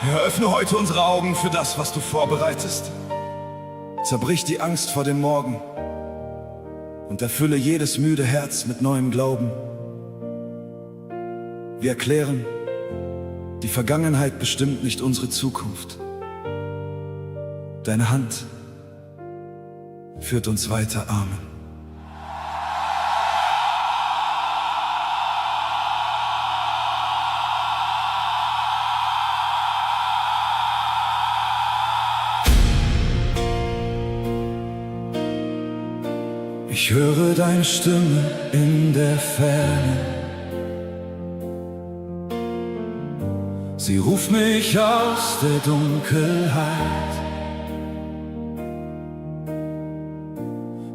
Eröffne heute unsere Augen für das, was du vorbereitest. Zerbrich die Angst vor dem Morgen und erfülle jedes müde Herz mit neuem Glauben. Wir erklären, die Vergangenheit bestimmt nicht unsere Zukunft. Deine Hand führt uns weiter, Amen. Ich höre deine Stimme in der Ferne. Sie ruft mich aus der Dunkelheit.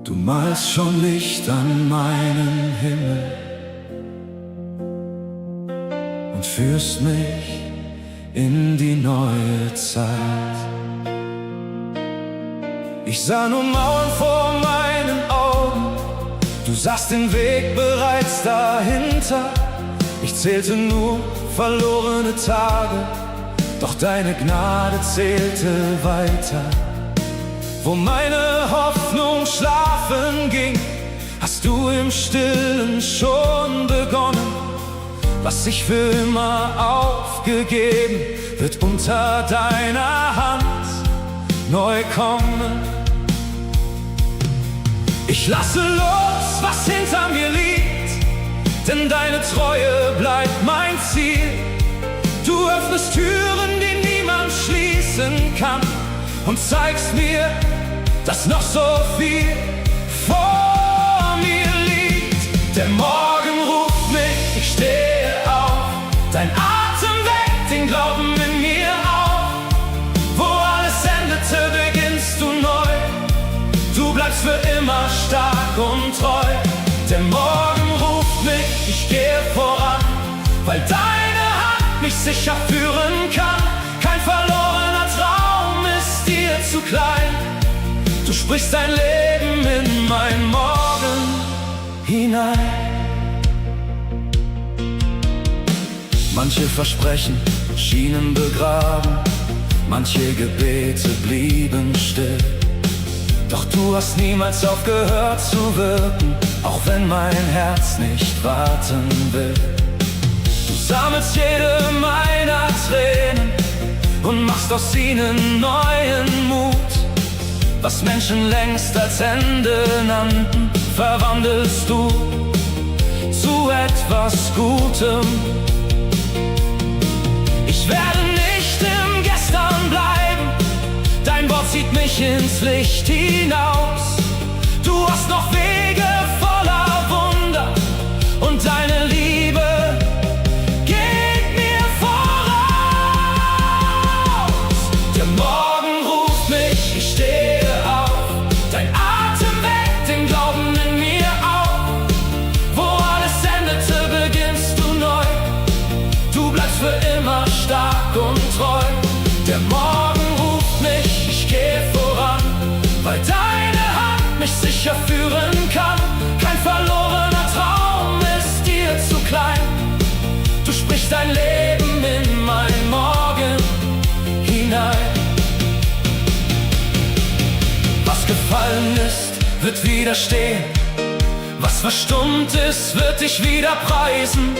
Du malst schon Licht an meinen Himmel und führst mich in die neue Zeit. Ich sah nur Mauern vor meinen Augen, du sahst den Weg bereits dahinter. Ich zählte nur verlorene Tage, doch deine Gnade zählte weiter. Wo meine Hoffnung schlafen ging, hast du im Stillen schon begonnen. Was ich für immer aufgegeben, wird unter deiner Hand neu kommen. Ich lasse los, was hinter mir liegt, denn deine Treue bleibt mein Ziel. Du öffnest Türen, die niemand schließen kann, und zeigst mir, dass noch so viel vor mir liegt. Der Morgen ruft mich, ich stehe auf, dein Atem weckt den Glauben in mir auf. Wo alles endete, beginnst du neu. Du bleibst für immer stark und treu. Der Morgen ruft mich, ich gehe voran, weil deine Hand mich sicher führen kann. Kein verlorener Traum ist dir zu klein. Du sprichst dein Leben in mein Morgen hinein. Manche Versprechen schienen begraben, manche Gebete blieben still. Doch du hast niemals aufgehört zu wirken, auch wenn mein Herz nicht warten will. Du sammelst jede meiner Tränen und machst aus ihnen neuen Mut. Was Menschen längst als Ende nannten, verwandelst du zu etwas Gutem. Ich werde nicht im Gestern bleiben, dein Wort zieht mich ins Licht hinaus. Du hast noch Wege voller Wunder und deine Liebe geht mir voraus. Der Morgen ruft mich, ich stehe auf, dein Atem weckt den Glauben in mir auf. Wo alles endete, beginnst du neu. Du bleibst für immer stark und treu. Der Morgen ruft mich, ich gehe voran, weil deine Hand mich sicher führen kann. Kein verlorener Traum ist dir zu klein. Du sprichst dein Leben in mein Morgen hinein. Was gefallen ist, wird wieder stehen. Was verstummt ist, wird dich wieder preisen.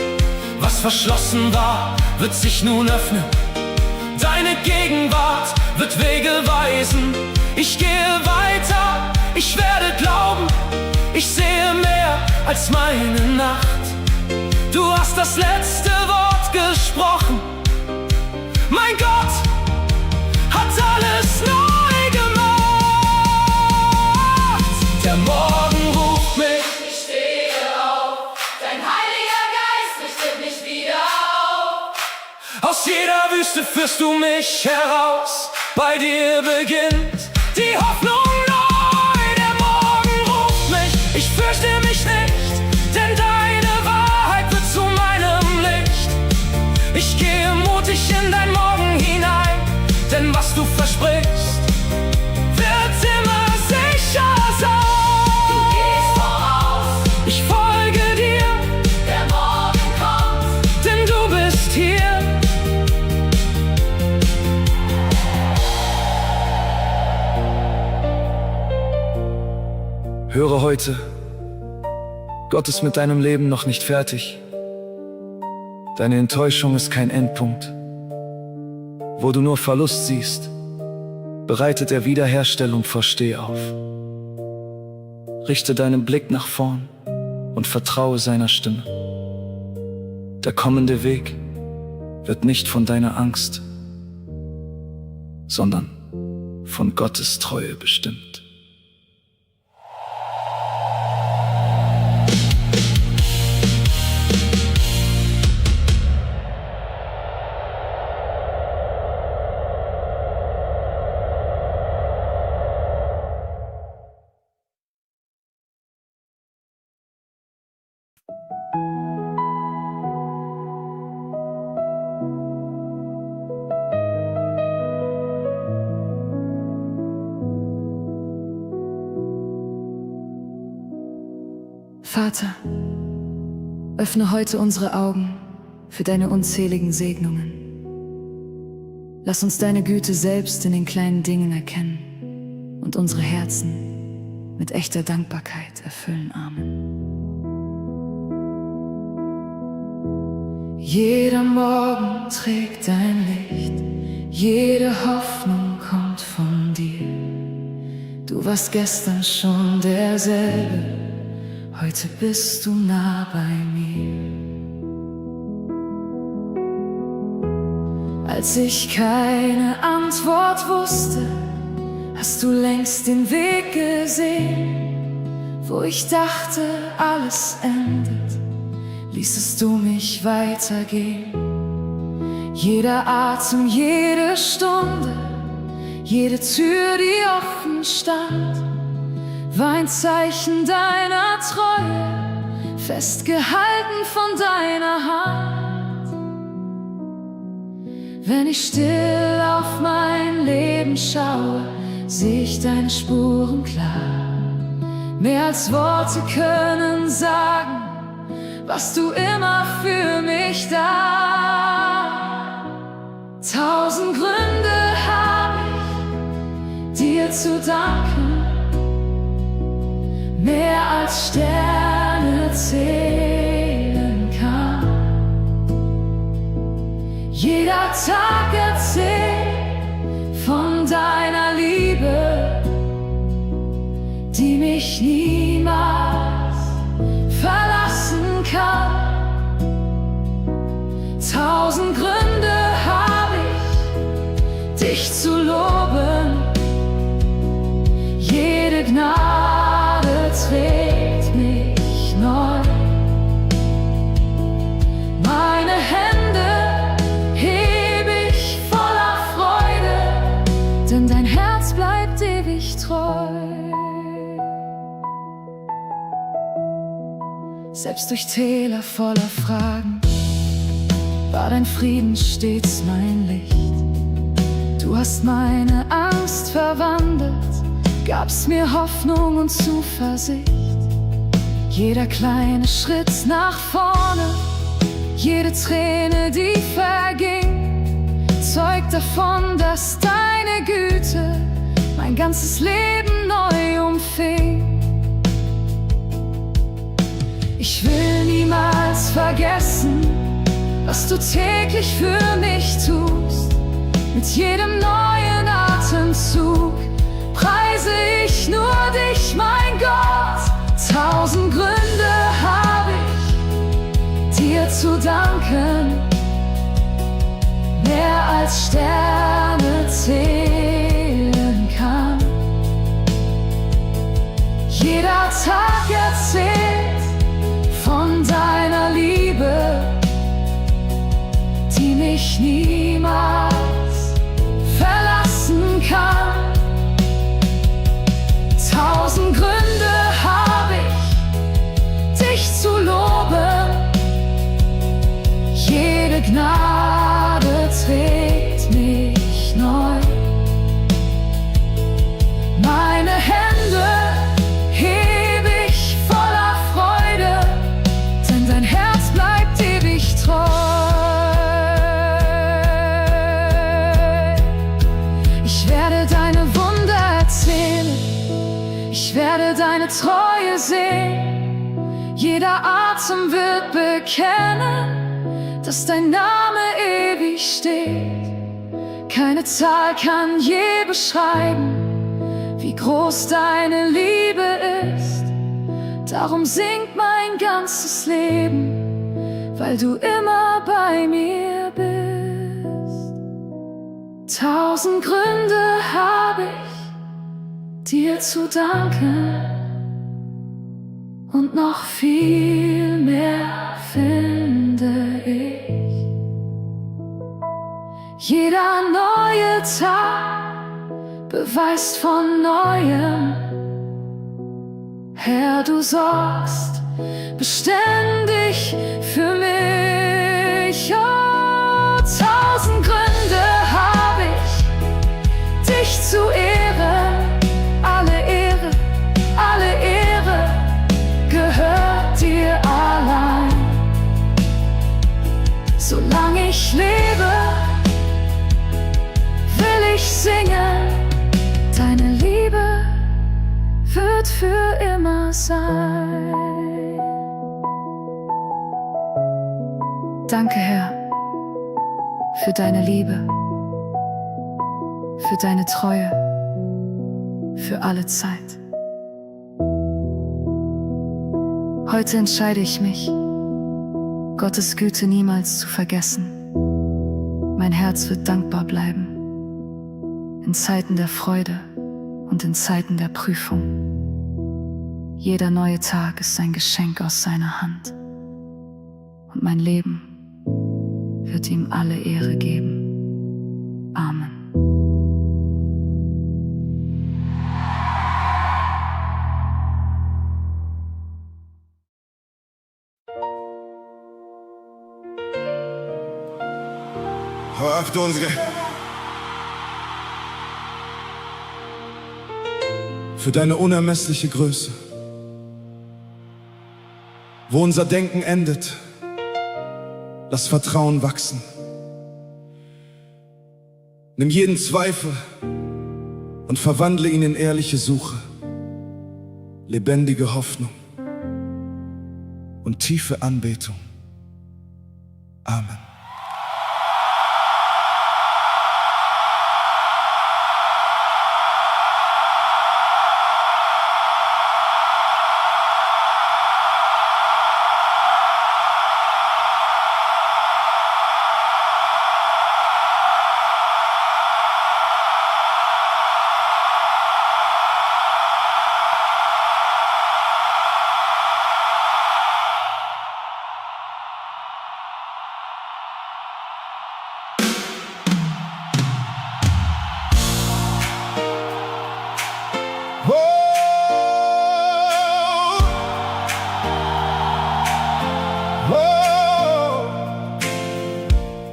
Was verschlossen war, wird sich nun öffnen. Deine Gegenwart wird Wege weisen. Ich gehe weiter, ich werde glauben. Ich sehe mehr als meine Nacht. Du hast das letzte Wort gesprochen. Mein Gott hat alles neu gemacht. Der Morgen ruft mich, ich stehe auf. Dein Heiliger Geist richtet mich wieder auf. Aus jeder Wüste führst du mich heraus. Bei dir beginnt die Hoffnung neu. Der Morgen ruft mich, ich fürchte mich nicht, denn deine Wahrheit wird zu meinem Licht. Ich gehe mutig in dein Morgen hinein, denn was du versprichst, wird immer sicher sein. Du gehst voraus, ich folge dir, der Morgen kommt, denn du bist hier. Höre heute, Gott ist mit deinem Leben noch nicht fertig. Deine Enttäuschung ist kein Endpunkt. Wo du nur Verlust siehst, bereitet er Wiederherstellung vor. Steh auf. Richte deinen Blick nach vorn und vertraue seiner Stimme. Der kommende Weg wird nicht von deiner Angst, sondern von Gottes Treue bestimmt. Vater, öffne heute unsere Augen für deine unzähligen Segnungen. Lass uns deine Güte selbst in den kleinen Dingen erkennen und unsere Herzen mit echter Dankbarkeit erfüllen. Amen. Jeder Morgen trägt dein Licht, jede Hoffnung kommt von dir. Du warst gestern schon derselbe, heute bist du nah bei mir. Als ich keine Antwort wusste, hast du längst den Weg gesehen. Wo ich dachte, alles endet, ließest du mich weitergehen. Jeder Atem, jede Stunde, jede Tür, die offen stand, war ein Zeichen deiner Treue, festgehalten von deiner Hand. Wenn ich still auf mein Leben schaue, sehe ich deine Spuren klar. Mehr als Worte können sagen, warst du immer für mich da. 1000 Gründe habe ich, dir zu danken, mehr als Sterne zählen kann. Jeder Tag erzählt von deiner Liebe, die mich niemals verlassen kann. 1000 Gründe habe ich, dich zu loben. Jede Gnade trägt mich neu. Meine Hände heb ich voller Freude, denn dein Herz bleibt ewig treu. Selbst durch Täler voller Fragen war dein Frieden stets mein Licht. Du hast meine Angst verwandelt, gabst mir Hoffnung und Zuversicht. Jeder kleine Schritt nach vorne, jede Träne, die verging, zeugt davon, dass deine Güte mein ganzes Leben neu umfing. Ich will niemals vergessen, was du täglich für mich tust. Mit jedem neuen Atemzug preise ich nur dich, mein Gott. 1000 Gründe habe ich, dir zu danken, mehr als Sterne zählen kann. Jeder Tag erzählt von deiner Liebe, die mich niemals verlassen kann. 1000 Gründe habe ich, dich zu loben. Jede Gnade trägt mich neu. Meine Hände heb ich voller Freude, denn dein Herz bleibt ewig treu. Ich werde deine Wunder erzählen, ich werde deine Treue stehen. Jeder Atem wird bekennen, dass dein Name ewig steht. Keine Zahl kann je beschreiben, wie groß deine Liebe ist. Darum singt mein ganzes Leben, weil du immer bei mir bist. 1000 Gründe habe ich, dir zu danken, und noch viel mehr finde ich. Jeder neue Tag beweist von Neuem, Herr, du sorgst beständig für mich. Oh, 1000 Gründe habe ich, dich zu ehren. Alle Ehre gehört dir allein. Solange ich lebe, will ich singen, deine Liebe wird für immer sein. Danke, Herr, für deine Liebe, für deine Treue, für alle Zeit. Heute entscheide ich mich, Gottes Güte niemals zu vergessen. Mein Herz wird dankbar bleiben, in Zeiten der Freude und in Zeiten der Prüfung. Jeder neue Tag ist ein Geschenk aus seiner Hand, und mein Leben wird ihm alle Ehre geben. Amen. Öffne unsere für deine unermessliche Größe, wo unser Denken endet, lass Vertrauen wachsen. Nimm jeden Zweifel und verwandle ihn in ehrliche Suche, lebendige Hoffnung und tiefe Anbetung. Amen.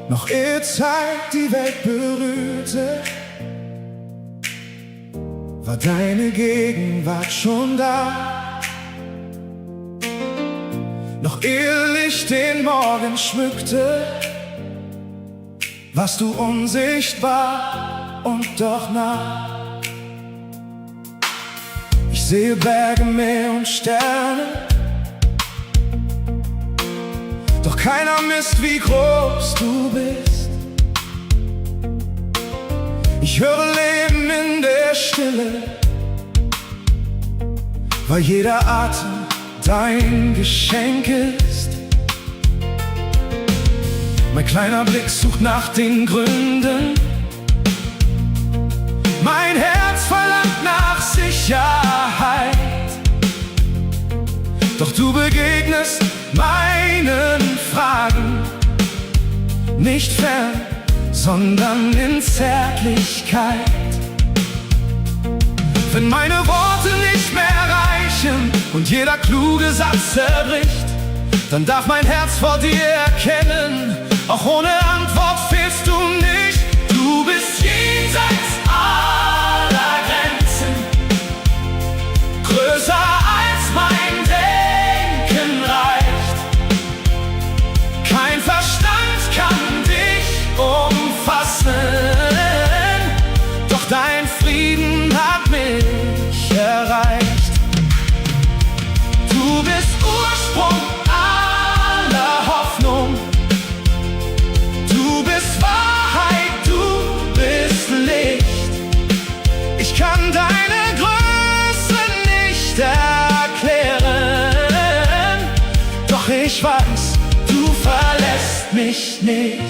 Noch ehe Zeit die Welt berührte, war deine Gegenwart schon da. Noch ehe Licht den Morgen schmückte, warst du unsichtbar und doch nah. Ich sehe Berge, Meer und Sterne, doch keiner misst, wie groß du bist. Ich höre Leben in der Stille, weil jeder Atem dein Geschenk ist. Mein kleiner Blick sucht nach den Gründen, mein Herz verlangt nach Sicherheit. Doch du begegnest meinen Fragen nicht fern, sondern in Zärtlichkeit. Wenn meine Worte nicht mehr reichen und jeder kluge Satz zerbricht, dann darf mein Herz vor dir erkennen, auch ohne Antwort fehlst du nicht. Du bist jenseits aller Grenzen, größer als mein Denken reicht. Kein Verstand kann dich umfassen, doch dein Frieden hat mich erreicht. ich weiß, du verlässt mich nicht.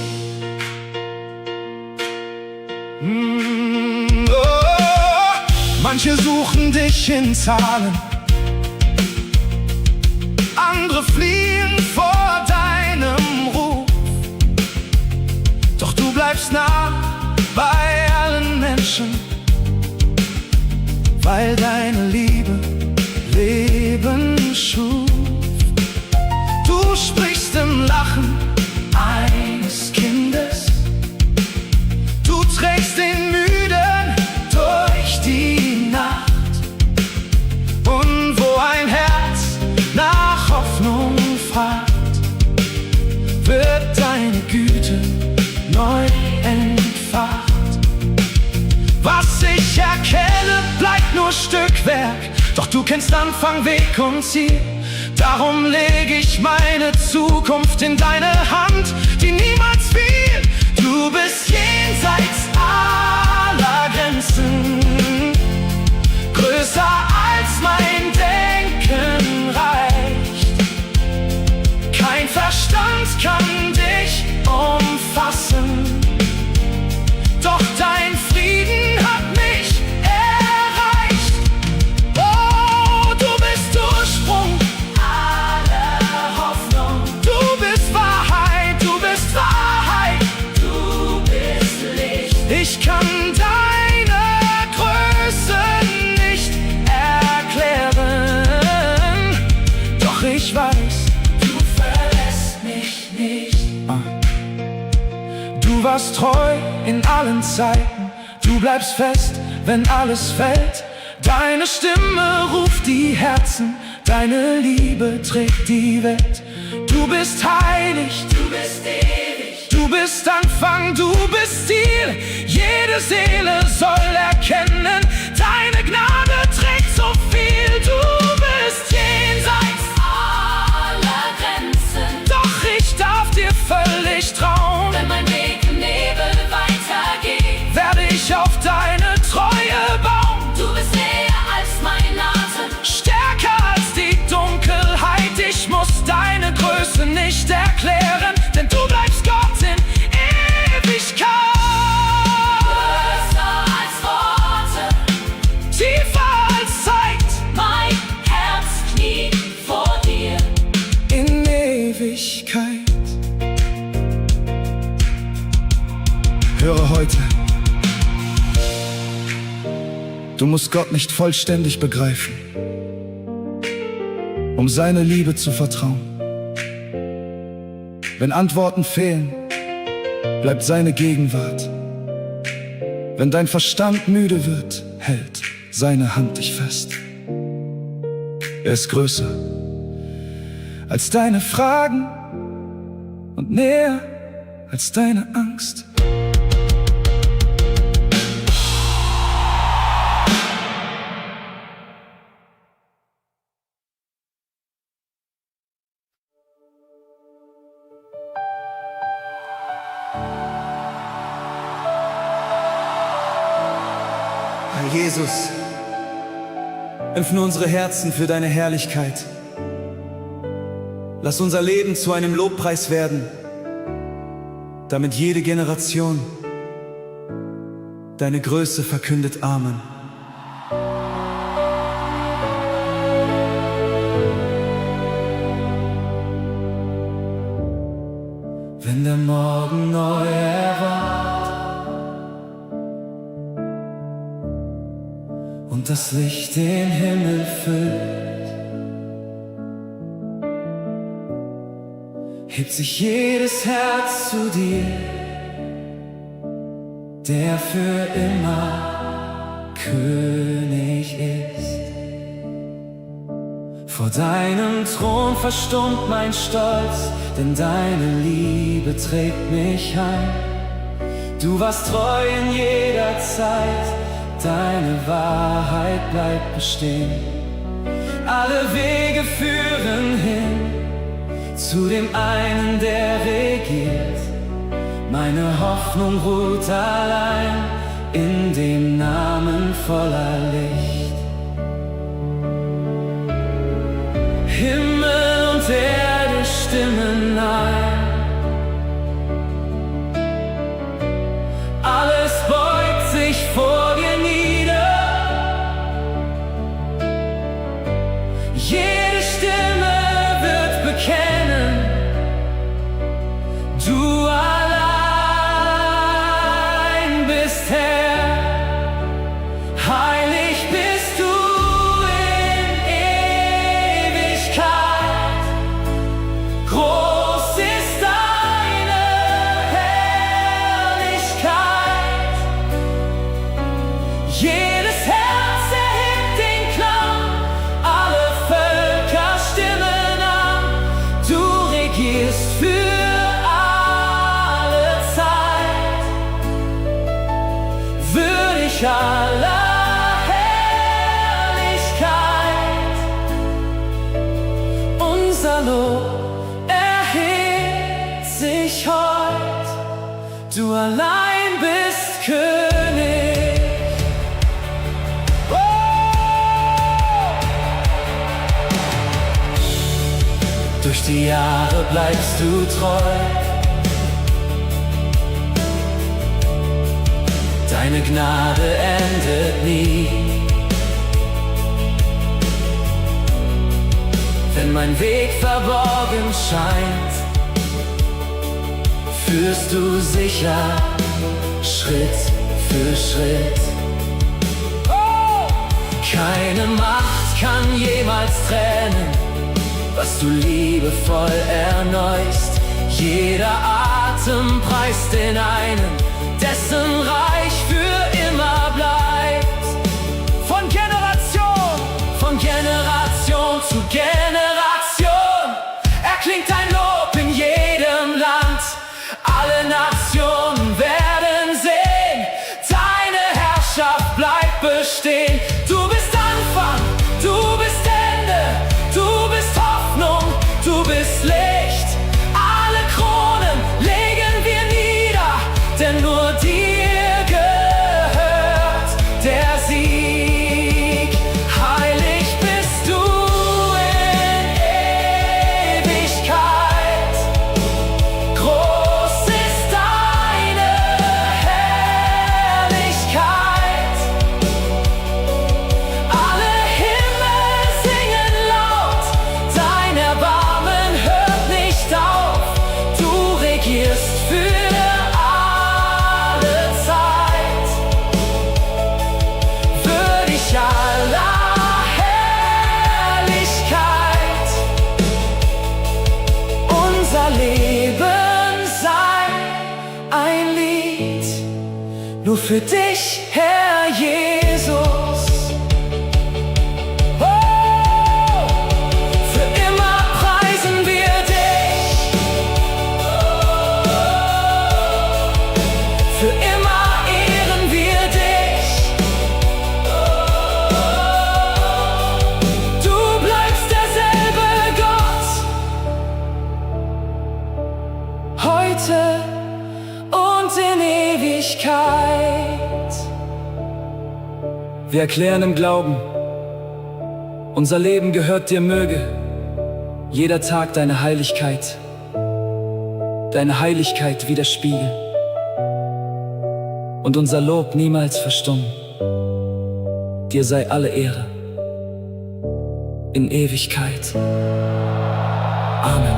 Manche suchen dich in Zahlen, andere fliehen vor deinem Ruf. Doch du bleibst nah bei allen Menschen, weil deine Liebe Leben schuf. Du sprichst im Lachen eines Kindes, du trägst den Müden durch die Nacht. Und wo ein Herz nach Hoffnung fragt, wird deine Güte neu entfacht. Was ich erkenne, bleibt nur Stückwerk, doch du kennst Anfang, Weg und Ziel. Darum leg ich meine Zukunft in deine Hand, die niemals fiel. Du bist jenseits aller Grenzen, größer als mein Denken reicht. Kein Verstand kann dich umfassen, doch dein Frieden hat mich erreicht. Oh, du bist Ursprung aller Hoffnung, du bist Wahrheit, du bist Wahrheit, du bist Licht. Ich kann deine Größe nicht erklären, doch ich weiß, du verlässt mich nicht. Du warst treu in allen Zeiten, du bleibst fest, wenn alles fällt. Deine Stimme ruft die Herzen, deine Liebe trägt die Welt. Du bist heilig, du bist ewig, du bist Anfang, du bist Ziel. Jede Seele soll erkennen, deine Gnade trägt so viel. Du bist jenseits aller Grenzen, doch ich darf dir völlig trauen. wenn mein Weg im Nebel weitergeht, Werde ich auf deine Treue bauen. du bist näher als mein Atem, Stärker als die Dunkelheit. Ich muss deine Größe nicht erklären, denn du bleibst Gott in Ewigkeit. größer als Worte, Tiefer als Zeit, mein Herz kniet vor dir. in Ewigkeit. Höre heute, du musst Gott nicht vollständig begreifen, um seine Liebe zu vertrauen. Wenn Antworten fehlen, bleibt seine Gegenwart. Wenn dein Verstand müde wird, hält seine Hand dich fest. Er ist größer als deine Fragen und näher als deine Angst. Herr Jesus, öffne unsere Herzen für deine Herrlichkeit. Lass unser Leben zu einem Lobpreis werden, damit jede Generation deine Größe verkündet. Amen. Wenn der Morgen neu erwacht und das Licht den Himmel füllt, hebt sich jedes Herz zu dir, der für immer König ist. Vor deinem Thron verstummt mein Stolz, denn deine Liebe trägt mich ein. Du warst treu in jeder Zeit, deine Wahrheit bleibt bestehen. Alle Wege führen hin zu dem einen, der regiert. Meine Hoffnung ruht allein in dem Namen voller Licht. Himmel und Erde unser Lob erhebt sich heut. Du allein bist König. Durch die Jahre bleibst du treu. Deine Gnade endet nie. Wenn mein Weg verborgen scheint, führst du sicher Schritt für Schritt. Keine Macht kann jemals trennen, was du liebevoll erneust. Jeder Atem preist den einen, dessen Reich für immer bleibt. Von Generation zu Generation erklingt dein Lob in jedem Land. Alle Nationen werden sehen, deine Herrschaft bleibt bestehen. Du bist Anfang, du bist Ende, du bist Hoffnung, du bist Licht. Alle Kronen legen wir nieder, denn nur dir gehört der Sieg. Heilig bist du in Ewigkeit, groß ist deine Herrlichkeit. Alle Himmel singen laut, dein Erbarmen hört nicht auf. Du regierst für alle Zeit, würdig aller Herrlichkeit. Unser Leben sei ein Lied nur für dich, Herr Jesus. Oh, für immer preisen wir dich. Für immer ehren wir dich. Du bleibst derselbe Gott, heute und in Ewigkeit. Wir erklären im Glauben, unser Leben gehört dir, möge jeder Tag deine Heiligkeit widerspiegeln und unser Lob niemals verstummen. Dir sei alle Ehre in Ewigkeit. Amen.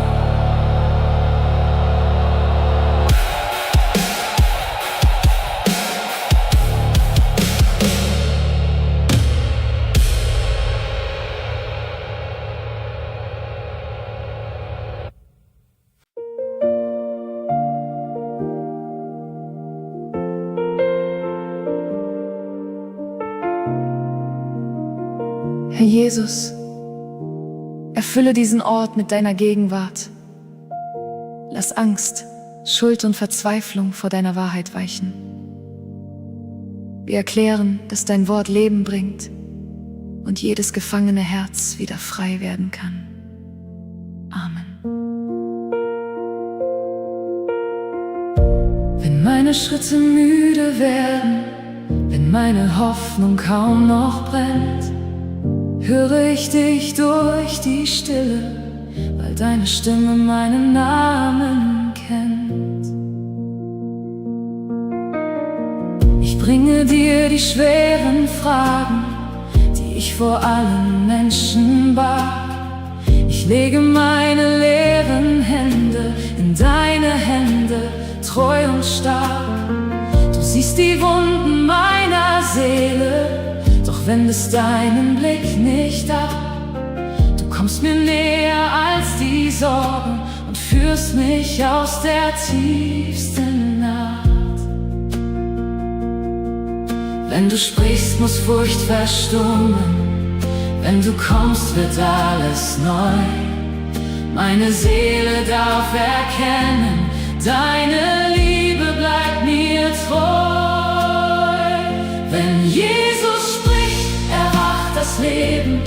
Herr Jesus, erfülle diesen Ort mit deiner Gegenwart. Lass Angst, Schuld und Verzweiflung vor deiner Wahrheit weichen. Wir erklären, dass dein Wort Leben bringt und jedes gefangene Herz wieder frei werden kann. Amen. Wenn meine Schritte müde werden, wenn meine Hoffnung kaum noch brennt, höre ich dich durch die Stille, weil deine Stimme meinen Namen kennt. Ich bringe dir die schweren Fragen, die ich vor allen Menschen barg. Ich lege meine leeren Hände in deine Hände, treu und stark. Du siehst die Wunden meiner Seele, doch wendest deinen Blick nicht ab. Du kommst mir näher als die Sorgen und führst mich aus der tiefsten Nacht. Wenn du sprichst, muss Furcht verstummen. Wenn du kommst, wird alles neu. Meine Seele darf erkennen, deine Liebe bleibt mir treu. Wenn Jesus spricht, erwacht das Leben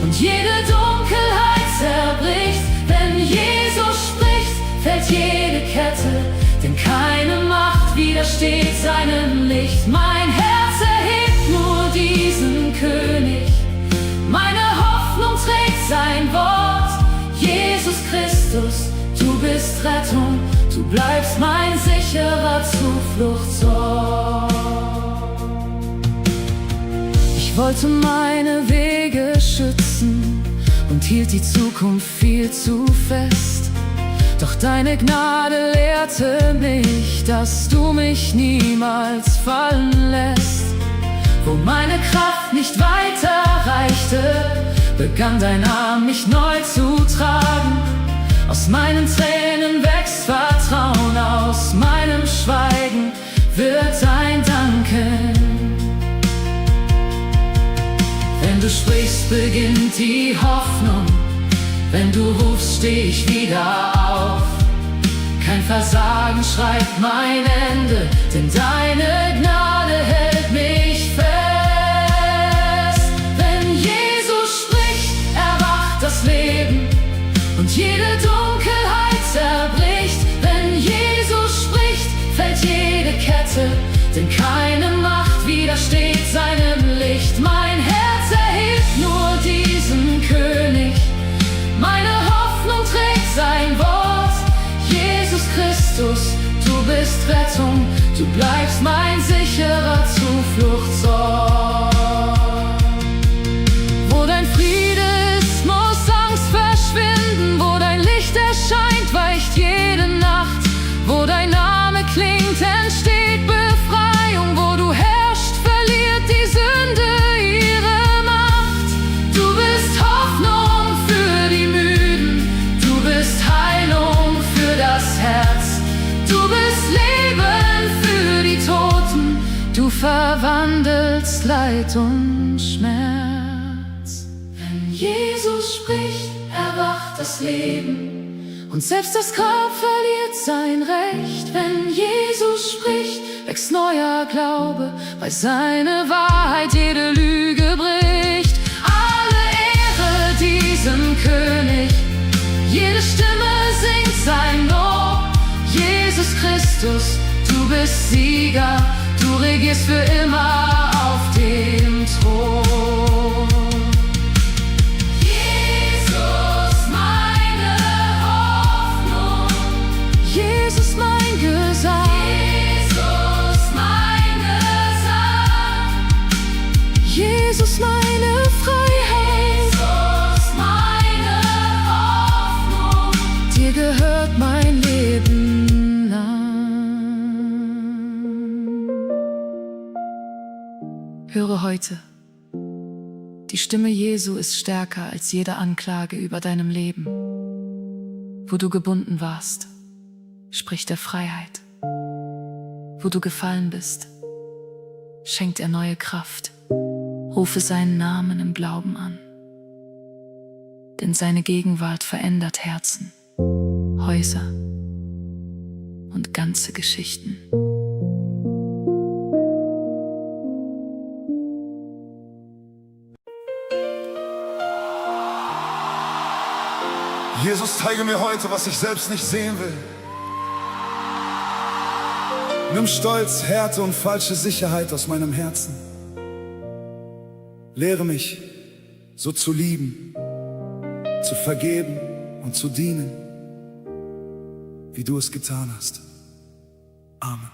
und jede Dunkelheit zerbricht. widersteht seinem Licht. Mein Herz erhebt nur diesen König. Meine Hoffnung trägt sein Wort. Jesus Christus, du bist Rettung, du bleibst mein sicherer Zufluchtsort. Ich wollte meine Wege schützen und hielt die Zukunft viel zu fest. Doch deine Gnade lehrte mich, dass du mich niemals fallen lässt. Wo meine Kraft nicht weiter reichte, begann dein Arm mich neu zu tragen. Aus meinen Tränen wächst Vertrauen, aus meinem Schweigen wird ein Danken. Wenn du sprichst, beginnt die Hoffnung. Wenn du rufst, steh ich wieder auf. Kein Versagen schreibt mein Ende, denn deine Gnade hält mich fest. Wenn Jesus spricht, erwacht das Leben und jede Dunkelheit zerbricht. Wenn Jesus spricht, fällt jede Kette, denn keine Macht widersteht seinem Licht. Mein Herz erhebt nur diesen König. Meine Hoffnung trägt sein Wort. Jesus Christus, du bist Rettung, du bleibst mein sicherer Zufluchtsort. Wo dein Friede ist, muss Angst verschwinden. Wo dein Licht erscheint, weicht jede Nacht. Wo dein Name klingt, entsteht Befreiung. Wo du herrschst, verliert die Sünde ihre Macht. Du bist Hoffnung für die Müden, du bist Heilung für das Herz. Du bist Leben für die Toten, du verwandelst Leid und Schmerz. Wenn Jesus spricht, erwacht das Leben und selbst das Grab verliert sein Recht. Wenn Jesus spricht, wächst neuer Glaube, weil seine Wahrheit jede Lüge bricht. Alle Ehre diesem König, jede Stimme singt sein Lob. Jesus Christus, du bist Sieger, du regierst für immer auf dem Thron. Jesus, meine Hoffnung, Jesus, mein Gesang, Jesus, mein Gesang, Jesus, meine Freiheit, Jesus, meine Hoffnung, dir gehört mein Leben lang. Höre heute, die Stimme Jesu ist stärker als jede Anklage über deinem Leben. Wo du gebunden warst, spricht er Freiheit. Wo du gefallen bist, schenkt er neue Kraft. Rufe seinen Namen im Glauben an. Denn seine Gegenwart verändert Herzen, Häuser und ganze Geschichten. Jesus, zeige mir heute, was ich selbst nicht sehen will. Nimm Stolz, Härte und falsche Sicherheit aus meinem Herzen. Lehre mich, so zu lieben, zu vergeben und zu dienen, wie du es getan hast. Amen.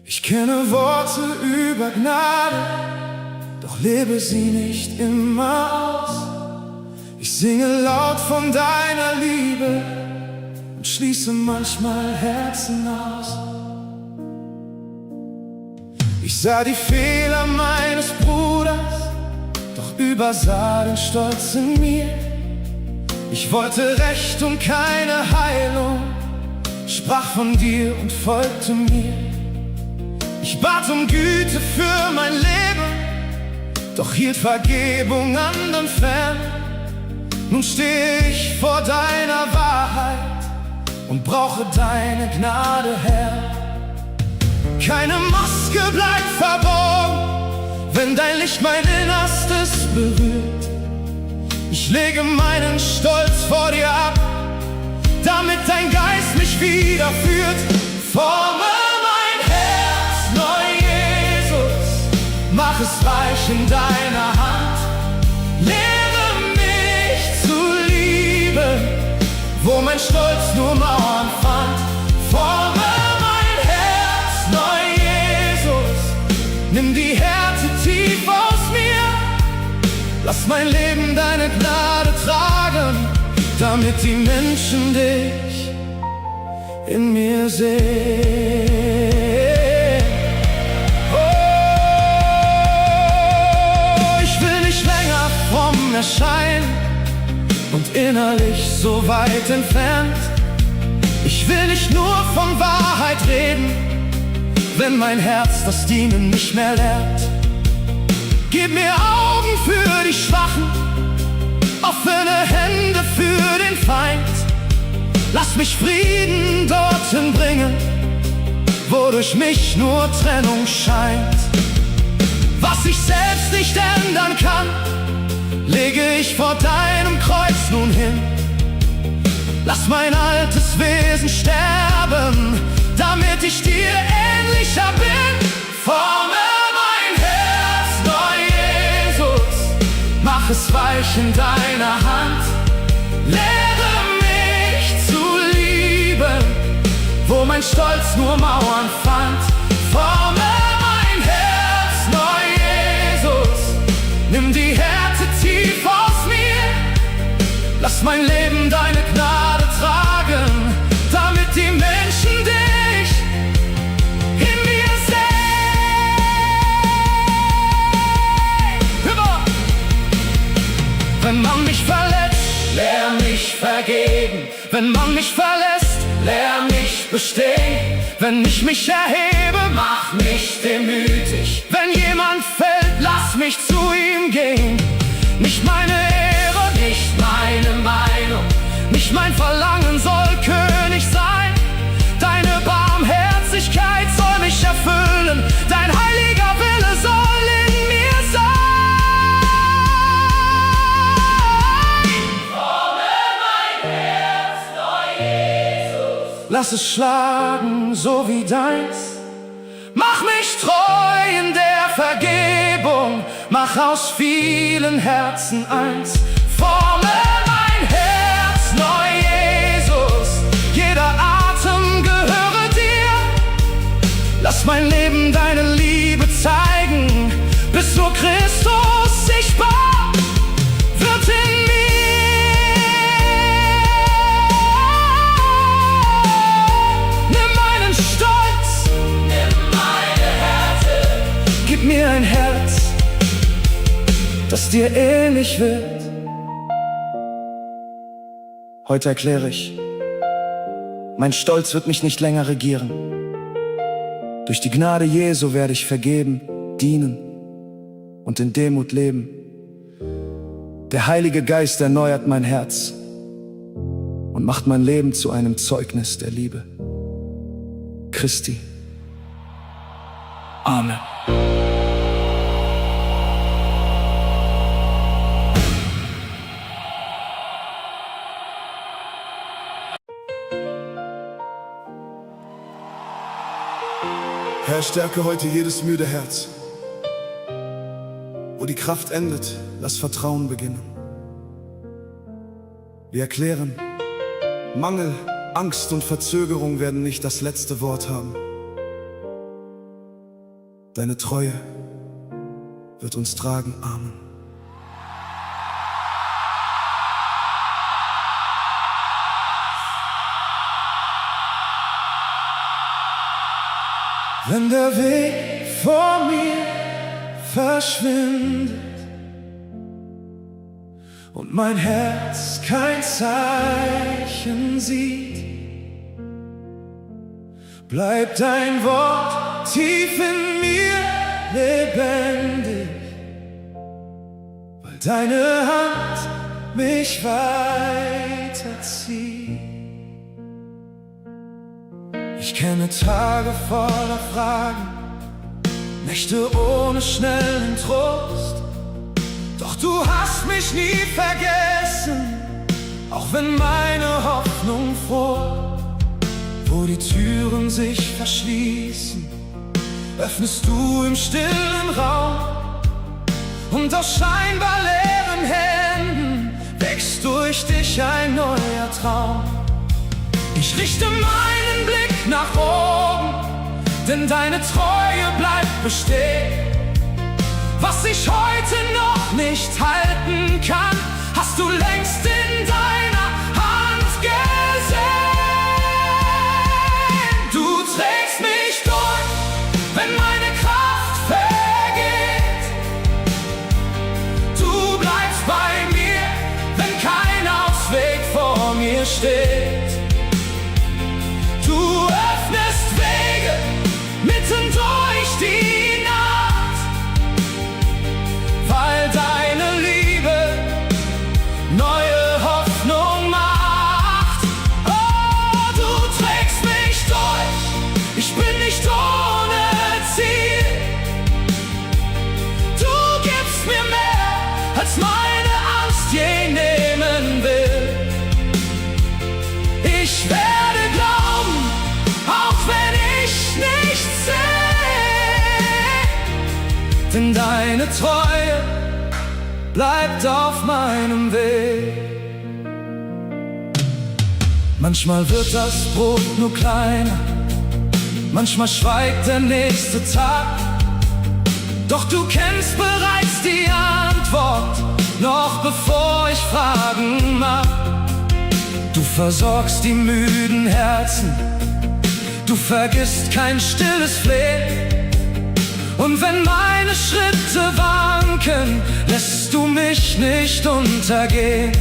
Ich kenne Worte über Gnade, doch lebe sie nicht immer aus. Ich singe laut von deiner Liebe und schließe manchmal Herzen aus. Ich sah die Fehler meines Bruders, doch übersah den Stolz in mir. Ich wollte Recht und keine Heilung, sprach von dir und folgte mir. Ich bat um Güte für mein Leben, doch hielt Vergebung anderen fern. Nun stehe ich vor deiner Wahrheit und brauche deine Gnade, Herr. Keine Maske bleibt verborgen, wenn dein Licht mein Innerstes berührt. Ich lege meinen Stolz vor dir ab, damit dein Geist mich wieder führt. Forme mein Herz neu, Jesus, mach es weich in deiner Hand. Lehre mich zu lieben, wo mein Stolz nur Mauern fand. Forme mein Herz neu, Jesus, nimm die Härte tief aus mir. Lass mein Leben deine Gnade tragen, damit die Menschen dich in mir sehen. Oh, ich will nicht länger fromm erscheinen und innerlich so weit entfernt. Ich will nicht nur von Wahrheit reden, wenn mein Herz das Dienen nicht mehr lernt. Gib mir Augen für die Schwachen, offene Hände für den Feind. Lass mich Frieden dorthin bringen, wo durch mich nur Trennung scheint. Was ich selbst nicht ändern kann, lege ich vor deinem Kreuz nun hin. Lass mein altes Wesen sterben, damit ich dir ähnlicher bin. Forme mein Herz neu, Jesus, mach es weich in deiner Hand. Lehre mich zu lieben, wo mein Stolz nur Mauern fand. Forme mein Herz neu, Jesus, nimm die Härte tief aus mir. Lass mein Leben deine Gnade tragen, damit die Menschen dich in mir sehen. Hüber! Wenn man mich verletzt, lehr mich vergeben. Wenn man mich verlässt, lehr mich bestehen. Wenn ich mich erhebe, mach mich demütig. Wenn jemand fällt, lass mich zu ihm gehen. Nicht meine Ehre, nicht meine Meinung, nicht mein Verlangen soll König sein. Deine Barmherzigkeit soll mich erfüllen. Dein heiliger Wille soll in mir sein. Forme mein Herz neu, Jesus. Lass es schlagen, so wie deins. Mach mich treu in der Vergebung. Mach aus vielen Herzen eins. Forme mein Herz neu, Jesus. Jeder Atem gehöre dir. Lass mein Leben deine Liebe zeigen, bis nur Christus sichtbar wird in mir. Gib mir ein Herz, das dir ähnlich wird. Heute erkläre ich, mein Stolz wird mich nicht länger regieren. Durch die Gnade Jesu werde ich vergeben, dienen und in Demut leben. Der Heilige Geist erneuert mein Herz und macht mein Leben zu einem Zeugnis der Liebe Christi. Amen. Herr, stärke heute jedes müde Herz. Wo die Kraft endet, lass Vertrauen beginnen. Wir erklären, Mangel, Angst und Verzögerung werden nicht das letzte Wort haben. Deine Treue wird uns tragen. Amen. Wenn der Weg vor mir verschwindet und mein Herz kein Zeichen sieht, bleibt dein Wort tief in mir lebendig, weil deine Hand mich weiterzieht. kenne Tage voller Fragen, Nächte ohne schnellen Trost. Doch du hast mich nie vergessen, auch wenn meine Hoffnung fror. Wo die Türen sich verschließen, öffnest du im stillen Raum, und aus scheinbar leeren Händen wächst durch dich ein neuer Traum. Ich richte meinen Blick nach oben, denn deine Treue bleibt bestehen. Was ich heute noch nicht halten kann, hast du längst in deiner Hand gesehen. Du trägst mich durch, wenn meine Kraft vergeht. Du bleibst bei mir, wenn kein Ausweg vor mir steht. Du öffnest Wege mitten durch die Nacht, weil deine Liebe neue Hoffnung macht. Oh, du trägst mich durch, ich bin nicht ohne Ziel. Du gibst mir mehr, als meine Angst je nehmen will. Ich werde glauben, auch wenn ich nichts sehe, denn deine Treue bleibt auf meinem Weg. Manchmal wird das Brot nur kleiner, manchmal schweigt der nächste Tag. Doch du kennst bereits die Antwort, noch bevor ich fragen mag. Du versorgst die müden Herzen, du vergisst kein stilles Flehen. Und wenn meine Schritte wanken, lässt du mich nicht untergehen.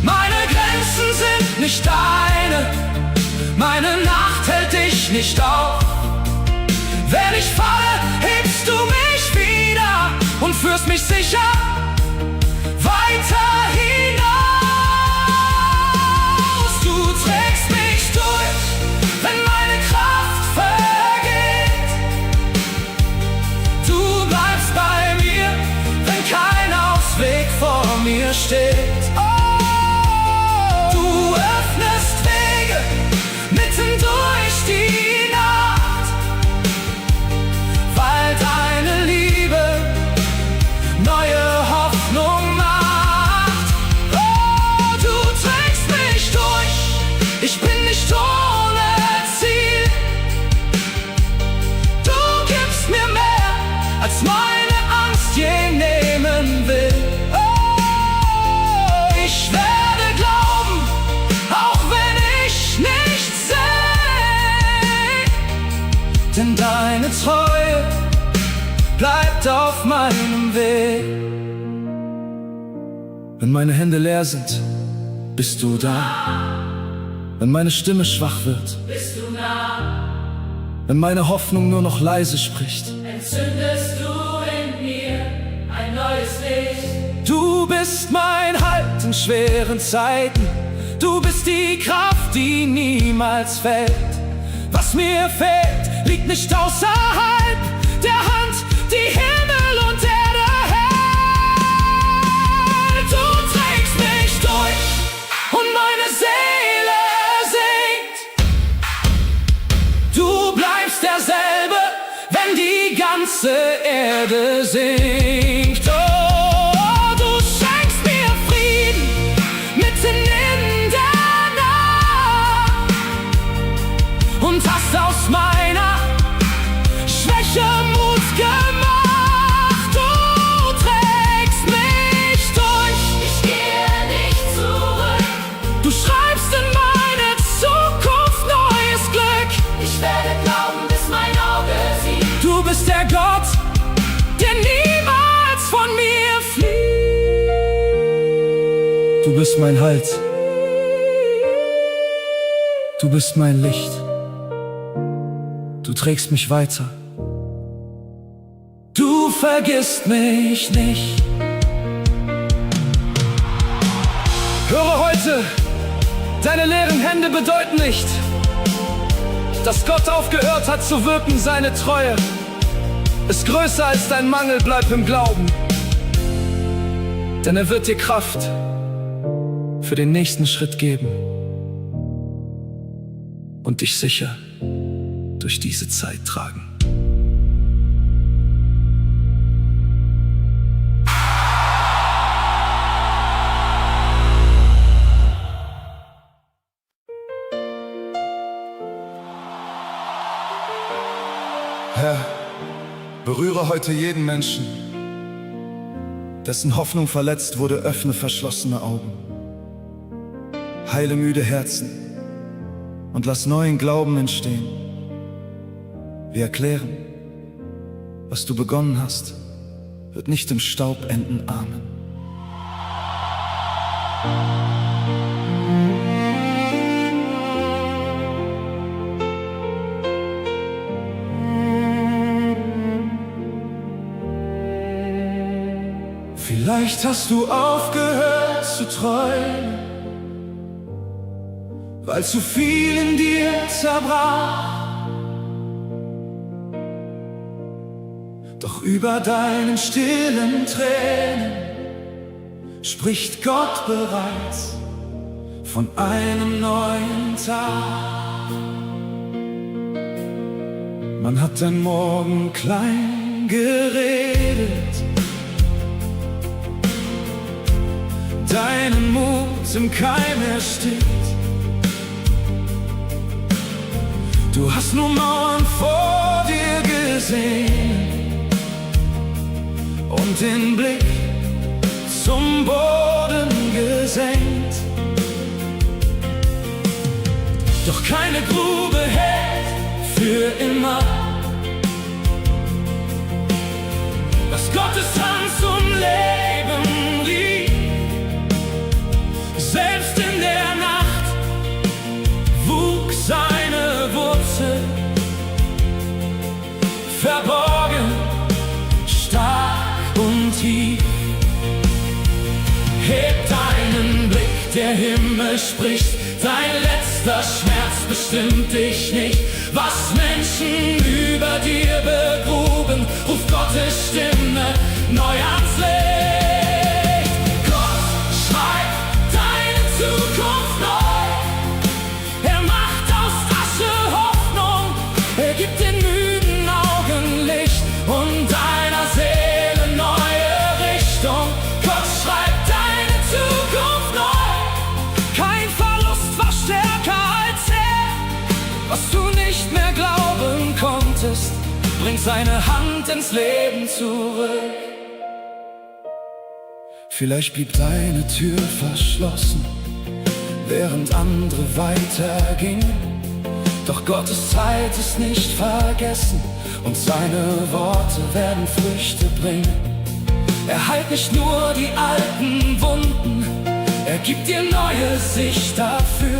Meine Grenzen sind nicht deine, meine Nacht hält dich nicht auf. Wenn ich falle, hebst du mich wieder und führst mich sicher weiter hinaus. Du trägst mich durch, wenn meine Kraft vergeht. Du bleibst bei mir, wenn kein Ausweg vor mir steht. Oh, du öffnest Wege mitten durch die Nacht, weil deine Liebe neue Hoffnung macht. Oh, du trägst mich durch, ich bin nicht ohne Ziel. Du gibst mir mehr, als meine Angst je nehmen will. Oh, ich werde glauben, auch wenn ich nichts sehe, denn deine Treue bleibt auf meinem Weg. Wenn meine Hände leer sind, bist du da. Wenn meine Stimme schwach wird, Bist du nah, wenn meine Hoffnung nur noch leise spricht. entzündest du in mir ein neues Licht. Du bist mein Halt in schweren Zeiten. Du bist die Kraft, die niemals fällt. Was mir fehlt, liegt nicht außerhalb der Hand, die Himmel und Erde hält. Du trägst mich durch und meine Seele singt. Du bleibst derselbe, wenn die ganze Erde sinkt. Oh, du schenkst mir Frieden mitten in der Nacht und hast aus meiner Schwäche Mut gemacht. Du trägst mich durch, Ich gehe nicht zurück, du schreibst in meine Zukunft neues Glück. ich werde glauben, bis mein Auge sieht. Du bist der Gott, der niemals von mir flieht. Du bist mein Halt. Du bist mein Licht. Du trägst mich weiter. Du vergisst mich nicht. Höre heute, deine leeren Hände bedeuten nicht, Dass Gott aufgehört hat zu wirken, seine Treue ist größer als dein Mangel, bleib im Glauben. Denn er wird dir Kraft für den nächsten Schritt geben und dich sicher durch diese Zeit tragen. Herr, berühre heute jeden Menschen, dessen Hoffnung verletzt wurde, öffne verschlossene Augen. Heile müde Herzen und lass neuen Glauben entstehen. Wir erklären, was du begonnen hast, wird nicht im Staub enden. Amen. Vielleicht hast du aufgehört zu träumen, weil zu viel in dir zerbrach. Doch über deinen stillen Tränen spricht Gott bereits von einem neuen Tag. Man hat den Morgen klein geredet, deinen Mut im Keim erstickt. Du hast nur Mauern vor dir gesehen und den Blick zum Boden gesenkt. Doch keine Grube hält für immer. Dass Gottes Hand zum Leben rief, selbst in der Nacht wuchs seine Wurzel, verborgen, stark und tief. Heb deinen Blick, der Himmel spricht, dein letzter Schmerz bestimmt dich nicht. Was Menschen über dir begruben, ruft Gottes Stimme neu ans Licht. Gott schreibt deine Zukunft neu. Er macht aus Asche Hoffnung, er gibt den müden Augen Licht und deiner Seele neue Richtung. Gott schreibt deine Zukunft neu. Kein Verlust war stärker als er. Was du nicht mehr glauben konntest, bringt seine Hand ins Leben zurück. Vielleicht blieb deine Tür verschlossen, während andere weitergingen. Doch Gottes Zeit ist nicht vergessen und seine Worte werden Früchte bringen. Er heilt nicht nur die alten Wunden, er gibt dir neue Sicht dafür.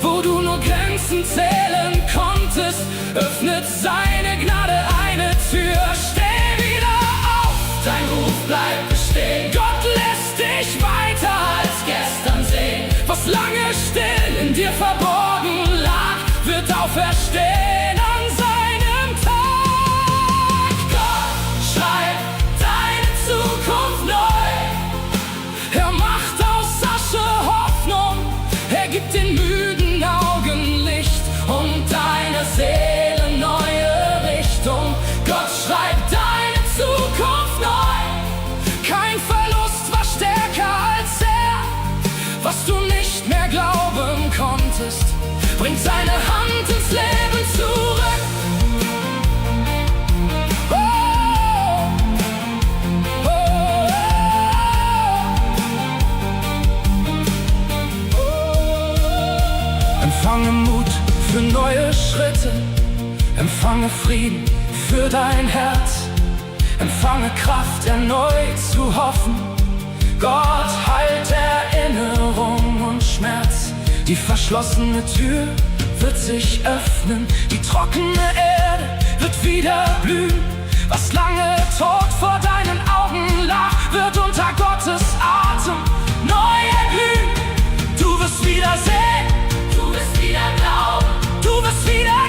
Wo du nur Grenzen zählen konntest, öffnet seine Gnade eine Tür. Steh wieder auf, dein Ruf bleibt bestehen. Gott lässt dich weiter als gestern sehen. Was lange still in dir verborgen lag, wird auferstehen an seinem Tag. Gott schreibt deine Zukunft neu. Er macht aus Asche Hoffnung, er gibt den müden Augen Licht und deiner Seele neue Richtung. Gott schreibt deine Zukunft neu. Kein Verlust war stärker als er. Was du nicht mehr glauben konntest, bringt seine Hand ins Leben zurück. Oh, oh, oh, oh. Empfange Mut für neue Schritte, empfange Frieden für dein Herz, empfange Kraft erneut zu hoffen. Gott heilt Erinnerung und Schmerz. Die verschlossene Tür wird sich öffnen, die trockene Erde wird wieder blühen. Was lange tot vor deinen Augen lag, wird unter Gottes Atem neu erblühen. Du wirst wieder sehen, Du wirst wieder glauben, du wirst wieder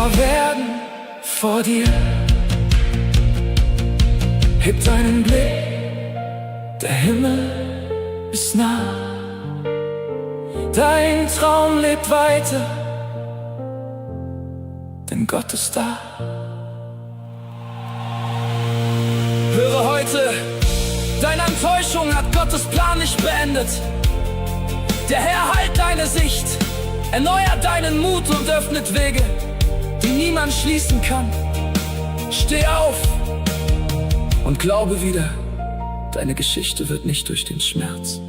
sichtbar werden vor dir. Heb deinen Blick, der Himmel ist nah. Dein Traum lebt weiter, denn Gott ist da. Höre heute, deine Enttäuschung hat Gottes Plan nicht beendet. Der Herr heilt deine Sicht, erneuert deinen Mut und öffnet Wege, die niemand schließen kann. Steh auf und glaube wieder, deine Geschichte wird nicht durch den Schmerz,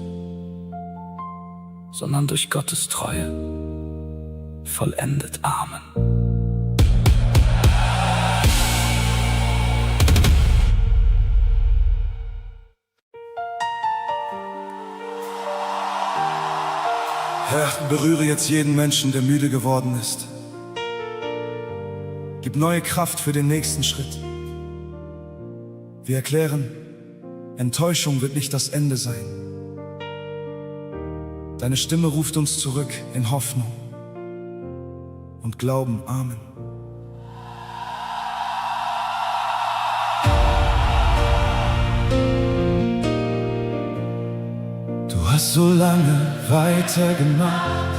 sondern durch Gottes Treue vollendet. Amen. Herr, berühre jetzt jeden Menschen, der müde geworden ist. Gib neue Kraft für den nächsten Schritt. Wir erklären, Enttäuschung wird nicht das Ende sein. Deine Stimme ruft uns zurück in Hoffnung und Glauben. Amen. Du hast so lange weitergemacht,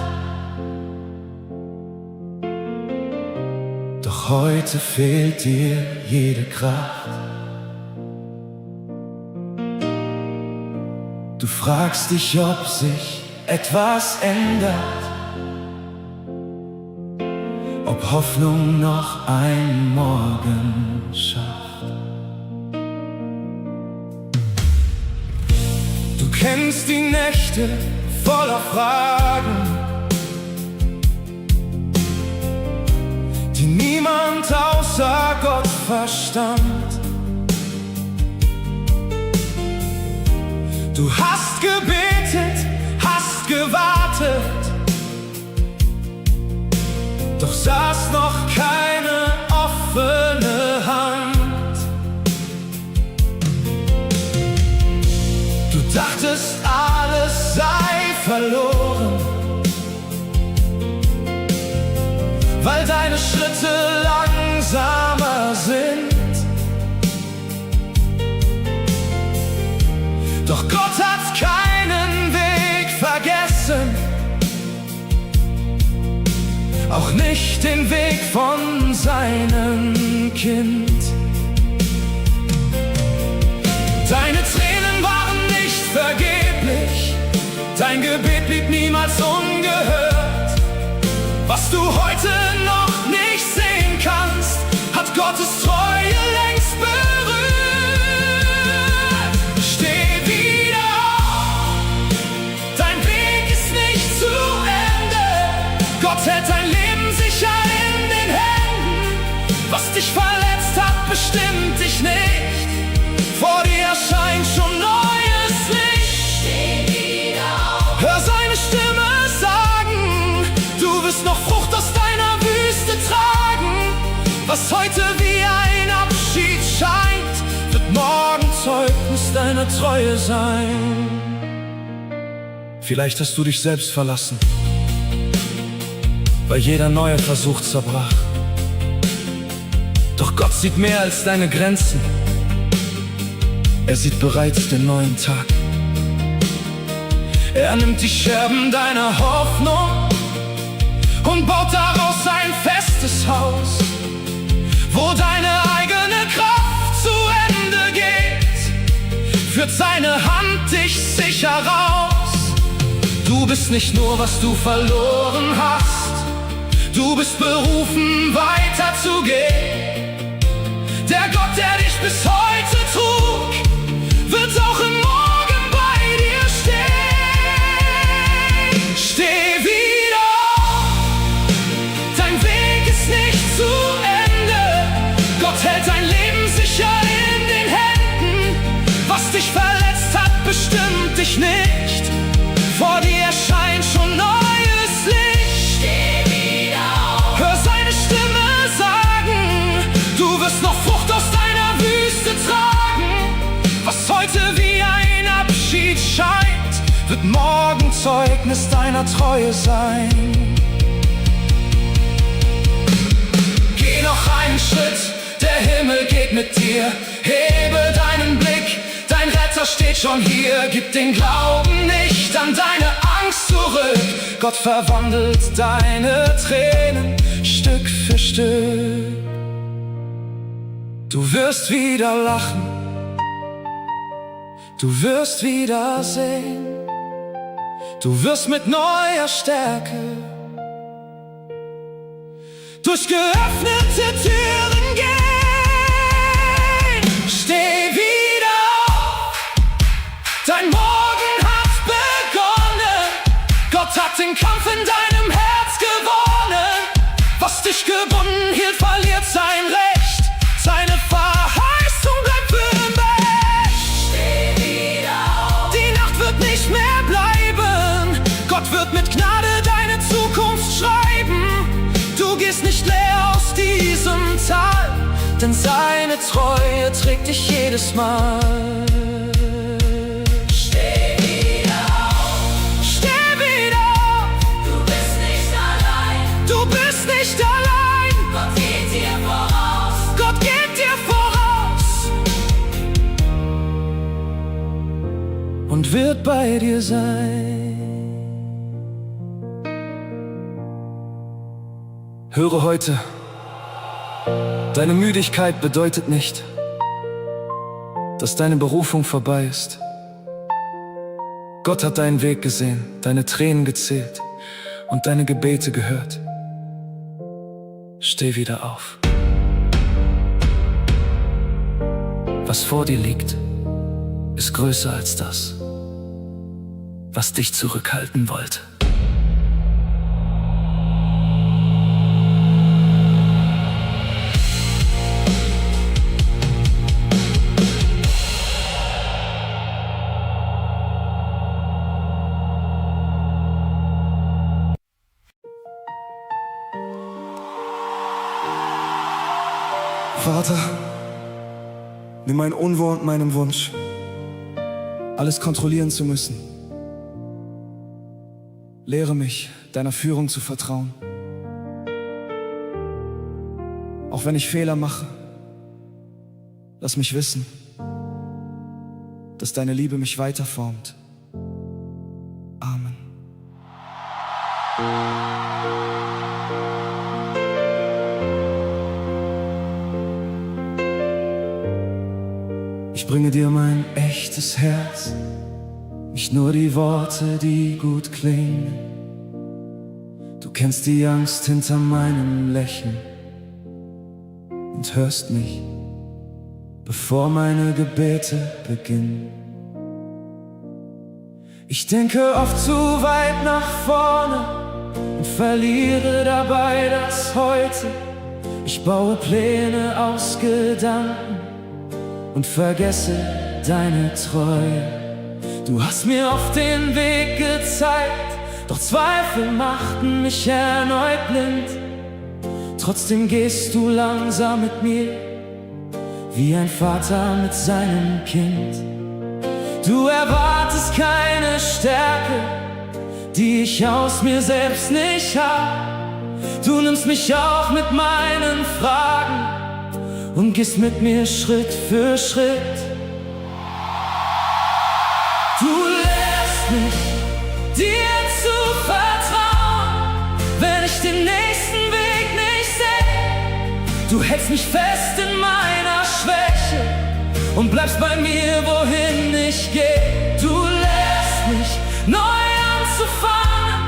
doch heute fehlt dir jede Kraft. Du fragst dich, ob sich etwas ändert, ob Hoffnung noch einen Morgen schafft. Du kennst die Nächte voller Fragen, die niemand außer Gott verstand. Du hast gebetet, hast gewartet, doch saß noch keine offene Hand. Du dachtest, alles sei verloren, weil deine Schritte langsamer sind. Doch Gott hat keinen Weg vergessen, auch nicht den Weg von seinem Kind. Deine Tränen waren nicht vergeblich, dein Gebet blieb niemals ungehört. Was du heute noch nicht sehen kannst, hat Gottes Treue längst berührt. Steh wieder auf, dein Weg ist nicht zu Ende. Gott hält dein Leben sicher in den Händen. Was dich verletzt hat, bestimmt dich nicht. Vor dir erscheint schon neues Licht. Steh wieder auf. Hör seine Stimme sagen, du wirst noch Frucht aus deiner Wüste tragen. Was heute wie ein Abschied scheint, wird morgen Zeugnis deiner Treue sein. Vielleicht hast du dich selbst verlassen, weil jeder neue Versuch zerbrach. Doch Gott sieht mehr als deine Grenzen. Er sieht bereits den neuen Tag. Er nimmt die Scherben deiner Hoffnung und baut daraus ein festes Haus, wo deine eigene Kraft zu Ende geht, führt seine Hand dich sicher raus. Du bist nicht nur, was du verloren hast, du bist berufen, weiterzugehen. Der Gott, der dich bis heute trug, wird auch im Morgen bei dir stehen. Steh wieder auf, dein Weg ist nicht zu Ende. Gott hält dein Leben sicher in den Händen. Was dich verletzt hat, bestimmt dich nicht. Vor dir erscheint schon neues Licht. Steh wieder auf. Hör seine Stimme sagen, du wirst noch Frucht aus deiner Wüste tragen. Was heute wie ein Abschied scheint, wird morgen Zeugnis deiner Treue sein. einen Schritt, der Himmel geht mit dir. Hebe deinen Blick, dein Retter steht schon hier. Gib den Glauben nicht an deine Angst zurück. Gott verwandelt deine Tränen Stück für Stück. Du wirst wieder lachen, du wirst wieder sehen, du wirst mit neuer Stärke durch geöffnete Türen gehen. Steh wieder auf, dein Morgen hat begonnen. Gott hat den Kampf in deinem Herz gewonnen. Was dich gebunden hielt, verliert sein Recht. Seine Verheißung bleibt für immer. Steh wieder auf. Die Nacht wird nicht mehr bleiben. Gott wird mit Gnade deine Zukunft schreiben. Du gehst nicht leer aus diesem Tal, denn seine Treue trägt dich jedes Mal. Steh wieder auf. Steh wieder auf. Du bist nicht allein. Du bist nicht allein. Gott geht dir voraus. Gott geht dir voraus und wird bei dir sein. Höre heute, deine Müdigkeit bedeutet nicht, dass deine Berufung vorbei ist. Gott hat deinen Weg gesehen, deine Tränen gezählt und deine Gebete gehört. Steh wieder auf. Was vor dir liegt, ist größer als das, was dich zurückhalten wollte. Vater, nimm mein Unwort und meinen Wunsch, alles kontrollieren zu müssen. Lehre mich, deiner Führung zu vertrauen. Auch wenn ich Fehler mache, lass mich wissen, dass deine Liebe mich weiterformt. Amen. Ich bringe dir mein echtes Herz, nicht nur die Worte, die gut klingen. Du kennst die Angst hinter meinem Lächeln und hörst mich, bevor meine Gebete beginnen. Ich denke oft zu weit nach vorne und verliere dabei das Heute. Ich baue Pläne aus Gedanken und vergesse deine Treue. Du hast mir oft den Weg gezeigt, doch Zweifel machten mich erneut blind. Trotzdem gehst du langsam mit mir, wie ein Vater mit seinem Kind. Du erwartest keine Stärke, die ich aus mir selbst nicht hab. Du nimmst mich auch mit meinen Fragen und gehst mit mir Schritt für Schritt. Du lehrst mich, dir zu vertrauen, wenn ich den nächsten Weg nicht sehe. Du hältst mich fest in meiner Schwäche und bleibst bei mir, wohin ich gehe. Du lehrst mich, neu anzufangen,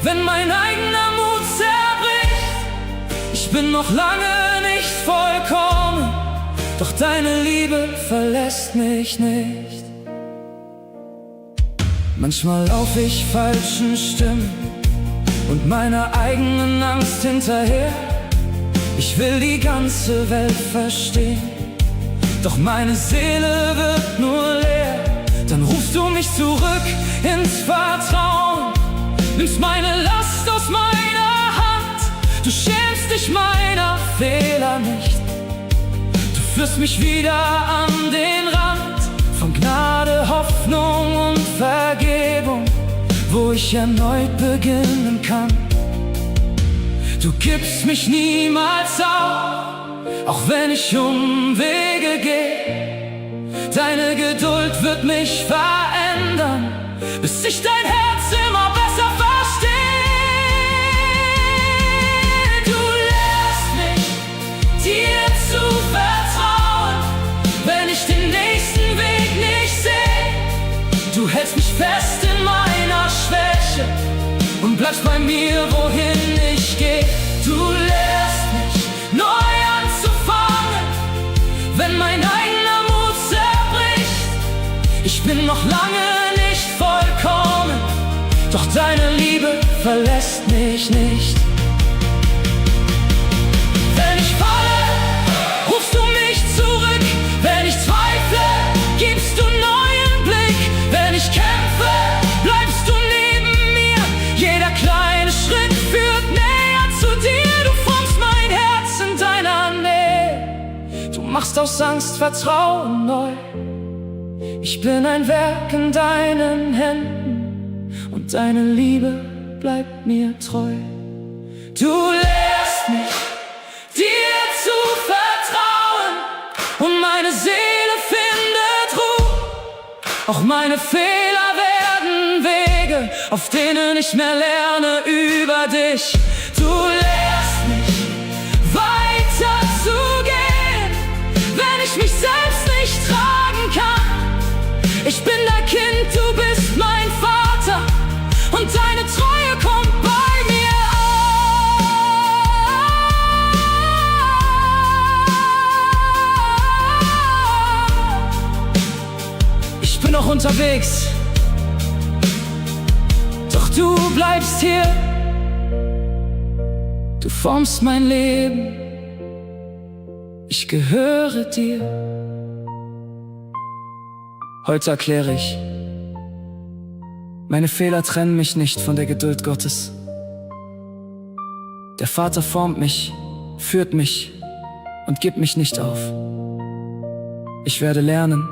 wenn mein eigener Mut zerbricht. Ich bin noch lange nicht vollkommen, doch deine Liebe verlässt mich nicht. Manchmal lauf ich falschen Stimmen und meiner eigenen Angst hinterher. Ich will die ganze Welt verstehen, doch meine Seele wird nur leer. Dann rufst du mich zurück ins Vertrauen, nimmst meine Last aus meiner Hand. Du schämst dich meiner Fehler nicht, du führst mich wieder an den Rand von Gnade, Hoffnung und Vergebung, wo ich erneut beginnen kann. Du gibst mich niemals auf, auch wenn ich Umwege gehe. Deine Geduld wird mich verändern, bis ich dein Herz immer besser verstehe. Du lehrst mich, dir zu vertrauen, wenn ich den nächsten Weg nicht sehe. Du hältst mich fest in meiner Schwäche und bleibst bei mir, wohin ich gehe. Du lehrst mich, neu anzufangen, wenn mein eigener Mut zerbricht. Ich bin noch lange nicht vollkommen, doch deine Liebe verlässt mich nicht. Wenn ich falle, rufst du mich zurück. Wenn ich zweifle, gibst du neuen Blick. Wenn ich kämpfe, bleibst du neben mir. Jeder kleine Schritt führt näher zu dir. Du formst mein Herz in deiner Nähe. Du machst aus Angst Vertrauen neu. Ich bin ein Werk in deinen Händen und deine Liebe bleibt mir treu. Du lehrst mich, dir zu vertrauen, und meine Seele findet Ruhe. Auch meine Fehler werden Wege, auf denen ich mehr lerne über dich. Du lehrst mich, weiter zu gehen, wenn ich mich selbst nicht tragen kann. Ich bin dein Kind, du bist mein Vater, und deine Treue kommt bei mir an. Ich bin noch unterwegs, doch du bleibst hier. Du formst mein Leben, ich gehöre dir. Heute erkläre ich, meine Fehler trennen mich nicht von der Geduld Gottes. Der Vater formt mich, führt mich und gibt mich nicht auf. Ich werde lernen,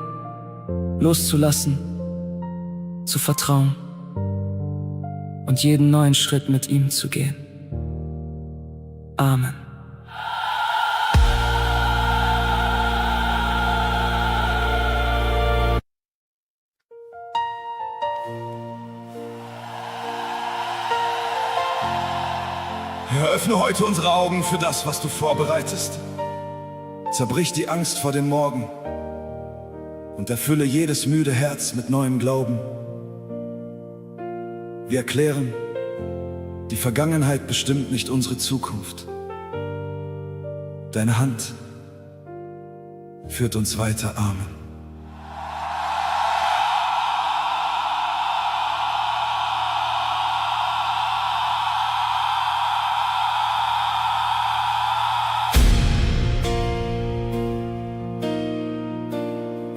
loszulassen, zu vertrauen und jeden neuen Schritt mit ihm zu gehen. Amen. Herr, öffne heute unsere Augen für das, was du vorbereitest. Zerbrich die Angst vor dem Morgen und erfülle jedes müde Herz mit neuem Glauben. Wir erklären, die Vergangenheit bestimmt nicht unsere Zukunft. Deine Hand führt uns weiter. Amen.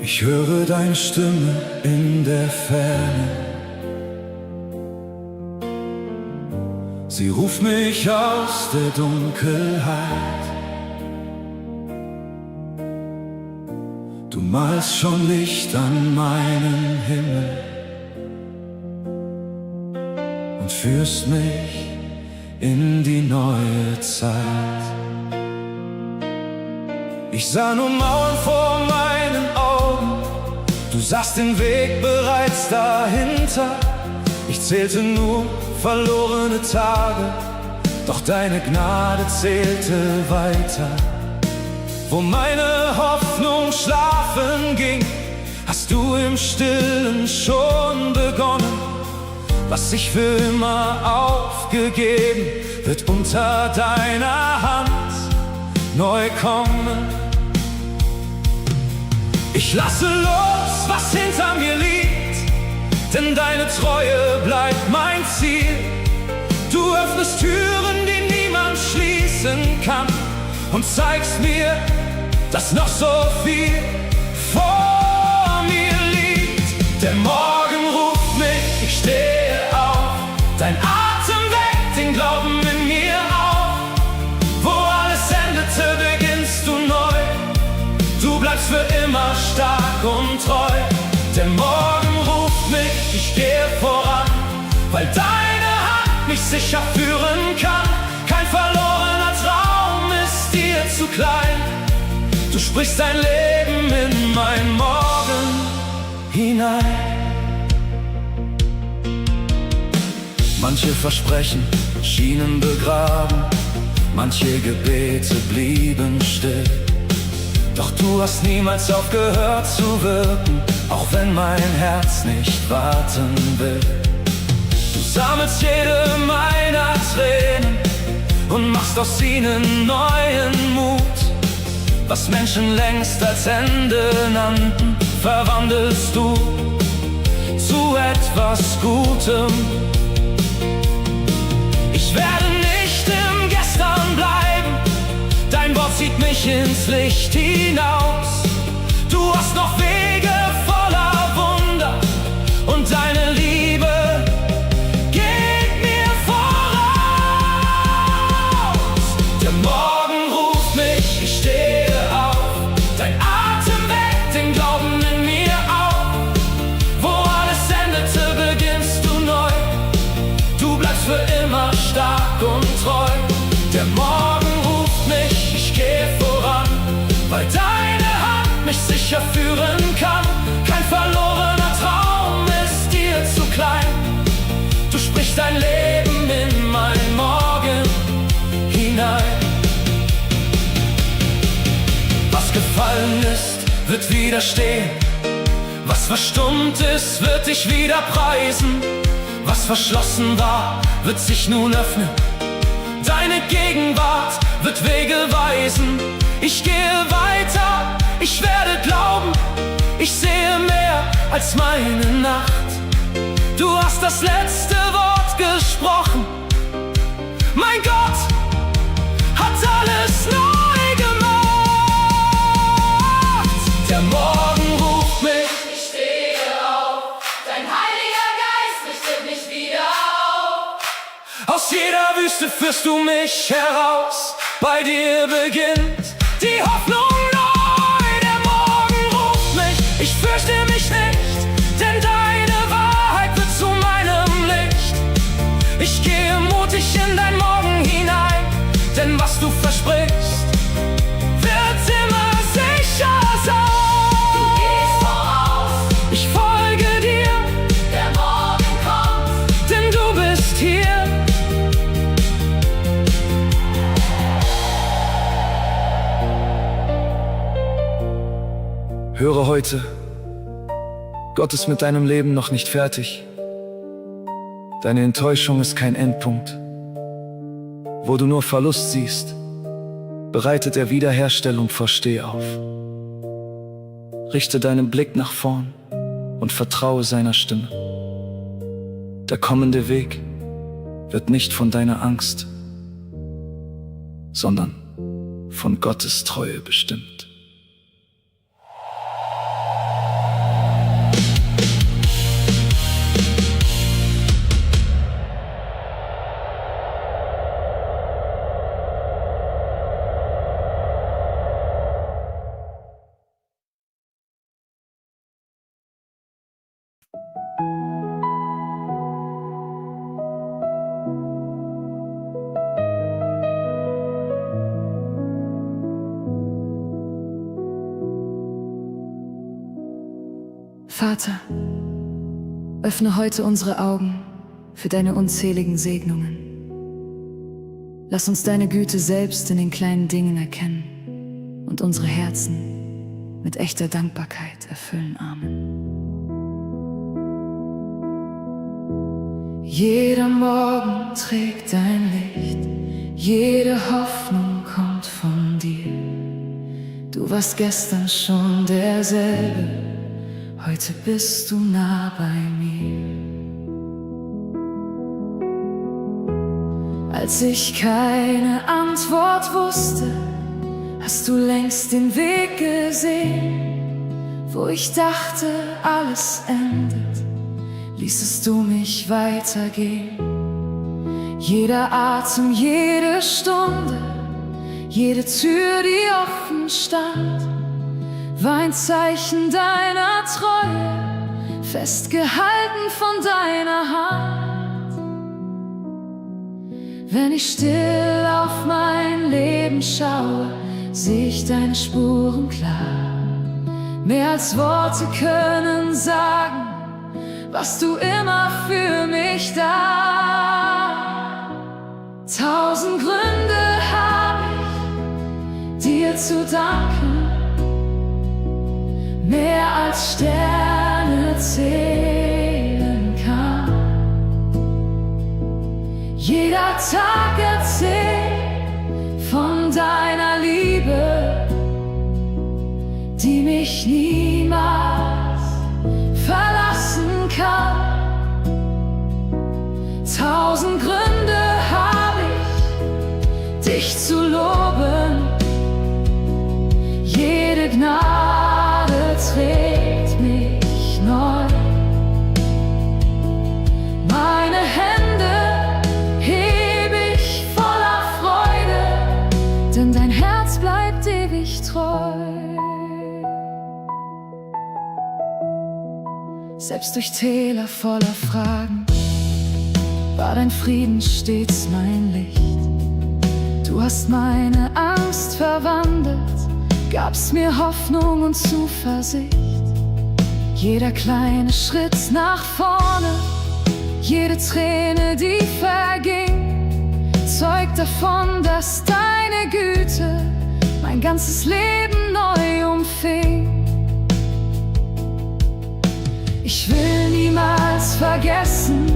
Ich höre deine Stimme in der Ferne. Sie ruft mich aus der Dunkelheit. Du malst schon Licht an meinen Himmel und führst mich in die neue Zeit. Ich sah nur Mauern vor meinen Augen, du sahst den Weg bereits dahinter. Ich zählte nur verlorene Tage, doch deine Gnade zählte weiter. Wo meine Hoffnung schlafen ging, hast du im Stillen schon begonnen. Was ich für immer aufgegeben, wird unter deiner Hand neu kommen. Ich lasse los, was hinter mir liegt, denn deine Treue bleibt mein Ziel. Du öffnest Türen, die niemand schließen kann, und zeigst mir, dass noch so viel vor mir liegt. Der Morgen ruft mich, ich stehe auf, dein Atem weckt den Glauben in mir auf. Wo alles endete, beginnst du neu. Du bleibst für immer stark und treu. Der Morgen ruft mich, ich gehe voran, weil deine Hand mich sicher führen kann. Kein verlorener Traum ist dir zu klein. sprichst dein Leben in mein Morgen hinein. Manche Versprechen schienen begraben, manche Gebete blieben still. Doch du hast niemals aufgehört zu wirken, auch wenn mein Herz nicht warten will. Du sammelst jede meiner Tränen und machst aus ihnen neuen Mut. Was Menschen längst als Ende nannten, verwandelst du zu etwas Gutem. Ich werde nicht im Gestern bleiben, dein Wort zieht mich ins Licht hinaus. Du hast noch Wege voller Wunder und deine Liebe geht mir voraus. Der Morgen ruft mich, ich stehe auf, dein Atem weckt den Glauben in mir auf. Wo alles endete, beginnst du neu, du bleibst für immer stark und treu. Der Morgen ruft mich, ich gehe voran, weil deine Hand mich sicher führen kann. Kein verlorener Traum ist dir zu klein. Du sprichst dein Leben in mein Morgen hinein. Was gefallen ist, wird wieder stehen. Was verstummt ist, wird dich wieder preisen. Was verschlossen war, wird sich nun öffnen. Deine Gegenwart wird Wege weisen. Ich gehe weiter, ich werde glauben. Ich sehe mehr als meine Nacht. Du hast das letzte Wort gesprochen. Mein Gott hat alles neu gemacht. Der Morgen ruft mich. Ich stehe auf, dein Heiliger Geist richtet mich wieder auf. Aus jeder Wüste führst du mich heraus. Bei dir beginnt die Hoffnung neu. Der Morgen ruft mich, ich fürchte mich nicht, denn deine Wahrheit wird zu meinem Licht. Ich gehe mutig in dein Morgen hinein, denn was du versprichst, wird immer sicher sein. Du gehst voraus, Ich folge dir, der Morgen kommt. denn du bist hier. Höre heute, Gott ist mit deinem Leben noch nicht fertig. Deine Enttäuschung ist kein Endpunkt. Wo du nur Verlust siehst, bereitet er Wiederherstellung vor. Steh auf. Richte deinen Blick nach vorn und vertraue seiner Stimme. Der kommende Weg wird nicht von deiner Angst, sondern von Gottes Treue bestimmt. Vater, öffne heute unsere Augen für deine unzähligen Segnungen. Lass uns deine Güte selbst in den kleinen Dingen erkennen und unsere Herzen mit echter Dankbarkeit erfüllen. Amen. Jeder Morgen trägt dein Licht, jede Hoffnung kommt von dir. Du warst gestern schon derselbe, heute bist du nah bei mir. Als ich keine Antwort wusste, hast du längst den Weg gesehen. Wo ich dachte, alles endet, ließest du mich weitergehen. Jeder Atem, jede Stunde, jede Tür, die offen stand, war ein Zeichen deiner Treue, festgehalten von deiner Hand. Wenn ich still auf mein Leben schaue, sehe ich deine Spuren klar. Mehr als Worte können sagen, was du immer für mich da. 1000 Gründe habe ich, dir zu danken, mehr als Sterne zählen kann. Jeder Tag erzählt von deiner Liebe, die mich niemals verlassen kann. 1000 Gründe habe ich, dich zu loben. Jede Gnade trägt mich neu. Meine Hände heb ich voller Freude, denn dein Herz bleibt ewig treu. Selbst durch Täler voller Fragen war dein Frieden stets mein Licht. Du hast meine Angst verwandelt, gabst mir Hoffnung und Zuversicht. Jeder kleine Schritt nach vorne, jede Träne, die verging, zeugt davon, dass deine Güte mein ganzes Leben neu umfing. Ich will niemals vergessen,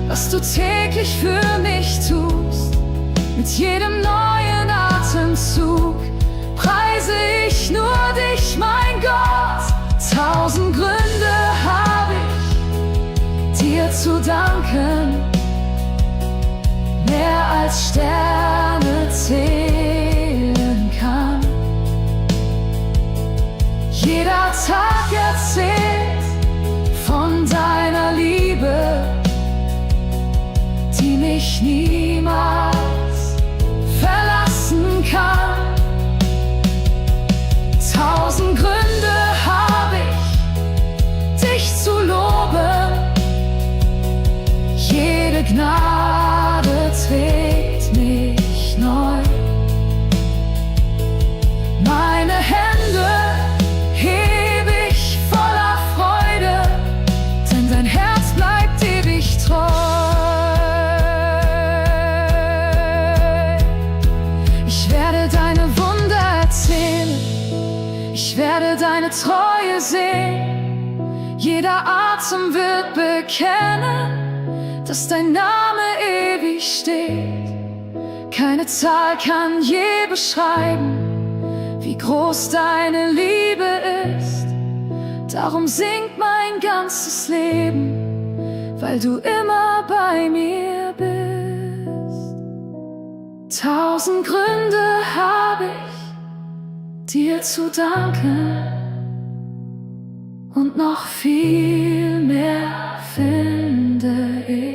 was du täglich für mich tust. Mit jedem neuen Atemzug preise ich nur dich, mein Gott. 1000 Gründe habe ich, dir zu danken, mehr als Sterne zählen kann. Jeder Tag erzählt von deiner Liebe, die mich niemals verlassen kann. 1000 Gründe habe ich, dich zu loben. Jede Gnade trägt mich neu. Meine Hände heb ich voller Freude, denn dein Herz bleibt ewig treu. Ich werde deine Wunder erzählen, ich werde deine Treue sehen. Jeder Atem wird bekennen, dass dein Name ewig steht. Keine Zahl kann je beschreiben, wie groß deine Liebe ist. Darum singt mein ganzes Leben, weil du immer bei mir bist. 1000 Gründe habe ich, dir zu danken, und noch viel mehr finde ich.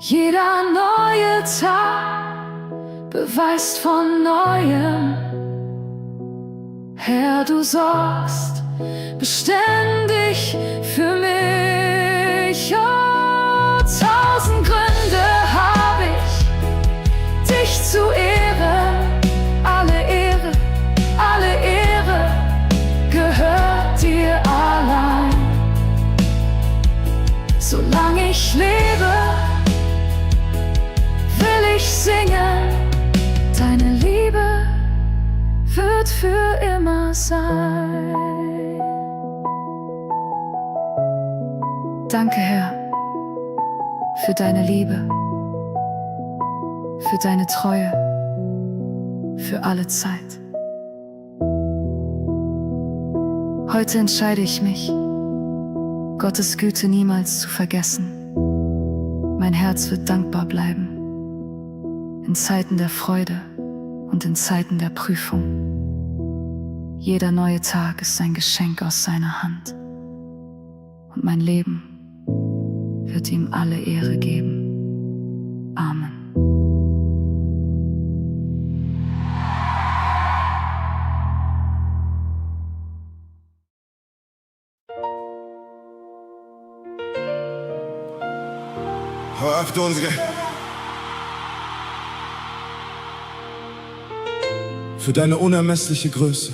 Jeder neue Tag beweist von Neuem, Herr, du sorgst beständig für mich. Oh, 1000 Gründe habe ich, dich zu ehren. Alle Ehre gehört dir allein. Solange ich lebe, will ich singen. Deine Liebe wird für immer sein. Danke, Herr, für deine Liebe, für deine Treue, für alle Zeit. Heute entscheide ich mich, Gottes Güte niemals zu vergessen. Mein Herz wird dankbar bleiben, in Zeiten der Freude und in Zeiten der Prüfung. Jeder neue Tag ist ein Geschenk aus seiner Hand, und mein Leben wird ihm alle Ehre geben. Amen. für deine unermessliche Größe.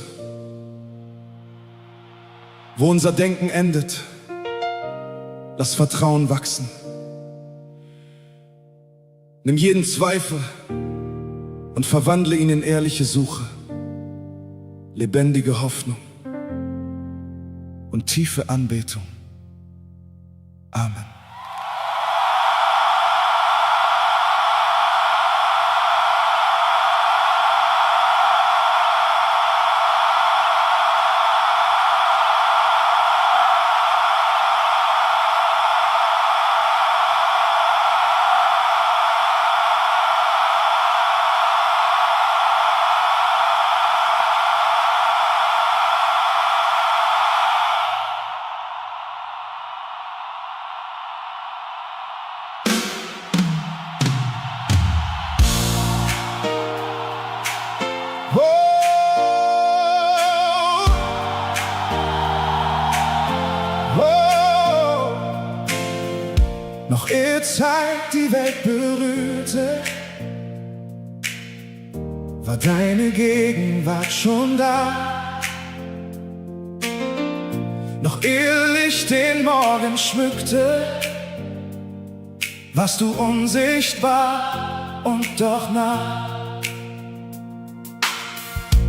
Wo unser Denken endet, lass Vertrauen wachsen. Nimm jeden Zweifel und verwandle ihn in ehrliche Suche, lebendige Hoffnung und tiefe Anbetung. Amen. Noch ehe Zeit die Welt berührte, war deine Gegenwart schon da. Noch ehe Licht den Morgen schmückte, warst du unsichtbar und doch nah.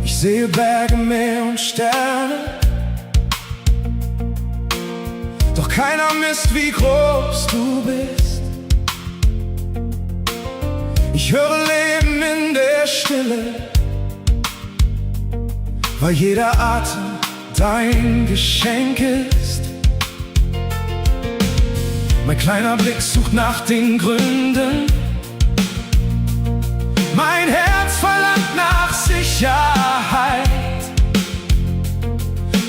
Ich sehe Berge, Meer und Sterne, doch keiner misst, wie groß du bist. Ich höre Leben in der Stille, weil jeder Atem dein Geschenk ist. Mein kleiner Blick sucht nach den Gründen, mein Herz verlangt nach Sicherheit.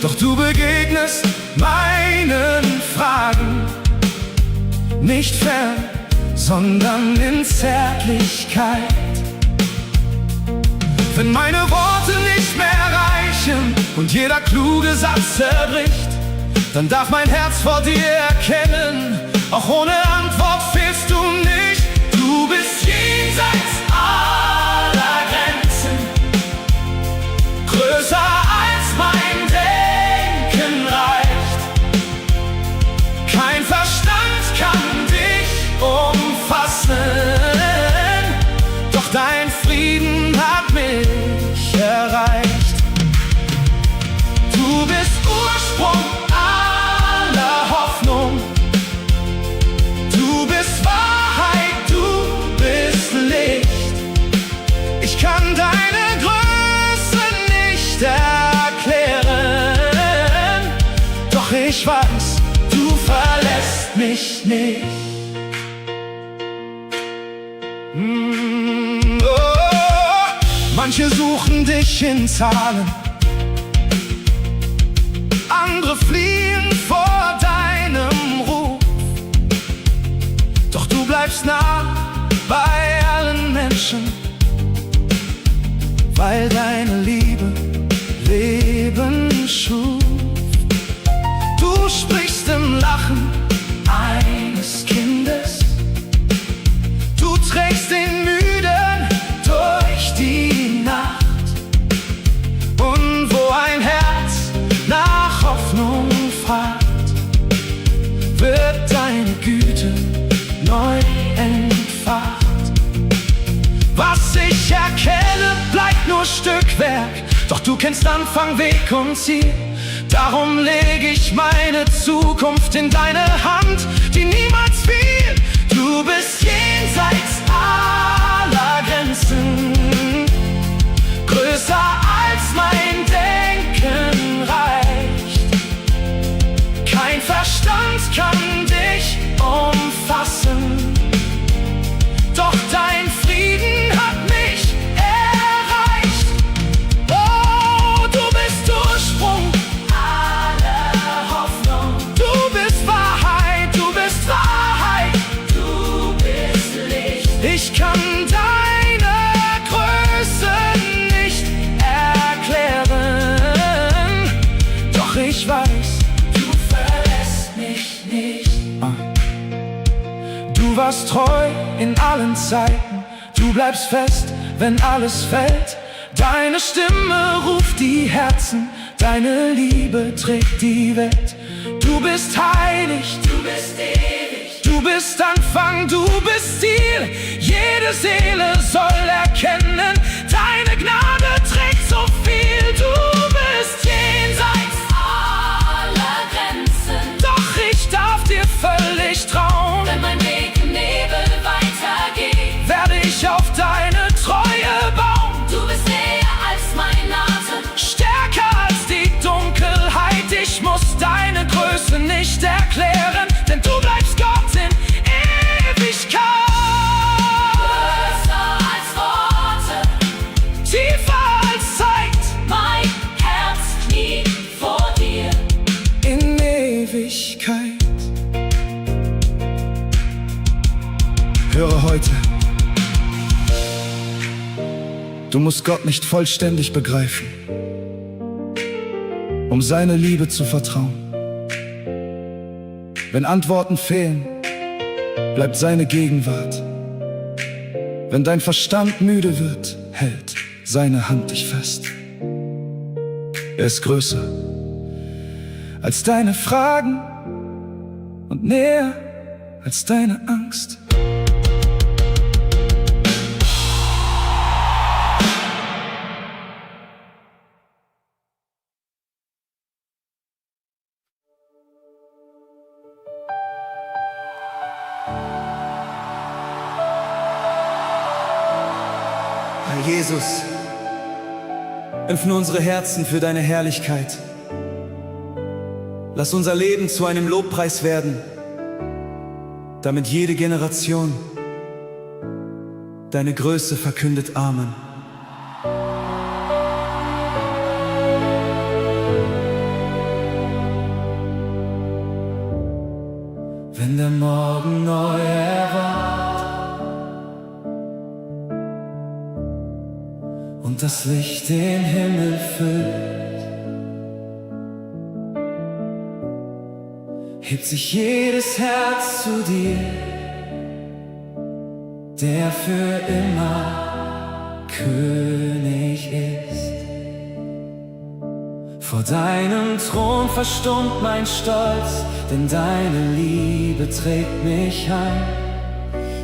Doch du begegnest meinen Fragen nicht fern, sondern in Zärtlichkeit. Wenn meine Worte nicht mehr reichen und jeder kluge Satz zerbricht, dann darf mein Herz vor dir erkennen, auch ohne Antwort fehlst du nicht. Du bist jenseits aller Grenzen, größer als mein Denken reicht. Kein Verstand kann dich umfassen, doch dein Frieden hat mich erreicht. Du bist Ursprung aller Hoffnung, du bist Wahrheit, du bist Licht. Ich kann deine Größe nicht erklären, doch ich weiß, du verlässt mich nicht. Manche suchen dich in Zahlen, andere fliehen vor deinem Ruf, doch du bleibst nah bei allen Menschen, weil deine Liebe Leben schuf. Du sprichst im Lachen eines Kindes, du trägst den Müden durch die Nacht. Und wo ein Herz nach Hoffnung fragt, wird deine Güte neu entfacht. Was ich erkenne, bleibt nur Stückwerk, doch du kennst Anfang, Weg und Ziel. Darum lege ich meine Zukunft in deine Hand, die niemals fiel. Du bist jenseits aller Grenzen, größer als mein Denken reicht. Kein Verstand kann dich umfassen, doch dein Frieden hat mich erreicht. Oh, du bist Ursprung aller Hoffnung, du bist Wahrheit, du bist Wahrheit, du bist Licht. Ich kann deine Größe nicht erklären, doch ich weiß, du verlässt mich nicht. Du warst treu in allen Zeiten, du bleibst fest, wenn alles fällt. Deine Stimme ruft die Herzen, deine Liebe trägt die Welt. Du bist heilig, Du bist ewig, du bist Anfang, du bist Ziel. Jede Seele soll erkennen, deine Gnade trägt so viel. Du bist jenseits aller Grenzen. Doch ich darf dir völlig trauen. Wenn mein Weg im Nebel weitergeht, Werde ich auf deine Treue bauen. du bist näher als mein Atem. Stärker als die Dunkelheit. Ich muss deine Größe nicht erklären, denn du bleibst Gott in Ewigkeit. Größer als Worte, Tiefer als Zeit. mein Herz kniet vor dir. In Ewigkeit. Höre heute, du musst Gott nicht vollständig begreifen, um seine Liebe zu vertrauen. Wenn Antworten fehlen, bleibt seine Gegenwart. Wenn dein Verstand müde wird, hält seine Hand dich fest. Er ist größer als deine Fragen und näher als deine Angst. Herr Jesus, öffne unsere Herzen für deine Herrlichkeit. Lass unser Leben zu einem Lobpreis werden, damit jede Generation deine Größe verkündet. Amen. Wenn der Morgen neu erwacht und das Licht den Himmel füllt, hebt sich jedes Herz zu dir, der für immer König ist. Vor deinem Thron verstummt mein Stolz, denn deine Liebe trägt mich ein.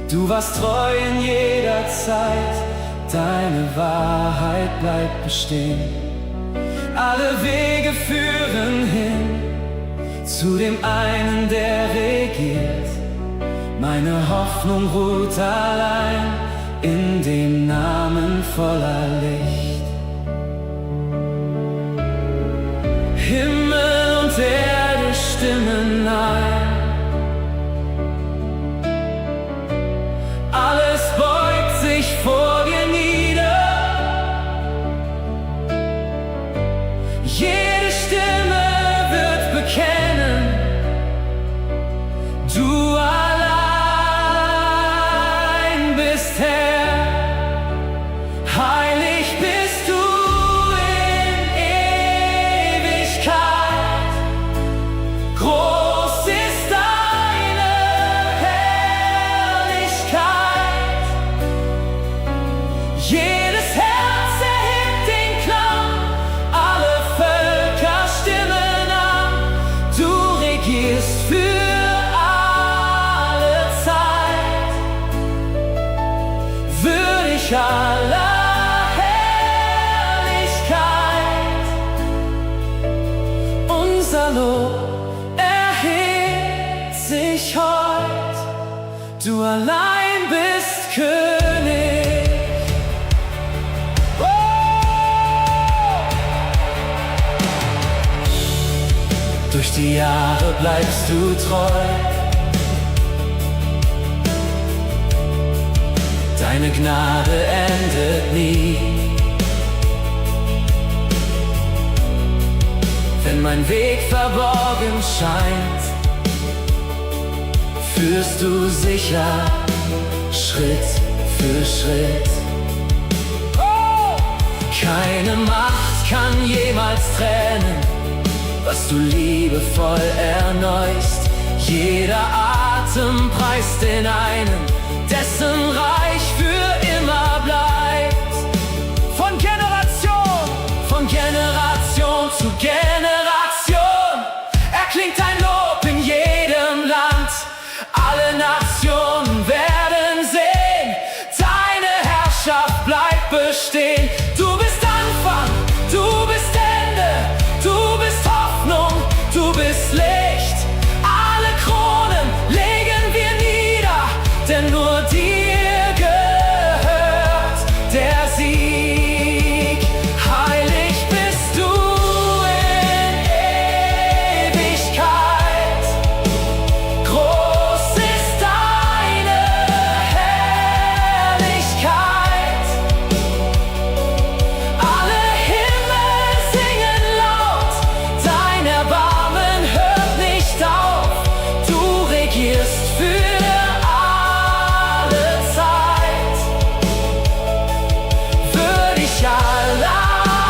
Du warst treu in jeder Zeit, deine Wahrheit bleibt bestehen. Alle Wege führen hin zu dem einen, der regiert. Meine Hoffnung ruht allein in dem Namen voller Licht. Himmel und Erde stimmen ein. Alles beugt sich vor dir nieder. Jede Stimme wird bekennen, du allein bist Herr. Heilig bist du in Ewigkeit. Groß ist deine Herrlichkeit. Jedes Herz erhebt den Klang, alle Völker stimmen an. Du regierst für alle Zeit, würdig aller Herrlichkeit. Unser Lob erhebt sich heut, du allein bist König. Oh! Durch die Jahre bleibst du treu, deine Gnade endet nie. Wenn mein Weg verborgen scheint, führst du sicher Schritt für Schritt. Keine Macht kann jemals trennen, was du liebevoll erneust. Jeder Atem preist den einen, dessen Reich für immer bleibt. Von Generation zu Generation erklingt dein Lob in jedem Land. Alle Nationen werden sehen, deine Herrschaft bleibt bestehen. Du bist Anfang, du bist Ende, du bist Hoffnung, du bist Licht. Alle Kronen legen wir nieder, denn nur dir gehört der Sieg. Heilig bist du in Ewigkeit, groß ist deine Herrlichkeit. Alle Himmel singen laut, dein Erbarmen hört nicht auf. Du regierst für alle Zeit, würdig aller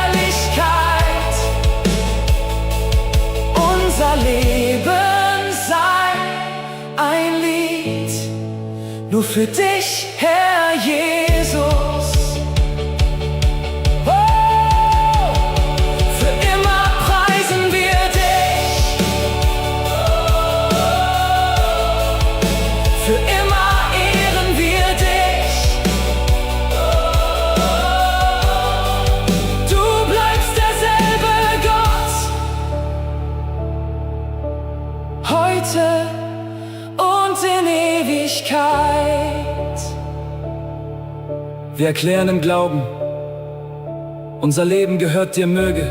Herrlichkeit. Unser Leben sei ein Lied, nur für dich, Herr Jesus. Oh, für immer preisen wir dich, für immer ehren wir dich. Du bleibst derselbe Gott, heute und in Ewigkeit. Wir erklären im Glauben, unser Leben gehört dir, möge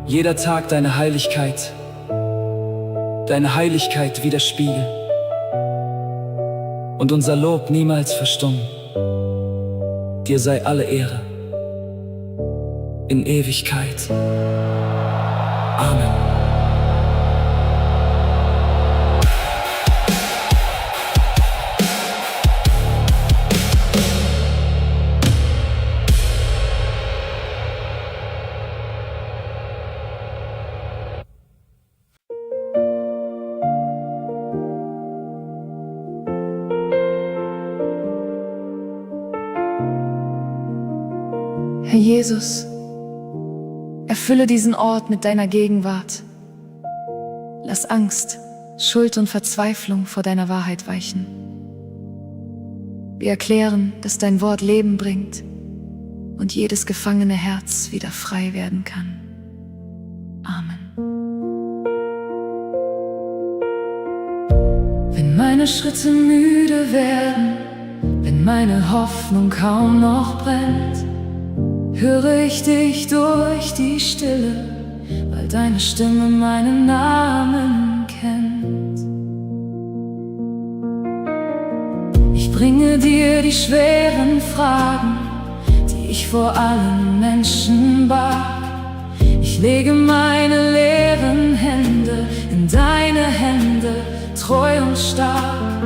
jeder Tag deine Heiligkeit widerspiegeln und unser Lob niemals verstummen. Dir sei alle Ehre in Ewigkeit. Amen. Herr Jesus, erfülle diesen Ort mit deiner Gegenwart. Lass Angst, Schuld und Verzweiflung vor deiner Wahrheit weichen. Wir erklären, dass dein Wort Leben bringt und jedes gefangene Herz wieder frei werden kann. Amen. Wenn meine Schritte müde werden, wenn meine Hoffnung kaum noch brennt, höre ich dich durch die Stille, weil deine Stimme meinen Namen kennt. Ich bringe dir die schweren Fragen, die ich vor allen Menschen barg. Ich lege meine leeren Hände in deine Hände, treu und stark.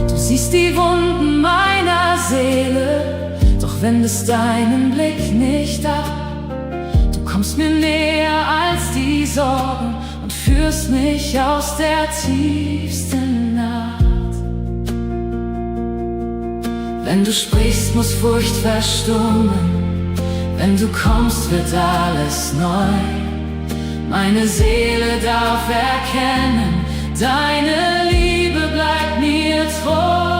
Du siehst die Wunden meiner Seele, doch wendest deinen Blick nicht ab. Du kommst mir näher als die Sorgen und führst mich aus der tiefsten Nacht. Wenn du sprichst, muss Furcht verstummen. Wenn du kommst, wird alles neu. Meine Seele darf erkennen, deine Liebe bleibt mir treu.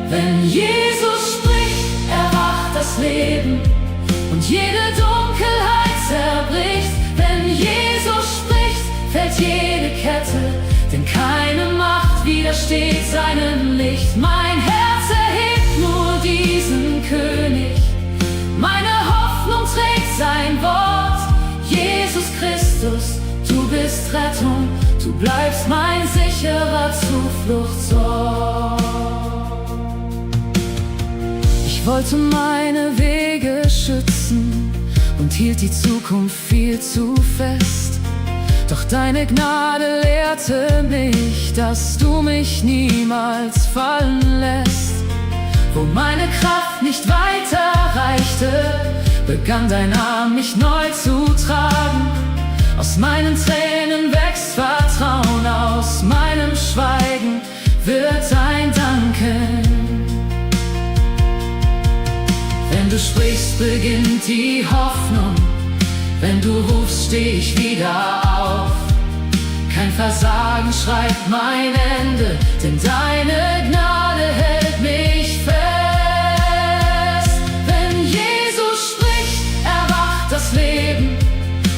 Wenn Jesus spricht, erwacht das Leben und jede Dunkelheit zerbricht. Wenn Jesus spricht, fällt jede Kette, denn keine Macht widersteht seinem Licht. Mein Herz erhebt nur diesen König, meine Hoffnung trägt sein Wort. Jesus Christus, du bist Rettung, du bleibst mein sicherer Zufluchtsort. Ich wollte meine Wege schützen und hielt die Zukunft viel zu fest. Doch deine Gnade lehrte mich, dass du mich niemals fallen lässt. Wo meine Kraft nicht weiter reichte, begann dein Arm mich neu zu tragen. Aus meinen Tränen wächst Vertrauen, aus meinem Schweigen wird ein Danken. Wenn du sprichst, beginnt die Hoffnung. Wenn du rufst, steh ich wieder auf. Kein Versagen schreibt mein Ende, denn deine Gnade hält mich fest. Wenn Jesus spricht, erwacht das Leben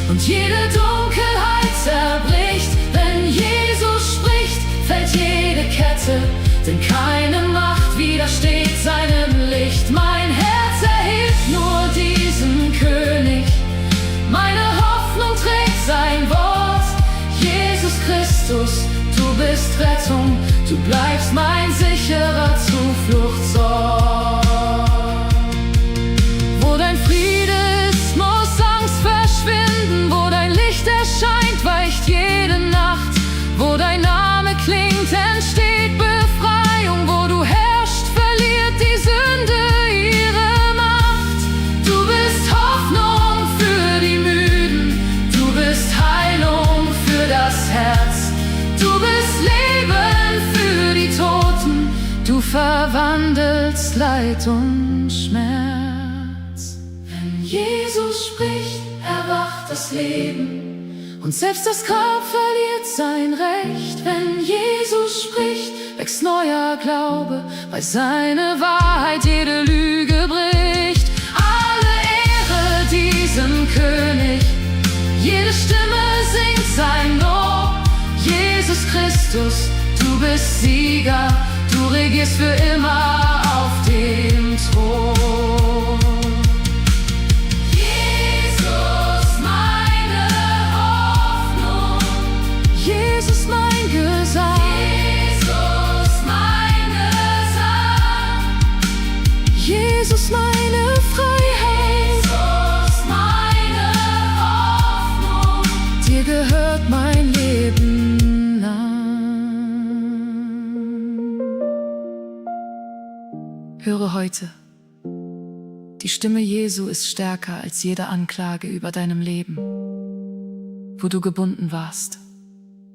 und jede Dunkelheit zerbricht. Wenn Jesus spricht, fällt jede Kette, denn keine Macht widersteht seinem Licht. Mein Herz erhebt nur diesen König, meine Hoffnung trägt sein Wort. Jesus Christus, du bist Rettung, du bleibst mein sicherer Zufluchtsort. Wo dein Friede ist, muss Angst verschwinden. Wo dein Licht erscheint, weicht jede Nacht. Wo dein Name klingt, entsteht Befreiung. Wo du herrschst, verliert die Sünde ihre Macht. Du bist Hoffnung für die Müden, du bist Heilung für das Herz. Du bist Leben für die Toten, du verwandelst Leid und Schmerz. Wenn Jesus spricht, erwacht das Leben und selbst das Grab verliert sein Recht. Wenn Jesus spricht, wächst neuer Glaube, weil seine Wahrheit jede Lüge bricht. Alle Ehre diesem König, jede Stimme singt sein Lob. Jesus Christus, du bist Sieger, du regierst für immer auf dem Thron. Jesus, meine Hoffnung, Jesus, mein Gesang, Jesus, mein Gesang, Jesus, meine Freiheit, Jesus, meine Hoffnung, dir gehört mein Leben lang. Höre heute, die Stimme Jesu ist stärker als jede Anklage über deinem Leben. Wo du gebunden warst,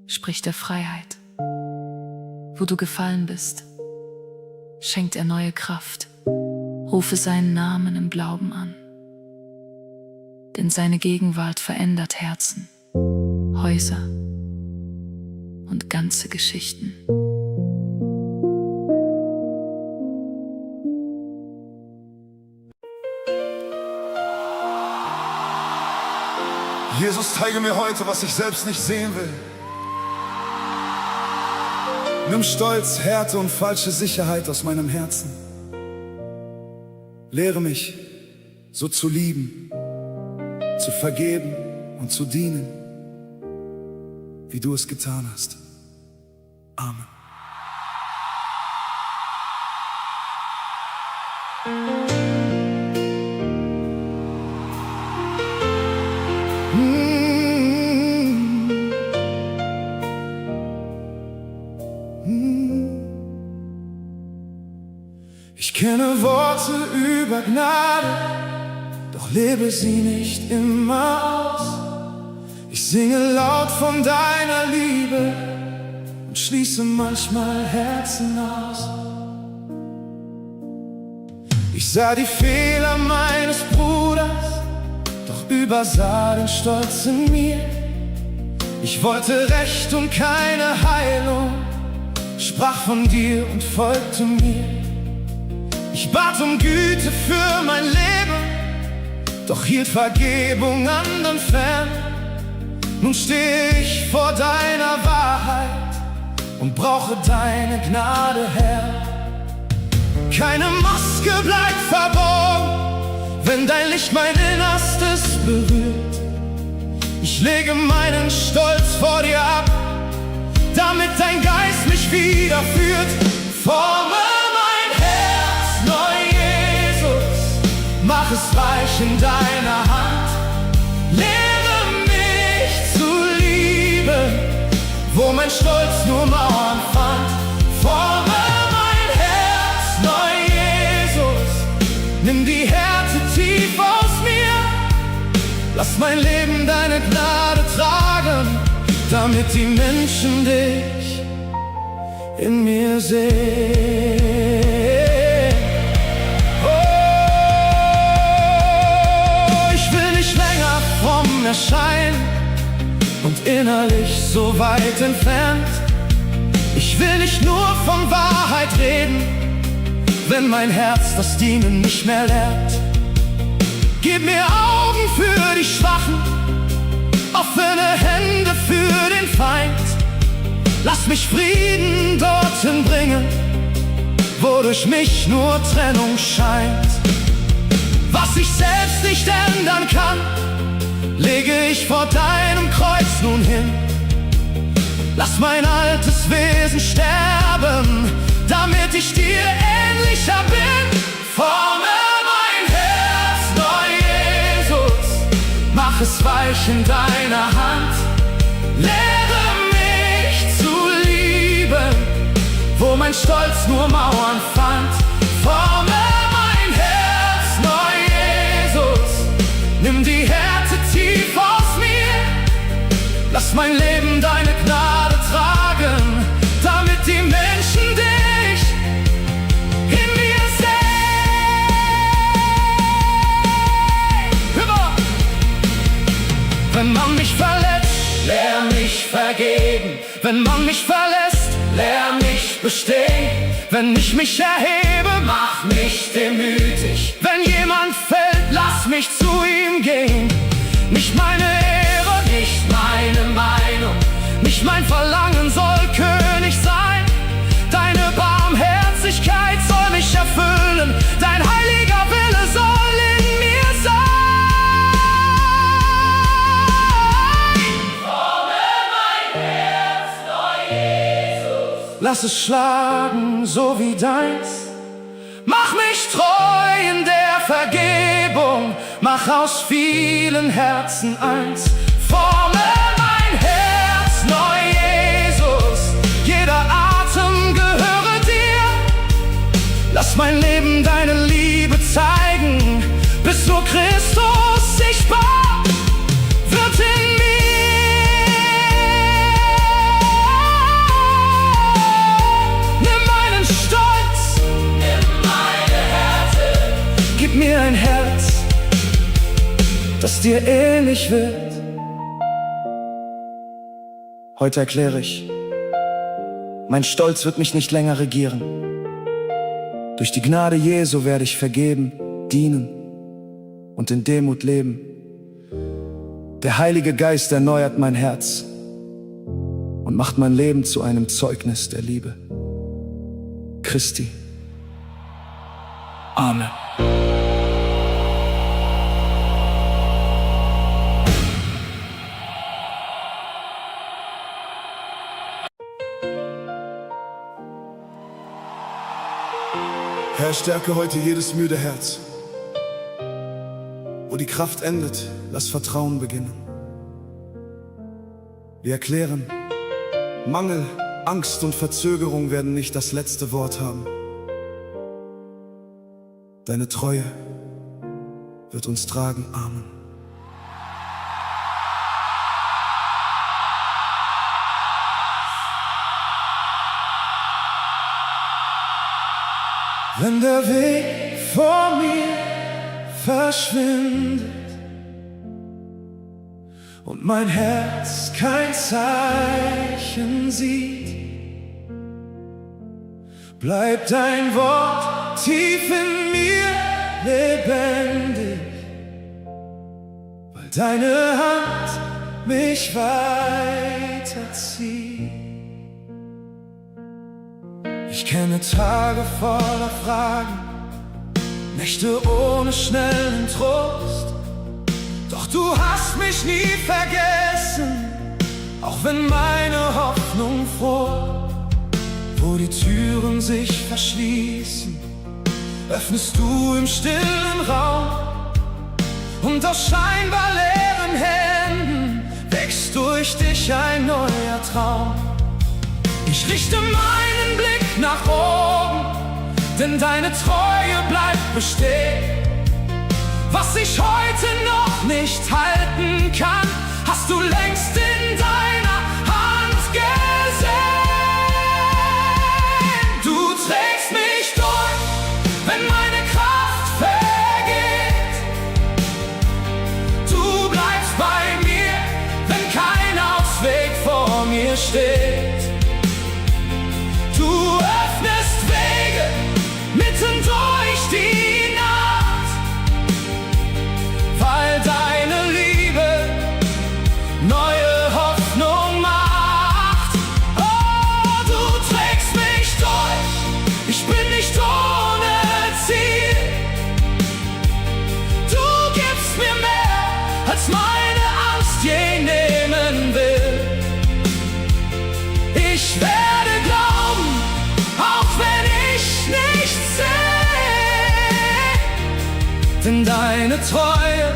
spricht er Freiheit. Wo du gefallen bist, schenkt er neue Kraft. Rufe seinen Namen im Glauben an. Denn seine Gegenwart verändert Herzen, Häuser und ganze Geschichten. Jesus, zeige mir heute, was ich selbst nicht sehen will. Nimm Stolz, Härte und falsche Sicherheit aus meinem Herzen. Lehre mich, so zu lieben, zu vergeben und zu dienen, wie du es getan hast. Amen. Ich kenne Worte über Gnade, doch lebe sie nicht immer aus. Ich singe laut von deiner Liebe und schließe manchmal Herzen aus. Ich sah die Fehler meines Bruders, doch übersah den Stolz in mir. Ich wollte Recht und keine Heilung, sprach von dir und folgte mir. Ich bat um Güte für mein Leben, doch hielt Vergebung anderen fern. Nun stehe ich vor deiner Wahrheit und brauche deine Gnade, Herr. Keine Maske bleibt verborgen, wenn dein Licht mein Innerstes berührt. Ich lege meinen Stolz vor dir ab, damit dein Geist mich wieder führt. Forme mein Herz neu, Jesus, mach es weich in deiner Hand. Lehre mich zu lieben, wo mein Stolz nur Mauern fand. Forme mein Herz neu, Jesus, nimm die Härte tief aus mir. Lass mein Leben deine Gnade tragen, damit die Menschen dich in mir sehen. Oh, erscheinen und innerlich so weit entfernt. Ich will nicht nur von Wahrheit reden, wenn mein Herz das Dienen nicht mehr lehrt. Gib mir Augen für die Schwachen, offene Hände für den Feind. Lass mich Frieden dorthin bringen, wo durch mich nur Trennung scheint. Was ich selbst nicht ändern kann, lege ich vor deinem Kreuz nun hin. Lass mein altes Wesen sterben, damit ich dir ähnlicher bin. Forme mein Herz neu, Jesus, mach es weich in deiner Hand. Lehre mich zu lieben, wo mein Stolz nur Mauern fand. Forme mein Herz neu, Jesus, nimm die Härte tief aus mir. Lass mein Leben deine Gnade tragen, damit die Menschen dich in mir sehen. Hüber! Wenn man mich verletzt, lehr mich vergeben. Wenn man mich verlässt, lehr mich bestehen. Wenn ich mich erhebe, mach mich demütig. Wenn jemand fällt, lass mich zu ihm gehen. Nicht meine Ehre, nicht meine Meinung, nicht mein Verlangen soll König sein. Deine Barmherzigkeit soll mich erfüllen. Dein heiliger Wille soll in mir sein. Forme mein Herz neu, Jesus. Lass es schlagen, so wie deins. Mach mich treu in der Vergebung. Mach aus vielen Herzen eins. Forme mein Herz neu, Jesus. Jeder Atem gehöre dir. Lass mein Leben deine Liebe zeigen, bis nur Christus sichtbar wird in mir. Gib mir ein Herz, das dir ähnlich wird. Heute erkläre ich, mein Stolz wird mich nicht länger regieren. Durch die Gnade Jesu werde ich vergeben, dienen und in Demut leben. Der Heilige Geist erneuert mein Herz und macht mein Leben zu einem Zeugnis der Liebe Christi. Amen. Herr, stärke heute jedes müde Herz. Wo die Kraft endet, lass Vertrauen beginnen. Wir erklären, Mangel, Angst und Verzögerung werden nicht das letzte Wort haben. Deine Treue wird uns tragen. Amen. Wenn der Weg vor mir verschwindet und mein Herz kein Zeichen sieht, bleibt dein Wort tief in mir lebendig, weil deine Hand mich weiterzieht. Ich kenne Tage voller Fragen, Nächte ohne schnellen Trost. Doch du hast mich nie vergessen, auch wenn meine Hoffnung fror. Wo die Türen sich verschließen, öffnest du im stillen Raum. Und aus scheinbar leeren Händen wächst durch dich ein neuer Traum. Ich richte meinen Blick nach oben, denn deine Treue bleibt bestehen. Was ich heute noch nicht halten kann, hast du längst in deiner Hand gesehen. Du trägst mich durch, wenn meine Kraft vergeht. Du bleibst bei mir. Angst je nehmen will. Ich werde glauben, auch wenn ich nichts sehe, denn deine Treue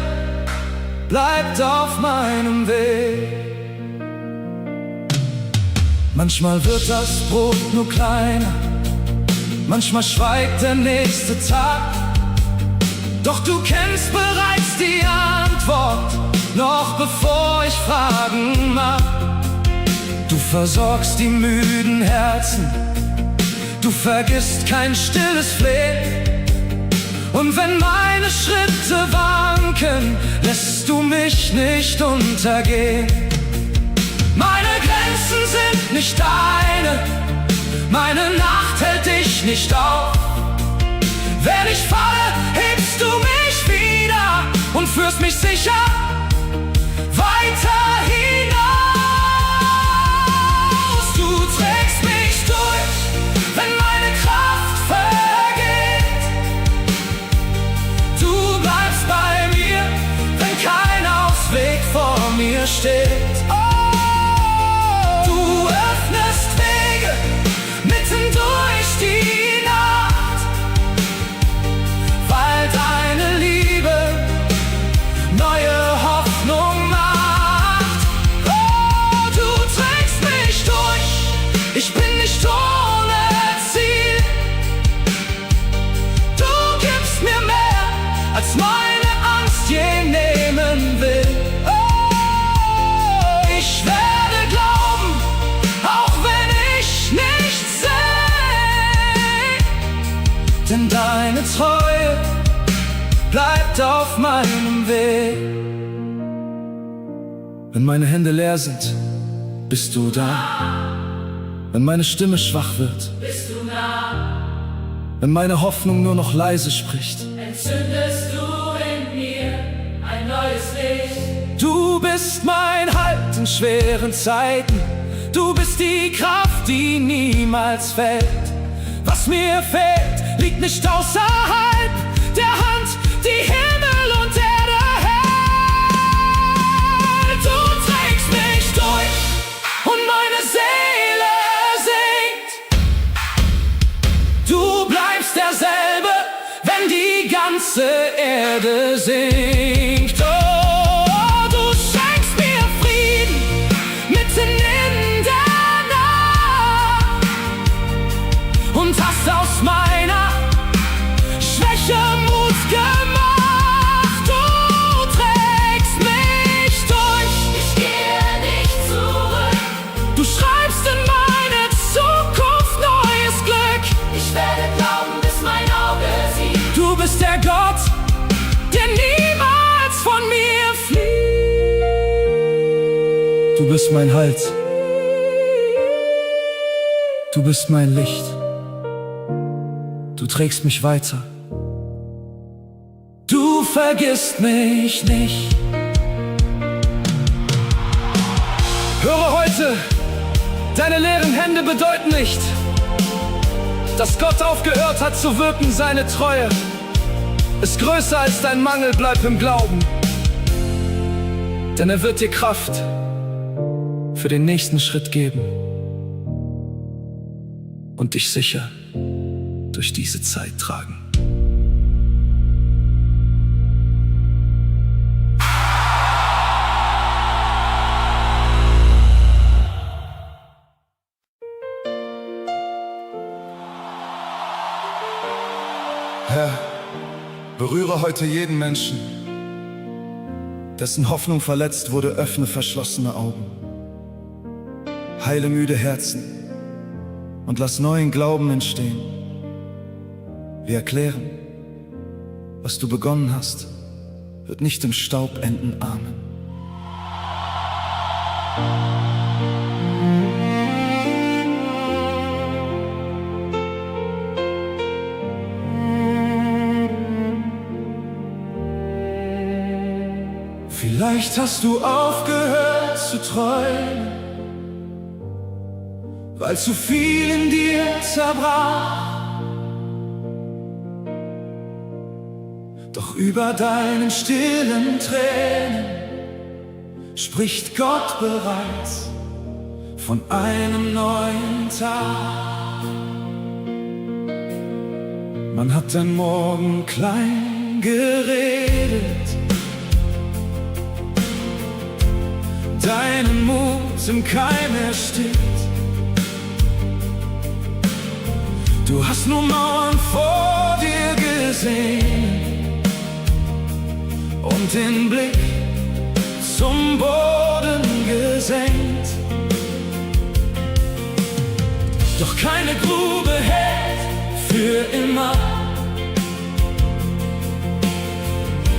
bleibt auf meinem Weg. Manchmal wird das Brot nur kleiner, manchmal schweigt der nächste Tag. Doch du kennst bereits die Antwort, noch bevor ich fragen mag. Du versorgst die müden Herzen, du vergisst kein stilles Flehen. Und wenn meine Schritte wanken, lässt du mich nicht untergehen. Meine Grenzen sind nicht deine, meine Nacht hält dich nicht auf. Wenn ich falle, hebst du mich wieder und führst mich sicher weiter hinaus. Du trägst mich durch, wenn meine Kraft vergeht. Du bleibst bei mir, wenn kein Ausweg vor mir steht. Oh, du öffnest Wege mitten durch die Nacht, weil deine Liebe neue Hoffnung macht. Oh, du trägst mich durch, ich bin nicht ohne Ziel. Du gibst mir mehr, als meine Angst je nehmen will. Oh, ich werde glauben, auch wenn ich nichts sehe, denn deine Treue bleibt auf meinem Weg. Wenn meine Hände leer sind, bist du da. Wenn meine Stimme schwach wird, Bist du nah, wenn meine Hoffnung nur noch leise spricht. entzündest du in mir ein neues Licht. Du bist mein Halt in schweren Zeiten. Du bist die Kraft, die niemals fällt. Was mir fehlt, liegt nicht außerhalb der Hand, die Himmel und Erde hält. Du trägst mich durch und meine Seele singt. Du bleibst derselbe, wenn die ganze Erde sinkt. Oh, du schenkst mir Frieden mitten in der Nacht und hast aus meiner Schwäche Mut gemacht. Du trägst mich durch, Ich gehe nicht zurück, du schreibst in meine Zukunft neues Glück. ich werde glauben, bis mein Auge sieht. Du bist der Gott, der niemals von mir flieht. Du bist mein Halt, du bist mein Licht. Du trägst mich weiter, du vergisst mich nicht. Höre heute, deine leeren Hände bedeuten nicht, dass Gott aufgehört hat zu wirken. Seine Treue ist größer als dein Mangel, bleib im Glauben. Denn er wird dir Kraft für den nächsten Schritt geben und dich sicher durch diese Zeit tragen. Herr, berühre heute jeden Menschen, dessen Hoffnung verletzt wurde. Öffne verschlossene Augen, heile müde Herzen und lass neuen Glauben entstehen. Wir erklären, was du begonnen hast, wird nicht im Staub enden. Amen. Vielleicht hast du aufgehört zu träumen, weil zu viel in dir zerbrach. Doch über deinen stillen Tränen spricht Gott bereits von einem neuen Tag. Man hat den Morgen klein geredet, deinen Mut im Keim erstickt. Du hast nur Mauern vor dir gesehen und den Blick zum Boden gesenkt. Doch keine Grube hält für immer,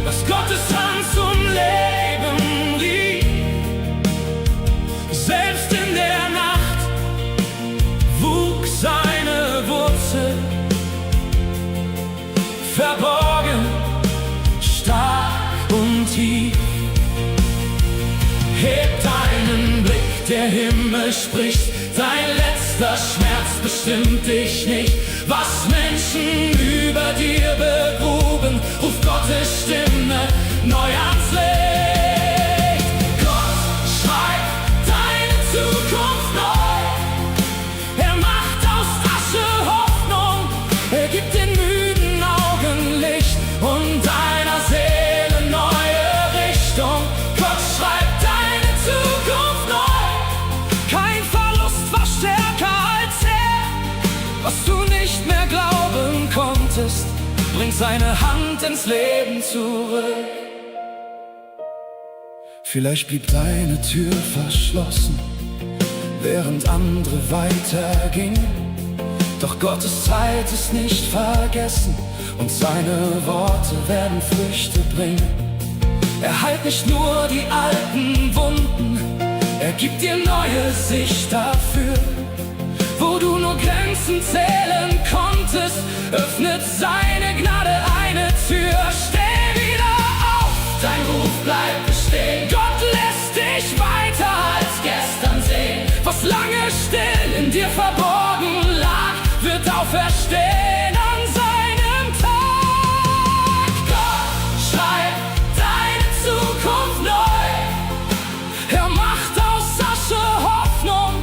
was Gottes Hand zum Leben rief. Selbst in der Nacht wuchs seine Wurzel, verborgen, stark und tief. Heb deinen Blick, der Himmel spricht, dein letzter Schmerz bestimmt dich nicht. Was Menschen über dir begruben, ruft Gottes Stimme neu ans Licht. Gott schreibt deine Zukunft neu. Er macht aus Asche Hoffnung, er gibt den müden Augen Licht und deiner Seele neue Richtung. Gott schreibt deine Zukunft neu. Kein Verlust war stärker als er. Was du nicht mehr glauben konntest, bringt seine Hand ins Leben zurück. Vielleicht blieb deine Tür verschlossen, während andere weitergingen. Doch Gottes Zeit ist nicht vergessen und seine Worte werden Früchte bringen. Er heilt nicht nur die alten Wunden, er gibt dir neue Sicht dafür. Wo du nur Grenzen zählen konntest, öffnet seine Gnade eine Tür. Steh wieder auf, dein Ruf bleibt bestehen. Gott lässt dich weiter als gestern sehen. Was lange still in dir verborgen lag, wird auferstehen an seinem Tag. Gott schreibt deine Zukunft neu. Er macht aus Asche Hoffnung,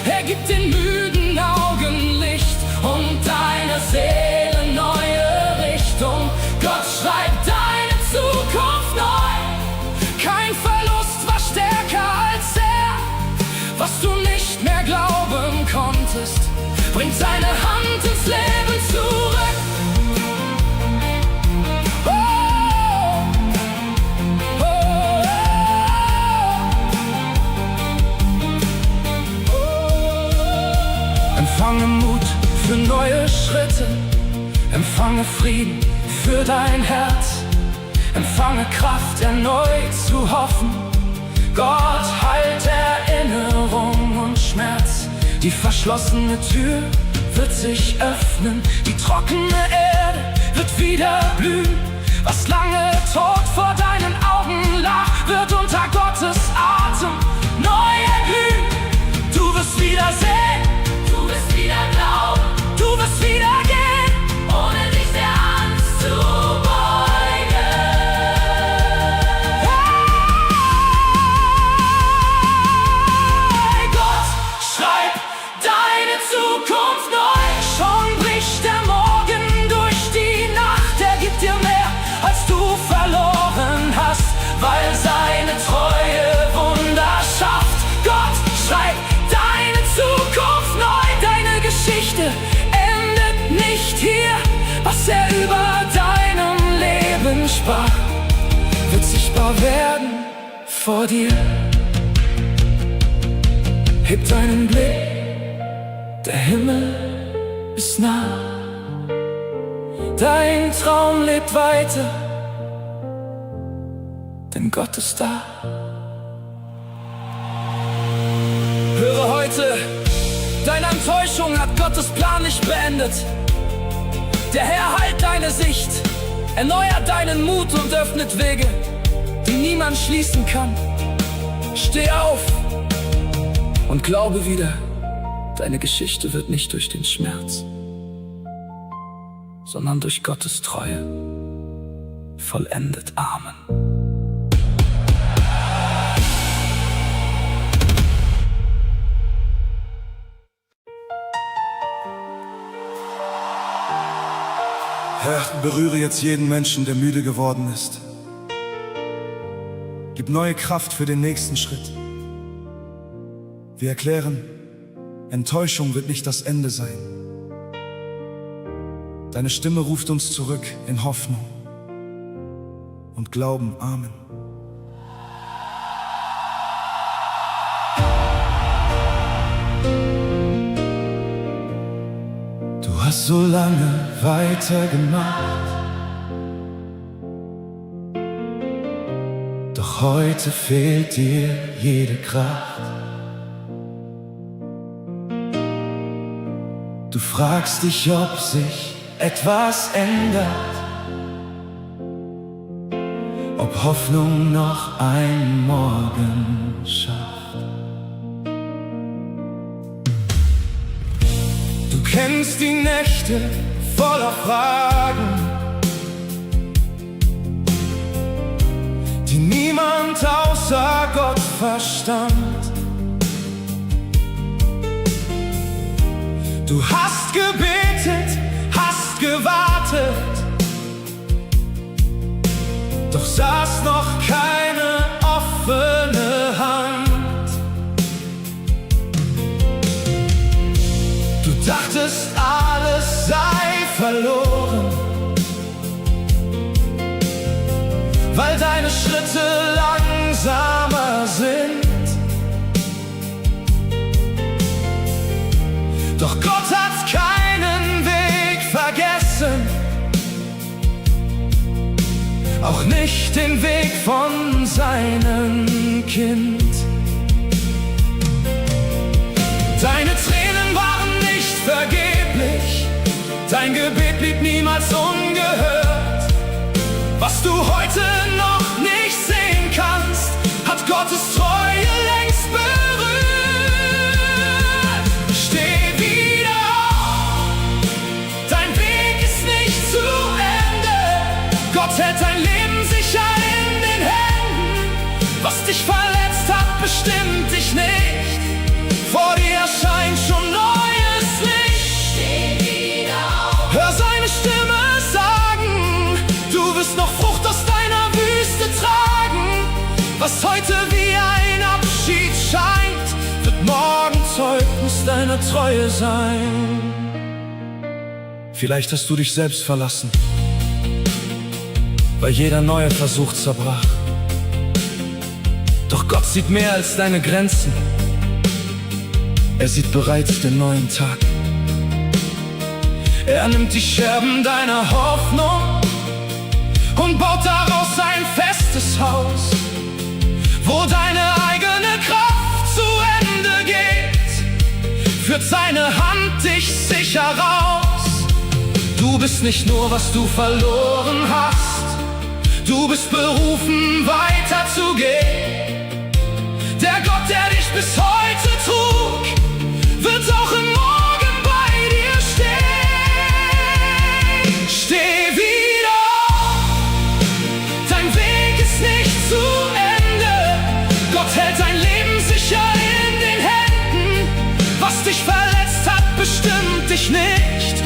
er gibt den müden Augen Licht und deiner Seele neue Richtung. Gott schreibt deine Zukunft neu. Kein Verlust war stärker als er. Was du nicht mehr glauben konntest, bringt seine Hand ins Leben zurück. Oh, oh, oh, oh. Empfange Mut für neue Schritte, empfange Frieden für dein Herz, empfange Kraft erneut zu hoffen. Gott heilt Erinnerung und Schmerz. Die verschlossene Tür wird sich öffnen, die trockene Erde wird wieder blühen. Was lange tot vor deinen Augen lag, wird unter Gottes Atem neu erblühen. Du wirst wieder sehen, Du wirst wieder glauben, du wirst wieder gehen, ohne dich der Angst zu beugen. Hey Gott, schreib deine Zukunft neu. Schon bricht der Morgen durch die Nacht, er gibt dir mehr, als du verloren hast, weil seine Treue Wunder schafft. Gott schreibt deine Zukunft neu. Deine Geschichte endet nicht hier. Was er über deinem Leben sprach, wird sichtbar werden vor dir. Heb deinen Blick, der Himmel ist nah. Dein Traum lebt weiter, denn Gott ist da. Höre heute, deine Enttäuschung hat Gottes Plan nicht beendet. Der Herr heilt deine Sicht, erneuert deinen Mut und öffnet Wege, die niemand schließen kann. Steh auf und glaube wieder, deine Geschichte wird nicht durch den Schmerz, sondern durch Gottes Treue vollendet. Amen. Berühre jetzt jeden Menschen, der müde geworden ist. Gib neue Kraft für den nächsten Schritt. Wir erklären, Enttäuschung wird nicht das Ende sein. Deine Stimme ruft uns zurück in Hoffnung und Glauben. Amen. Du hast so lange weitergemacht, doch heute fehlt dir jede Kraft. Du fragst dich, ob sich etwas ändert, ob Hoffnung noch einen Morgen schafft. Du kennst die Nächte voller Fragen, die niemand außer Gott verstand. Du hast gebetet, hast gewartet, doch saß noch keine offene Hand. Du dachtest, alles sei verloren, weil deine Schritte langsamer sind. Doch Gott hat keinen Weg vergessen, auch nicht den Weg von seinem Kind. Deine Tränen waren nicht vergeblich, dein Gebet blieb niemals ungehört. Was du heute noch nicht sehen kannst, hat Gottes Treue längst berührt. Steh wieder auf, dein Weg ist nicht zu Ende. Gott hält dein Leben sicher in den Händen. Was dich verletzt hat, bestimmt dich nicht. Vor dir erscheint schon neues Licht. Steh wieder auf. Hör seine Stimme sagen, du wirst noch Frucht aus deiner Wüste tragen. Was heute wie ein Abschied scheint, wird morgen Zeugnis deiner Treue sein. Vielleicht hast du dich selbst verlassen, weil jeder neue Versuch zerbrach. Doch Gott sieht mehr als deine Grenzen. Er sieht bereits den neuen Tag. Er nimmt die Scherben deiner Hoffnung und baut daraus ein festes Haus, wo deine eigene Kraft zu Ende geht, führt seine Hand dich sicher raus. Du bist nicht nur, was du verloren hast, du bist berufen, weiterzugehen. Der Gott, der dich bis heute trug, wird auch im Morgen bei dir stehen. Steh wieder auf, dein Weg ist nicht zu Ende. Gott hält dein Leben sicher in den Händen. Was dich verletzt hat, bestimmt dich nicht.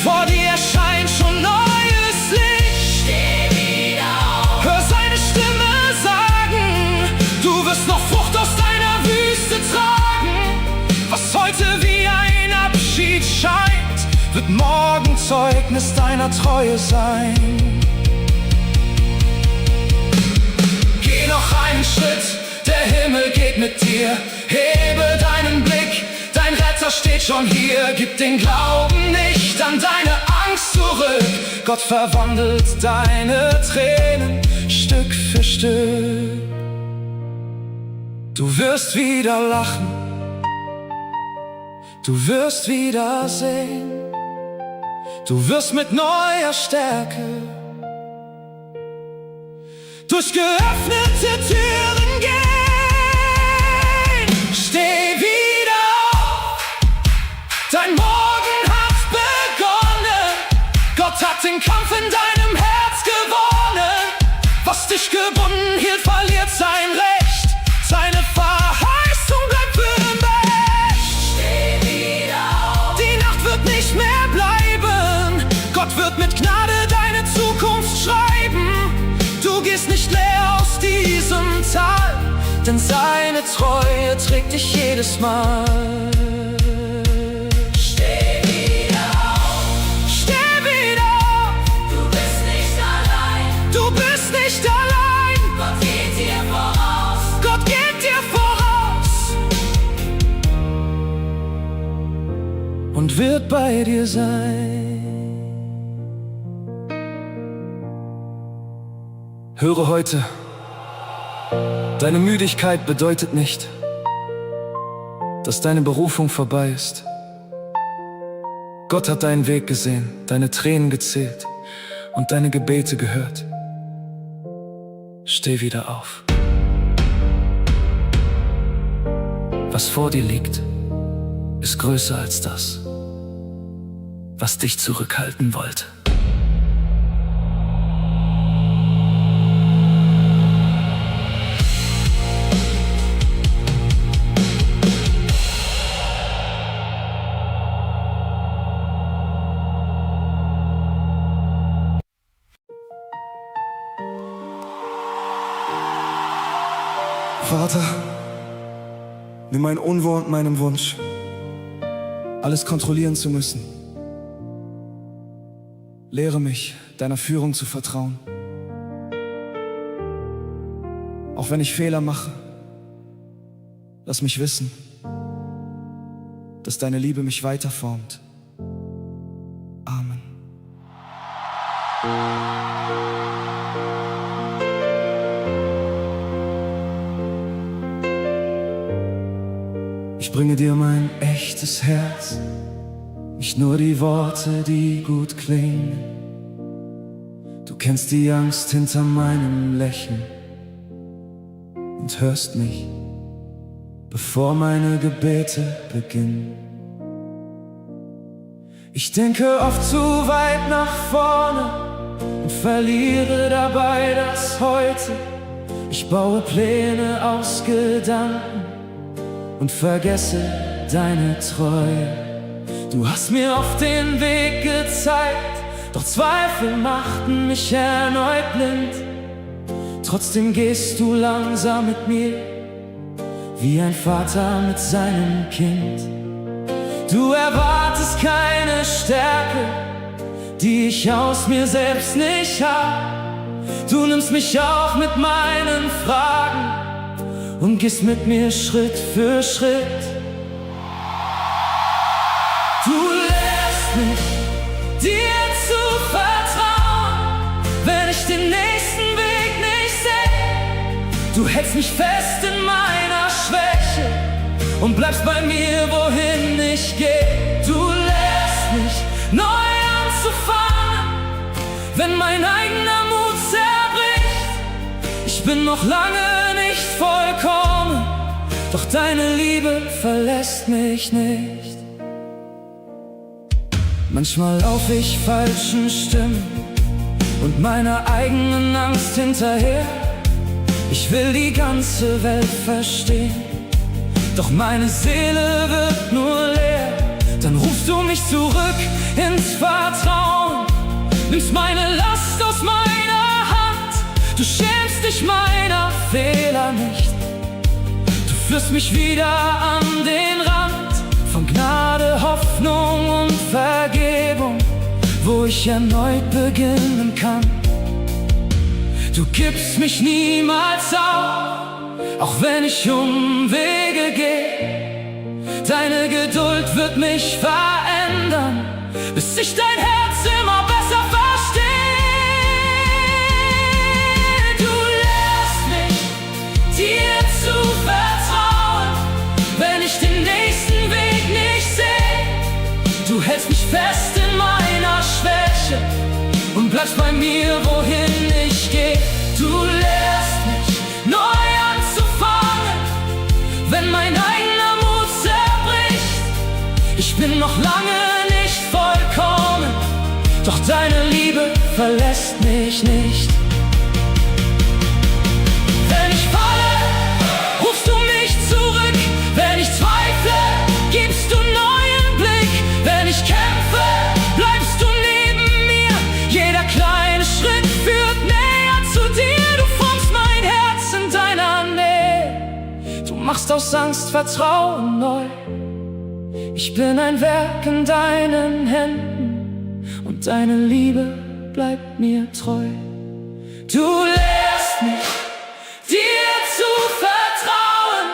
Vor dir erscheint schon neues Licht. Steh wieder auf. Hör seine Stimme sagen, du wirst noch Frucht aus deiner Wüste tragen. Was heute wie ein Abschied scheint, wird morgen Zeugnis deiner Treue sein. Geh noch einen Schritt, der Himmel geht mit dir. Hebe deinen Blick, dein Retter steht schon hier. Gib den Glauben nicht an deine Angst zurück. Gott verwandelt deine Tränen Stück für Stück. Du wirst wieder lachen, du wirst wieder sehen, du wirst mit neuer Stärke durch geöffnete Türen gehen. Steh wieder auf, dein Morgen hat begonnen. Gott hat den Kampf in deinem Herz gewonnen. Was dich gebunden hielt, verliert sein Recht. Seine Verheißung bleibt für immer. Steh wieder auf. Die Nacht wird nicht mehr bleiben. Gott wird mit Gnade dein denn seine Treue trägt dich jedes Mal. Steh wieder auf, Steh wieder auf, du bist nicht allein. du bist nicht allein. Gott geht dir voraus. Gott geht dir voraus und wird bei dir sein. Höre heute, deine Müdigkeit bedeutet nicht, dass deine Berufung vorbei ist. Gott hat deinen Weg gesehen, deine Tränen gezählt und deine Gebete gehört. Steh wieder auf. Was vor dir liegt, ist größer als das, was dich zurückhalten wollte. Vater, nimm mein Unwohl und meinen Wunsch, alles kontrollieren zu müssen. Lehre mich, deiner Führung zu vertrauen. Auch wenn ich Fehler mache, lass mich wissen, dass deine Liebe mich weiterformt. Amen. Ich bringe dir mein echtes Herz, nicht nur die Worte, die gut klingen. Du kennst die Angst hinter meinem Lächeln und hörst mich, bevor meine Gebete beginnen. Ich denke oft zu weit nach vorne und verliere dabei das Heute. Ich baue Pläne aus Gedanken und vergesse deine Treue. Du hast mir oft den Weg gezeigt, doch Zweifel machten mich erneut blind. Trotzdem gehst du langsam mit mir, wie ein Vater mit seinem Kind. Du erwartest keine Stärke, die ich aus mir selbst nicht hab. Du nimmst mich auch mit meinen Fragen und gehst mit mir Schritt für Schritt. Du lehrst mich, dir zu vertrauen, wenn ich den nächsten Weg nicht sehe. Du hältst mich fest in meiner Schwäche und bleibst bei mir, wohin ich gehe. Du lehrst mich, neu anzufangen, wenn mein eigener Mut zerbricht. Ich bin noch lange nicht vollkommen, doch deine Liebe verlässt mich nicht. Manchmal lauf ich falschen Stimmen und meiner eigenen Angst hinterher. Ich will die ganze Welt verstehen, doch meine Seele wird nur leer. Dann rufst du mich zurück ins Vertrauen, nimmst meine Last aus meiner Hand. Du schämst dich meiner Fehler nicht, du führst mich wieder an den Rand von Gnade, Hoffnung und Vergebung, wo ich erneut beginnen kann. Du gibst mich niemals auf, auch wenn ich Umwege gehe. Deine Geduld wird mich verändern, bis ich dein Herz immer besser verstehe. Du lehrst mich, dir zu vertrauen, wenn ich den nächsten Weg nicht sehe. Du hältst mich fest in meiner Schwäche und bleibst bei mir, wohin ich gehe. Du lehrst mich, neu anzufangen, wenn mein eigener Mut zerbricht. Ich bin noch lange nicht vollkommen, doch deine Liebe verlässt mich nicht. Wenn ich falle, rufst du mich zurück. Wenn ich zweifle, gibst du neuen Blick. Wenn ich kämpfe, bleibst du neben mir. Jeder kleine Schritt führt näher zu dir. Du formst mein Herz in deiner Nähe. machst aus Angst Vertrauen neu. Ich bin ein Werk in deinen Händen und deine Liebe bleibt mir treu. Du lehrst mich, dir zu vertrauen,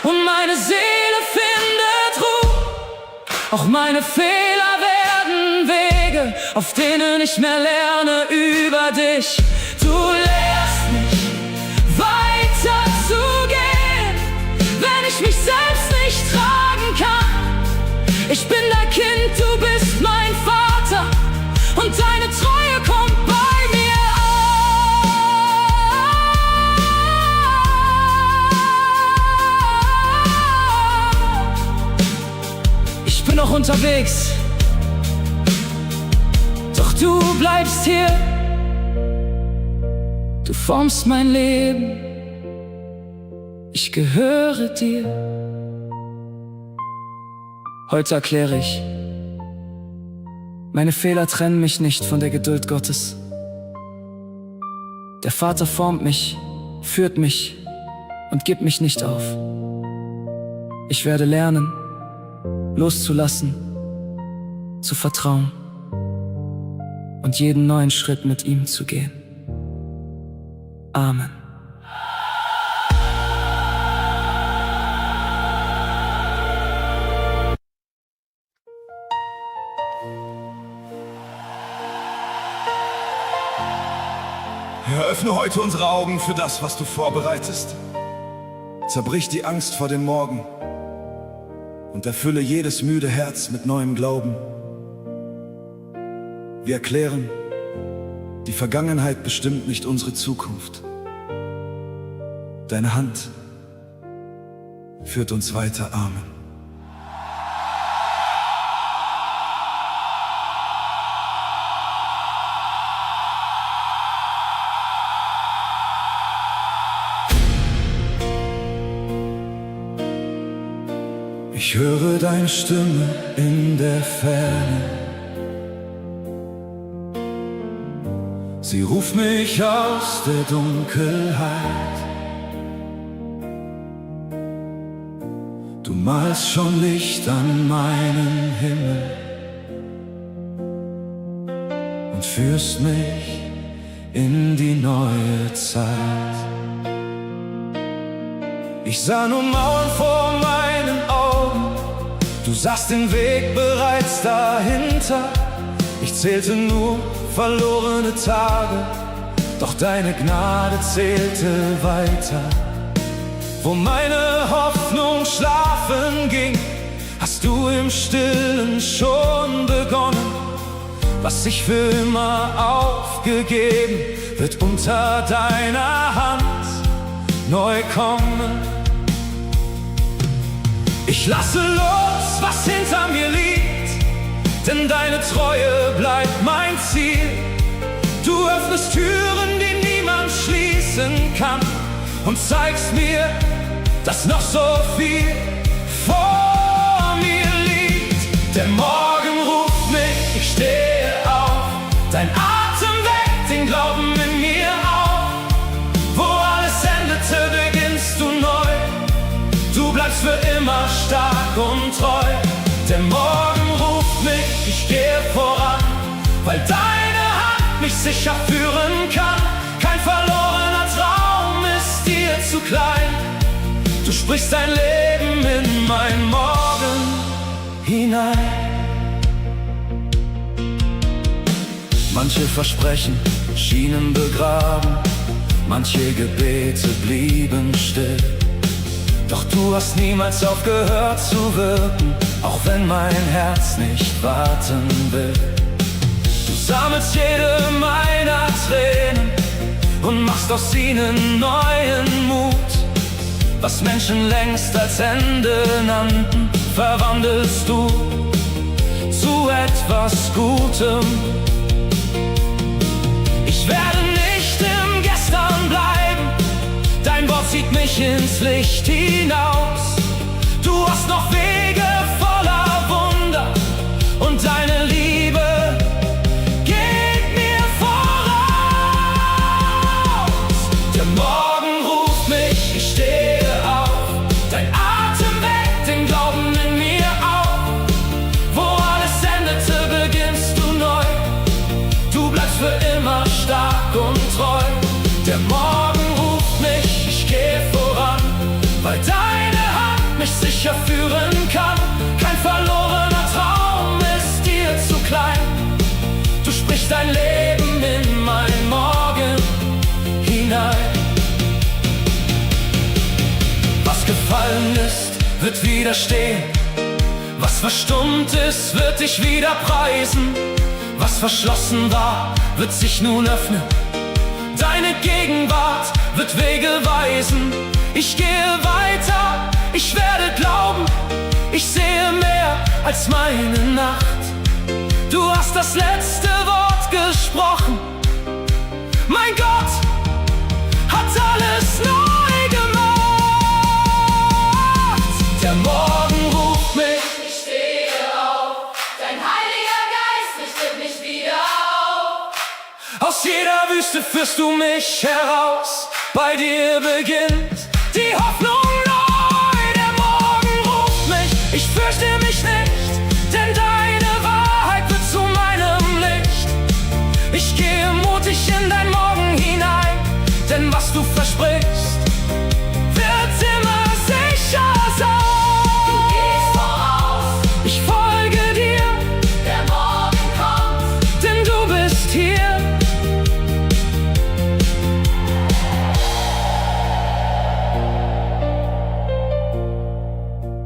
und meine Seele findet Ruhe. Auch meine Fehler werden Wege, auf denen ich mehr lerne über dich. Du lehrst mich, weiter zu gehen, wenn ich mich selbst nicht tragen kann. Ich bin dein Kind, du bist mein Vater, und deine Treue kommt bei mir an. Ich bin noch unterwegs, doch du bleibst hier. Du formst mein Leben, ich gehöre dir. Heute erkläre ich: Meine Fehler trennen mich nicht von der Geduld Gottes. Der Vater formt mich, führt mich und gibt mich nicht auf. Ich werde lernen, loszulassen, zu vertrauen und jeden neuen Schritt mit ihm zu gehen. Amen. Herr, öffne heute unsere Augen für das, was du vorbereitest. Zerbrich die Angst vor dem Morgen und erfülle jedes müde Herz mit neuem Glauben. Wir erklären, die Vergangenheit bestimmt nicht unsere Zukunft. Deine Hand führt uns weiter. Amen. Ich höre deine Stimme in der Ferne. Sie ruft mich aus der Dunkelheit. Du malst schon Licht an meinen Himmel und führst mich in die neue Zeit. Ich sah nur Mauern vor meinen Augen, du sahst den Weg bereits dahinter. Ich zählte nur verlorene Tage, doch deine Gnade zählte weiter. Wo meine Hoffnung schlafen ging, hast du im Stillen schon begonnen. Was ich für immer aufgegeben, wird unter deiner Hand neu kommen. Ich lasse los, was hinter mir liegt, denn deine Treue bleibt mein Ziel. Du öffnest Türen, die niemand schließen kann, und zeigst mir, dass noch so viel vor mir liegt. Der Morgen ruft mich, ich stehe auf, dein Atem weckt den Glauben in mir auf. Wo alles endete, beginnst du neu, du bleibst für immer stark und treu. Der Morgen ruft mich, ich gehe voran, weil deine Hand mich sicher führen kann. Kein verlorener Traum ist dir zu klein. Du sprichst dein Leben in mein Morgen hinein. Manche Versprechen schienen begraben, manche Gebete blieben still. Doch du hast niemals aufgehört zu wirken, auch wenn mein Herz nicht warten will. Du sammelst jede meiner Tränen und machst aus ihnen neuen Mut. Was Menschen längst als Ende nannten, verwandelst du zu etwas Gutem. Ich werde nicht im Gestern bleiben, dein Wort zieht mich ins Licht hinaus. Du hast noch Wege voller Wunder und deine Liebe geht mir voraus. Der Morgen ruft mich, ich stehe auf, sicher führen kann. Kein verlorener Traum ist dir zu klein. Du sprichst dein Leben in mein Morgen hinein. Was gefallen ist, wird wieder stehen. Was verstummt ist, wird dich wieder preisen. Was verschlossen war, wird sich nun öffnen. Deine Gegenwart wird Wege weisen. Ich gehe weiter, ich werde glauben. Ich sehe mehr als meine Nacht. Du hast das letzte Wort gesprochen. Mein Gott hat alles neu gemacht. Der Morgen ruft mich. Ich stehe auf, dein Heiliger Geist richtet mich wieder auf. Aus jeder Wüste führst du mich heraus. Bei dir beginnt die Hoffnung neu. Der Morgen ruft mich, ich fürchte mich nicht, denn deine Wahrheit wird zu meinem Licht. Ich gehe mutig in dein Morgen hinein, denn was du versprichst, wird immer sicher sein. Du gehst voraus, Ich folge dir, der Morgen kommt. denn du bist hier.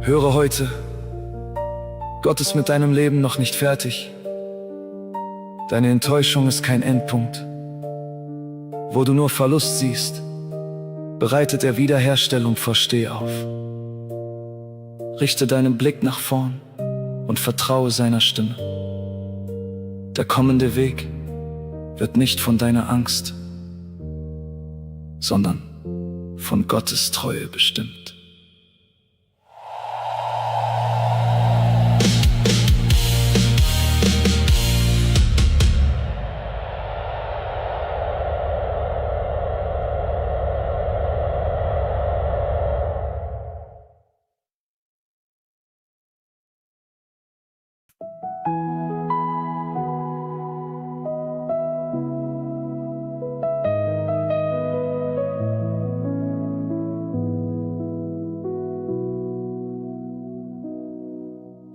Höre heute, Gott ist mit deinem Leben noch nicht fertig. Deine Enttäuschung ist kein Endpunkt. Wo du nur Verlust siehst, bereitet er Wiederherstellung vor. Steh auf. Richte deinen Blick nach vorn und vertraue seiner Stimme. Der kommende Weg wird nicht von deiner Angst, sondern von Gottes Treue bestimmt.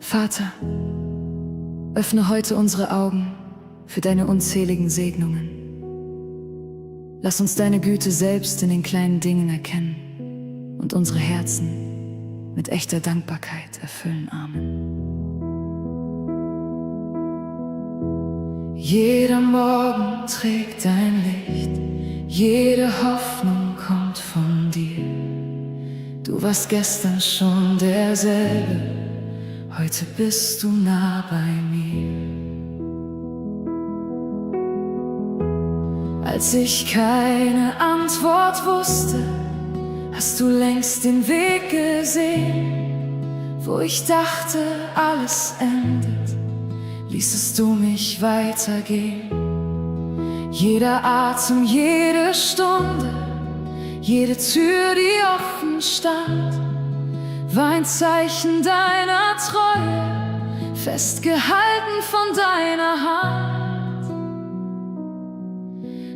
Vater, öffne heute unsere Augen für deine unzähligen Segnungen. Lass uns deine Güte selbst in den kleinen Dingen erkennen und unsere Herzen mit echter Dankbarkeit erfüllen. Amen. Jeder Morgen trägt dein Licht, jede Hoffnung kommt von dir. Du warst gestern schon derselbe, heute bist du nah bei mir. Als ich keine Antwort wusste, hast du längst den Weg gesehen. Wo ich dachte, alles endet, ließest du mich weitergehen. Jeder Atem, jede Stunde, jede Tür, die offen stand, war ein Zeichen deiner Treue, festgehalten von deiner Hand.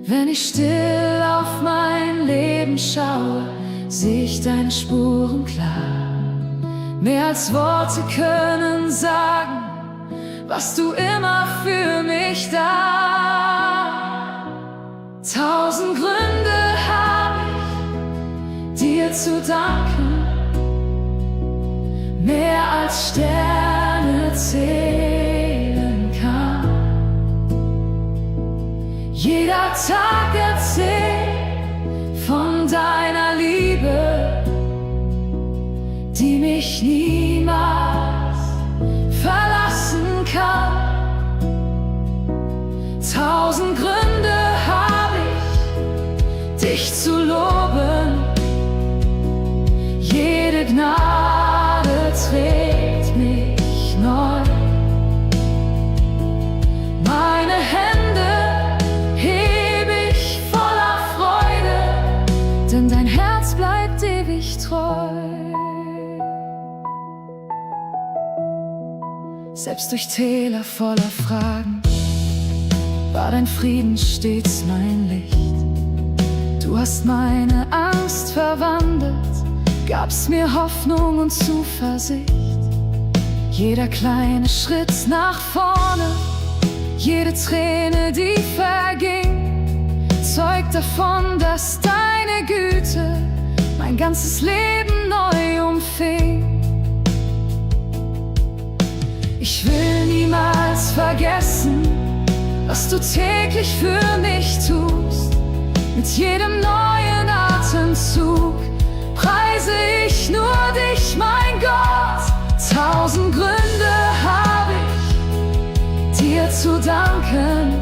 Wenn ich still auf mein Leben schaue, sehe ich deine Spuren klar. Mehr als Worte können sagen, was du immer für mich da. 1000 Gründe habe ich, dir zu danken, mehr als Sterne zählen kann. Jeder Tag erzählt von deiner Liebe, die mich niemals verlassen kann. 1000 Gründe habe ich, dich zu loben. Jede Gnade trägt mich neu. Meine Hände heb ich voller Freude, denn dein Herz bleibt ewig treu. Selbst durch Täler voller Fragen war dein Frieden stets mein Licht. Du hast meine Angst verwandelt, gabst mir Hoffnung und Zuversicht. Jeder kleine Schritt nach vorne, jede Träne, die verging, zeugt davon, dass deine Güte mein ganzes Leben neu umfing. Ich will niemals vergessen, was du täglich für mich tust. Mit jedem neuen Atemzug preise ich nur dich, mein Gott. 1000 Gründe habe ich, dir zu danken,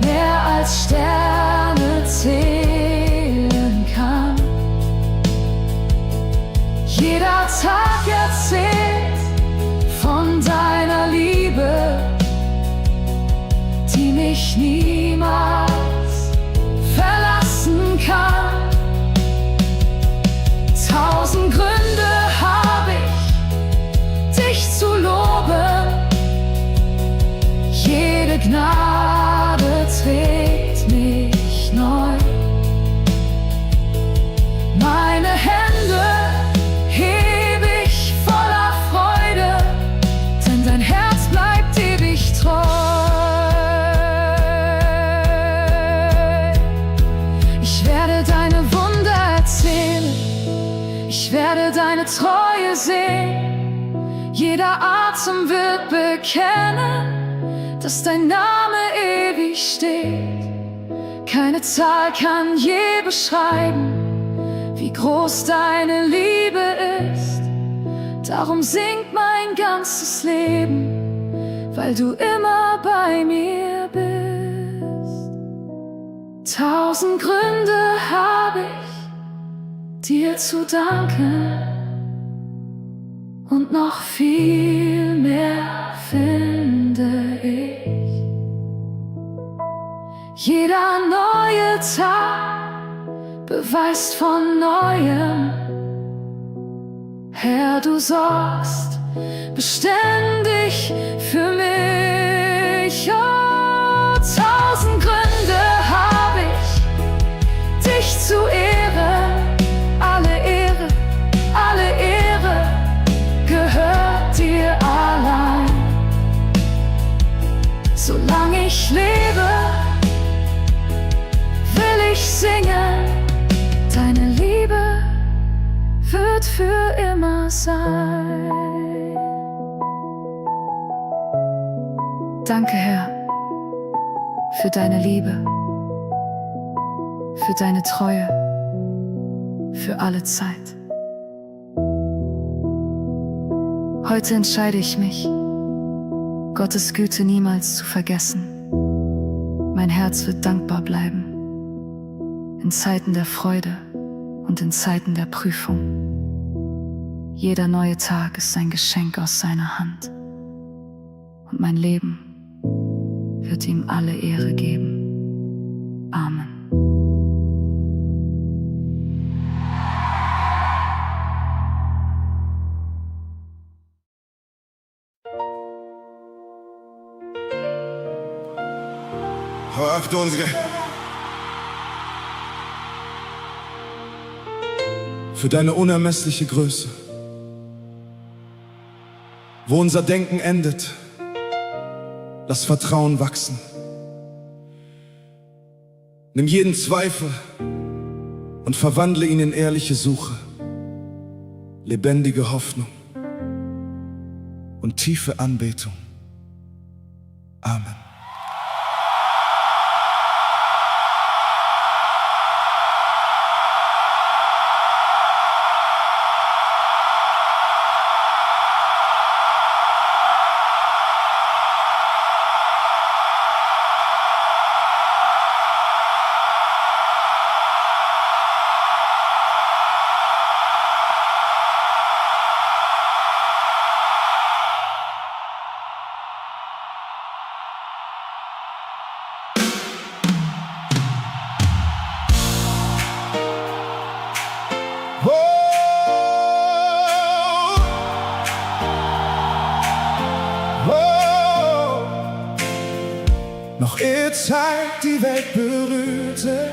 mehr als Sterne zählen kann. Jeder Tag erzählt von deiner Liebe, die mich niemals verlassen kann. 1000 Gründe habe ich, dich zu loben. Jede Gnade trägt mich neu. Meine Hände hebe ich voller Freude, denn dein Herz bleibt ewig treu. Ich werde deine Wunder erzählen, ich werde deine Treue sehen. Jeder Atem wird bekennen, dass dein Name ewig steht. Keine Zahl kann je beschreiben, wie groß deine Liebe ist. Darum singt mein ganzes Leben, weil du immer bei mir bist. 1000 Gründe habe ich, dir zu danken, und noch viel mehr finde ich. Jeder neue Tag beweist von Neuem, Herr, du sorgst beständig für mich. Oh, 1000 Gründe habe ich, dich zu ehren. Alle Ehre gehört dir allein. Solange ich lebe, will ich singen. Deine Liebe wird für immer sein. Danke, Herr, für deine Liebe, für deine Treue, für alle Zeit. Heute entscheide ich mich, Gottes Güte niemals zu vergessen. Mein Herz wird dankbar bleiben, in Zeiten der Freude und in Zeiten der Prüfung. Jeder neue Tag ist ein Geschenk aus seiner Hand, und mein Leben wird ihm alle Ehre geben. Amen. Öffne unsere für deine unermessliche Größe, wo unser Denken endet, lass Vertrauen wachsen. Nimm jeden Zweifel und verwandle ihn in ehrliche Suche, lebendige Hoffnung und tiefe Anbetung. Amen. Noch ehe Zeit die Welt berührte,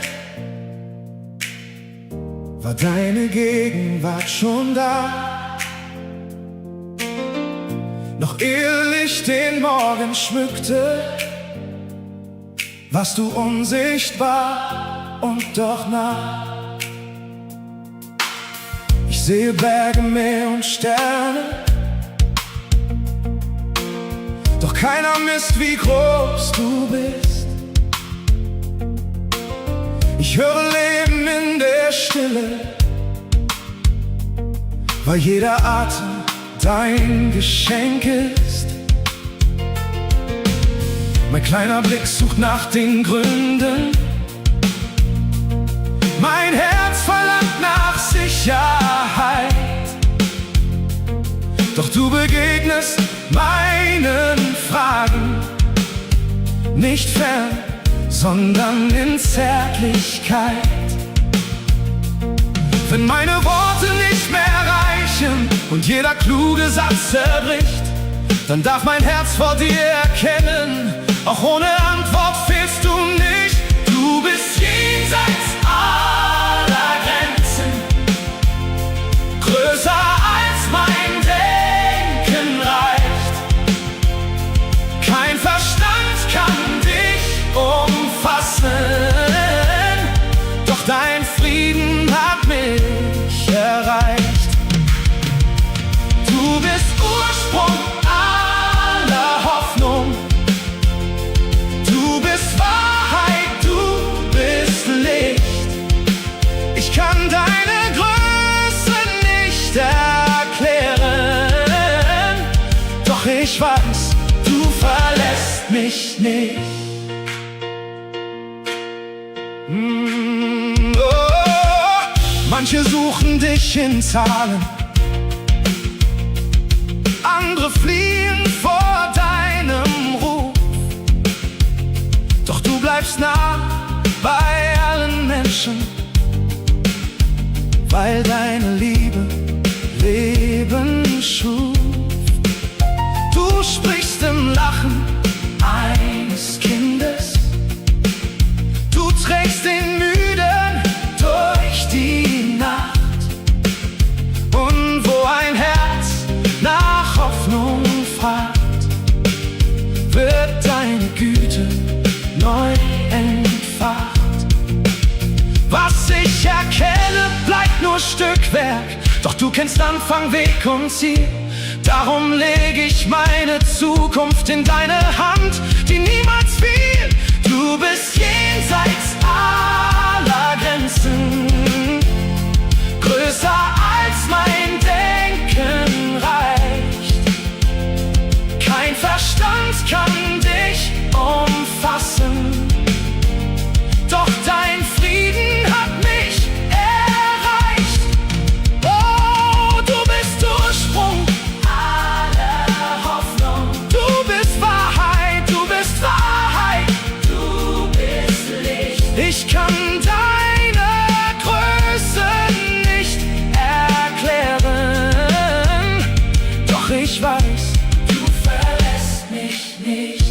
war deine Gegenwart schon da. Noch ehe Licht den Morgen schmückte, warst du unsichtbar und doch nah. Ich sehe Berge, Meer und Sterne, doch keiner misst, wie groß du bist. Ich höre Leben in der Stille, weil jeder Atem dein Geschenk ist. Mein kleiner Blick sucht nach den Gründen, mein Herz verlangt nach Sicherheit. Doch du begegnest meinen Fragen nicht fern, sondern in Zärtlichkeit. Wenn meine Worte nicht mehr reichen und jeder kluge Satz zerbricht, dann darf mein Herz vor dir erkennen, auch ohne Antwort fehlst du nicht. Du bist jenseits aller Grenzen, größer als mein Denken reicht. Kein Verstand kann dich umfassen, doch dein Frieden hat mich erreicht. Du bist Ursprung aller Hoffnung, du bist Wahrheit, du bist Licht. Ich kann deine Größe nicht erklären, doch ich weiß, du verlässt mich nicht. Manche suchen dich in Zahlen, andere fliehen vor deinem Ruf, doch du bleibst nah bei allen Menschen, weil deine Liebe Leben schuf. Du sprichst im Lachen eines Kindes, du trägst den Müden durch die Nacht. Und wo ein Herz nach Hoffnung fragt, wird deine Güte neu entfacht. Was ich erkenne, bleibt nur Stückwerk, doch du kennst Anfang, Weg und Ziel. Darum lege ich meine Zukunft in deine Hand, die niemals fiel. Du bist jenseits aller Grenzen, größer als mein Denken reicht. Kein Verstand kann dich umfassen, doch dein Frieden hat mich erreicht. Oh, du bist Ursprung aller Hoffnung, du bist Wahrheit, du bist Wahrheit, du bist Licht. Ich kann deine Größe nicht erklären, doch ich weiß, du verlässt mich nicht.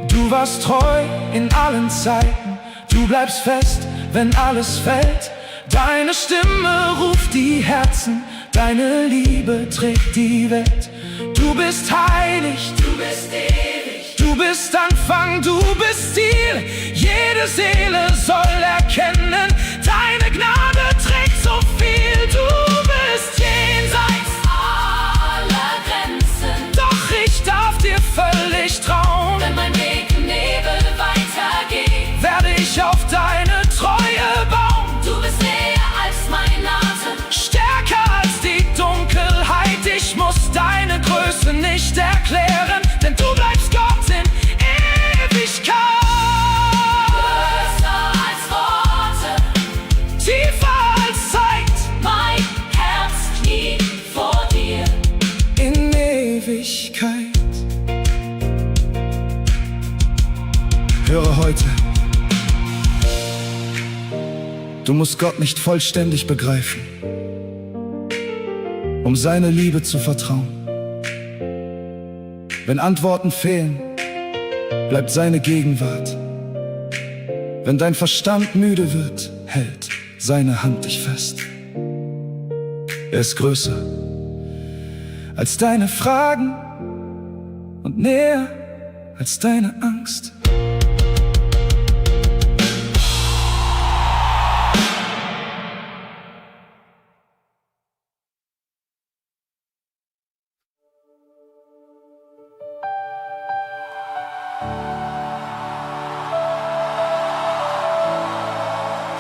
Du warst treu in allen Zeiten, du bleibst fest, wenn alles fällt. Deine Stimme ruft die Herzen, deine Liebe trägt die Welt. Du bist heilig, du bist ewig, du bist Anfang, du bist Ziel. Jede Seele soll erkennen, deine Gnade trägt so viel. Du bist jenseits aller Grenzen, doch ich darf dir völlig trauen. wenn mein Weg im Nebel weitergeht, Werde ich auf deine Treue bauen. du bist näher als mein Atem, Stärker als die Dunkelheit. Ich muss deine Größe nicht erklären, denn du bleibst Gott in Ewigkeit. größer als Worte, Tiefer als Zeit, mein Herz kniet vor dir. in Ewigkeit. Höre heute, du musst Gott nicht vollständig begreifen, um seine Liebe zu vertrauen. Wenn Antworten fehlen, bleibt seine Gegenwart. Wenn dein Verstand müde wird, hält seine Hand dich fest. Er ist größer als deine Fragen und näher als deine Angst.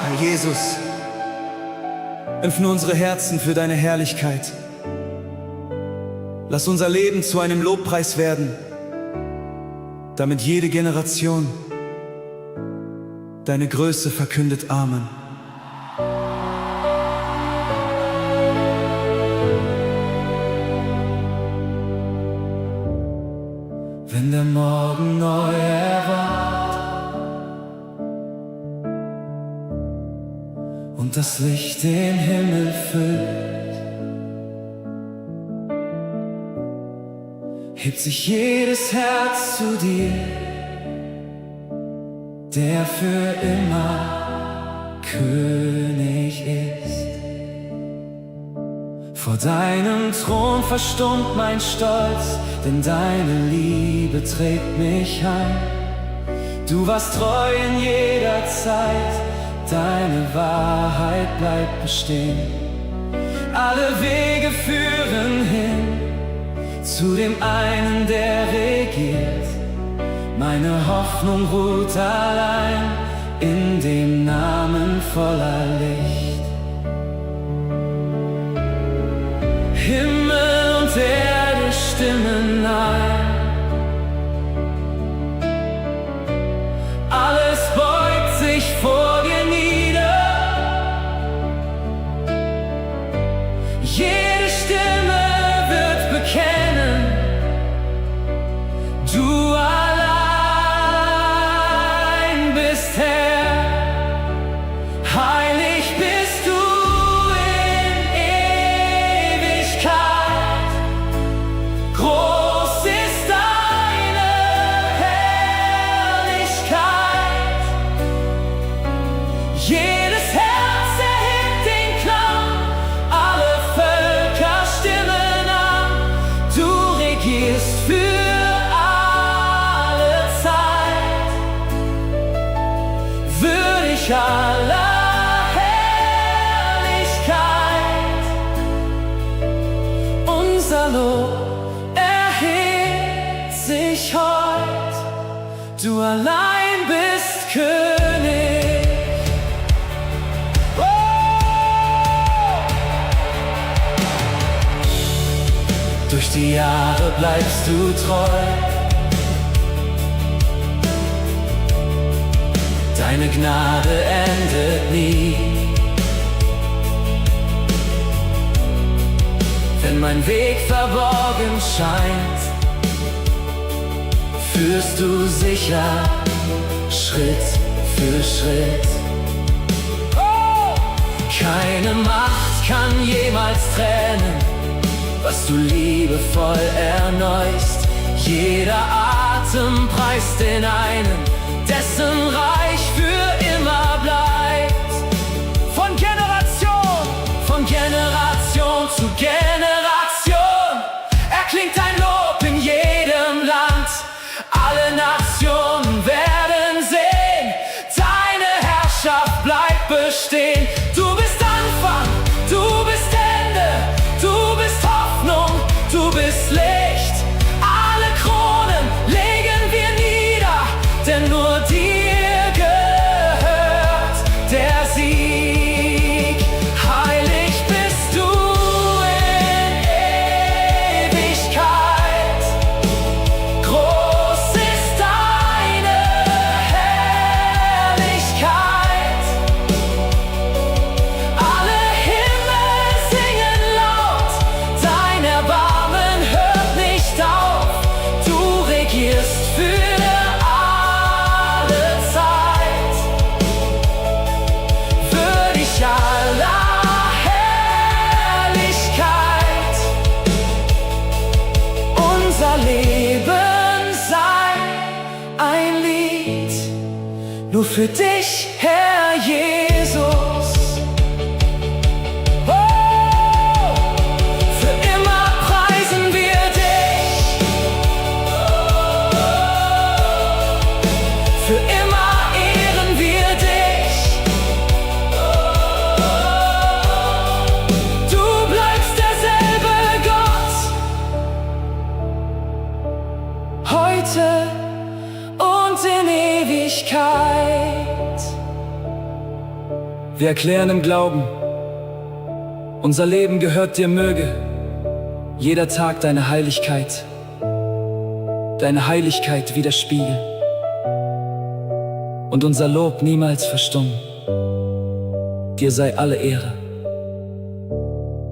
Herr Jesus, öffne unsere Herzen für deine Herrlichkeit. Lass unser Leben zu einem Lobpreis werden, damit jede Generation deine Größe verkündet. Amen. Wenn der Morgen neu erwacht und das Licht den Himmel füllt, hebt sich jedes Herz zu dir, der für immer König ist. Vor deinem Thron verstummt mein Stolz, denn deine Liebe trägt mich ein. Du warst treu in jeder Zeit, deine Wahrheit bleibt bestehen. Alle Wege führen hin zu dem einen, der regiert. Meine Hoffnung ruht allein in dem Namen voller Licht. Himmel und Erde stimmen ein. Alles beugt sich vor dir nieder. Jede Stimme wird bekennen, du allein bist Herr. Heilig bist du in Ewigkeit. Groß ist deine Herrlichkeit. Jedes Herz erhebt den Klang, alle Völker stimmen an. Du regierst für alle Zeit, würdig aller Herrlichkeit. Unser Lob erhebt sich heut, du allein bist König. Oh! Durch die Jahre bleibst du treu, deine Gnade endet nie. Wenn mein Weg verborgen scheint, führst du sicher Schritt für Schritt. Keine Macht kann jemals trennen, was du liebevoll erneust. Jeder Atem preist den einen, dessen Reich für immer bleibt. Von Generation zu Generation erklingt dein Lob in jedem Land. Alle Nationen werden sehen, deine Herrschaft bleibt bestehen. Du bist Anfang, du bist Ende, du bist Hoffnung, du bist Licht. Alle Kronen legen wir nieder, denn nur dir gehört der Sieg. Heilig bist du in Ewigkeit. Groß ist deine Herrlichkeit. Alle Himmel singen laut, dein Erbarmen hört nicht auf. Du regierst für alle Zeit, würdig aller Herrlichkeit. Unser Leben sei ein Lied nur für dich, Herr Jesus. Wir erklären im Glauben, unser Leben gehört dir, möge jeder Tag deine Heiligkeit widerspiegeln und unser Lob niemals verstummen. Dir sei alle Ehre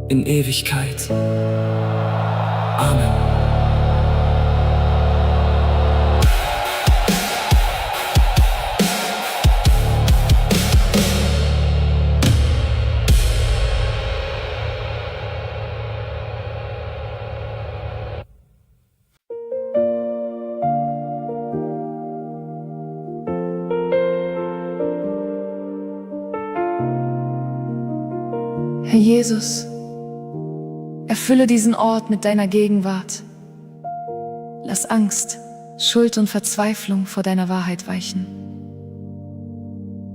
in Ewigkeit. Amen. Herr Jesus, erfülle diesen Ort mit deiner Gegenwart. Lass Angst, Schuld und Verzweiflung vor deiner Wahrheit weichen.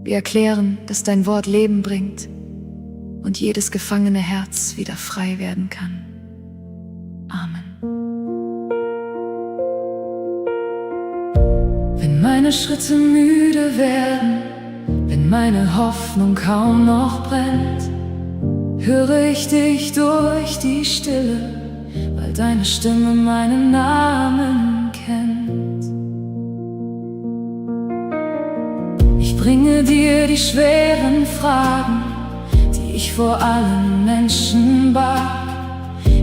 Wir erklären, dass dein Wort Leben bringt und jedes gefangene Herz wieder frei werden kann. Amen. Wenn meine Schritte müde werden, wenn meine Hoffnung kaum noch brennt, höre ich dich durch die Stille, weil deine Stimme meinen Namen kennt. Ich bringe dir die schweren Fragen, die ich vor allen Menschen barg.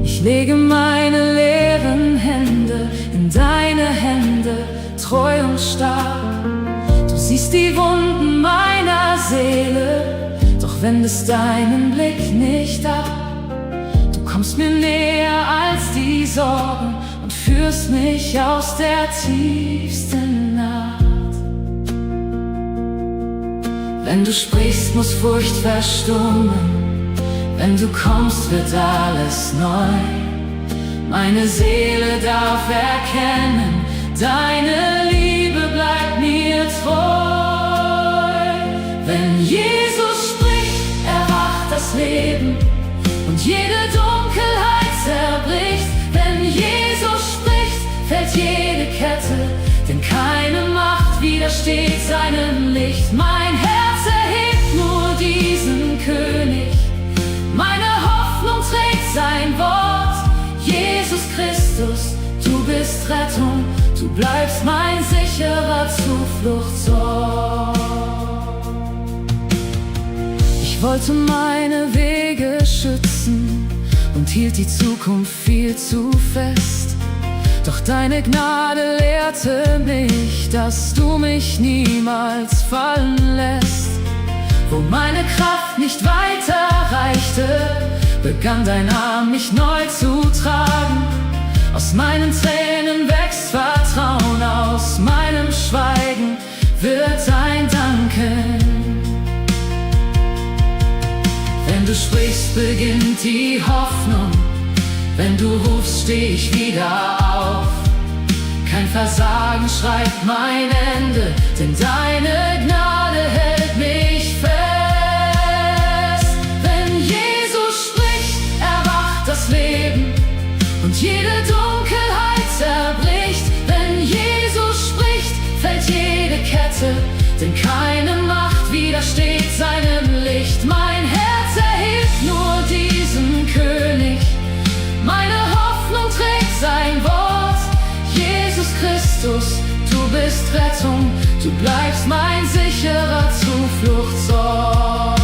Ich lege meine leeren Hände in deine Hände, treu und stark. Du siehst die Wunden meiner Seele, doch wendest deinen Blick nicht ab. Du kommst mir näher als die Sorgen und führst mich aus der tiefsten Nacht. Wenn du sprichst, muss Furcht verstummen. Wenn du kommst, wird alles neu. Meine Seele darf erkennen, deine Liebe bleibt mir treu. Wenn Jesus spricht, erwacht das Leben und jede Dunkelheit zerbricht. Wenn Jesus spricht, fällt jede Kette, denn keine Macht widersteht seinem Licht. Mein Herz erhebt nur diesen König, meine Hoffnung trägt sein Wort. Jesus Christus, du bist Rettung, du bleibst mein sicherer Zufluchtsort. Ich wollte meine Wege schützen und hielt die Zukunft viel zu fest. Doch deine Gnade lehrte mich, dass du mich niemals fallen lässt. Wo meine Kraft nicht weiter reichte, begann dein Arm mich neu zu tragen. Aus meinen Tränen wächst Vertrauen, aus meinem Schweigen wird ein Danken. Wenn du sprichst, beginnt die Hoffnung. Wenn du rufst, steh ich wieder auf. Kein Versagen schreibt mein Ende, denn deine Gnade hält mich fest. Wenn Jesus spricht, erwacht das Leben und jede Dunkelheit zerbricht. Wenn Jesus spricht, fällt jede Kette, denn keine Macht widersteht seinem Licht. Mein Herz erhebt nur diesen König, meine Hoffnung trägt sein Wort. Jesus Christus, du bist Rettung, du bleibst mein sicherer Zufluchtsort.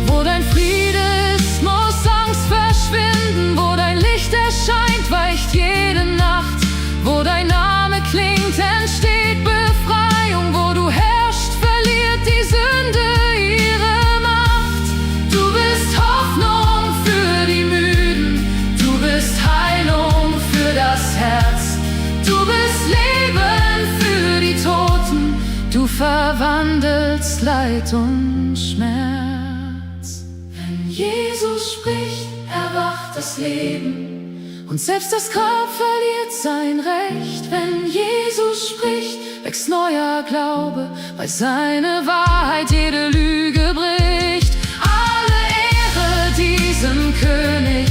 Wo dein Friede ist, muss Angst verschwinden. Wo dein Licht erscheint, weicht jede Nacht. Wo dein Name klingt, entsteht Befreiung. Wo du herrschst, verliert die Sünde ihre Macht. Du bist Hoffnung für die Müden, du bist Heilung für das Herz. Du bist Leben für die Toten, du verwandelst Leid und Schmerz. Wenn Jesus spricht, erwacht das Leben und selbst das Grab verliert sein Recht. Wenn Jesus spricht, wächst neuer Glaube, weil seine Wahrheit jede Lüge bricht. Alle Ehre diesem König,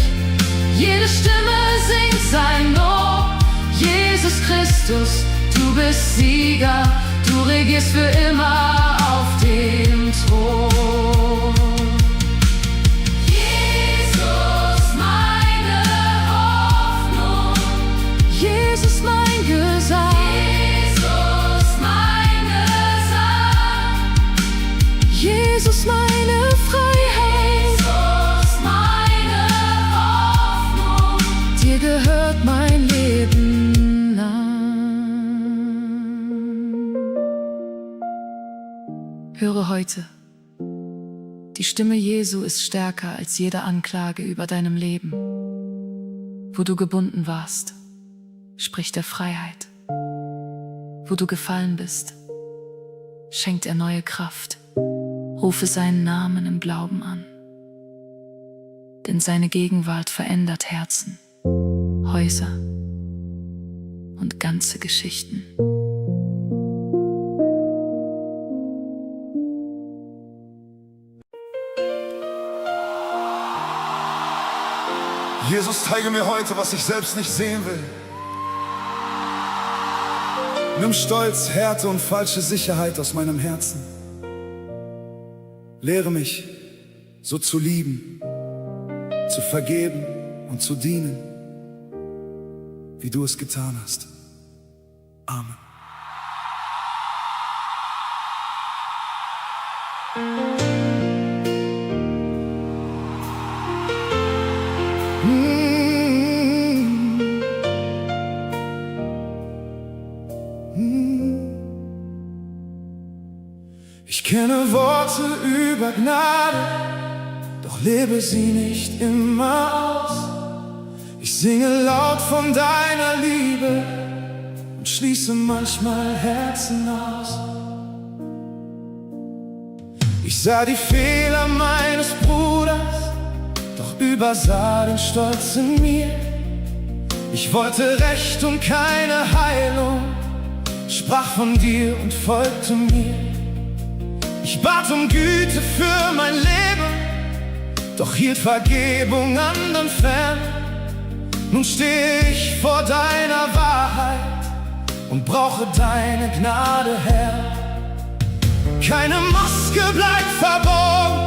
jede Stimme singt sein Lob. Jesus Christus, du bist Sieger, du regierst für immer auf dem Thron. Hoffnung. Jesus, meine Hoffnung. Jesus, mein Gesang. Jesus, mein Gesang. Jesus, meine Freiheit. Jesus, meine Hoffnung. Dir gehört mein Leben lang. Höre heute, die Stimme Jesu ist stärker als jede Anklage über deinem Leben. Wo du gebunden warst, spricht er Freiheit. Wo du gefallen bist, schenkt er neue Kraft. Rufe seinen Namen im Glauben an. Denn seine Gegenwart verändert Herzen, Häuser und ganze Geschichten. Jesus, zeige mir heute, was ich selbst nicht sehen will. Nimm Stolz, Härte und falsche Sicherheit aus meinem Herzen. Lehre mich, so zu lieben, zu vergeben und zu dienen, wie du es getan hast. Amen. Ich kenne Worte über Gnade, doch lebe sie nicht immer aus. Ich singe laut von deiner Liebe und schließe manchmal Herzen aus. Ich sah die Fehler meines Bruders, doch übersah den Stolz in mir. Ich wollte Recht und keine Heilung, sprach von dir und folgte mir. Ich bat um Güte für mein Leben, doch hielt Vergebung anderen fern. Nun stehe ich vor deiner Wahrheit und brauche deine Gnade, Herr. Keine Maske bleibt verborgen,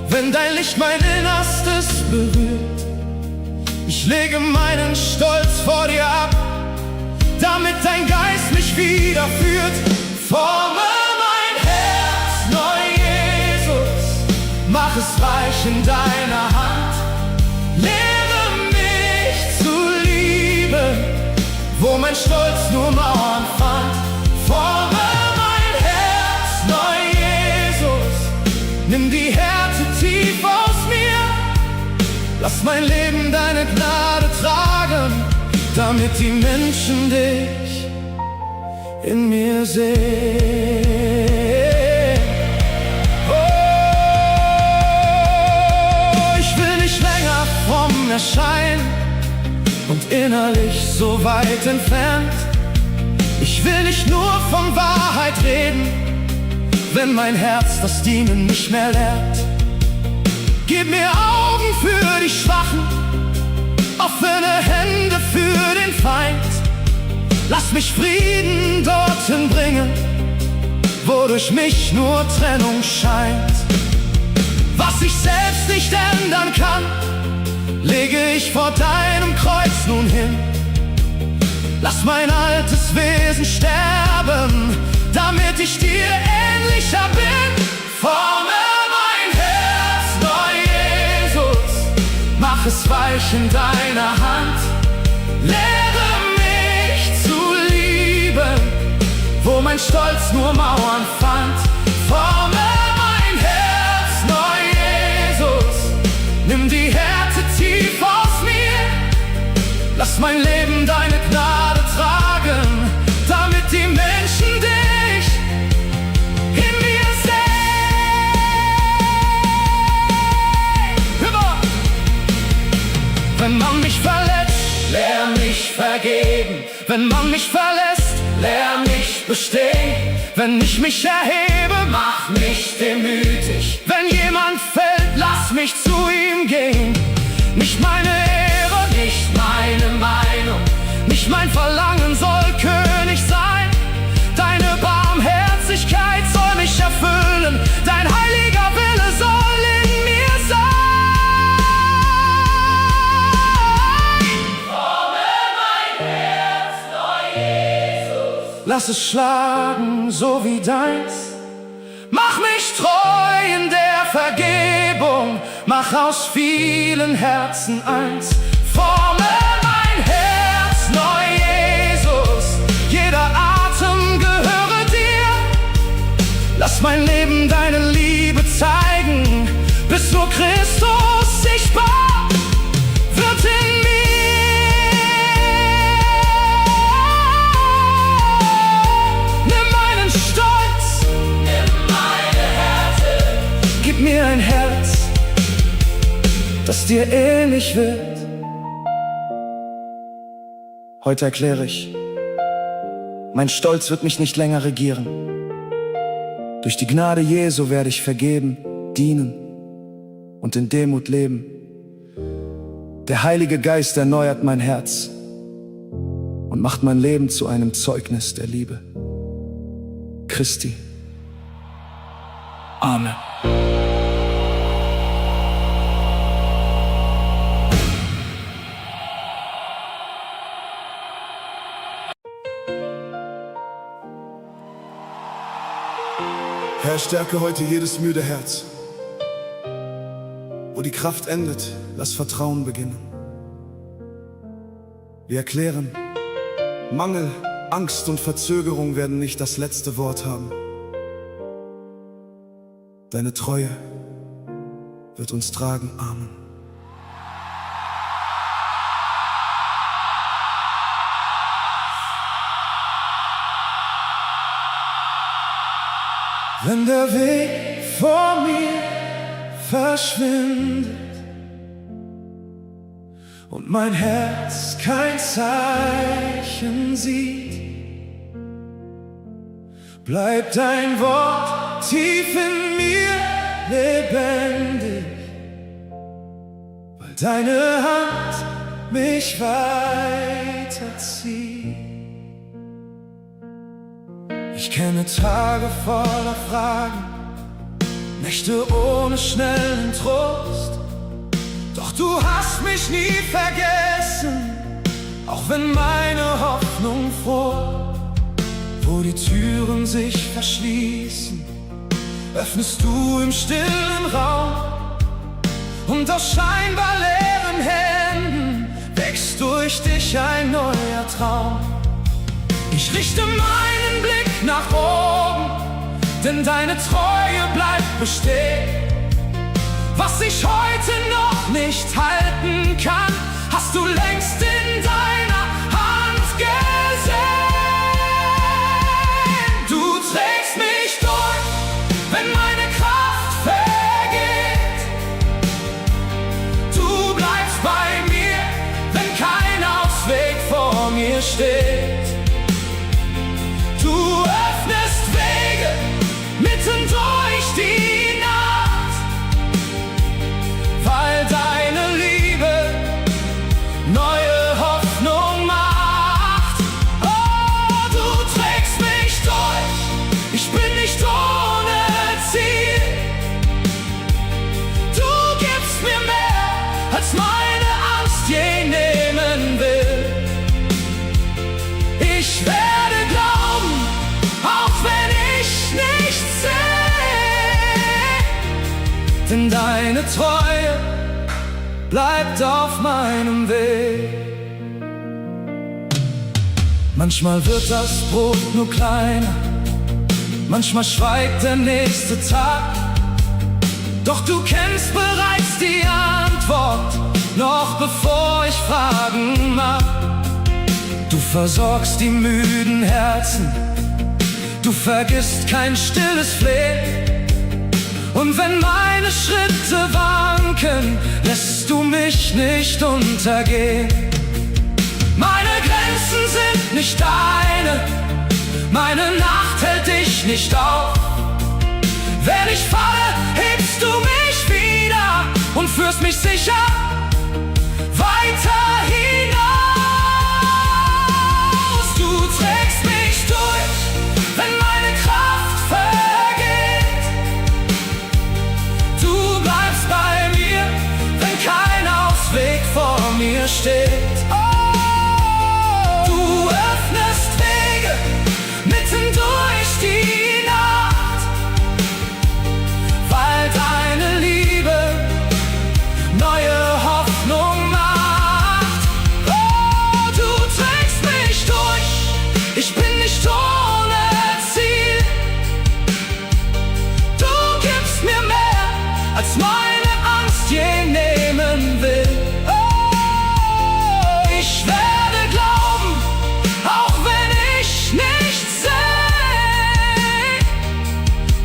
wenn dein Licht mein Innerstes berührt. Ich lege meinen Stolz vor dir ab, damit dein Geist mich wieder führt. Forme mach es weich in deiner Hand. Lehre mich zu lieben, wo mein Stolz nur Mauern fand. Forme mein Herz neu, Jesus. Nimm die Härte tief aus mir. Lass mein Leben deine Gnade tragen, damit die Menschen dich in mir sehen. Erscheinen und innerlich so weit entfernt. Ich will nicht nur von Wahrheit reden, wenn mein Herz das Dienen nicht mehr lernt. Gib mir Augen für die Schwachen, offene Hände für den Feind. Lass mich Frieden dorthin bringen, wo durch mich nur Trennung scheint. Was ich selbst nicht ändern kann, lege ich vor deinem Kreuz nun hin. Lass mein altes Wesen sterben, damit ich dir ähnlicher bin. Forme mein Herz neu, Jesus. Mach es weich in deiner Hand. Lehre mich zu lieben, wo mein Stolz nur Mauern fand. Forme mein Herz neu, Jesus. Nimm die Härte tief aus mir. Lass mein Leben deine Gnade tragen, damit die Menschen dich in mir sehen. Hüber! Wenn man mich verletzt, lehr mich vergeben. Wenn man mich verlässt, lehr mich bestehen. Wenn ich mich erhebe, mach mich demütig. Wenn jemand fällt, lass mich zu ihm gehen. Nicht meine Ehre, nicht meine Meinung, nicht mein Verlangen soll König sein. Deine Barmherzigkeit soll mich erfüllen, dein Heiliger lass es schlagen, so wie deins. Mach mich treu in der Vergebung, mach aus vielen Herzen eins. Forme mein Herz neu, Jesus, jeder Atem gehöre dir. Lass mein Leben deine Liebe zeigen, bis nur Christus sichtbar wird in mir. Nimm meinen Stolz, Nimm meine Härte, gib mir ein Herz, das dir ähnlich wird. Heute erkläre ich, mein Stolz wird mich nicht länger regieren. Durch die Gnade Jesu werde ich vergeben, dienen und in Demut leben. Der Heilige Geist erneuert mein Herz und macht mein Leben zu einem Zeugnis der Liebe Christi. Amen. Herr, stärke heute jedes müde Herz. Wo die Kraft endet, lass Vertrauen beginnen. Wir erklären, Mangel, Angst und Verzögerung werden nicht das letzte Wort haben. Deine Treue wird uns tragen. Amen. Wenn der Weg vor mir verschwindet und mein Herz kein Zeichen sieht, bleibt dein Wort tief in mir lebendig, weil deine Hand mich weiterzieht. Ich kenne Tage voller Fragen, Nächte ohne schnellen Trost. Doch du hast mich nie vergessen, auch wenn meine Hoffnung fror. Wo die Türen sich verschließen, öffnest du im stillen Raum. Und aus scheinbar leeren Händen wächst durch dich ein neuer Traum. Ich richte meinen Blick nach oben, denn deine Treue bleibt bestehen. Was ich heute noch nicht halten kann, hast du längst in deiner Hand gesehen. Du trägst mich durch, wenn meine Kraft vergeht. Du bleibst bei mir, wenn kein Ausweg vor mir steht. Du öffnest Wege mitten durch die Nacht, weil deine Liebe neue Hoffnung macht. Oh, du trägst mich durch, ich bin nicht ohne Ziel. Du gibst mir mehr, als meine Angst je nehmen will. Ich werde glauben, auch wenn ich nichts sehe, denn deine Treue bleibt auf meinem Weg. Manchmal wird das Brot nur kleiner, manchmal schweigt der nächste Tag. Doch du kennst bereits die Antwort, noch bevor ich Fragen mag. Du versorgst die müden Herzen, du vergisst kein stilles Flehen. Und wenn meine Schritte wanken, lässt du mich nicht untergehen. Meine Grenzen sind nicht deine, meine Nacht hält dich nicht auf. Wenn ich falle, hebst du mich wieder und führst mich sicher weiter hinaus. Du trägst mich durch, wenn meine Kraft vergeht. Du bleibst bei mir, wenn kein Ausweg vor mir steht. Oh, du öffnest Wege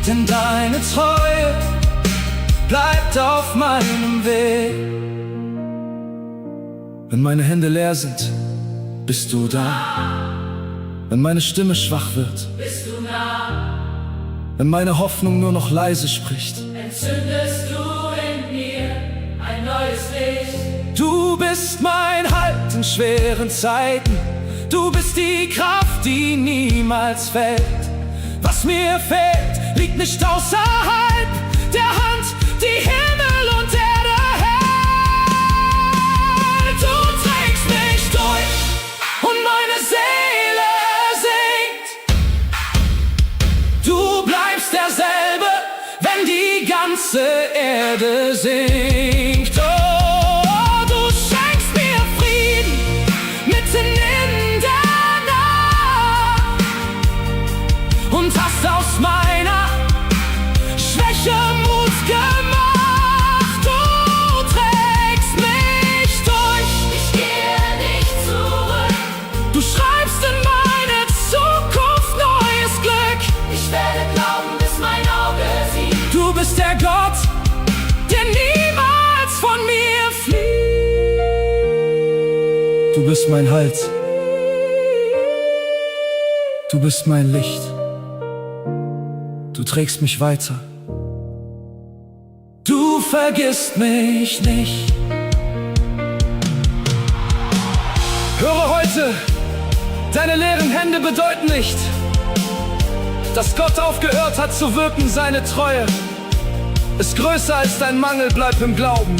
denn deine Treue bleibt auf meinem Weg. Wenn meine Hände leer sind, bist du da. Wenn meine Stimme schwach wird, Bist du nah, wenn meine Hoffnung nur noch leise spricht. entzündest du in mir ein neues Licht. Du bist mein Halt in schweren Zeiten. Du bist die Kraft, die niemals fällt. Was mir fehlt, liegt nicht außerhalb der Hand, die Himmel und Erde hält. Du trägst mich durch und meine Seele singt. Du bleibst derselbe, wenn die ganze Erde sinkt. Oh, du schenkst mir Frieden mitten in der Nacht und hast aus meiner Schwäche Mut gemacht. Du trägst mich durch. Ich gehe nicht zurück, Du schreibst in meine Zukunft neues Glück. ich werde glauben, bis mein Auge sieht. Du bist der Gott, der niemals von mir flieht. Du bist mein Halt. Du bist mein Licht. Du trägst mich weiter. Du vergisst mich nicht. Höre heute, deine leeren Hände bedeuten nicht, dass Gott aufgehört hat zu wirken. Seine Treue ist größer als dein Mangel. Bleib im Glauben,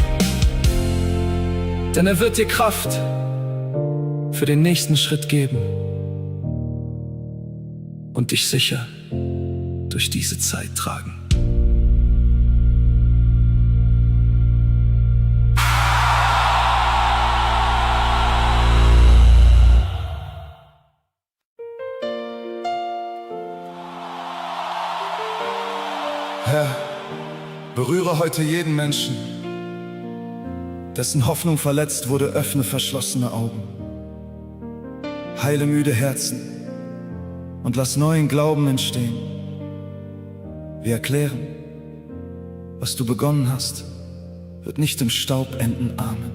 denn er wird dir Kraft für den nächsten Schritt geben und dich sicher durch diese Zeit tragen. Herr, berühre heute jeden Menschen, dessen Hoffnung verletzt wurde. Öffne verschlossene Augen, heile müde Herzen und lass neuen Glauben entstehen. Wir erklären, was du begonnen hast, wird nicht im Staub enden. Amen.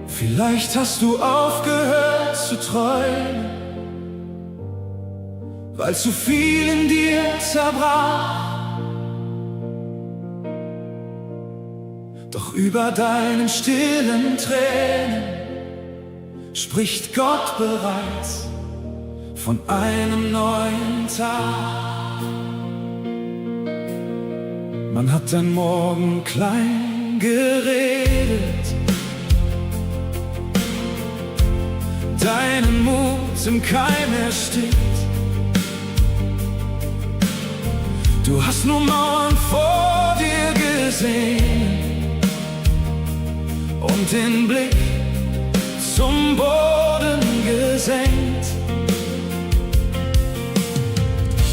Vielleicht hast du aufgehört zu träumen, weil zu viel in dir zerbrach. Doch über deinen stillen Tränen spricht Gott bereits von einem neuen Tag. Man hat den Morgen klein geredet, deinen Mut im Keim erstickt. Du hast nur Mauern vor dir gesehen und den Blick zum Boden gesenkt.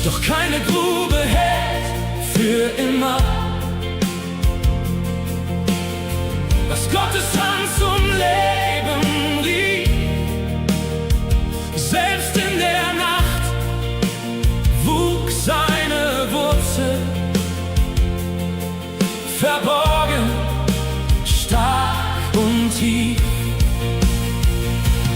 Doch keine Grube hält für immer, was Gottes Hand zum Leben rief. Selbst in der Nacht wuchs seine Wurzel, verborgen, stark und tief.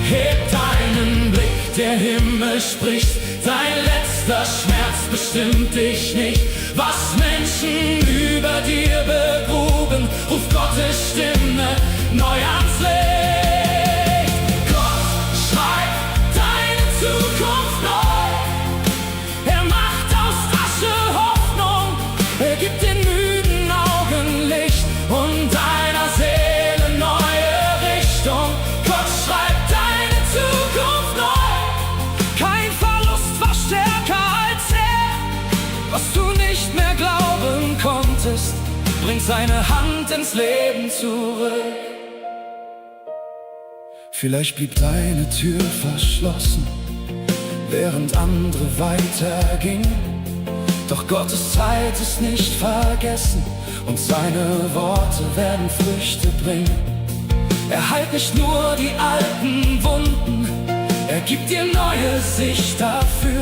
Heb deinen Blick, der Himmel spricht, dein letzter Schmerz bestimmt dich nicht. Was Menschen über dir begruben, ruft Gottes Stimme neu ans Licht. Gott schreibt deine Zukunft neu. Er macht aus Asche Hoffnung, er gibt den müden Augen Licht und deiner Seele neue Richtung. Gott schreibt deine Zukunft neu. Kein Verlust war stärker als er. Was du nicht mehr glauben konntest, bringt seine Hand ins Leben zurück. Vielleicht blieb deine Tür verschlossen, während andere weitergingen. Doch Gottes Zeit ist nicht vergessen und seine Worte werden Früchte bringen. Er heilt nicht nur die alten Wunden, er gibt dir neue Sicht dafür.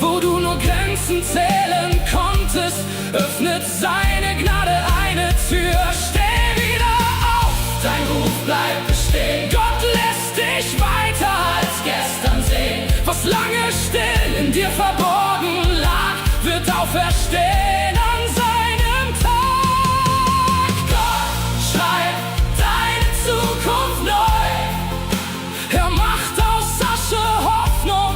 Wo du nur Grenzen zählen konntest, öffnet seine Gnade eine Tür. Steh wieder auf, dein Ruf bleibt bestehen. Gott lässt dich weiter als gestern sehen. Was lange still in dir verborgen lag, wird auferstehen an seinem Tag. Gott schreibt deine Zukunft neu. Er macht aus Asche Hoffnung.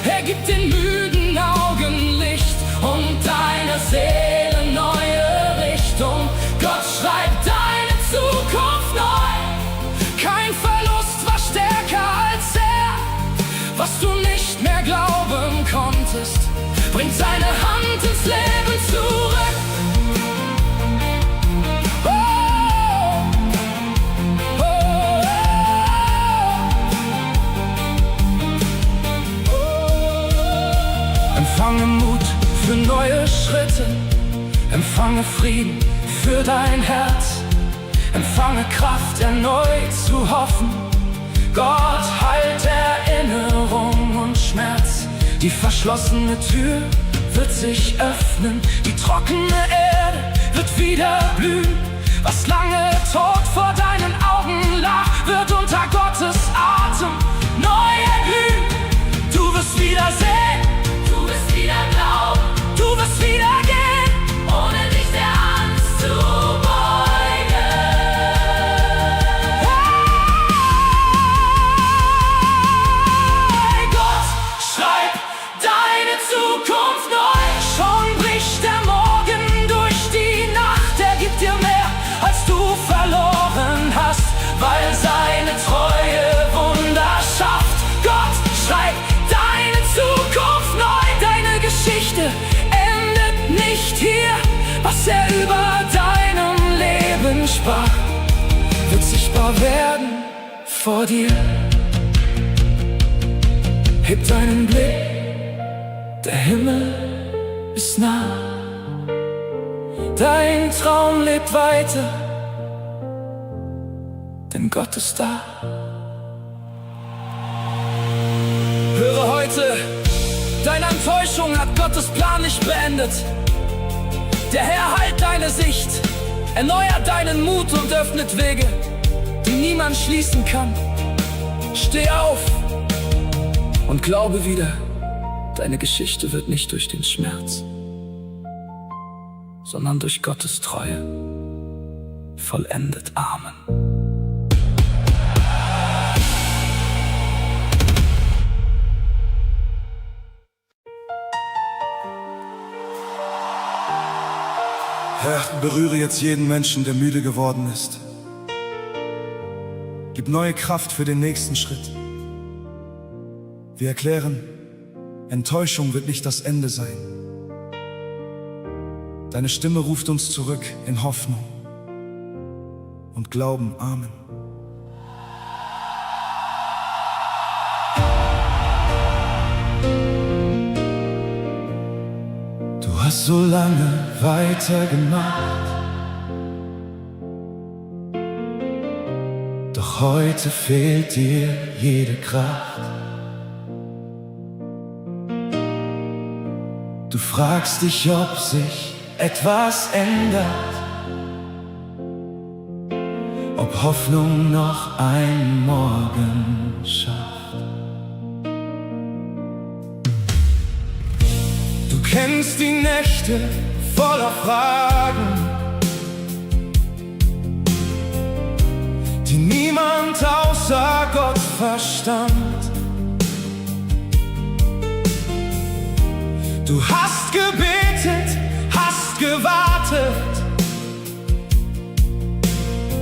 Er gibt den müden Augen Licht und deiner Seele neue Richtung. Gott schreibt deine Zukunft neu. Kein Verlust war stärker als er. Was du nicht mehr glauben konntest, bringt seine Hand ins Leben zurück. Oh, oh, oh, oh. Empfange Mut für neue Schritte, empfange Frieden für dein Herz, empfange Kraft erneut zu hoffen. Gott heilt Erinnerung und Schmerz. Die verschlossene Tür wird sich öffnen, die trockene Erde wird wieder blühen. Was lange tot vor deinen Augen lag, wird unter Gottes Atem neu erblühen. Du wirst wieder sehen, Du wirst wieder glauben, du wirst wieder gehen, ohne dich der Angst zu beugen. Hey Gott, schreib deine Zukunft neu. Schon bricht der Morgen durch die Nacht. Er gibt dir mehr, als du verloren hast, weil seine Treue Wunder schafft. Gott, schreib deine Zukunft neu. Deine Geschichte endet nicht hier. Was er über deinem Leben sprach, wird sichtbar werden vor dir. Heb deinen Blick, der Himmel ist nah. Dein Traum lebt weiter, denn Gott ist da. Höre heute, deine Enttäuschung hat Gottes Plan nicht beendet. Der Herr heilt deine Sicht, erneuert deinen Mut und öffnet Wege, die niemand schließen kann. Steh auf und glaube wieder, deine Geschichte wird nicht durch den Schmerz, sondern durch Gottes Treue vollendet. Amen. Herr, berühre jetzt jeden Menschen, der müde geworden ist. Gib neue Kraft für den nächsten Schritt. Wir erklären, Enttäuschung wird nicht das Ende sein. Deine Stimme ruft uns zurück in Hoffnung und Glauben. Amen. Du hast so lange weitergemacht, doch heute fehlt dir jede Kraft. Du fragst dich, ob sich etwas ändert, ob Hoffnung noch einen Morgen schafft. Du kennst die Nächte voller Fragen, die niemand außer Gott verstand. Du hast gebetet, hast gewartet,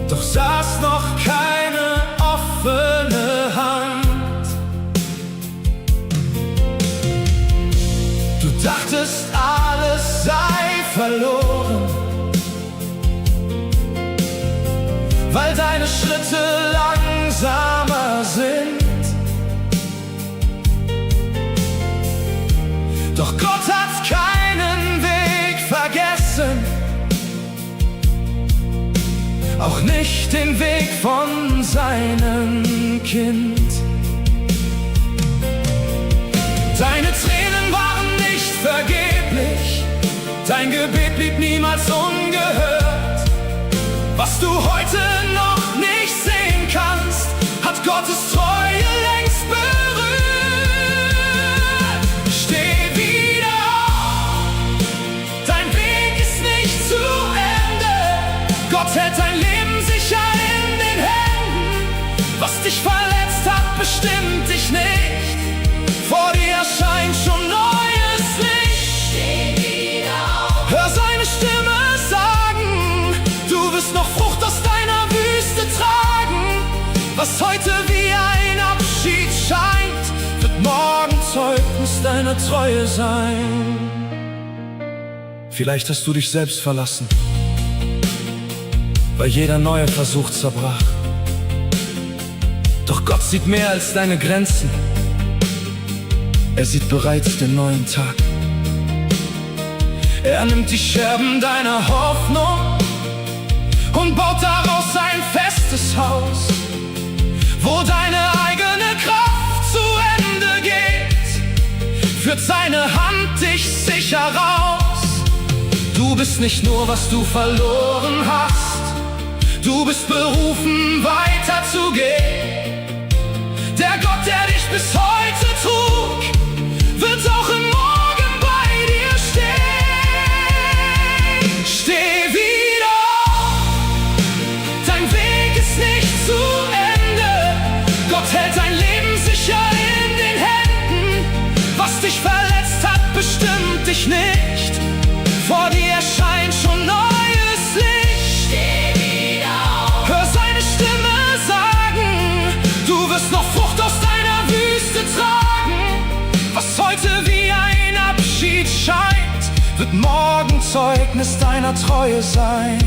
doch saß noch keine offene Hand. Du dachtest, alles sei verloren, weil deine Schritte langsamer sind. Doch Gott hat keine doch nicht den Weg von seinem Kind. Deine Tränen waren nicht vergeblich, dein Gebet blieb niemals ungehört. Was du heute noch nicht sehen kannst, hat Gottes Treue längst berührt. Steh wieder auf, dein Weg ist nicht zu Ende. Gott hält dein Leben sicher in den Händen. Was dich verletzt hat, bestimmt dich nicht. Vor dir erscheint schon neues Licht. Steh wieder auf. Hör seine Stimme sagen, du wirst noch Frucht aus deiner Wüste tragen. Was heute wie ein Abschied scheint, wird morgen Zeugnis deiner Treue sein. Vielleicht hast du dich selbst verlassen, weil jeder neue Versuch zerbrach. Doch Gott sieht mehr als deine Grenzen. Er sieht bereits den neuen Tag. Er nimmt die Scherben deiner Hoffnung und baut daraus ein festes Haus, wo deine eigene Kraft zu Ende geht, führt seine Hand dich sicher raus. Du bist nicht nur, was du verloren hast, du bist berufen, weiterzugehen. Der Gott, der dich bis heute trug, wird auch im Morgen bei dir stehen. Steh wieder auf, dein Weg ist nicht zu Ende. Gott hält dein Leben sicher in den Händen. Was dich verletzt hat, bestimmt dich nicht. Vor dir erscheint schon neues Licht. Steh wieder auf. Hör seine Stimme sagen, du wirst noch Frucht aus deiner Wüste tragen. Was heute wie ein Abschied scheint, wird morgen Zeugnis deiner Treue sein.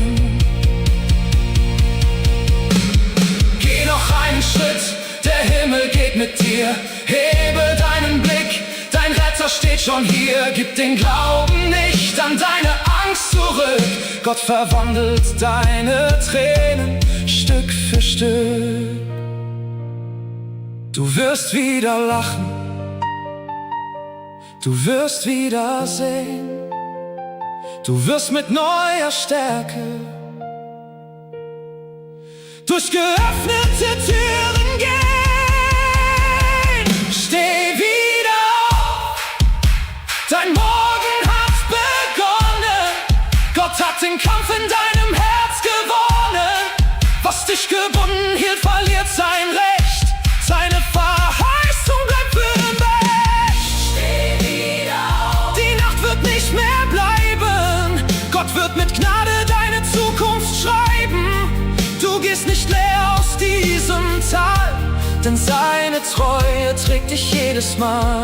Geh noch einen Schritt, der Himmel geht mit dir. Hebe deinen Blick, dein Retter steht schon hier. Gib den Glauben nicht an deine Angst zurück. Gott verwandelt deine Tränen Stück für Stück. Du wirst wieder lachen, du wirst wieder sehen, du wirst mit neuer Stärke durch geöffnete Türen gehen. Steh wieder auf, dein Morgen hat begonnen. Gott hat den Kampf in deinem Herz gewonnen. Was dich gebunden hielt, verliert sein Recht. Seine Verheißung bleibt für immer echt. Steh wieder auf. Die Nacht wird nicht mehr bleiben. Gott wird mit Gnade deine Zukunft schreiben. Du gehst nicht leer aus diesem Tal, denn seine Treue trägt dich jedes Mal.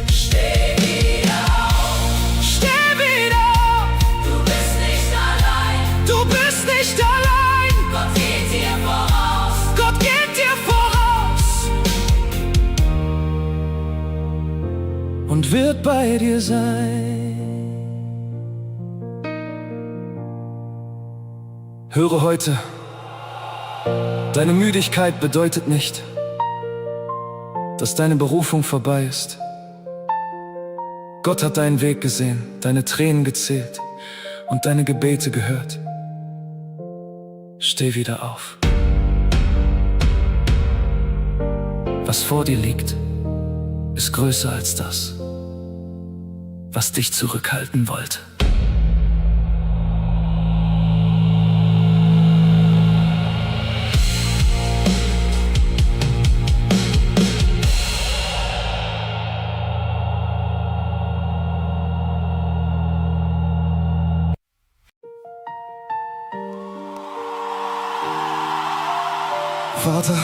Steh wieder auf. Steh wieder auf. Du bist nicht allein. Du bist nicht allein. Gott geht dir voraus. Gott geht dir voraus und wird bei dir sein. Höre heute, deine Müdigkeit bedeutet nicht, dass deine Berufung vorbei ist. Gott hat deinen Weg gesehen, deine Tränen gezählt und deine Gebete gehört. Steh wieder auf. Was vor dir liegt, ist größer als das, was dich zurückhalten wollte. Vater,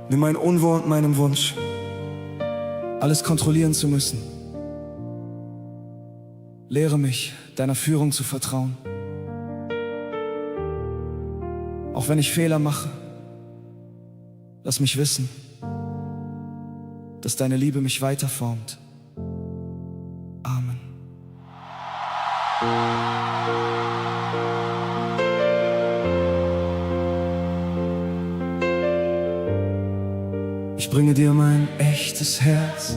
nimm mein Unwohl und meinen Wunsch, alles kontrollieren zu müssen. Lehre mich, deiner Führung zu vertrauen. Auch wenn ich Fehler mache, lass mich wissen, dass deine Liebe mich weiterformt. Amen. Ich bringe dir mein echtes Herz,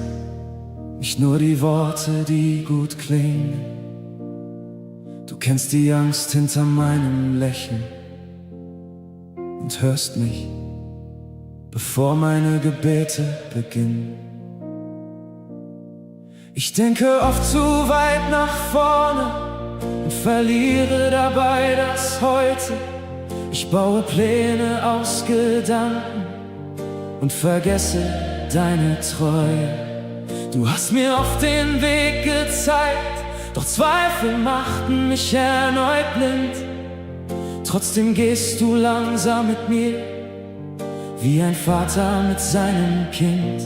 nicht nur die Worte, die gut klingen. Du kennst die Angst hinter meinem Lächeln und hörst mich, bevor meine Gebete beginnen. Ich denke oft zu weit nach vorne und verliere dabei das Heute. Ich baue Pläne aus Gedanken und vergesse deine Treue. Du hast mir oft den Weg gezeigt, doch Zweifel machten mich erneut blind. Trotzdem gehst du langsam mit mir, wie ein Vater mit seinem Kind.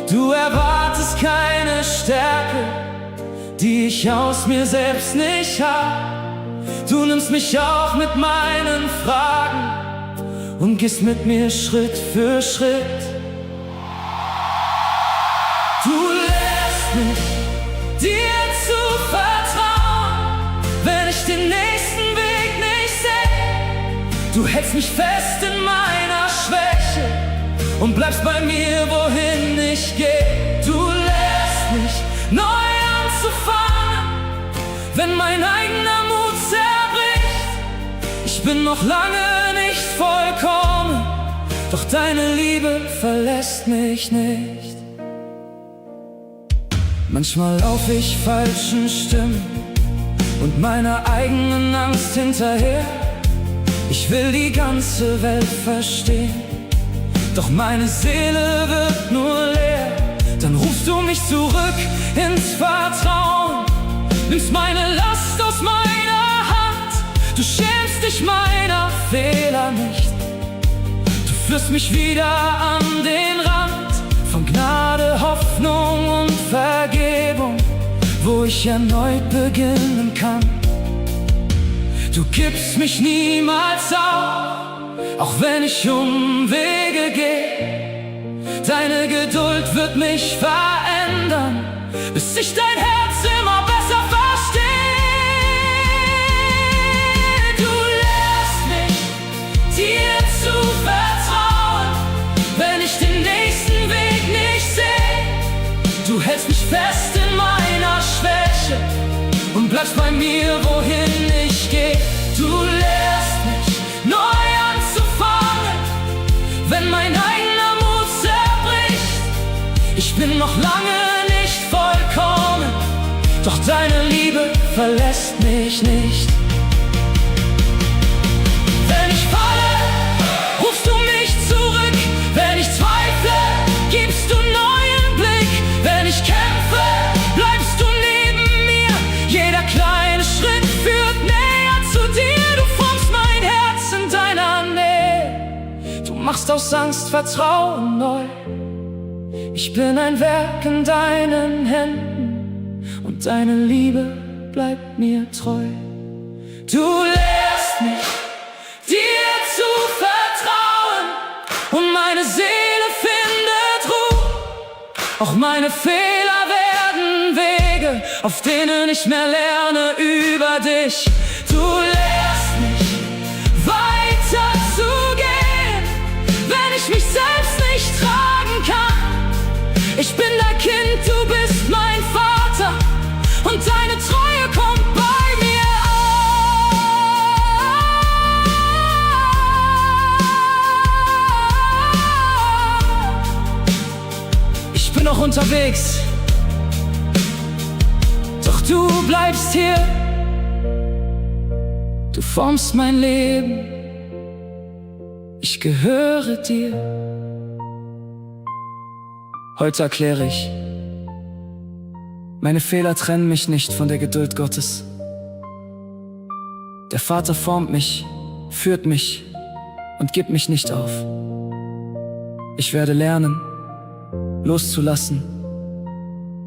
Du erwartest keine Stärke, die ich aus mir selbst nicht hab. Du nimmst mich auch mit meinen Fragen und gehst mit mir Schritt für Schritt. Du lehrst mich, dir zu vertrauen, wenn ich den nächsten Weg nicht sehe. Du hältst mich fest in meiner Schwäche und bleibst bei mir, wohin ich gehe. Du lehrst mich, neu anzufangen, wenn mein eigener Mut zerbricht. Ich bin noch lange nicht vollkommen, doch deine Liebe verlässt mich nicht. Manchmal lauf ich falschen Stimmen und meiner eigenen Angst hinterher. Ich will die ganze Welt verstehen, doch meine Seele wird nur leer. Dann rufst du mich zurück ins Vertrauen, nimmst meine Last aus meiner Hand. Du schämst dich meiner Fehler nicht, du führst mich wieder an den Rand von Gnade, Hoffnung und Vergebung, wo ich erneut beginnen kann. Du gibst mich niemals auf, auch wenn ich Umwege gehe. Deine Geduld wird mich verändern, bis ich dein Herz immer besser verstehe. Du lehrst mich, dir zu vertrauen, wenn ich den nächsten Weg nicht sehe. Du hältst mich fest in meiner Schwäche und bleibst bei mir, wohin ich gehe. Du lehrst mich, neu anzufangen, wenn mein eigener Mut zerbricht. Ich bin noch lange nicht vollkommen, doch deine Liebe verlässt mich nicht. Wenn ich falle, rufst du mich zurück. Wenn ich zweifle, gibst du neuen Blick. Wenn ich kämpfe, bleibst du neben mir. Jeder kleine Schritt führt näher zu dir. Du formst mein Herz in deiner Nähe. Du machst aus Angst Vertrauen neu. Ich bin ein Werk in deinen Händen und deine Liebe bleibt mir treu. Du lehrst mich, dir zu vertrauen, und meine Seele findet Ruhe. Auch meine Fehler werden Wege, auf denen ich mehr lerne über dich. Du lehrst mich, weiter zu gehen, wenn ich mich selbst nicht tragen kann. Ich bin dein Kind, du bist mein Vater, und deine Treue kommt bei mir an. Ich bin noch unterwegs, doch du bleibst hier. Du formst mein Leben, ich gehöre dir. Heute erkläre ich, meine Fehler trennen mich nicht von der Geduld Gottes. Der Vater formt mich, führt mich und gibt mich nicht auf. Ich werde lernen, loszulassen,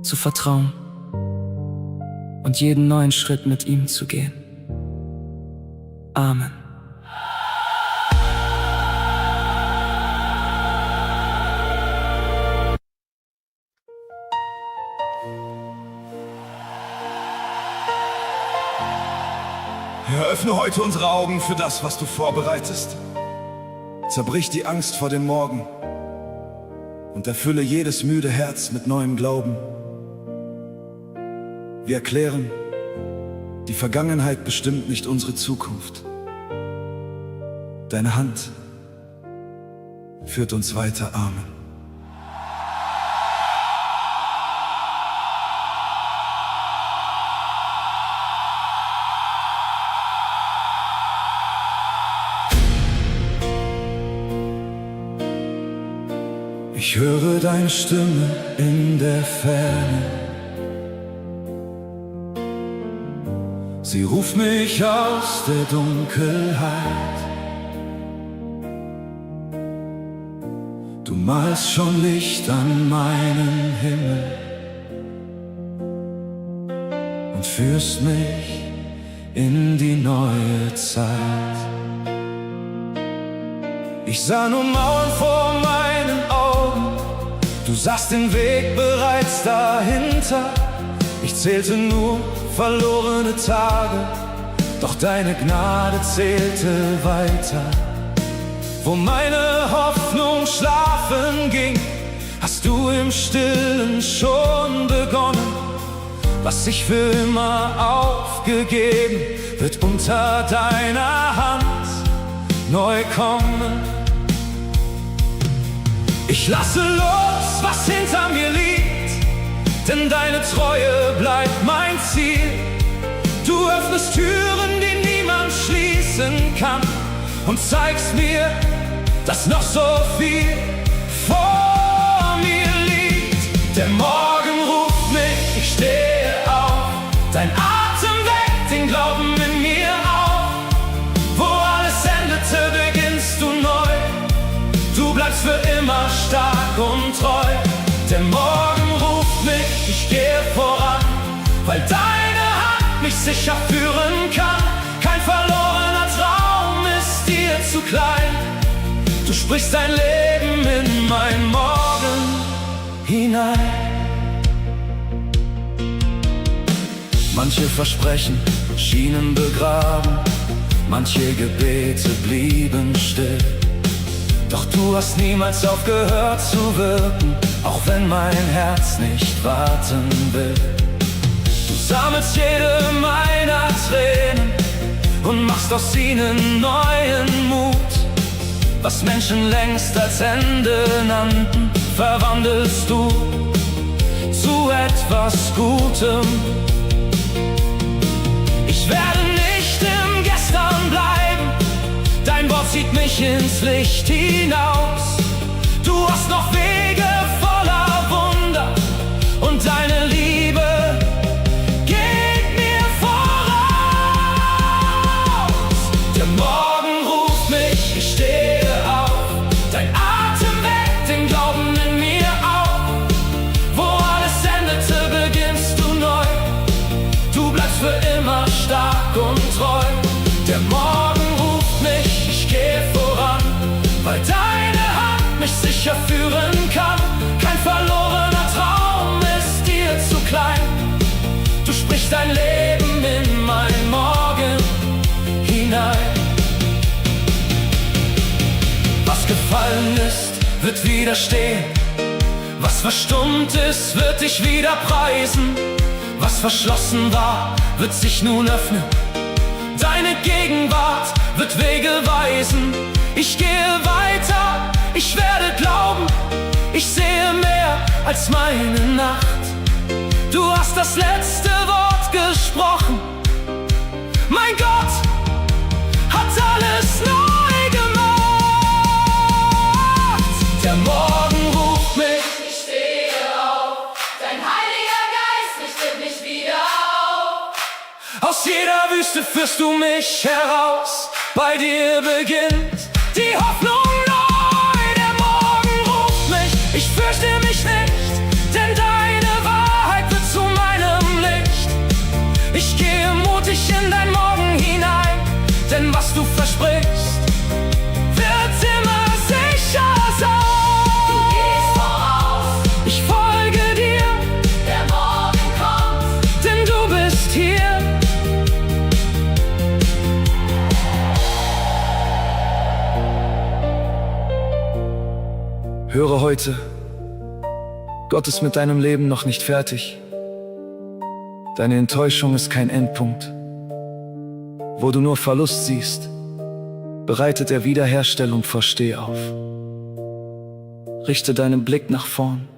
zu vertrauen und jeden neuen Schritt mit ihm zu gehen. Amen. Herr, öffne heute unsere Augen für das, was du vorbereitest. Zerbrich die Angst vor dem Morgen und erfülle jedes müde Herz mit neuem Glauben. Wir erklären, die Vergangenheit bestimmt nicht unsere Zukunft. Deine Hand führt uns weiter. Amen. Ich höre deine Stimme in der Ferne. Sie ruft mich aus der Dunkelheit. Du malst schon Licht an meinen Himmel und führst mich in die neue Zeit. Ich sah nur Mauern vor meinen Augen, du sahst den Weg bereits dahinter. Ich zählte nur verlorene Tage, doch deine Gnade zählte weiter. Wo meine Hoffnung schlafen ging, hast du im Stillen schon begonnen. Was ich für immer aufgegeben, wird unter deiner Hand neu kommen. Ich lasse los, was hinter mir liegt, denn deine Treue bleibt mein Ziel. Du öffnest Türen, die niemand schließen kann, und zeigst mir, dass noch so viel vor mir liegt. Der Morgen ruft mich, ich stehe auf, dein Atem weckt den Glauben in mir auf. Wo alles endete, beginnst du neu, du bleibst für immer stark und treu. Der Morgen ruft mich, ich gehe voran, weil deine Hand mich sicher führen kann. Kein verlorener Traum ist dir zu klein. Du sprichst dein Leben in mein Morgen hinein. Manche Versprechen schienen begraben, manche Gebete blieben still. Doch du hast niemals aufgehört zu wirken, auch wenn mein Herz nicht warten will. Du sammelst jede meiner Tränen und machst aus ihnen neuen Mut. Was Menschen längst als Ende nannten, verwandelst du zu etwas Gutem. Ich werde nicht im Gestern bleiben, dein Wort zieht mich ins Licht hinaus. Du hast noch Wege voller Wunder und deine Liebe geht mir voraus. Der Morgen ruft mich, ich stehe auf, dein Atem weckt den Glauben in mir auf. Wo alles endete, beginnst du neu, du bleibst für immer stark und treu. Der Morgen ruft mich, ich gehe voran, weil deine Hand mich sicher führen kann. Kein verlorener Traum ist dir zu klein. Du sprichst dein Leben in mein Morgen hinein. Was gefallen ist, wird wieder stehen. Was verstummt ist, wird dich wieder preisen. Was verschlossen war, wird sich nun öffnen. Deine Gegenwart wird Wege weisen. Ich gehe weiter, ich werde glauben. Ich sehe mehr als meine Nacht. Du hast das letzte Wort gesprochen. Mein Gott hat alles neu gemacht. Der Morgen ruft mich, Ich stehe auf, dein Heiliger Geist richtet mich wieder auf. aus jeder Wüste führst du mich heraus. Bei dir beginnt die Hoffnung neu. Der Morgen ruft mich, ich fürchte mich nicht, denn deine Wahrheit wird zu meinem Licht. Ich gehe mutig in dein Morgen hinein, denn was du versprichst, wird immer sicher sein. Du gehst voraus, Ich folge dir, der Morgen kommt. denn du bist hier. Höre heute Gott ist mit deinem Leben noch nicht fertig. Deine Enttäuschung ist kein Endpunkt. Wo du nur Verlust siehst, bereitet er Wiederherstellung vor. Steh auf. Richte deinen Blick nach vorn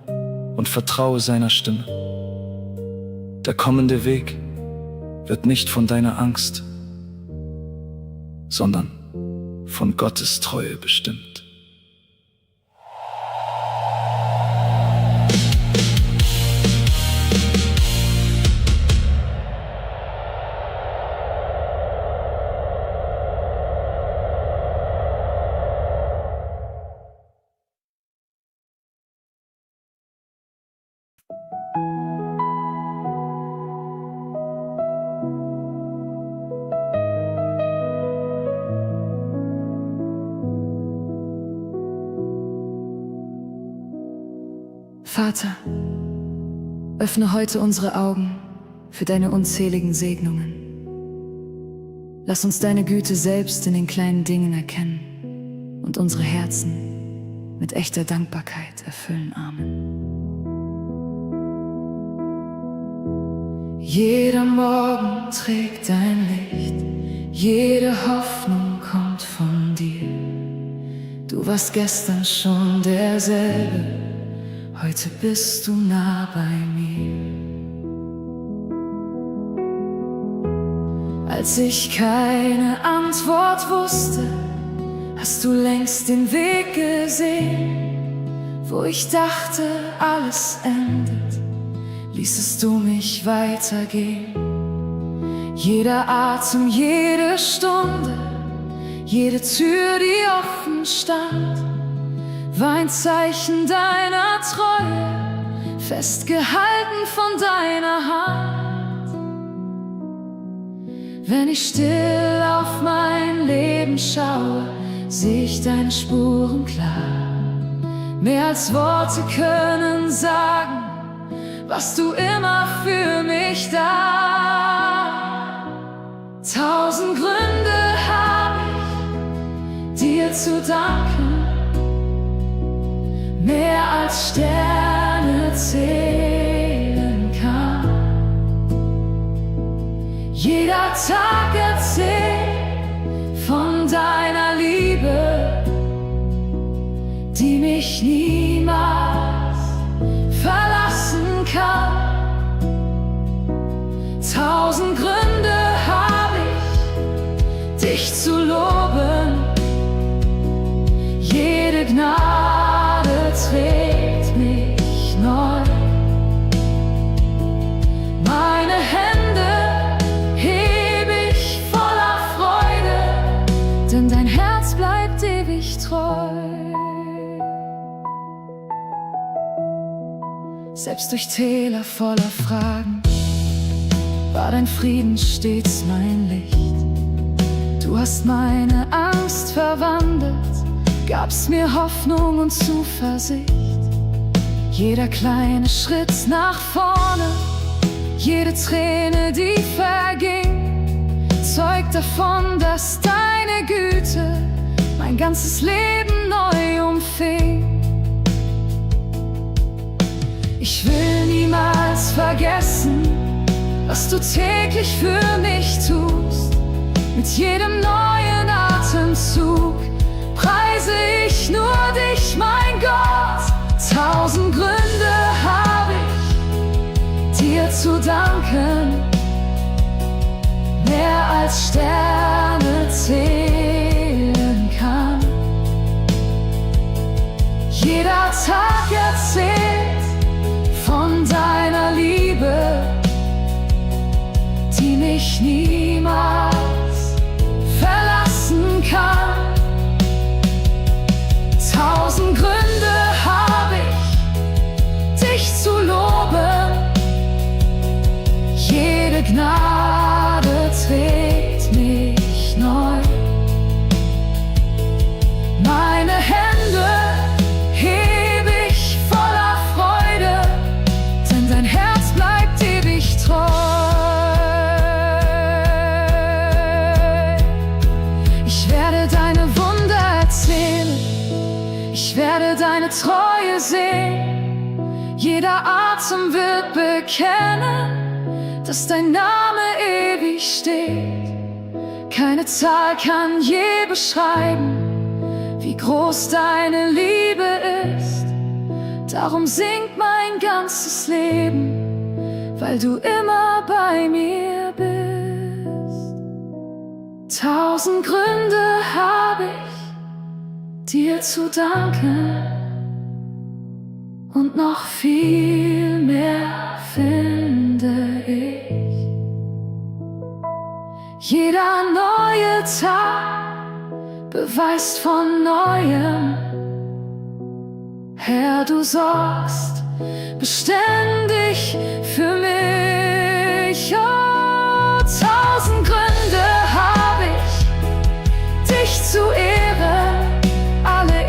und vertraue seiner Stimme. Der kommende Weg wird nicht von deiner Angst, sondern von Gottes Treue bestimmt. Vater, öffne heute unsere Augen für deine unzähligen Segnungen. Lass uns deine Güte selbst in den kleinen Dingen erkennen und unsere Herzen mit echter Dankbarkeit erfüllen. Amen. Jeder Morgen trägt dein Licht, jede Hoffnung kommt von dir. Du warst gestern schon derselbe, heute bist du nah bei mir. Als ich keine Antwort wusste, hast du längst den Weg gesehen. Wo ich dachte, alles endet, ließest du mich weitergehen. Jeder Atem, jede Stunde, jede Tür, die offen stand, war ein Zeichen deiner Treue, festgehalten von deiner Hand. Wenn ich still auf mein Leben schaue, sehe ich deine Spuren klar. Mehr als Worte können sagen, was du immer für mich da. 1000 Gründe habe ich, dir zu danken, mehr als Sterne zählen kann. Jeder Tag erzählt von deiner Liebe, die mich niemals verlassen kann. 1000 Gründe habe ich, dich zu loben. Jede Gnade trägt mich neu. Meine Hände hebe ich voller Freude, denn dein Herz bleibt ewig treu. Selbst durch Täler voller Fragen war dein Frieden stets mein Licht. Du hast meine Angst verwandelt, gabst mir Hoffnung und Zuversicht. Jeder kleine Schritt nach vorne, jede Träne, die verging, zeugt davon, dass deine Güte mein ganzes Leben neu umfing. Ich will niemals vergessen, was du täglich für mich tust. Mit jedem neuen Atemzug preise ich nur dich, mein Gott. 1000 Gründe habe ich, dir zu danken, mehr als Sterne zählen kann. Jeder Tag erzählt von deiner Liebe, die mich niemals verlassen kann. 1000 Gründe habe ich, dich zu loben. Jede Gnade trägt mich neu. Meine Hände hebe ich voller Freude, denn dein Herz bleibt ewig treu. Ich werde deine Wunder erzählen, ich werde deine Treue sehen. Jeder Atem wird bekennen, dass dein Name ewig steht. Keine Zahl kann je beschreiben, wie groß deine Liebe ist. Darum singt mein ganzes Leben, weil du immer bei mir bist. 1000 Gründe habe ich, dir zu danken, und noch viel mehr finde ich. Jeder neue Tag beweist von Neuem, Herr, du sorgst beständig für mich. Oh, 1000 Gründe habe ich, dich zu ehren. Alle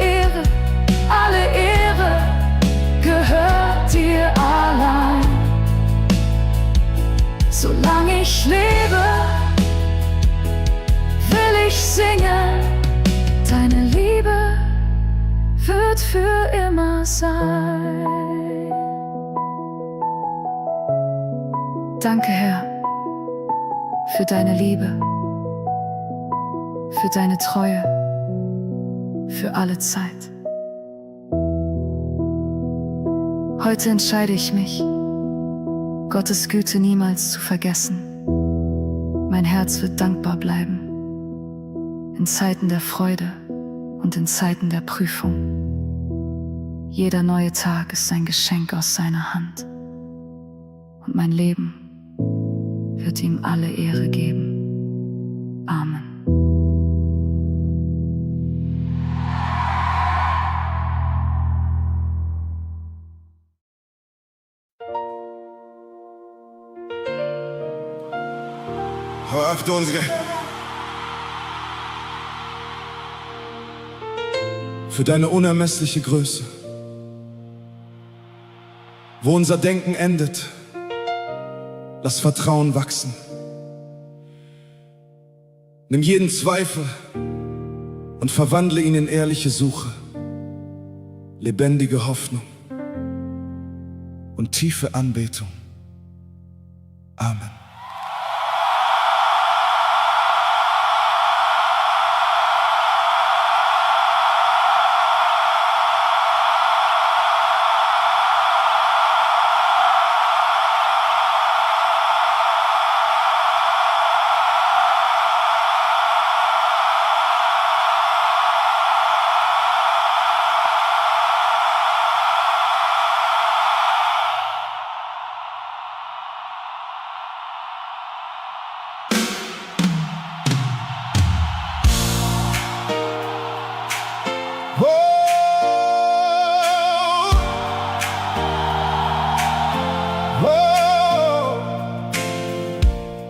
Ehre gehört dir allein. Solange ich lebe, will ich singen, deine Liebe wird für immer sein. Danke, Herr, für deine Liebe, für deine Treue, für alle Zeit. Heute entscheide ich mich, Gottes Güte niemals zu vergessen. Mein Herz wird dankbar bleiben, in Zeiten der Freude und in Zeiten der Prüfung. Jeder neue Tag ist ein Geschenk aus seiner Hand, und mein Leben wird ihm alle Ehre geben. Amen. Öffne unsere für deine unermessliche Größe, wo unser Denken endet, lass Vertrauen wachsen. Nimm jeden Zweifel und verwandle ihn in ehrliche Suche, lebendige Hoffnung und tiefe Anbetung. Amen.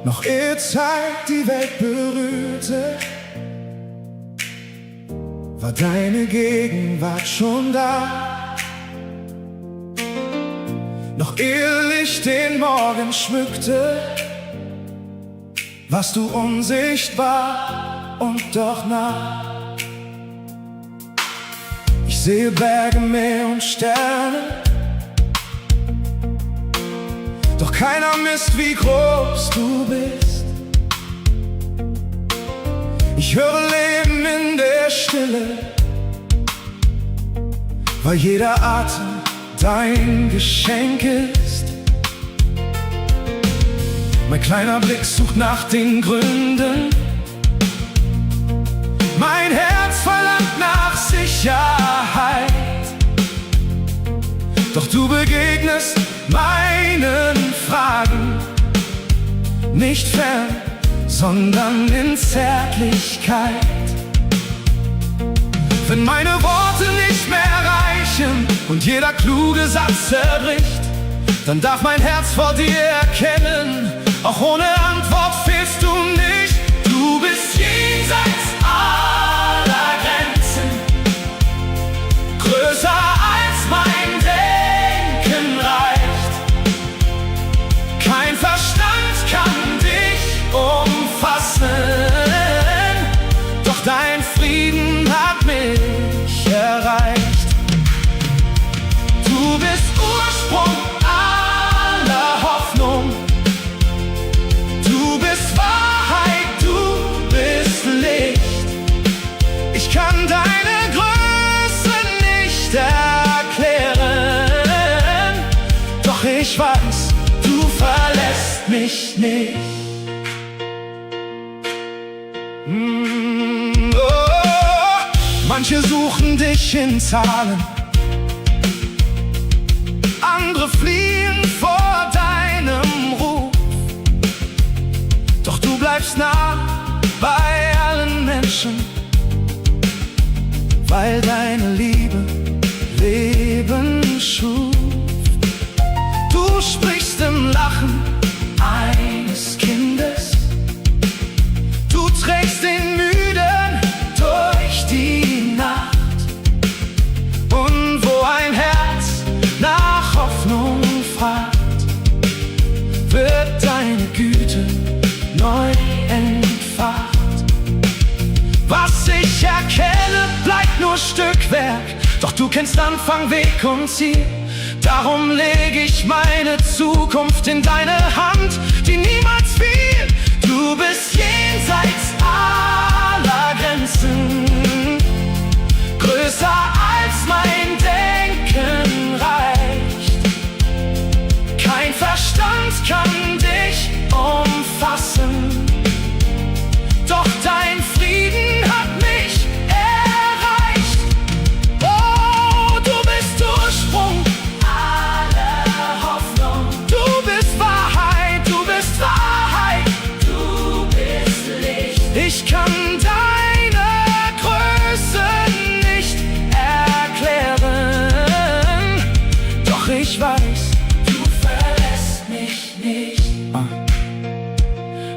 Noch ehe Zeit die Welt berührte, war deine Gegenwart schon da. Noch ehe Licht den Morgen schmückte, warst du unsichtbar und doch nah. Ich sehe Berge, Meer und Sterne, doch keiner misst, wie groß du bist. Ich höre Leben in der Stille, weil jeder Atem dein Geschenk ist. Mein kleiner Blick sucht nach den Gründen, mein Herz verlangt nach Sicherheit. Doch du begegnest meinen Fragen nicht fern, sondern in Zärtlichkeit. Wenn meine Worte nicht mehr reichen und jeder kluge Satz zerbricht, dann darf mein Herz vor dir erkennen, auch ohne Antwort fehlst du nicht. Du bist jenseits aller Grenzen, größer als mein Denken reicht. Kein Verstand kann dich umfassen, doch dein Frieden hat mich erreicht. Du bist Ursprung Ursprung aller Hoffnung. Du bist Wahrheit, du bist Licht. Ich kann deine Größe nicht erklären, doch ich weiß, du verlässt mich nicht. Manche suchen dich in Zahlen, andere fliehen vor deinem Ruf. Doch du bleibst nah bei allen Menschen, weil deine Liebe Leben schuf. Du sprichst im Lachen eines Kindes, du trägst den Müden durch die Nacht. Und wo ein Herz nach Hoffnung fragt, wird deine Güte neu entfacht. Was ich erkenne, bleibt nur Stückwerk, doch du kennst Anfang, Weg und Ziel. Darum lege ich meine Zukunft in deine Hand, die niemals fiel. Du bist jenseits aller Grenzen, größer als mein Denken reicht. Kein Verstand kann dich umfassen, doch dein Frieden hat mich erreicht. Oh, du bist Ursprung aller Hoffnung. Du bist Wahrheit, du bist Wahrheit, du bist Licht. Ich kann deine Größe nicht erklären, doch ich weiß, du verlässt mich nicht.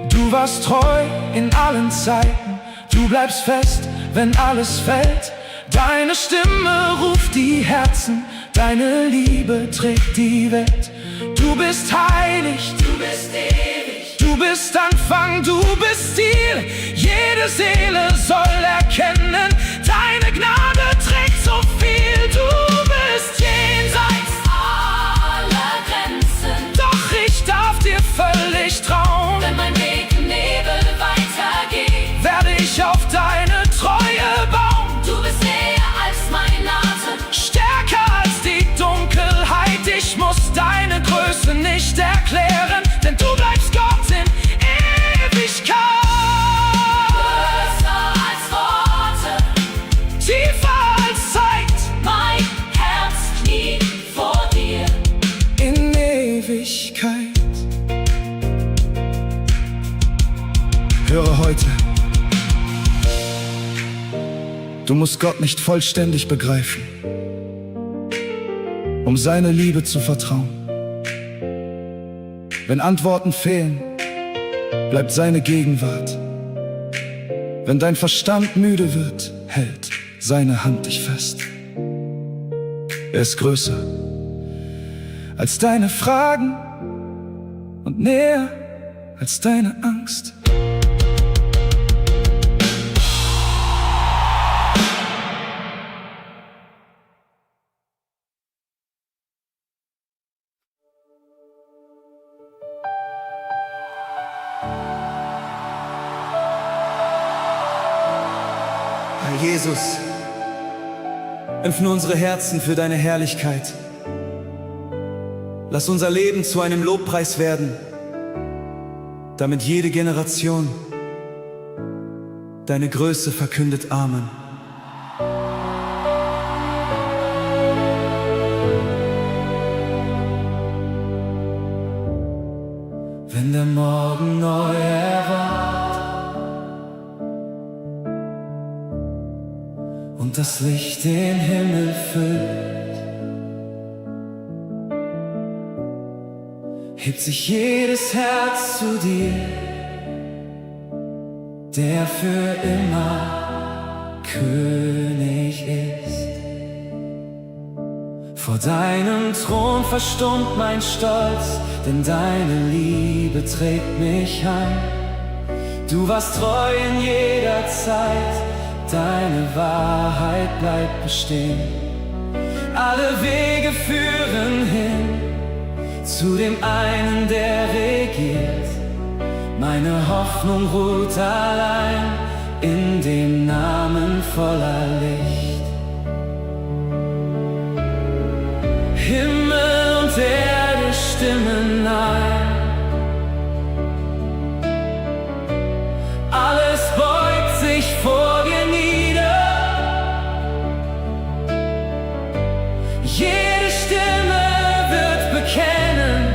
Du warst treu in allen Zeiten, du bleibst fest, wenn alles fällt. Deine Stimme ruft die Herzen, deine Liebe trägt die Welt. Du bist heilig, du bist ewig, du bist Anfang, du bist Ziel. Jede Seele soll erkennen, deine Gnade trägt so viel. Du bist jenseits aller Grenzen, doch ich darf dir völlig trauen. Wenn mein Weg im Nebel weitergeht, werde ich auf deine Treue bauen. Du bist näher als mein Atem, stärker als die Dunkelheit. Ich muss deine Größe nicht erklären, denn du bleibst Gott in Ewigkeit. Größer als Worte, tiefer als Zeit, mein Herz kniet vor dir in Ewigkeit. Höre heute, du musst Gott nicht vollständig begreifen, um seine Liebe zu vertrauen. Wenn Antworten fehlen, bleibt seine Gegenwart. Wenn dein Verstand müde wird, hält seine Hand dich fest. Er ist größer als deine Fragen und näher als deine Angst. Herr Jesus, öffne unsere Herzen für deine Herrlichkeit. Lass unser Leben zu einem Lobpreis werden, damit jede Generation deine Größe verkündet. Amen. Wenn der Morgen neu erwacht und das Licht den Himmel füllt, hebt sich jedes Herz zu dir, der für immer König ist. Vor deinem Thron verstummt mein Stolz, denn deine Liebe trägt mich ein. Du warst treu in jeder Zeit, deine Wahrheit bleibt bestehen. Alle Wege führen hin zu dem einen, der regiert. Meine Hoffnung ruht allein in dem Namen voller Licht. Himmel und Erde stimmen ein. Alles beugt sich vor dir nieder. Jede Stimme wird bekennen,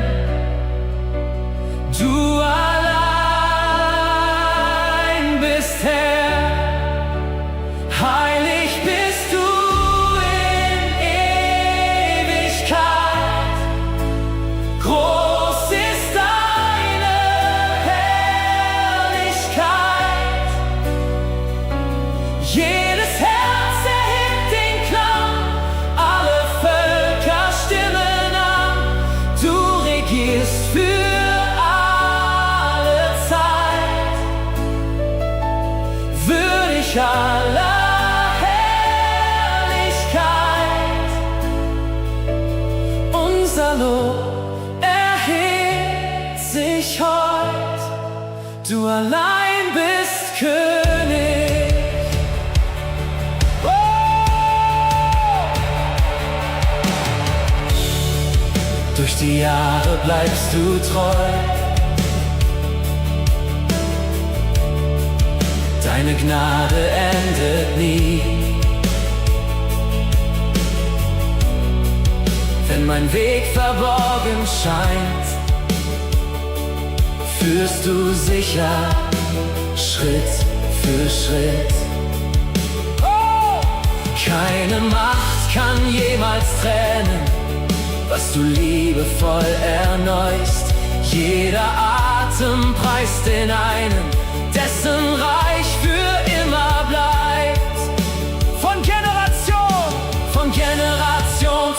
du allein bist Herr. Heilig bist du in Ewigkeit. Groß ist deine Herrlichkeit. Jedes Herz erhebt den Klang, alle Völker stimmen an. Du regierst für alle Zeit, würdig aller Herrlichkeit. Unser Lob erhebt sich heut, du allein bist König. Durch die Jahre bleibst du treu. Deine Gnade endet nie. Wenn mein Weg verborgen scheint, führst du sicher Schritt für Schritt. Keine Macht kann jemals trennen, was du liebevoll erneust. Jeder Atem preist den einen, dessen Reich für immer bleibt. Von Generation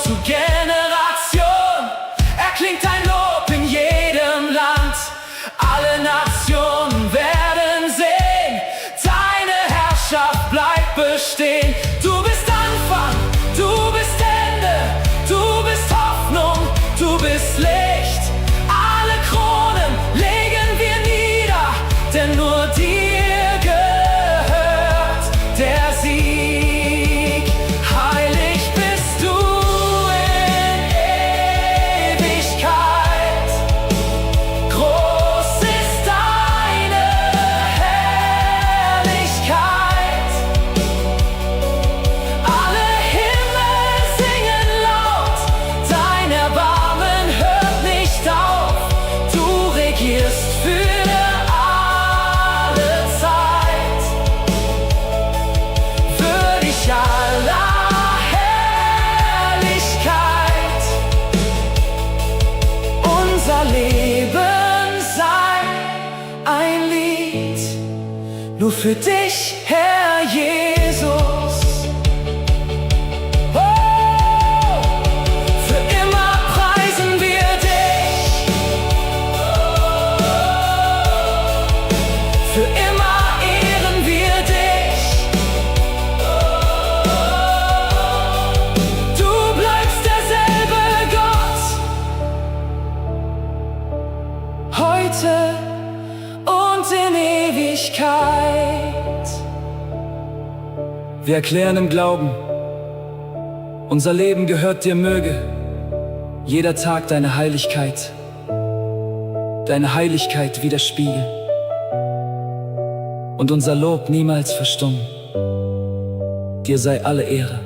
zu Generation erklingt dein Lob in jedem Land. Alle Nationen werden sehen, deine Herrschaft bleibt bestehen. Du bist Anfang, du bist Ende, du bist Hoffnung, du bist Licht. Alle Kronen legen wir nieder, denn nur dir gehört der Sieg. Heilig bist du in Ewigkeit. Groß ist deine Herrlichkeit. Alle Himmel singen laut, dein Erbarmen hört nicht auf. Du regierst für alle Zeit, würdig aller Herrlichkeit. Unser Leben sei ein Lied, nur für dich, Herr Jesus. Für immer preisen wir dich. Für immer ehren wir dich. Du bleibst derselbe Gott, heute und in Ewigkeit. Wir erklären im Glauben, unser Leben gehört dir, möge jeder Tag deine Heiligkeit widerspiegeln und unser Lob niemals verstummen. Dir sei alle Ehre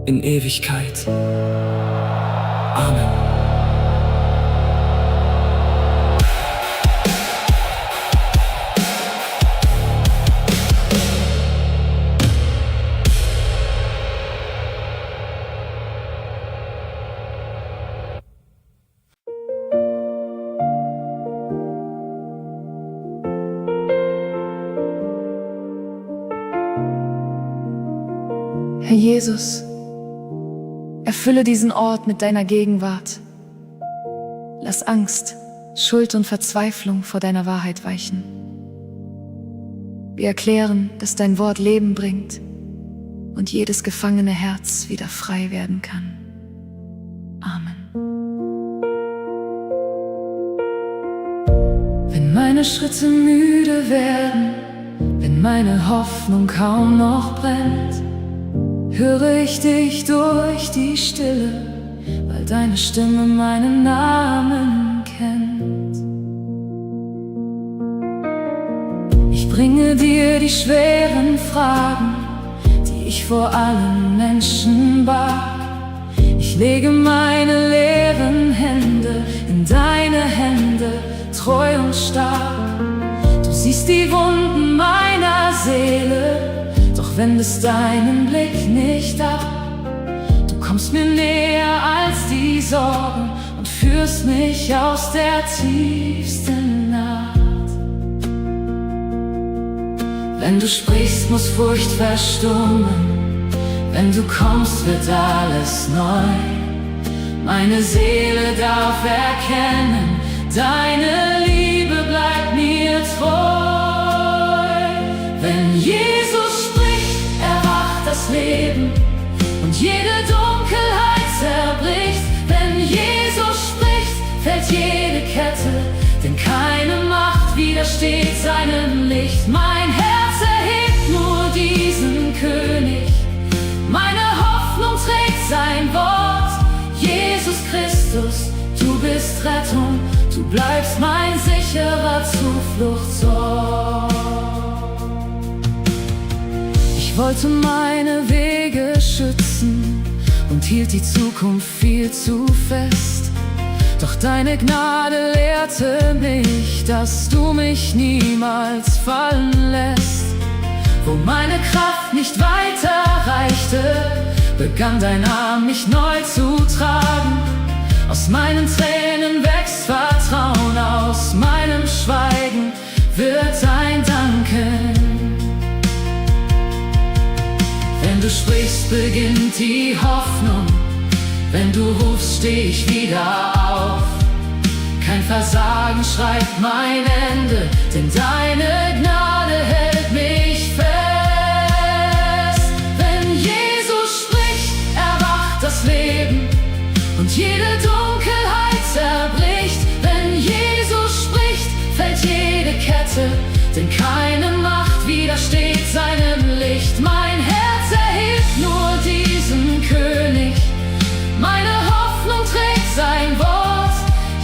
in Ewigkeit. Amen. Herr Jesus, erfülle diesen Ort mit deiner Gegenwart. Lass Angst, Schuld und Verzweiflung vor deiner Wahrheit weichen. Wir erklären, dass dein Wort Leben bringt und jedes gefangene Herz wieder frei werden kann. Amen. meine Schritte müde werden, wenn meine Hoffnung kaum noch brennt, höre ich dich durch die Stille, weil deine Stimme meinen Namen kennt. Ich bringe dir die schweren Fragen, die ich vor allen Menschen barg. Ich lege meine leeren Hände in deine Hände, treu und stark. Du siehst die Wunden meiner Seele, doch wendest deinen Blick nicht ab. Du kommst mir näher als die Sorgen und führst mich aus der tiefsten Nacht. Wenn du sprichst, muss Furcht verstummen. Wenn du kommst, wird alles neu. Meine Seele darf erkennen, deine Liebe bleibt mir treu. Wenn Jesus spricht, erwacht das Leben und jede Dunkelheit zerbricht. Wenn Jesus spricht, fällt jede Kette, denn keine Macht widersteht seinem Licht. Mein Herz erhebt nur diesen König, meine Hoffnung trägt sein Wort. Jesus Christus, du bist Rettung, du bleibst mein sicherer Zufluchtsort. Ich wollte meine Wege schützen und hielt die Zukunft viel zu fest. Doch deine Gnade lehrte mich, dass du mich niemals fallen lässt. Wo meine Kraft nicht weiter reichte, begann dein Arm mich neu zu tragen. Aus meinen Tränen wächst Vertrauen, aus meinem Schweigen wird ein Danken. Wenn du sprichst, beginnt die Hoffnung. Wenn du rufst, steh ich wieder auf. Kein Versagen schreibt mein Ende, denn deine Gnade hält mich fest. Wenn Jesus spricht, erwacht das Leben und jede Dunkelheit zerbricht. Wenn Jesus spricht, fällt jede Kette, denn keine Macht widersteht seinem Licht. Mein Herz erhebt nur diesen König, meine Hoffnung trägt sein Wort.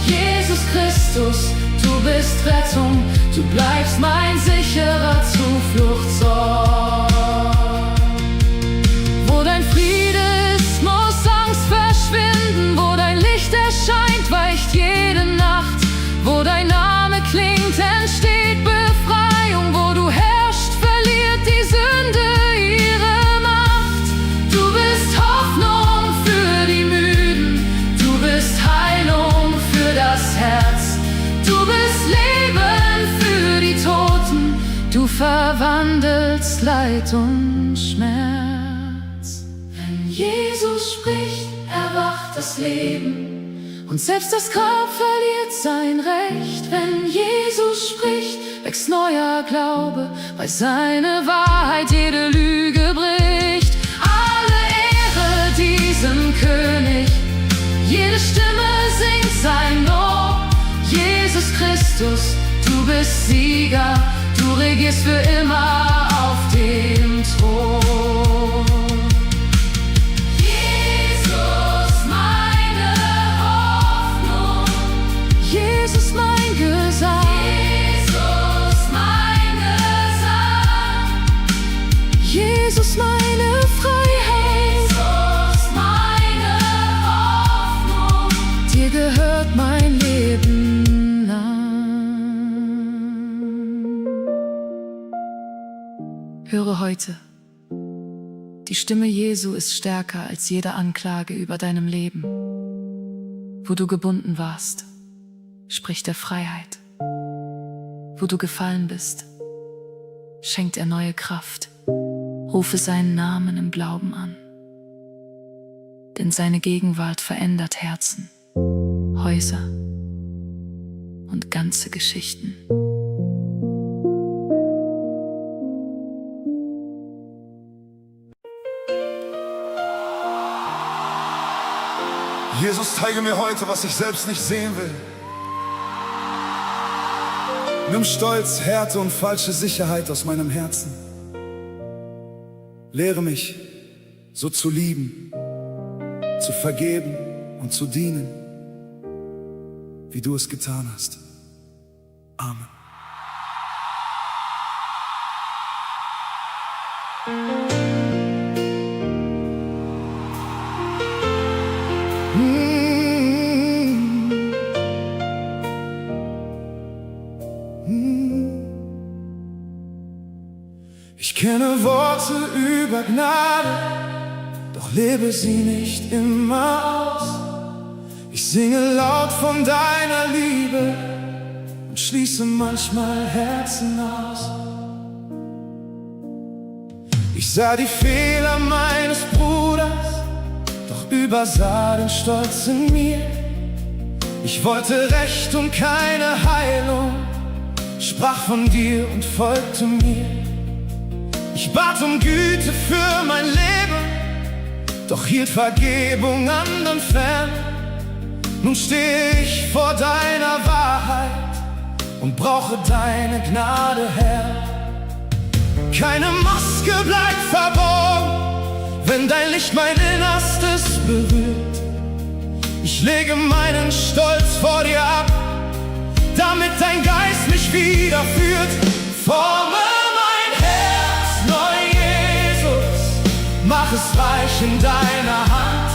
Jesus Christus, du bist Rettung, du bleibst mein sicherer Zufluchtsort. Wo dein Friede ist, muss Angst verschwinden. Wo dein Licht erscheint, weicht jede Nacht. Wo dein Name klingt, entsteht Befreiung. Wo du herrschst, verliert die Sünde ihre Macht. Du bist Hoffnung für die Müden, du bist Heilung für das Herz. Du bist Leben für die Toten, du verwandelst Leid und Schmerz. Wenn Jesus spricht, erwacht das Leben und selbst das Grab verliert sein Recht. Wenn Jesus spricht, wächst neuer Glaube, weil seine Wahrheit jede Lüge bricht. Alle Ehre diesem König, jede Stimme singt sein Lob. Jesus Christus, du bist Sieger, du regierst für immer auf dem Thron. Jesus, meine Hoffnung, Jesus, mein Gesang, Jesus, mein Gesang, Jesus, meine Freiheit, Jesus, meine Hoffnung, dir gehört mein Leben lang. Höre heute, die Stimme Jesu ist stärker als jede Anklage über deinem Leben. Wo du gebunden warst, spricht er Freiheit. Wo du gefallen bist, schenkt er neue Kraft. Rufe seinen Namen im Glauben an. Denn seine Gegenwart verändert Herzen, Häuser und ganze Geschichten. Jesus, zeige mir heute, was ich selbst nicht sehen will. Nimm Stolz, Härte und falsche Sicherheit aus meinem Herzen. Lehre mich, so zu lieben, zu vergeben und zu dienen, wie du es getan hast. Amen. Ich kenne Worte über Gnade, doch lebe sie nicht immer aus. Ich singe laut von deiner Liebe und schließe manchmal Herzen aus. Ich sah die Fehler meines Bruders, doch übersah den Stolz in mir. Ich wollte Recht und keine Heilung, sprach von dir und folgte mir. Ich bat um Güte für mein Leben, doch hielt Vergebung anderen fern. Nun stehe ich vor deiner Wahrheit und brauche deine Gnade, Herr. Keine Maske bleibt verborgen, wenn dein Licht mein Innerstes berührt. Ich lege meinen Stolz vor dir ab, damit dein Geist mich wieder führt. Forme mein Herz neu, Jesus, mach es weich in deiner Hand.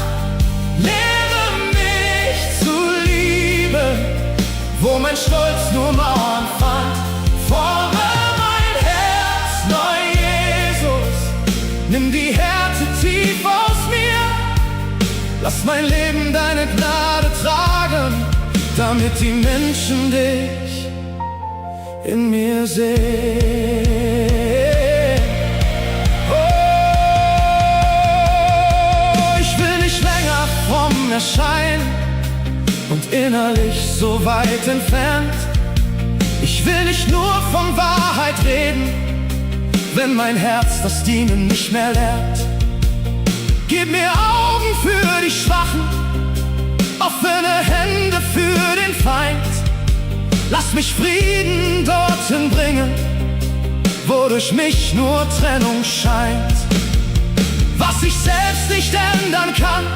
Lehre mich zu lieben, wo mein Stolz nur Mauern fand. Forme mein Herz neu, Jesus, nimm die Härte tief aus mir. Lass mein Leben deine Gnade tragen, damit die Menschen dich in mir sehen. Oh, ich will nicht länger fromm erscheinen und innerlich so weit entfernt. Ich will nicht nur von Wahrheit reden, wenn mein Herz das Dienen nicht mehr lernt. Gib mir Augen für die Schwachen, offene Hände für den Feind. Lass mich Frieden dorthin bringen, wo durch mich nur Trennung scheint. Was ich selbst nicht ändern kann,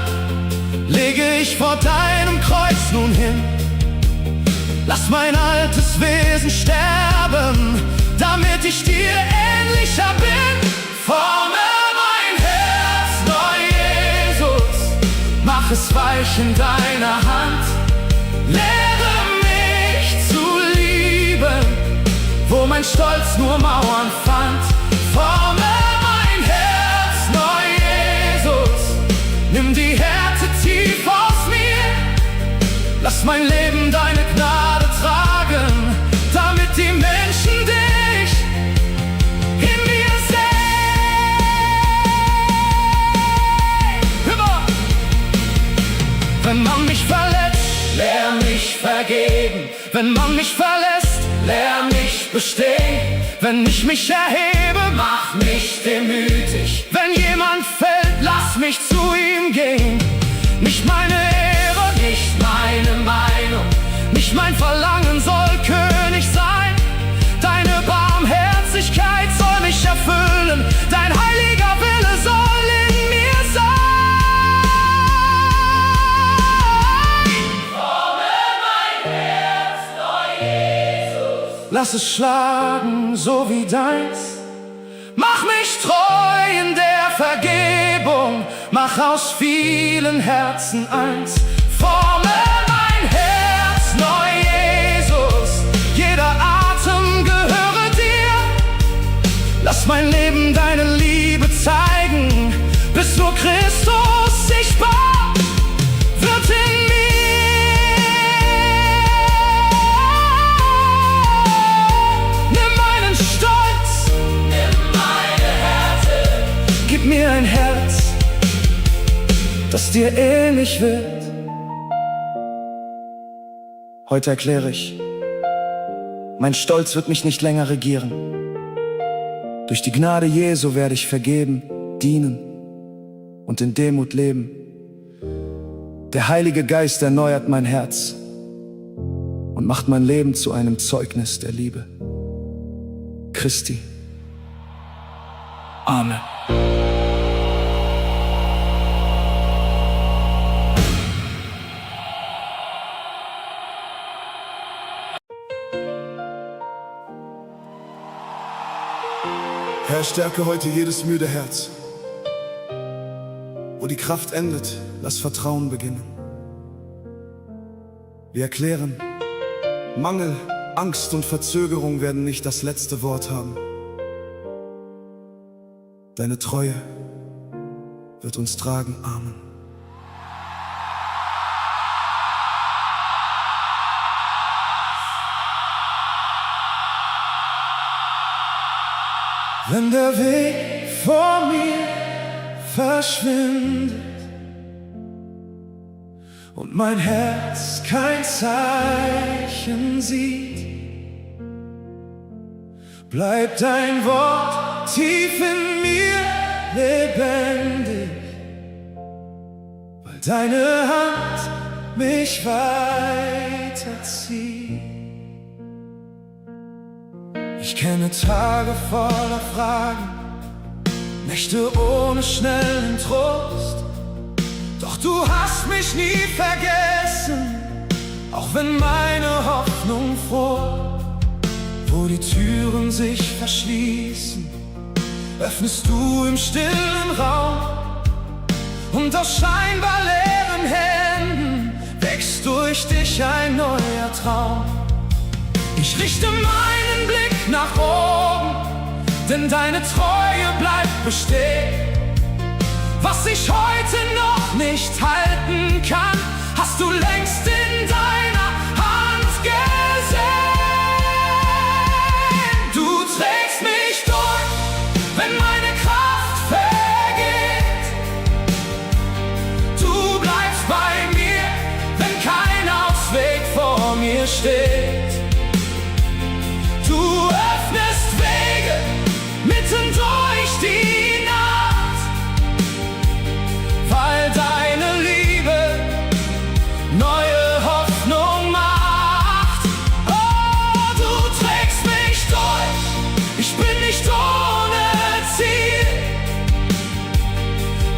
lege ich vor deinem Kreuz nun hin. Lass mein altes Wesen sterben, damit ich dir ähnlicher bin. Forme mein Herz neu, Jesus, mach es weich in deiner Hand. Lehre mich zu lieben, wo mein Stolz nur Mauern fand. Forme mein Herz neu, Jesus, nimm die Härte tief aus mir. Lass mein Leben deine Gnade tragen, damit die Menschen dich in mir sehen. Hör! Wenn man mich verletzt, lehr mich vergeben. Wenn man mich verlässt, lehr mich bestehen. Wenn ich mich erhebe, mach mich demütig. Wenn jemand fällt, lass mich zu ihm gehen. Nicht meine Ehre, nicht meine Meinung, nicht mein Verlangen soll König sein. Deine Barmherzigkeit soll mich erfüllen. Dein heiliger Wille soll in mir sein. Forme mein Herz neu, Jesus. Lass es schlagen, so wie deins. Mach mich treu in der Vergebung. Mach aus vielen Herzen eins. Forme mein Herz neu, Jesus. Jeder Atem gehöre dir. Lass mein Leben deine Liebe zeigen, bis nur Christus sichtbar wird in mir. Nimm meinen Stolz, nimm meine Härte. Gib mir ein Herz, das dir ähnlich wird. Heute erkläre ich, mein Stolz wird mich nicht länger regieren. Durch die Gnade Jesu werde ich vergeben, dienen und in Demut leben. Der Heilige Geist erneuert mein Herz und macht mein Leben zu einem Zeugnis der Liebe Christi. Amen. Herr, stärke heute jedes müde Herz. Wo die Kraft endet, lass Vertrauen beginnen. Wir erklären, Mangel, Angst und Verzögerung werden nicht das letzte Wort haben. Deine Treue wird uns tragen. Amen. Wenn der Weg vor mir verschwindet und mein Herz kein Zeichen sieht, bleibt dein Wort tief in mir lebendig, weil deine Hand mich weiterzieht. Ich kenne Tage voller Fragen, Nächte ohne schnellen Trost. Doch du hast mich nie vergessen, auch wenn meine Hoffnung fror. Wo die Türen sich verschließen, öffnest du im stillen Raum. Und aus scheinbar leeren Händen wächst durch dich ein neuer Traum. Ich richte meinen Blick nach oben, denn deine Treue bleibt bestehen. Was ich heute noch nicht halten kann, hast du längst in deiner Hand gesehen. Du trägst mich durch, wenn meine Kraft vergeht. Du bleibst bei mir, wenn kein Ausweg vor mir steht. Du öffnest Wege mitten durch die Nacht, weil deine Liebe neue Hoffnung macht. Oh, du trägst mich durch, ich bin nicht ohne Ziel.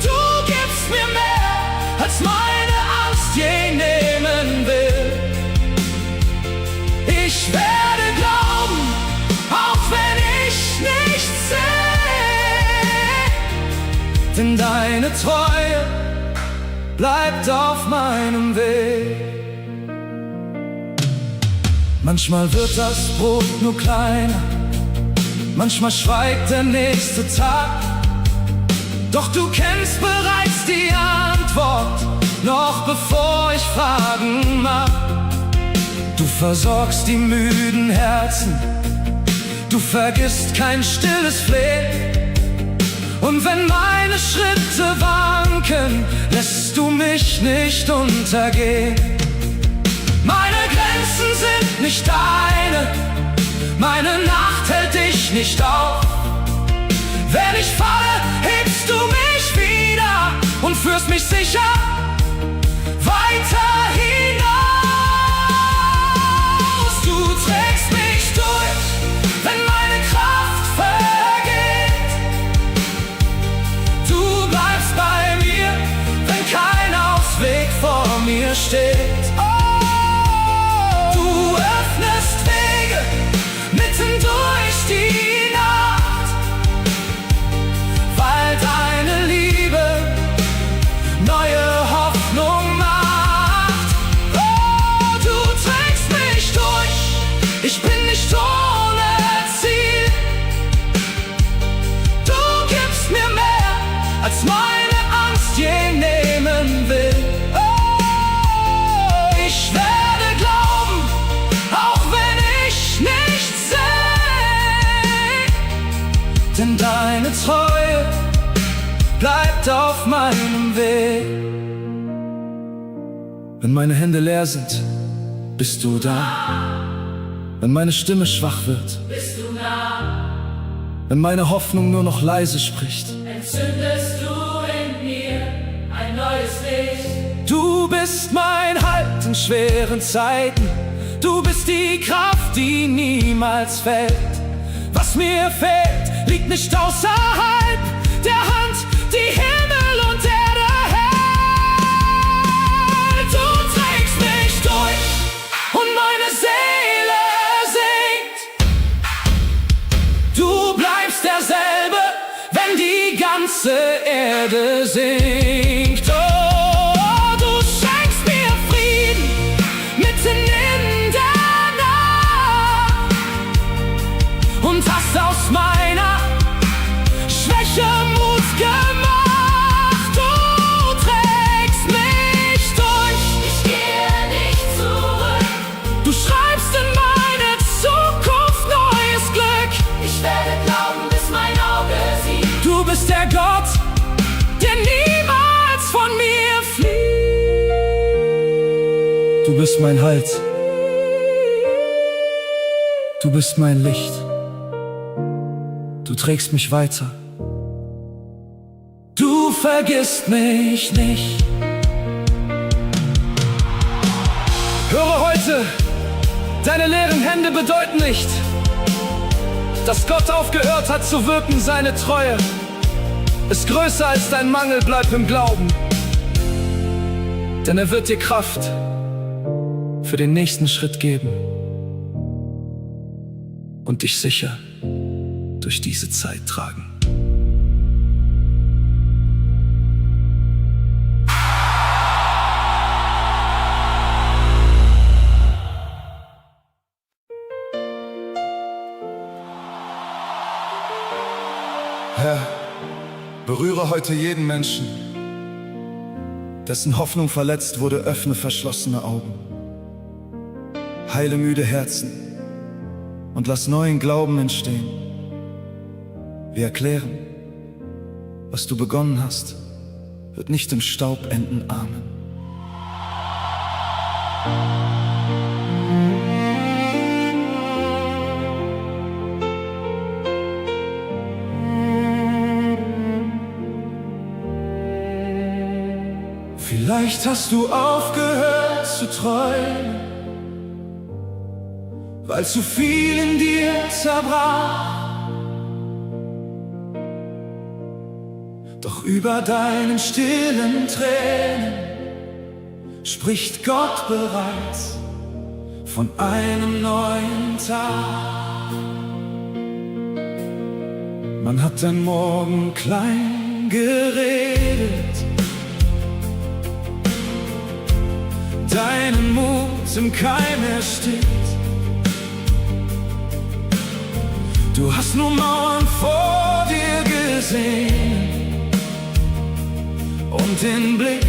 Du gibst mir mehr, als meine Angst je nehmen will. Ich werde glauben, auch wenn ich nichts sehe, denn deine Treue bleibt auf meinem Weg. Manchmal wird das Brot nur kleiner, manchmal schweigt der nächste Tag. Doch du kennst bereits die Antwort, noch bevor ich fragen mag. Du versorgst die müden Herzen, du vergisst kein stilles Flehen. Und wenn meine Schritte wanken, lässt du mich nicht untergehen. Meine Grenzen sind nicht deine, meine Nacht hält dich nicht auf. Wenn ich falle, hebst du mich wieder und führst mich sicher weiter hinaus. Du trägst mich durch, wenn meine Kraft vergeht. Du bleibst bei mir, wenn kein Ausweg vor mir steht. Oh, du öffnest Wege mitten durch die Nacht, weil deine Liebe neue Hoffnung macht. Oh, du trägst mich durch, ich bin nicht ohne Ziel. Du gibst mir mehr, als meine Angst je nehmen will. Oh, ich werde glauben, auch wenn ich nichts sehe, denn deine Treue bleibt auf meinem Weg. Wenn meine Hände leer sind, bist du da. Wenn meine Stimme schwach wird, Bist du nah, wenn meine Hoffnung nur noch leise spricht. entzündest du in mir ein neues Licht. Du bist mein Halt in schweren Zeiten, Du bist die Kraft, die niemals fällt. Was mir fehlt, liegt nicht außerhalb der Hand, die Himmel und Erde hält. Du trägst mich durch und meine Seele singt. Du bleibst derselbe, wenn die ganze Erde sinkt. Oh, du schenkst mir Frieden mitten in der Nacht und hast aus meiner Schwäche Mut gemacht. Du trägst mich durch. Ich gehe nicht zurück. Du schreibst in meine Zukunft neues Glück. Ich werde glauben, bis mein Auge sieht. Du bist der Gott, der niemals von mir flieht. Du bist mein Halt. Du bist mein Licht. Du trägst mich weiter. Du vergisst mich nicht. Höre heute, deine leeren Hände bedeuten nicht, dass Gott aufgehört hat zu wirken. Seine Treue ist größer als dein Mangel. Bleib im Glauben, denn er wird dir Kraft für den nächsten Schritt geben und dich sicher durch diese Zeit tragen. Herr, berühre heute jeden Menschen, dessen Hoffnung verletzt wurde. Öffne verschlossene Augen, heile müde Herzen und lass neuen Glauben entstehen. Wir erklären, was du begonnen hast, wird nicht im Staub enden. Amen. Vielleicht hast du aufgehört zu träumen, weil zu viel in dir zerbrach. Doch über deinen stillen Tränen spricht Gott bereits von einem neuen Tag. Man hat den Morgen klein geredet, deinen Mut im Keim erstickt. Du hast nur Mauern vor dir gesehen und den Blick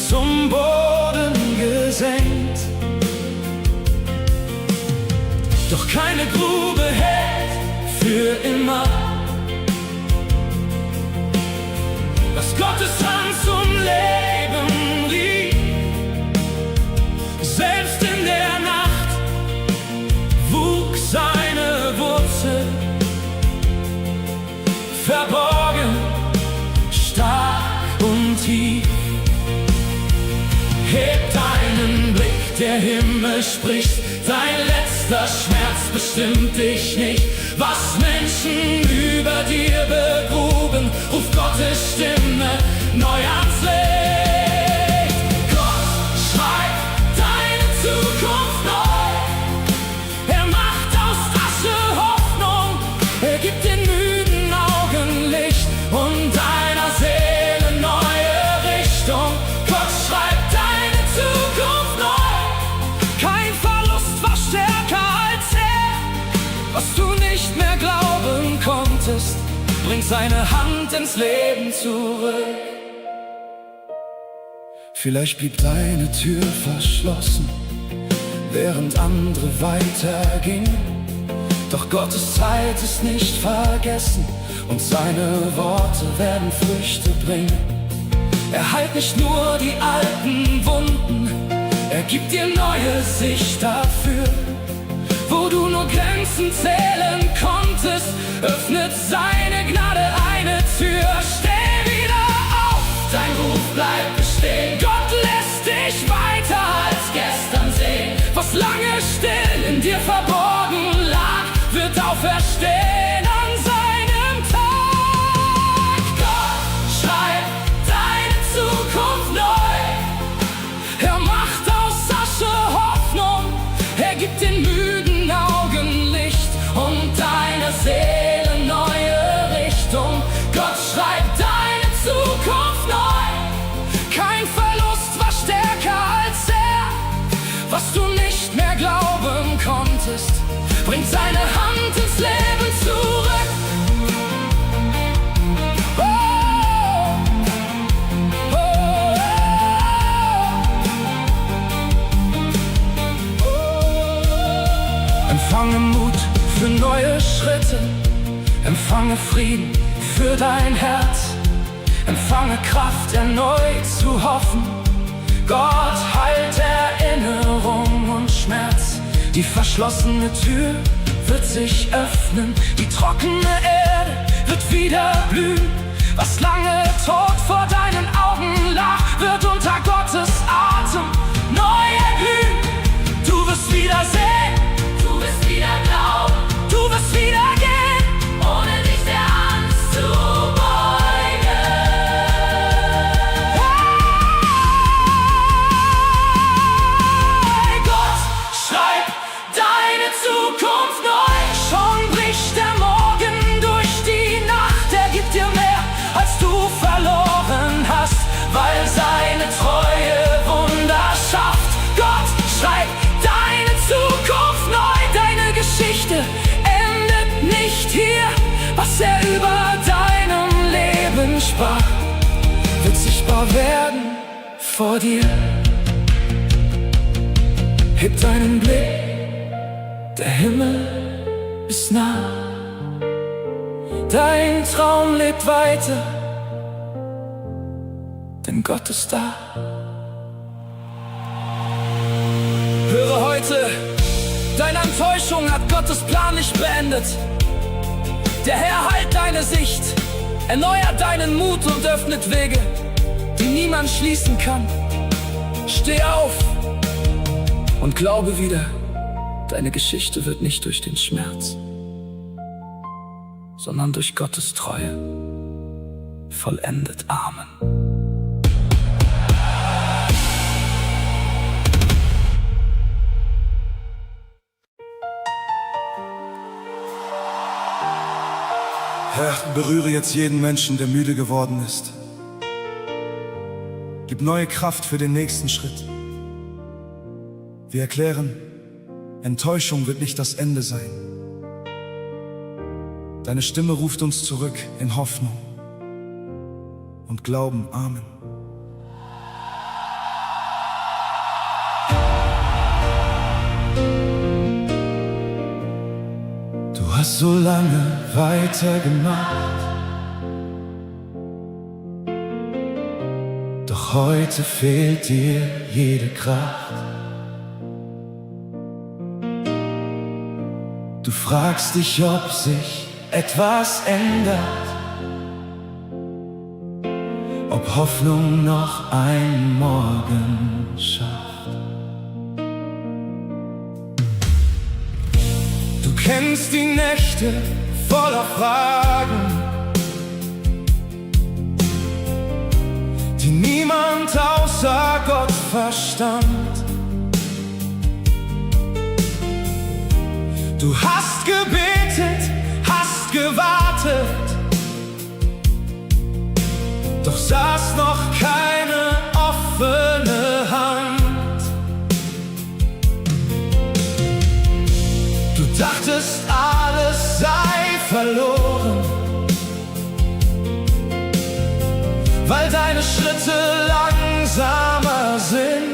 zum Boden gesenkt. Doch keine Grube hält für immer. Was Gottes Hand zum Leben rief, selbst in der Nacht wuchs seine Wurzel, verborgen, stark und tief. Heb deinen Blick, der Himmel spricht, dein letzter Schmerz bestimmt dich nicht. Was Menschen über dir begruben, ruft Gottes Stimme neu ans Licht. Gott schreibt deine Zukunft neu. Er macht aus Asche Hoffnung, er gibt den müden Augen Licht und deiner Seele neue Richtung. Gott schreibt deine Zukunft neu. Kein Verlust war stärker als er. Was du nicht mehr glauben konntest, bringt seine Hand ins Leben zurück. Vielleicht blieb deine Tür verschlossen, während andere weitergingen. Doch Gottes Zeit ist nicht vergessen und seine Worte werden Früchte bringen. Er heilt nicht nur die alten Wunden, er gibt dir neue Sicht dafür. Wo du nur Grenzen zählen konntest, öffnet seine Gnade eine Tür. Steh wieder auf, dein Ruf bleibt bestehen. Gott lässt dich weiter als gestern sehen. Was lange Empfange Frieden für dein Herz, empfange Kraft erneut zu hoffen. Gott heilt Erinnerung und Schmerz. Die verschlossene Tür wird sich öffnen, die trockene Erde wird wieder blühen. Was lange tot vor deinen Augen lag, wird unter Gottes Atem neu erglühen. Du wirst wieder sehen, Du wirst wieder glauben, du wirst wieder gehen, ohne dich der Angst zu beugen. Hey Gott, schreib deine Zukunft neu. Schon bricht der Morgen durch die Nacht, er gibt dir mehr, als du verloren hast, weil seine Treue Wunder schafft. Gott, schreib deine Zukunft neu. Deine Geschichte endet nicht hier. Was er über deinem Leben sprach, wird sichtbar werden vor dir. Heb deinen Blick, der Himmel ist nah. Dein Traum lebt weiter, denn Gott ist da. Höre heute, deine Enttäuschung hat Gottes Plan nicht beendet. Der Herr heilt deine Sicht, erneuert deinen Mut und öffnet Wege, die niemand schließen kann. Steh auf und glaube wieder, deine Geschichte wird nicht durch den Schmerz, sondern durch Gottes Treue vollendet. Amen. Herr, berühre jetzt jeden Menschen, der müde geworden ist. Gib neue Kraft für den nächsten Schritt. Wir erklären, Enttäuschung wird nicht das Ende sein. Deine Stimme ruft uns zurück in Hoffnung und Glauben. Amen. Du hast so lange weitergemacht, doch heute fehlt dir jede Kraft. Du fragst dich, ob sich etwas ändert, ob Hoffnung noch einen Morgen schafft. Du kennst die Nächte voller Fragen, die niemand außer Gott verstand. Du hast gebetet, hast gewartet, doch saß noch keine offene Hand. Du dachtest, alles sei verloren, weil deine Schritte langsamer sind.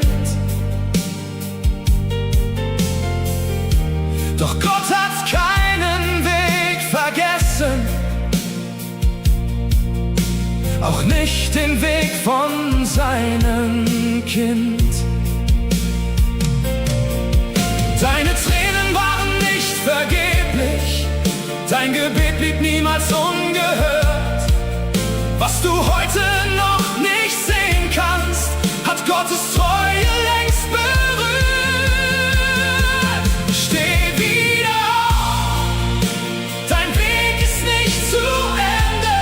Doch Gott hat keinen Weg vergessen, auch nicht den Weg von seinem Kind. Deine Tränen waren nicht vergeblich, dein Gebet blieb niemals ungehört. Was du heute noch nicht sehen kannst, hat Gottes Treue längst berührt. Steh wieder auf, dein Weg ist nicht zu Ende.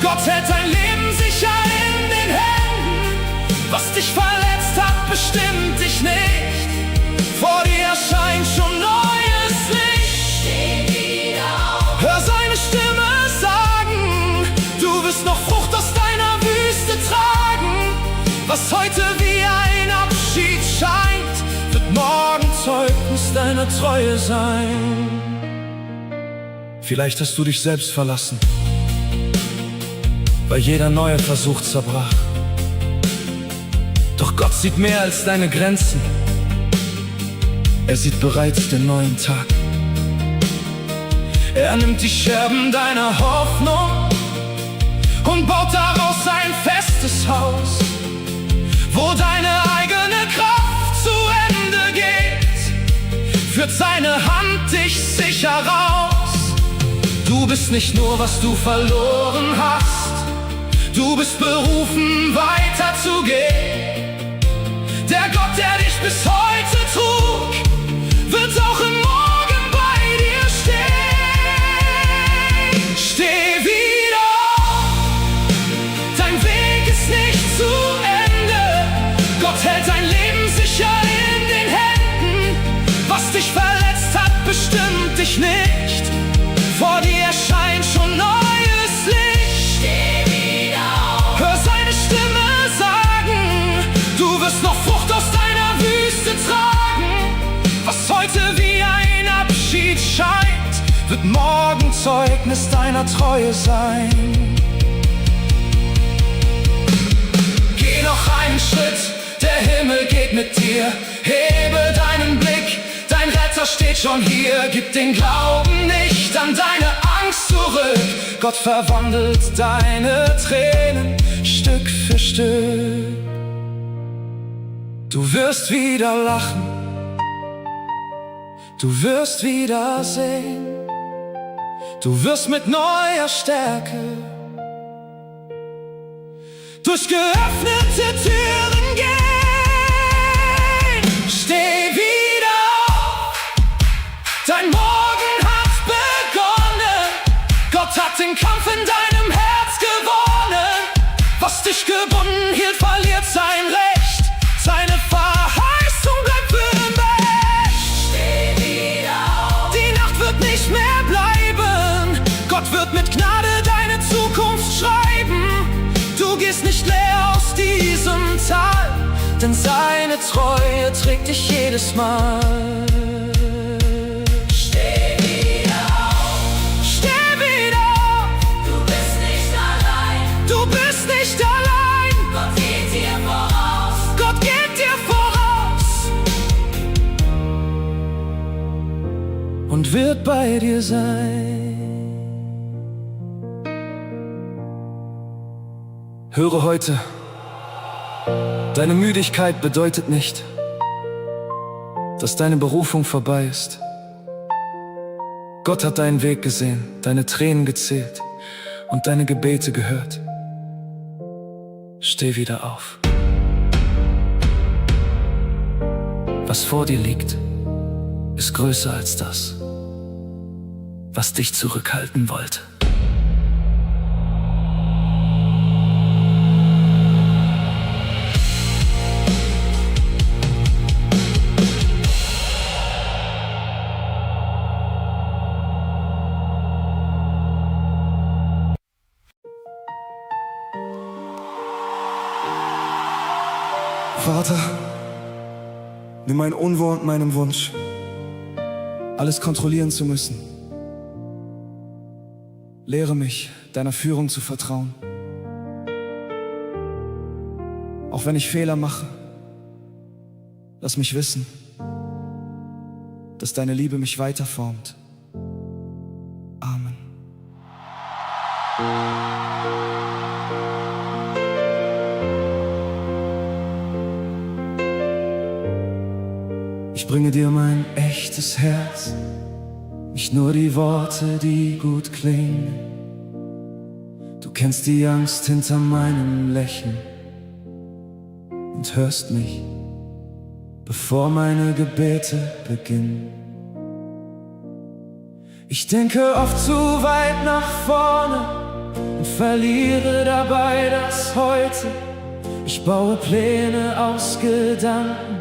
Gott hält dein Leben sicher in den Händen. Was dich verletzt hat, bestimmt dich nicht. Vor dir erscheint schon neues Licht. Steh wieder auf, Hör seine Stimme sagen, du wirst noch Frucht aus deiner Wüste tragen. Was heute wie ein Abschied scheint, wird morgen Zeugnis deiner Treue sein. Vielleicht hast du dich selbst verlassen, weil jeder neue Versuch zerbrach. Doch Gott sieht mehr als deine Grenzen. Er sieht bereits den neuen Tag. Er nimmt die Scherben deiner Hoffnung und baut daraus ein festes Haus, wo deine eigene Kraft zu Ende geht, führt seine Hand dich sicher raus. Du bist nicht nur, was du verloren hast, du bist berufen, weiterzugehen. Der Gott, der dich bis heute trug, wird auch im Morgen bei dir stehen. Steh wieder auf, dein Weg ist nicht zu Ende. Gott hält dein Leben sicher in den Händen. Was dich verletzt hat, bestimmt dich nicht. Vor dir erscheint schon neues Licht. Steh wieder auf. Hör seine Stimme sagen, du wirst noch Frucht aus deiner Wüste tragen. Was heute wie ein Abschied scheint, wird morgen Zeugnis deiner Treue sein. Geh noch einen Schritt, der Himmel geht mit dir. Hebe deinen Blick, dein Retter steht schon hier. Gib den Glauben nicht an deine Angst zurück. Gott verwandelt deine Tränen Stück für Stück. Du wirst wieder lachen, du wirst wieder sehen, du wirst mit neuer Stärke durch geöffnete Türen gehen. Steh wieder auf, dein Morgen hat begonnen. Gott hat den Kampf in deinem Herz gewonnen. Was dich gebunden hielt, verliert sein Recht. Seine Verheißung bleibt für immer. Steh wieder auf. Die Nacht wird nicht mehr bleiben. Gott wird mit Gnade deine Zukunft schreiben. Du gehst nicht leer aus diesem Tal, denn seine Treue trägt dich jedes Mal. Steh wieder auf. Steh wieder auf. Du bist nicht allein. Du bist nicht allein. Gott geht dir voraus. Gott geht dir voraus und wird bei dir sein. Höre heute, deine Müdigkeit bedeutet nicht, dass deine Berufung vorbei ist. Gott hat deinen Weg gesehen, deine Tränen gezählt und deine Gebete gehört. Steh wieder auf. Was vor dir liegt, ist größer als das, was dich zurückhalten wollte. Vater, nimm mein Unwohl und meinen Wunsch, alles kontrollieren zu müssen. Lehre mich, deiner Führung zu vertrauen. Auch wenn ich Fehler mache, lass mich wissen, dass deine Liebe mich weiterformt. Amen. Ich bringe dir mein echtes Herz, nicht nur die Worte, die gut klingen. Du kennst die Angst hinter meinem Lächeln und hörst mich, bevor meine Gebete beginnen. Ich denke oft zu weit nach vorne und verliere dabei das Heute. Ich baue Pläne aus Gedanken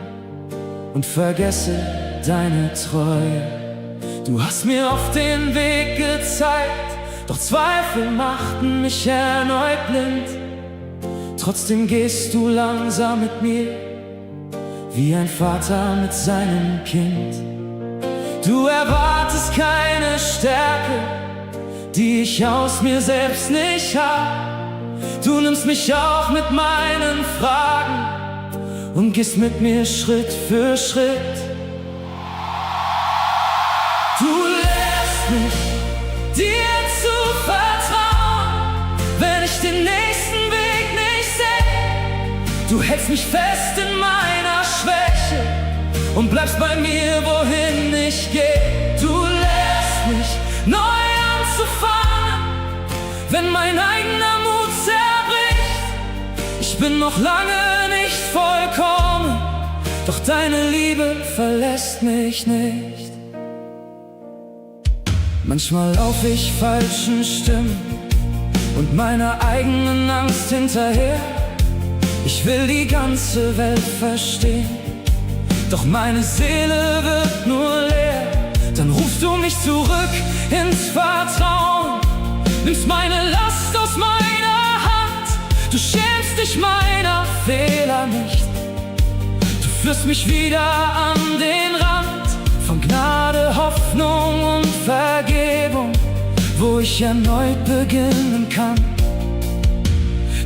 und vergesse deine Treue. Du hast mir oft den Weg gezeigt, doch Zweifel machten mich erneut blind. Trotzdem gehst du langsam mit mir, wie ein Vater mit seinem Kind. Du erwartest keine Stärke, die ich aus mir selbst nicht hab. Du nimmst mich auch mit meinen Fragen und gehst mit mir Schritt für Schritt. Du lehrst mich, Du hältst mich fest in meiner Schwäche und bleibst bei mir, wohin ich gehe. Du lehrst mich neu anzufangen, wenn mein eigener Mut zerbricht. Ich bin noch lange nicht vollkommen, doch deine Liebe verlässt mich nicht. Manchmal lauf ich falschen Stimmen und meiner eigenen Angst hinterher. Ich will die ganze Welt verstehen, doch meine Seele wird nur leer. Dann rufst du mich zurück ins Vertrauen, nimmst meine Last aus meiner Hand. Du schämst dich meiner Fehler nicht, du führst mich wieder an den Rand von Gnade, Hoffnung und Vergebung, wo ich erneut beginnen kann.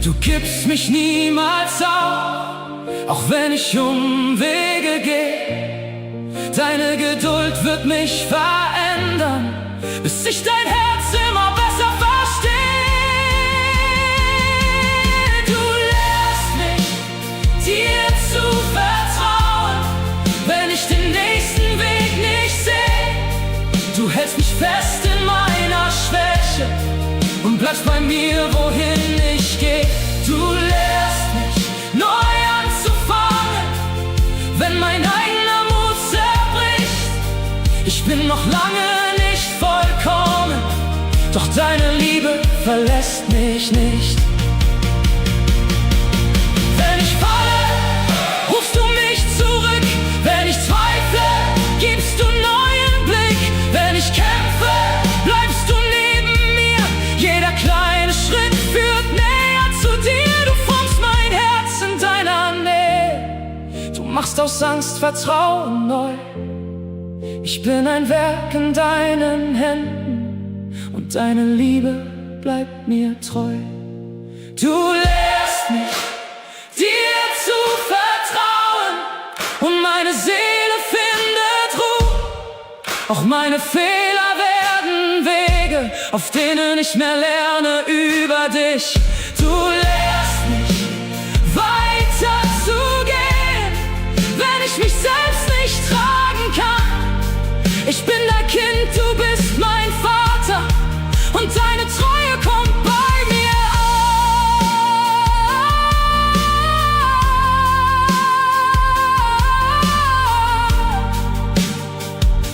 Du gibst mich niemals auf, auch wenn ich Umwege gehe. Deine Geduld wird mich verändern, bis ich dein Herz immer besser verstehe. Du lehrst mich, dir zu vertrauen, wenn ich den nächsten Weg nicht sehe. Du hältst mich fest in meiner Schwäche und bleibst bei mir, wohin ich gehe. Du lehrst mich neu anzufangen, wenn mein eigener Mut zerbricht. Ich bin noch lange nicht vollkommen, doch deine Liebe verlässt mich nicht. Wenn ich falle, rufst du mich zurück. Wenn ich zweifle, gibst du neuen Blick. Wenn ich kämpfe, bleibst du neben mir. Jeder kleine Schritt führt näher zu dir. Du formst mein Herz in deiner Nähe. Du machst aus Angst Vertrauen neu. Ich bin ein Werk in deinen Händen und deine Liebe bleibt mir treu. Du lehrst mich, dir zu vertrauen, und meine Seele findet Ruhe. Auch meine Fehler werden Wege, auf denen ich mehr lerne über dich. Du lehrst mich, weiter zu gehen, wenn ich mich selbst nicht tragen kann. Ich bin dein Kind, du bist mein Vater, und deine Treue kommt bei mir an.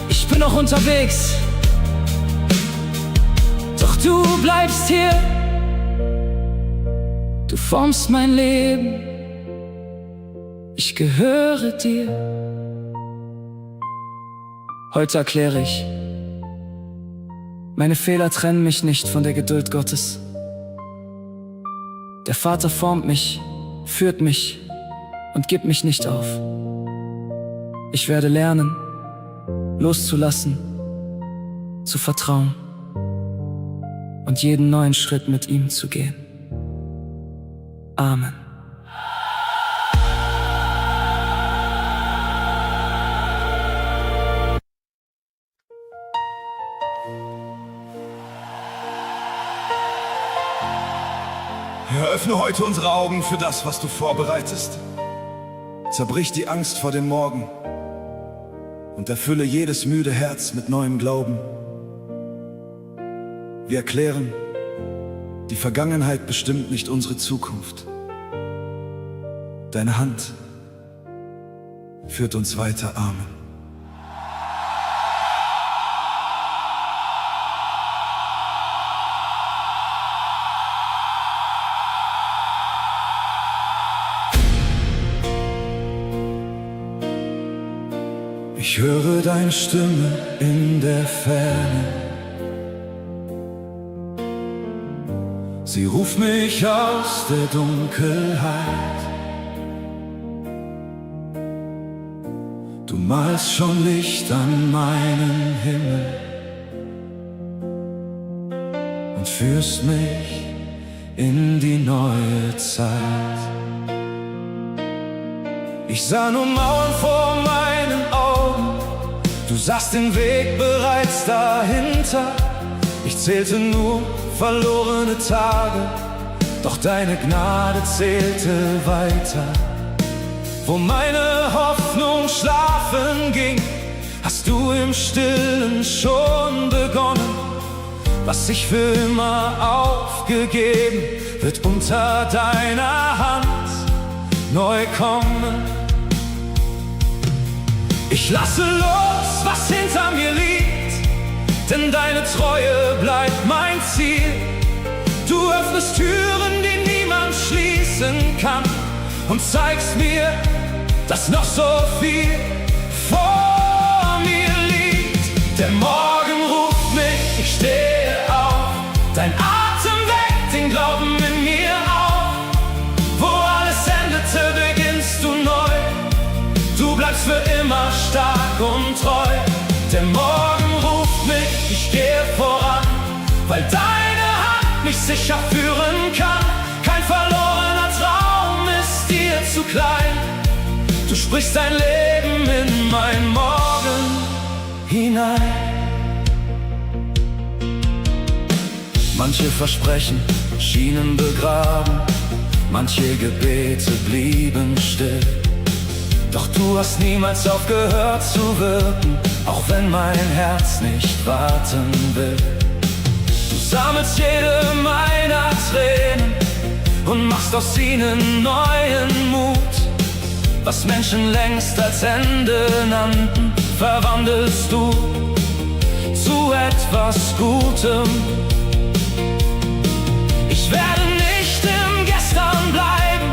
Ich bin noch unterwegs, doch du bleibst hier. Du formst mein Leben, ich gehöre dir. Heute erkläre ich: Meine Fehler trennen mich nicht von der Geduld Gottes. Der Vater formt mich, führt mich und gibt mich nicht auf. Ich werde lernen, loszulassen, zu vertrauen und jeden neuen Schritt mit ihm zu gehen. Amen. Herr, öffne heute unsere Augen für das, was du vorbereitest. Zerbrich die Angst vor dem Morgen und erfülle jedes müde Herz mit neuem Glauben. Wir erklären, die Vergangenheit bestimmt nicht unsere Zukunft. Deine Hand führt uns weiter. Amen. Ich höre deine Stimme in der Ferne. Sie ruft mich aus der Dunkelheit. Du malst schon Licht an meinen Himmel und führst mich in die neue Zeit. Ich sah nur Mauern vor meinen Augen, du sahst den Weg bereits dahinter. Ich zählte nur verlorene Tage, Doch deine Gnade zählte weiter. Wo meine Hoffnung schlafen ging, hast du im Stillen schon begonnen. Was ich für immer aufgegeben, wird unter deiner Hand neu kommen. Ich lasse los, was hinter mir liegt, denn deine Treue bleibt mein Ziel. Du öffnest Türen, die niemand schließen kann, und zeigst mir, dass noch so viel vor mir liegt. Der Morgen ruft mich, ich stehe auf. Dein Atem weckt den Glauben in mir auf. Wo alles endete, beginnst du neu. Du bleibst für immer stark und treu. Der Morgen ruft mich, ich gehe voran, weil deine Hand mich sicher führen kann. Kein verlorener Traum ist dir zu klein. Du sprichst dein Leben in mein Morgen hinein. Manche Versprechen schienen begraben, manche Gebete blieben still. Doch du hast niemals aufgehört zu wirken, auch wenn mein Herz nicht warten will. Du sammelst jede meiner Tränen und machst aus ihnen neuen Mut. Was Menschen längst als Ende nannten, verwandelst du zu etwas Gutem. Ich werde nicht im Gestern bleiben,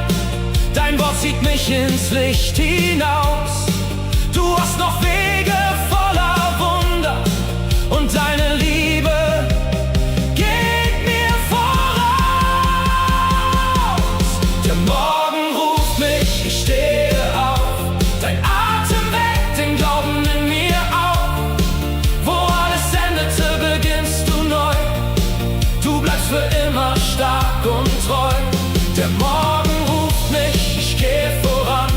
dein Wort zieht mich ins Licht hinaus. Du hast noch Wege voller Wunder und deine Liebe geht mir voraus. Der Morgen ruft mich, ich stehe auf. Dein Atem weckt den Glauben in mir auf. Wo alles endete, beginnst du neu. Du bleibst für immer stark und treu. Der Morgen ruft mich, ich gehe voran,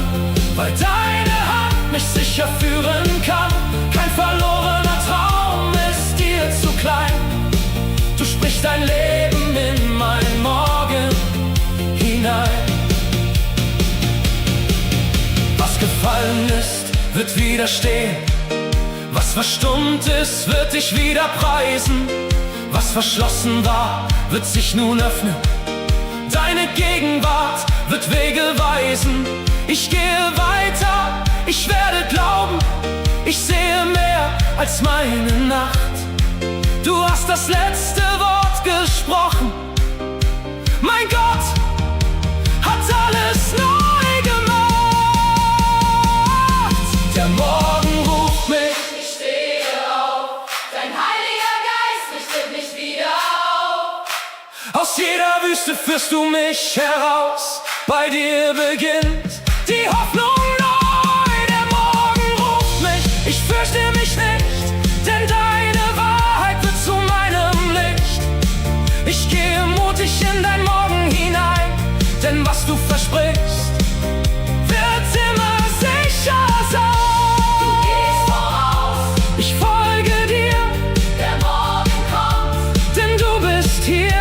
weil deine Hand mich sicher führen kann. Kein verlorener Traum ist dir zu klein. Du sprichst dein Leben in mein Morgen hinein. Was gefallen ist, wird wieder stehen. Was verstummt ist, wird dich wieder preisen. Was verschlossen war, wird sich nun öffnen. Deine Gegenwart wird Wege weisen. Ich gehe weiter, ich werde glauben. Ich sehe mehr als meine Nacht. Du hast das letzte Wort gesprochen. Mein Gott hat alles neu gemacht. Der Morgen ruft mich, Ich stehe auf, dein Heiliger Geist richtet mich wieder auf. aus jeder Wüste führst du mich heraus. Bei dir beginnt die Hoffnung neu. Der Morgen ruft mich, ich fürchte mich nicht, denn deine Wahrheit wird zu meinem Licht. Ich gehe mutig in dein Morgen hinein, denn was du versprichst, wird immer sicher sein. Du gehst voraus, Ich folge dir, der Morgen kommt. denn du bist hier.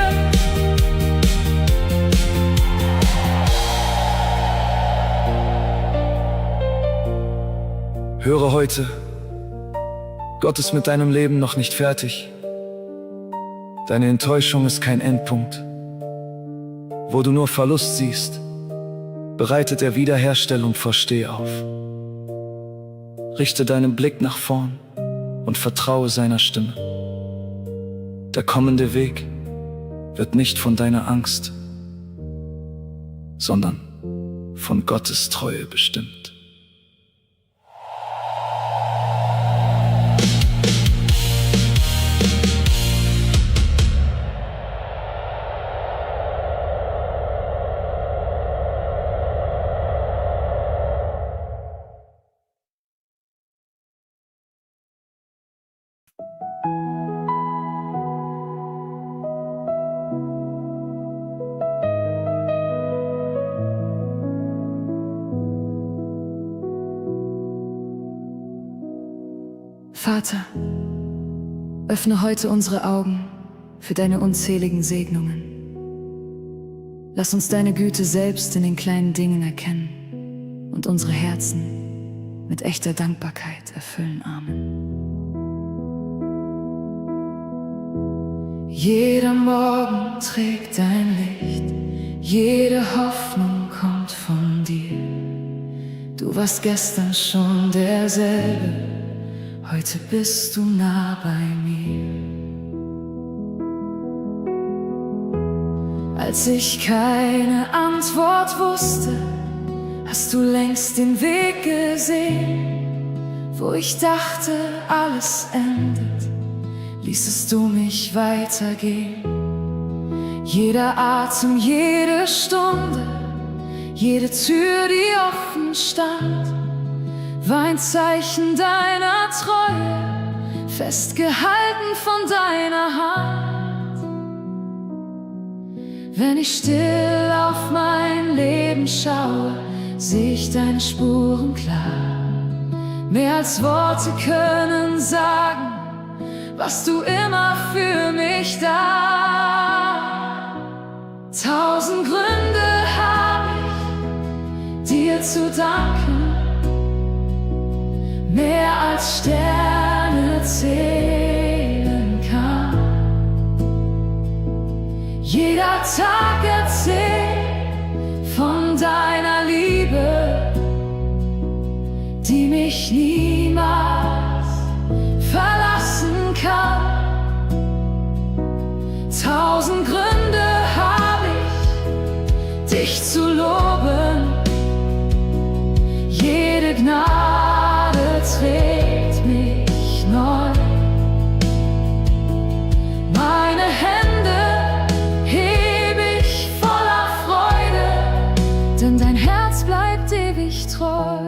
Höre heute, Gott ist mit deinem Leben noch nicht fertig. Deine Enttäuschung ist kein Endpunkt. Wo du nur Verlust siehst, bereitet er Wiederherstellung vor. Steh auf. Richte deinen Blick nach vorn und vertraue seiner Stimme. Der kommende Weg wird nicht von deiner Angst, sondern von Gottes Treue bestimmt. Vater, öffne heute unsere Augen für deine unzähligen Segnungen. Lass uns deine Güte selbst in den kleinen Dingen erkennen und unsere Herzen mit echter Dankbarkeit erfüllen. Amen. Jeder Morgen trägt dein Licht, jede Hoffnung kommt von dir. Du warst gestern schon derselbe, heute bist du nah bei mir. Als ich keine Antwort wusste, hast du längst den Weg gesehen. Wo ich dachte, alles endet, ließest du mich weitergehen. Jeder Atem, jede Stunde, jede Tür, die offen stand, war ein Zeichen deiner Treue, festgehalten von deiner Hand. Wenn ich still auf mein Leben schaue, sehe ich deine Spuren klar. Mehr als Worte können sagen, was du immer für mich da. 1000 Gründe habe ich, dir zu danken, mehr als Sterne zählen kann. Jeder Tag erzählt von deiner Liebe, die mich niemals verlassen kann. 1000 Gründe habe ich, dich zu loben. Jede Gnade trägt mich neu. Meine Hände heb ich voller Freude, denn dein Herz bleibt ewig treu.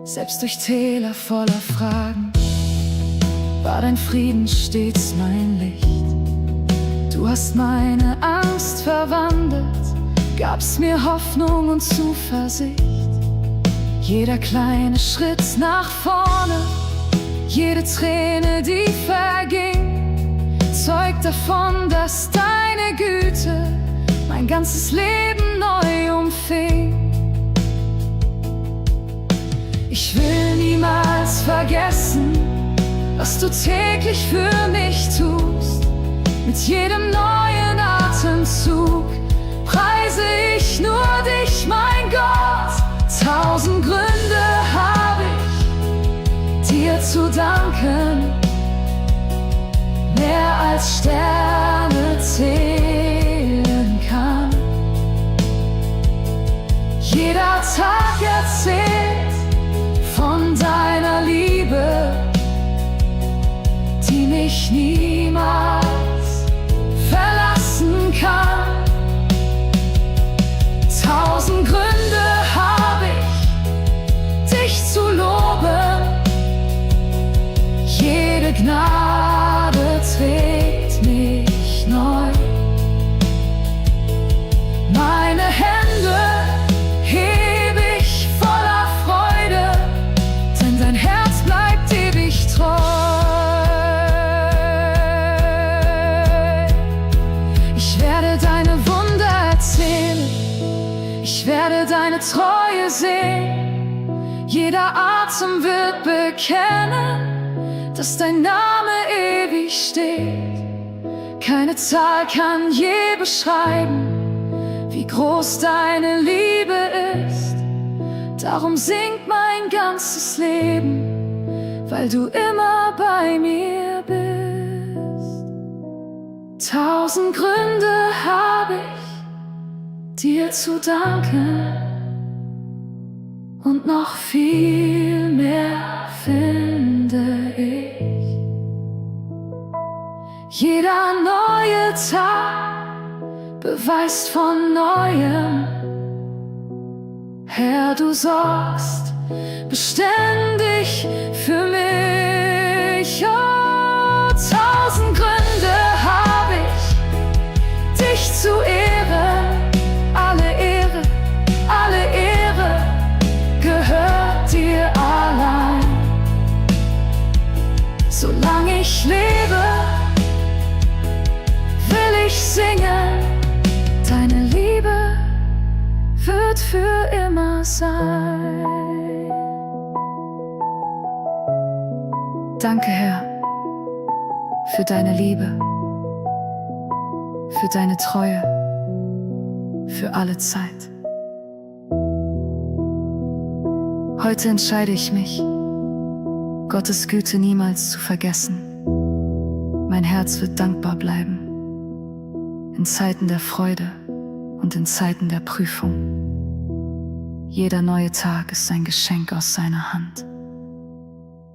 Selbst durch Täler voller Fragen war dein Frieden stets mein Licht. Du hast meine Angst verwandelt, gabst mir Hoffnung und Zuversicht. Jeder kleine Schritt nach vorne, jede Träne, die verging, zeugt davon, dass deine Güte mein ganzes Leben neu umfing. Ich will niemals vergessen, was du täglich für mich tust. Mit jedem neuen Atemzug preise ich nur dich, mein Gott. 1000 Gründe habe ich, dir zu danken, mehr als Sterne zählen kann. Jeder Tag erzählt von deiner Liebe, die mich niemals verlassen kann. 1000 Gründe habe ich, dich zu loben. Jede Gnade trägt mich neu. Meine Hände heb ich voller Freude, denn dein Herz bleibt ewig treu. Ich werde deine Wunder erzählen, ich werde deine Treue sehen. Jeder Atem wird bekennen, dass dein Name ewig steht. Keine Zahl kann je beschreiben, wie groß deine Liebe ist. Darum singt mein ganzes Leben, weil du immer bei mir bist. 1000 Gründe habe ich, dir zu danken, und noch viel mehr finde ich. Jeder neue Tag beweist von Neuem, Herr, du sorgst beständig für mich. Oh, 1000 Gründe habe ich, dich zu ehren. Alle Ehre gehört dir allein. Solange ich lebe, singe, deine Liebe wird für immer sein. Danke, Herr, für deine Liebe, für deine Treue, für alle Zeit. Heute entscheide ich mich, Gottes Güte niemals zu vergessen. Mein Herz wird dankbar bleiben, in Zeiten der Freude und in Zeiten der Prüfung. Jeder neue Tag ist ein Geschenk aus seiner Hand.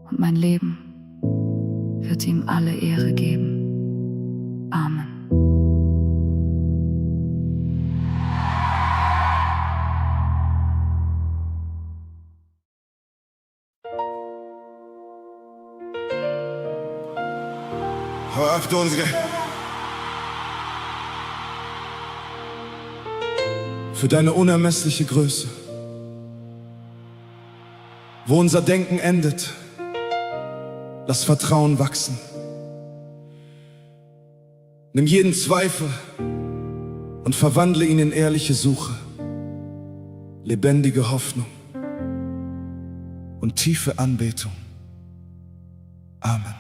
Und mein Leben wird ihm alle Ehre geben. Amen. Öffne unsere für deine unermessliche Größe, wo unser Denken endet, lass Vertrauen wachsen. Nimm jeden Zweifel und verwandle ihn in ehrliche Suche, lebendige Hoffnung und tiefe Anbetung. Amen.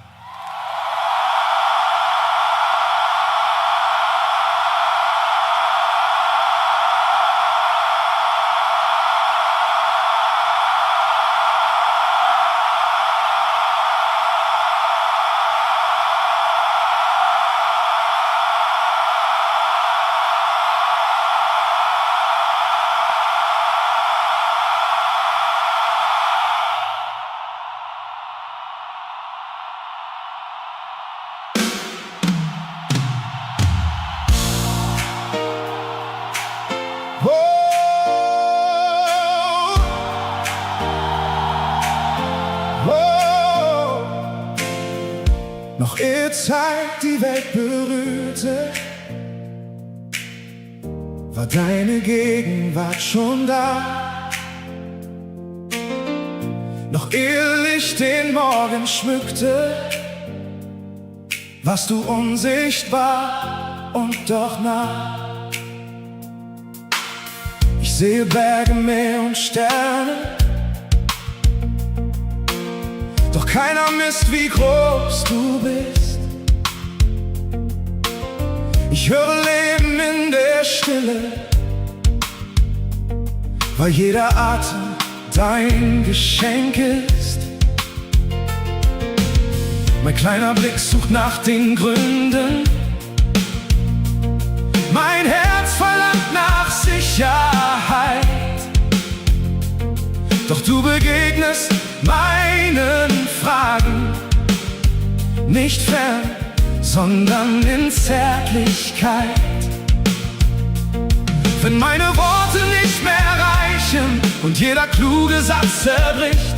Noch ehe Zeit die Welt berührte, war deine Gegenwart schon da. Noch ehe Licht den Morgen schmückte, warst du unsichtbar und doch nah. Ich sehe Berge, Meer und Sterne, doch keiner misst, wie groß du bist. Ich höre Leben in der Stille, weil jeder Atem dein Geschenk ist. Mein kleiner Blick sucht nach den Gründen, mein Herz verlangt nach Sicherheit. Doch du begegnest meinen Fragen nicht fern, sondern in Zärtlichkeit. Wenn meine Worte nicht mehr reichen und jeder kluge Satz zerbricht,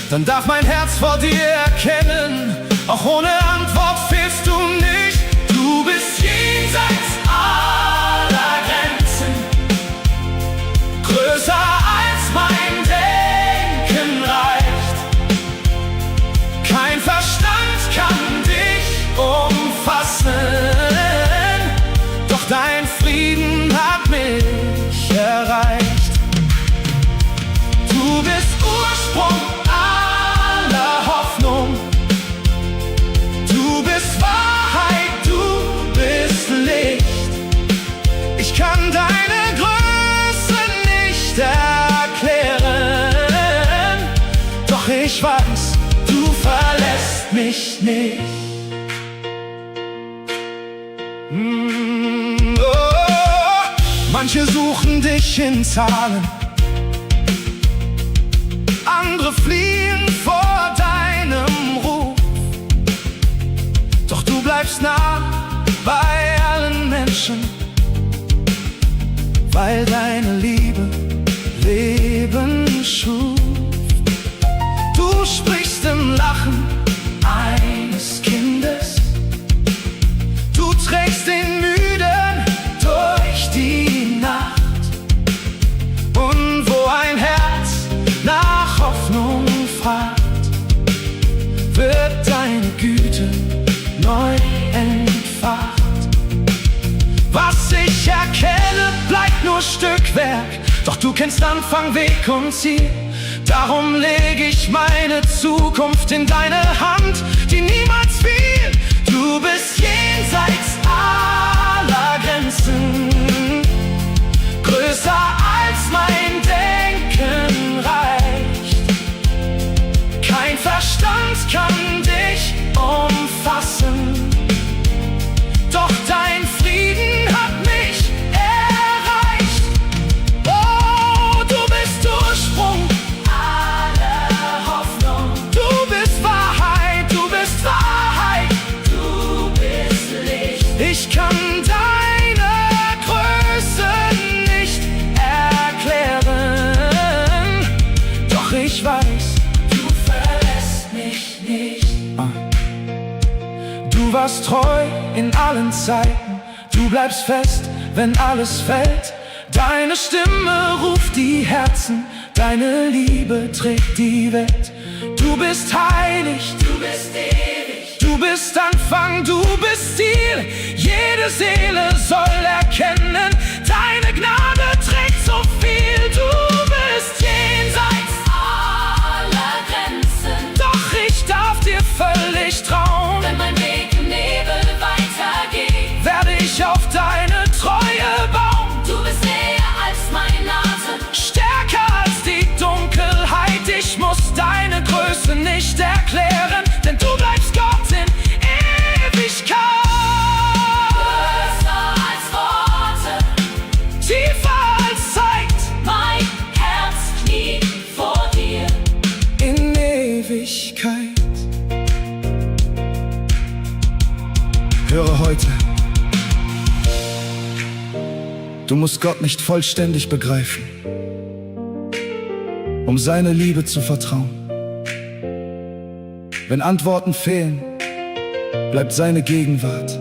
dann darf mein Herz vor dir erkennen, auch ohne Antwort fehlst du nicht. Du bist jenseits aller Grenzen, größer als mein Denken reicht. Kein Verstand kann dich umfassen, doch dein Frieden hat mich erreicht. Du bist Ursprung aller Hoffnung, du bist Wahrheit, du bist Licht. Ich kann deine Größe nicht erklären, doch ich weiß, du verlässt mich nicht. Manche suchen dich in Zahlen, andere fliehen vor deinem Ruf. Doch du bleibst nah bei allen Menschen, weil deine Liebe Leben schuf. Du sprichst im Lachen eines Kindes, du trägst den Müden durch die Nacht. Und wo ein Herz nach Hoffnung fragt, wird deine Güte neu entfacht. Was ich erkenne, bleibt nur Stückwerk, doch du kennst Anfang, Weg und Ziel. Darum lege ich meine Zukunft in deine Hand, die niemals fiel. Du bist jenseits aller Grenzen, größer als mein Denken reicht. Kein Verstand kann dich umfassen, doch dein Frieden hat mich erreicht. Oh, du bist Ursprung, Alle Hoffnung, du bist Wahrheit, du bist Wahrheit. du bist Licht. Ich kann deine Größe nicht erklären, doch ich weiß, Du verlässt mich nicht. du warst treu in allen Zeiten. Du bleibst fest, wenn alles fällt. Deine Stimme ruft die Herzen, deine Liebe trägt die Welt. Du bist heilig, Du bist ewig. du bist Anfang, du bist Ziel. Jede Seele soll erkennen, deine Gnade trägt so viel. Du bist jenseits, Aller Grenzen. doch ich darf dir völlig trauen. Wenn mein Weg im Nebel weitergeht, Werde ich auf deine Treue bauen. du bist näher als mein Atem. Stärker als die Dunkelheit. Ich muss deine Größe nicht erklären, denn du bleibst Gott in Ewigkeit. Größer als Worte, Tiefer als Zeit. mein Herz kniet vor dir. In Ewigkeit. Höre heute, du musst Gott nicht vollständig begreifen, um seine Liebe zu vertrauen. Wenn Antworten fehlen, bleibt seine Gegenwart.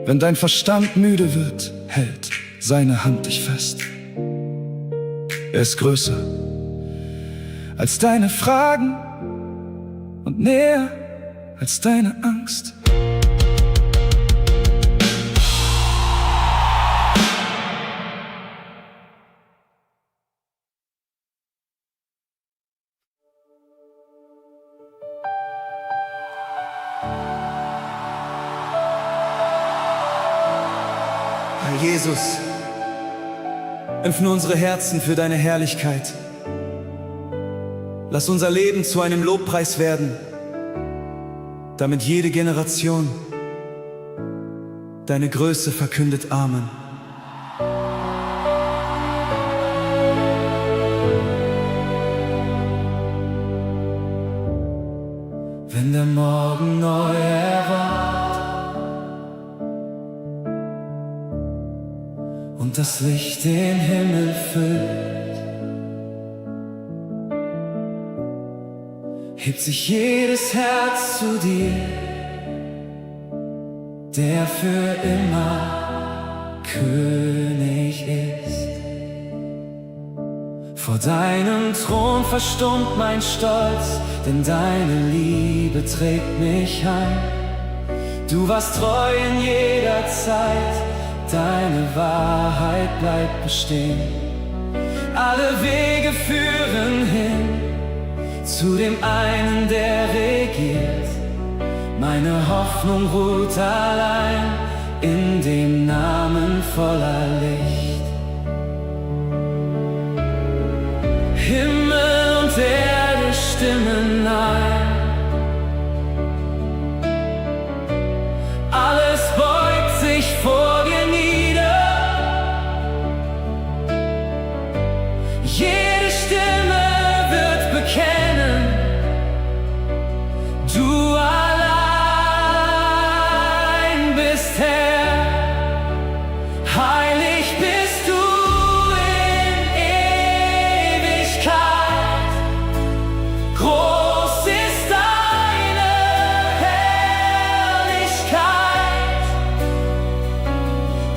Wenn dein Verstand müde wird, hält seine Hand dich fest. Er ist größer als deine Fragen und näher als deine Angst. Herr Jesus, öffne unsere Herzen für deine Herrlichkeit. Lass unser Leben zu einem Lobpreis werden, damit jede Generation deine Größe verkündet. Amen. Wenn der Morgen neu erwacht und das Licht den Himmel füllt, hebt sich jedes Herz zu dir, der für immer König ist. Vor deinem Thron verstummt mein Stolz, denn deine Liebe trägt mich heim. Du warst treu in jeder Zeit, deine Wahrheit bleibt bestehen. Alle Wege führen hin zu dem einen, der regiert. Meine Hoffnung ruht allein in dem Namen voller Licht. Himmel und Erde stimmen ein, alles beugt sich vor dir nieder. Jede Stimme wird bekennen, du allein bist Herr. Heilig bist du in Ewigkeit. Groß ist deine Herrlichkeit.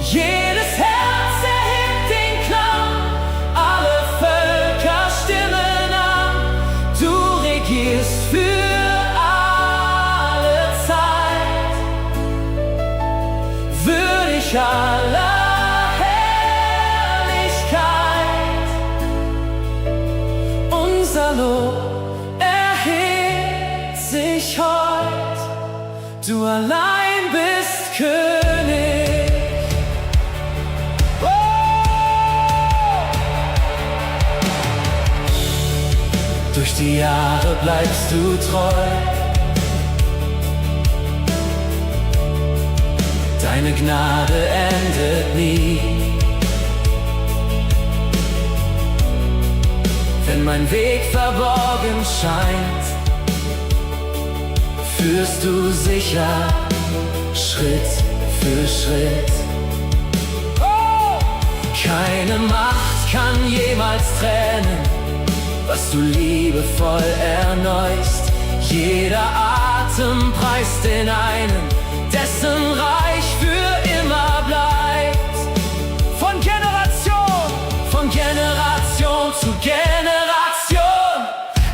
Jedes Herz erhebt den Klang, alle Völker stimmen an. Du regierst für alle Zeit. Würdig aller Herrlichkeit. Unser Lob erhebt sich heut, du allein bist König. Oh! Durch die Jahre bleibst du treu, deine Gnade endet nie. Wenn mein Weg verborgen scheint, führst du sicher Schritt für Schritt. Keine Macht kann jemals trennen, was du liebevoll erneust. Jeder Atem preist den einen, dessen Reich für immer bleibt. Von Generation zu Generation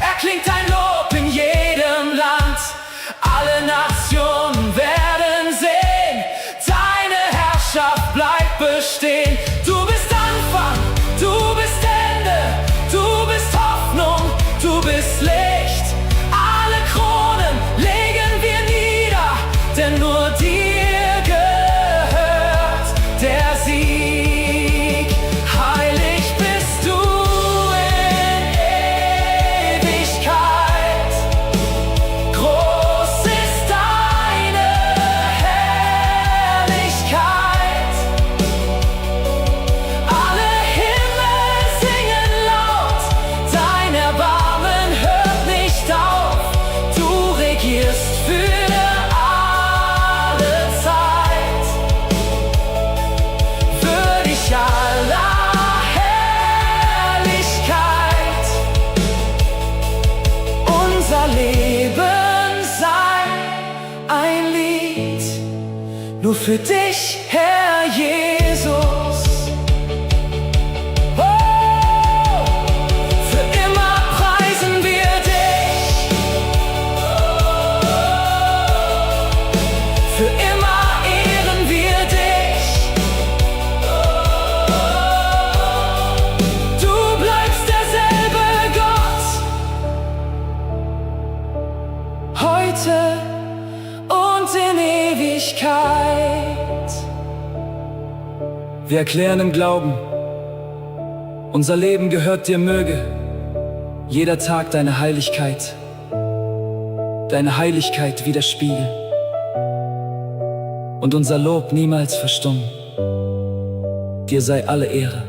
erklingt dein Lob in jedem Land. Alle Nationen werden sehen, deine Herrschaft bleibt bestehen. Du bist Anfang, du bist Ende, du bist Hoffnung, du bist Licht. Alle Kronen legen wir nieder, denn nur dir gehört der Sieg. Heilig bist du in Ewigkeit, groß ist deine Herrlichkeit. Alle Himmel singen laut, dein Erbarmen hört nicht auf. Du regierst für alle Zeit, würdig aller Herrlichkeit. Unser Leben sei ein Lied, nur für dich, Herr Jesus. Oh, für immer preisen wir dich, für immer ehren wir dich. Du bleibst derselbe Gott, heute und in Ewigkeit. Wir erklären im Glauben, unser Leben gehört dir, möge jeder Tag deine Heiligkeit widerspiegeln und unser Lob niemals verstummen. Dir sei alle Ehre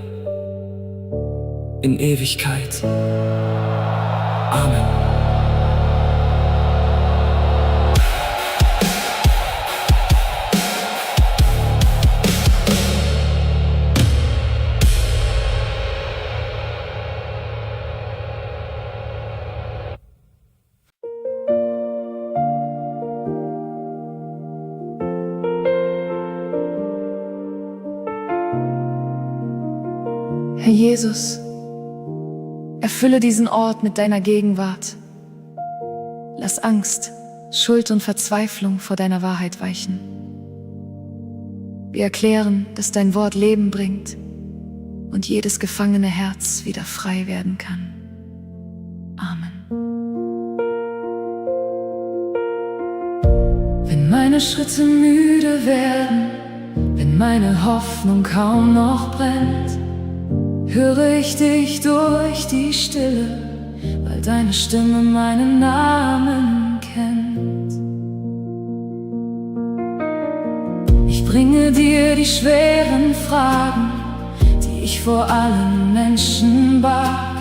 in Ewigkeit. Amen. Herr Jesus, erfülle diesen Ort mit deiner Gegenwart. Lass Angst, Schuld und Verzweiflung vor deiner Wahrheit weichen. Wir erklären, dass dein Wort Leben bringt und jedes gefangene Herz wieder frei werden kann. Amen. Wenn meine Schritte müde werden, wenn meine Hoffnung kaum noch brennt, höre ich dich durch die Stille, weil deine Stimme meinen Namen kennt. Ich bringe dir die schweren Fragen, die ich vor allen Menschen barg.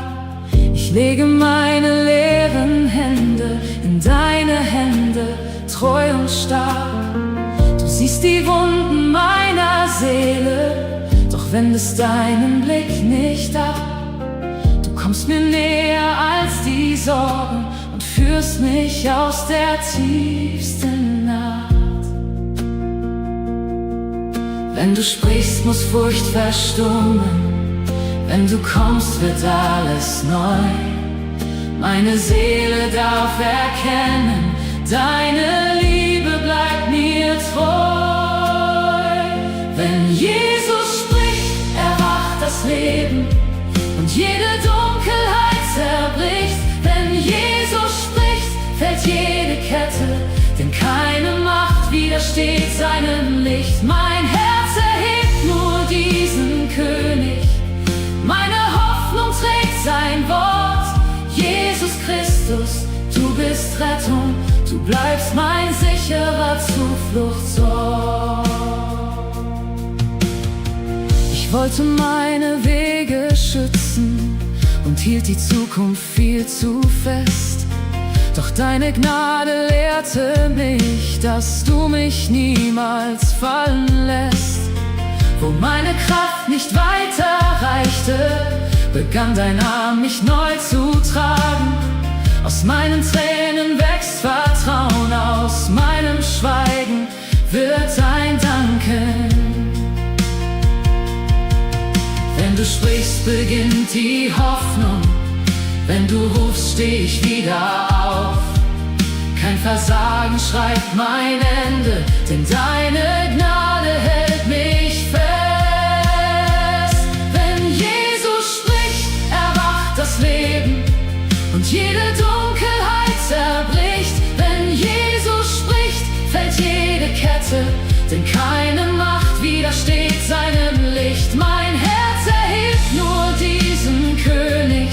Ich lege meine leeren Hände in deine Hände, treu und stark. Du siehst die Wunden meiner Seele, doch wendest deinen Blick nicht ab. Du kommst mir näher als die Sorgen und führst mich aus der tiefsten Nacht. Wenn du sprichst, muss Furcht verstummen. Wenn du kommst, wird alles neu. Meine Seele darf erkennen, deine Liebe bleibt mir treu. Wenn und jede Dunkelheit zerbricht. Wenn Jesus spricht, fällt jede Kette, denn keine Macht widersteht seinem Licht. Mein Herz erhebt nur diesen König, meine Hoffnung trägt sein Wort. Jesus Christus, du bist Rettung, du bleibst mein sicherer Zufluchtsort. Ich wollte meine Wege schützen und hielt die Zukunft viel zu fest. Doch deine Gnade lehrte mich, dass du mich niemals fallen lässt. Wo meine Kraft nicht weiter reichte, begann dein Arm mich neu zu tragen. Aus meinen Tränen wächst Vertrauen, aus meinem Schweigen wird ein Danken. Wenn du sprichst, beginnt die Hoffnung. Wenn du rufst, steh ich wieder auf. Kein Versagen schreibt mein Ende, denn deine Gnade hält mich fest. Wenn Jesus spricht, erwacht das Leben und jede Dunkelheit zerbricht. Wenn Jesus spricht, fällt jede Kette, denn keine Macht widersteht seinem Licht. Mein Herz erhebt nur diesen König,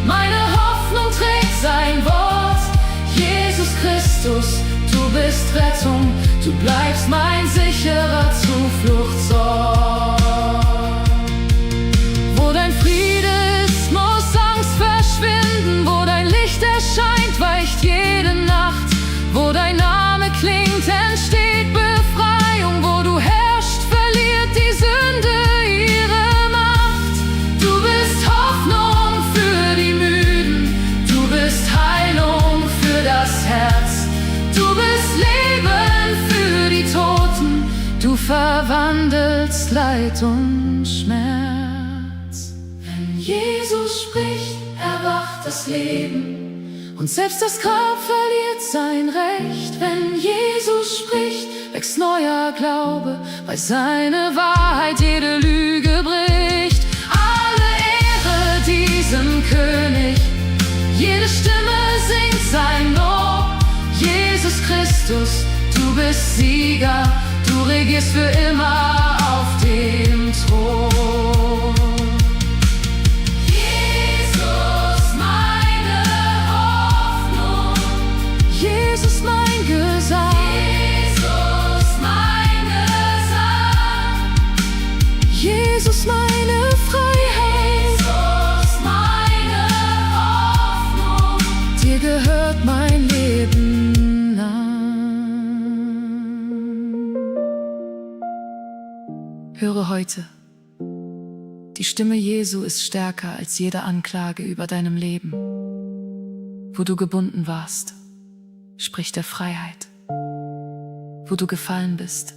meine Hoffnung trägt sein Wort. Jesus Christus, du bist Rettung, du bleibst mein sicherer Zufluchtsort. Wo dein Friede ist, muss Angst verschwinden. Wo dein Licht erscheint, weicht jede Nacht. Wo dein Name klingt, entsteht Befreiung. Wo du herrschst, verliert die Sünde ihre Macht. Du bist Hoffnung für die Müden, du bist Heilung für das Herz. Du bist Leben für die Toten, du verwandelst Leid und Schmerz. Wenn Jesus spricht, erwacht das Leben und selbst das Grab verliert sein Recht. Wenn Jesus spricht, wächst neuer Glaube, weil seine Wahrheit jede Lüge bricht. Alle Ehre diesem König, jede Stimme singt sein Lob. Jesus Christus, du bist Sieger, du regierst für immer auf dem Thron. Jesus, meine Hoffnung, Jesus, mein Gesang, Jesus, mein Gesang, Jesus, meine Freiheit, Jesus, meine Hoffnung, dir gehört mein Leben lang. Höre heute, die Stimme Jesu ist stärker als jede Anklage über deinem Leben. Wo du gebunden warst, spricht er Freiheit. Wo du gefallen bist,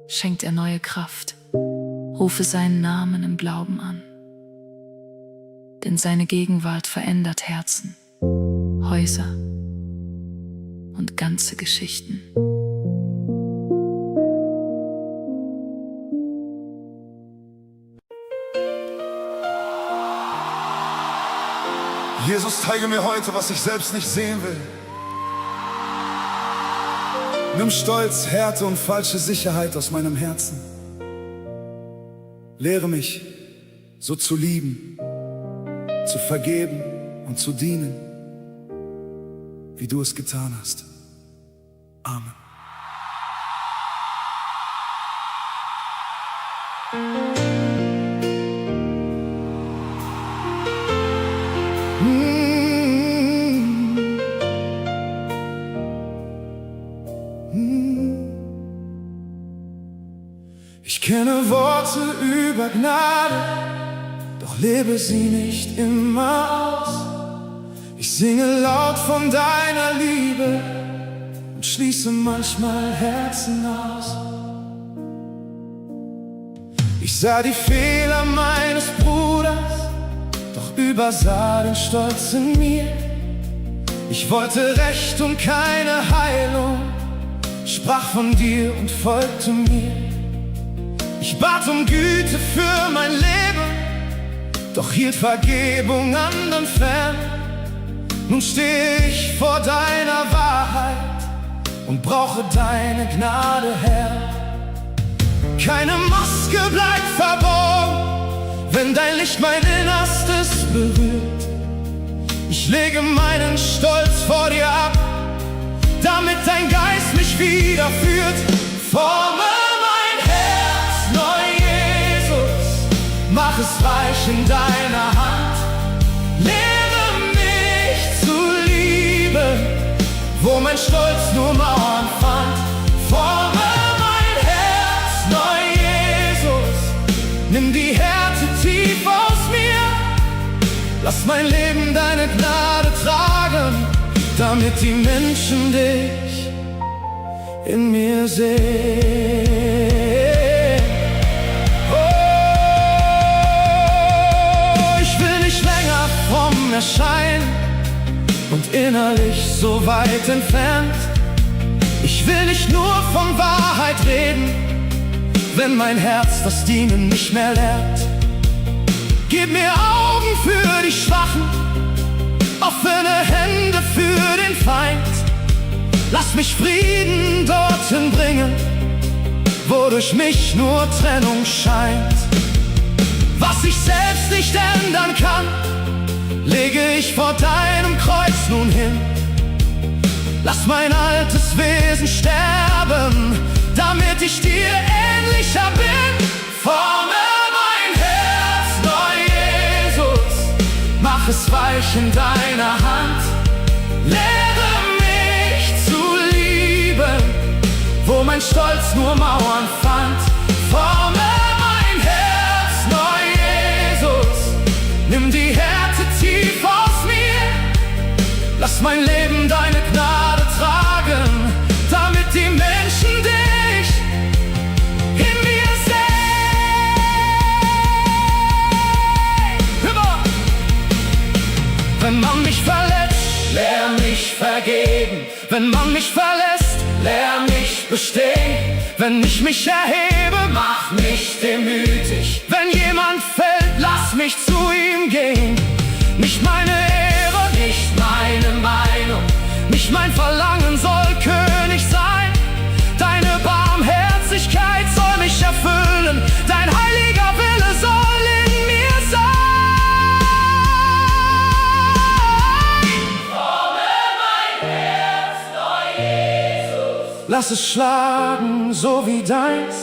schenkt er neue Kraft. Rufe seinen Namen im Glauben an. Denn seine Gegenwart verändert Herzen, Häuser und ganze Geschichten. Jesus, zeige mir heute, was ich selbst nicht sehen will. Nimm Stolz, Härte und falsche Sicherheit aus meinem Herzen. Lehre mich, so zu lieben, zu vergeben und zu dienen, wie du es getan hast. Amen. Ich kenne Worte über Gnade, doch lebe sie nicht immer aus. Ich singe laut von deiner Liebe und schließe manchmal Herzen aus. Ich sah die Fehler meines Bruders, doch übersah den Stolz in mir. Ich wollte Recht und keine Heilung, sprach von dir und folgte mir. Ich bat um Güte für mein Leben, doch hielt Vergebung anderen fern. Nun steh ich vor deiner Wahrheit und brauche deine Gnade, Herr. Keine Maske bleibt verborgen, wenn dein Licht mein Innerstes berührt. Ich lege meinen Stolz vor dir ab, damit dein Geist mich wieder führt. Forme mein Herz neu, Jesus, mach es weich in deiner Hand. Lehre mich zu lieben, wo mein Stolz nur Mauern fand. Forme mein Herz neu, Jesus, nimm die Härte tief aus mir. Lass mein Leben deine Gnade tragen, damit die Menschen dich in mir sehen. Oh, ich will nicht länger fromm erscheinen und innerlich so weit entfernt. Ich will nicht nur von Wahrheit reden, wenn mein Herz das Dienen nicht mehr lernt. Gib mir Augen für die Schwachen, offene Hände für den Feind. Lass mich Frieden dorthin bringen, wo durch mich nur Trennung scheint. Was ich selbst nicht ändern kann, lege ich vor deinem Kreuz nun hin. Lass mein altes Wesen sterben, damit ich dir ähnlicher bin. Forme mein Herz neu, Jesus, mach es weich in deiner Hand. Lehre mich zu lieben, wo mein Stolz nur Mauern fand. Forme mein Herz neu, Jesus, nimm die Härte tief aus mir. Lass mein Leben deine Gnade tragen, damit die Menschen dich in mir sehen. Hüber! Wenn man mich verletzt, lehr mich vergeben. Wenn man mich verlässt, lehr mich bestehen. Wenn ich mich erhebe, mach mich demütig. Wenn jemand fällt, lass mich zu ihm gehen. Nicht meine Ehre, nicht meine Meinung, nicht mein Verlangen soll König sein. Deine Barmherzigkeit soll mich erfüllen, dein heiliger Wille soll in mir sein. Forme mein Herz neu, Jesus, lass es schlagen so wie deins.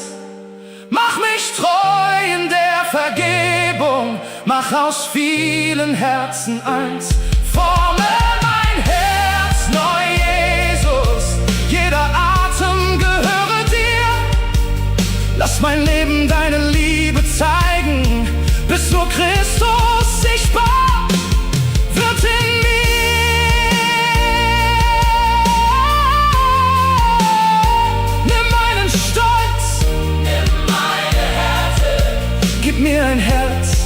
Mach mich treu in der Vergebung, mach aus vielen Herzen eins. Forme mein Herz neu, Jesus, jeder Atem gehöre dir. Lass mein Leben deine Liebe zeigen, bis nur Christus sichtbar wird in mir. Nimm meinen Stolz, nimm meine Härte, gib mir ein Herz,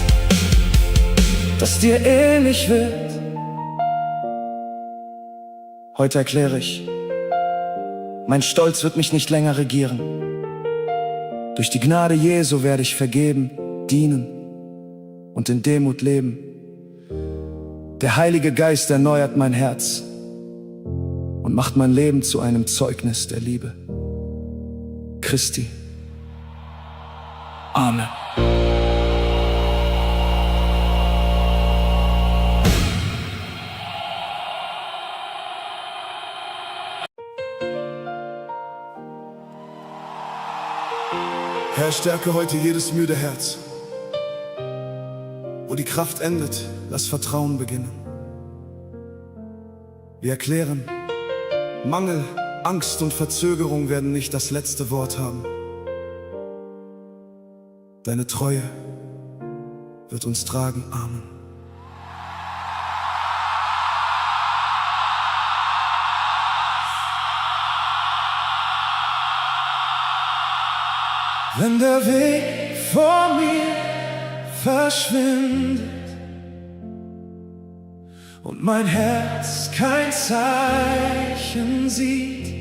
das dir ähnlich wird. Heute erkläre ich, mein Stolz wird mich nicht länger regieren. Durch die Gnade Jesu werde ich vergeben, dienen und in Demut leben. Der Heilige Geist erneuert mein Herz und macht mein Leben zu einem Zeugnis der Liebe Christi. Amen. Herr, stärke heute jedes müde Herz. Wo die Kraft endet, lass Vertrauen beginnen. Wir erklären, Mangel, Angst und Verzögerung werden nicht das letzte Wort haben. Deine Treue wird uns tragen. Amen. Wenn der Weg vor mir verschwindet und mein Herz kein Zeichen sieht,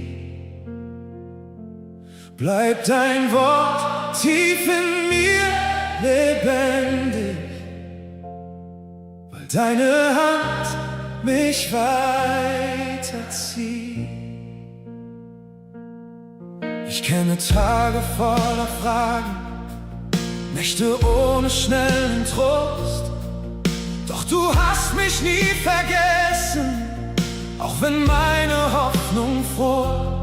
bleibt dein Wort tief in mir lebendig deine Hand mich weiterzieht. Ich kenne Tage voller Fragen, Nächte ohne schnellen Trost. Doch du hast mich nie vergessen, auch wenn meine Hoffnung fror.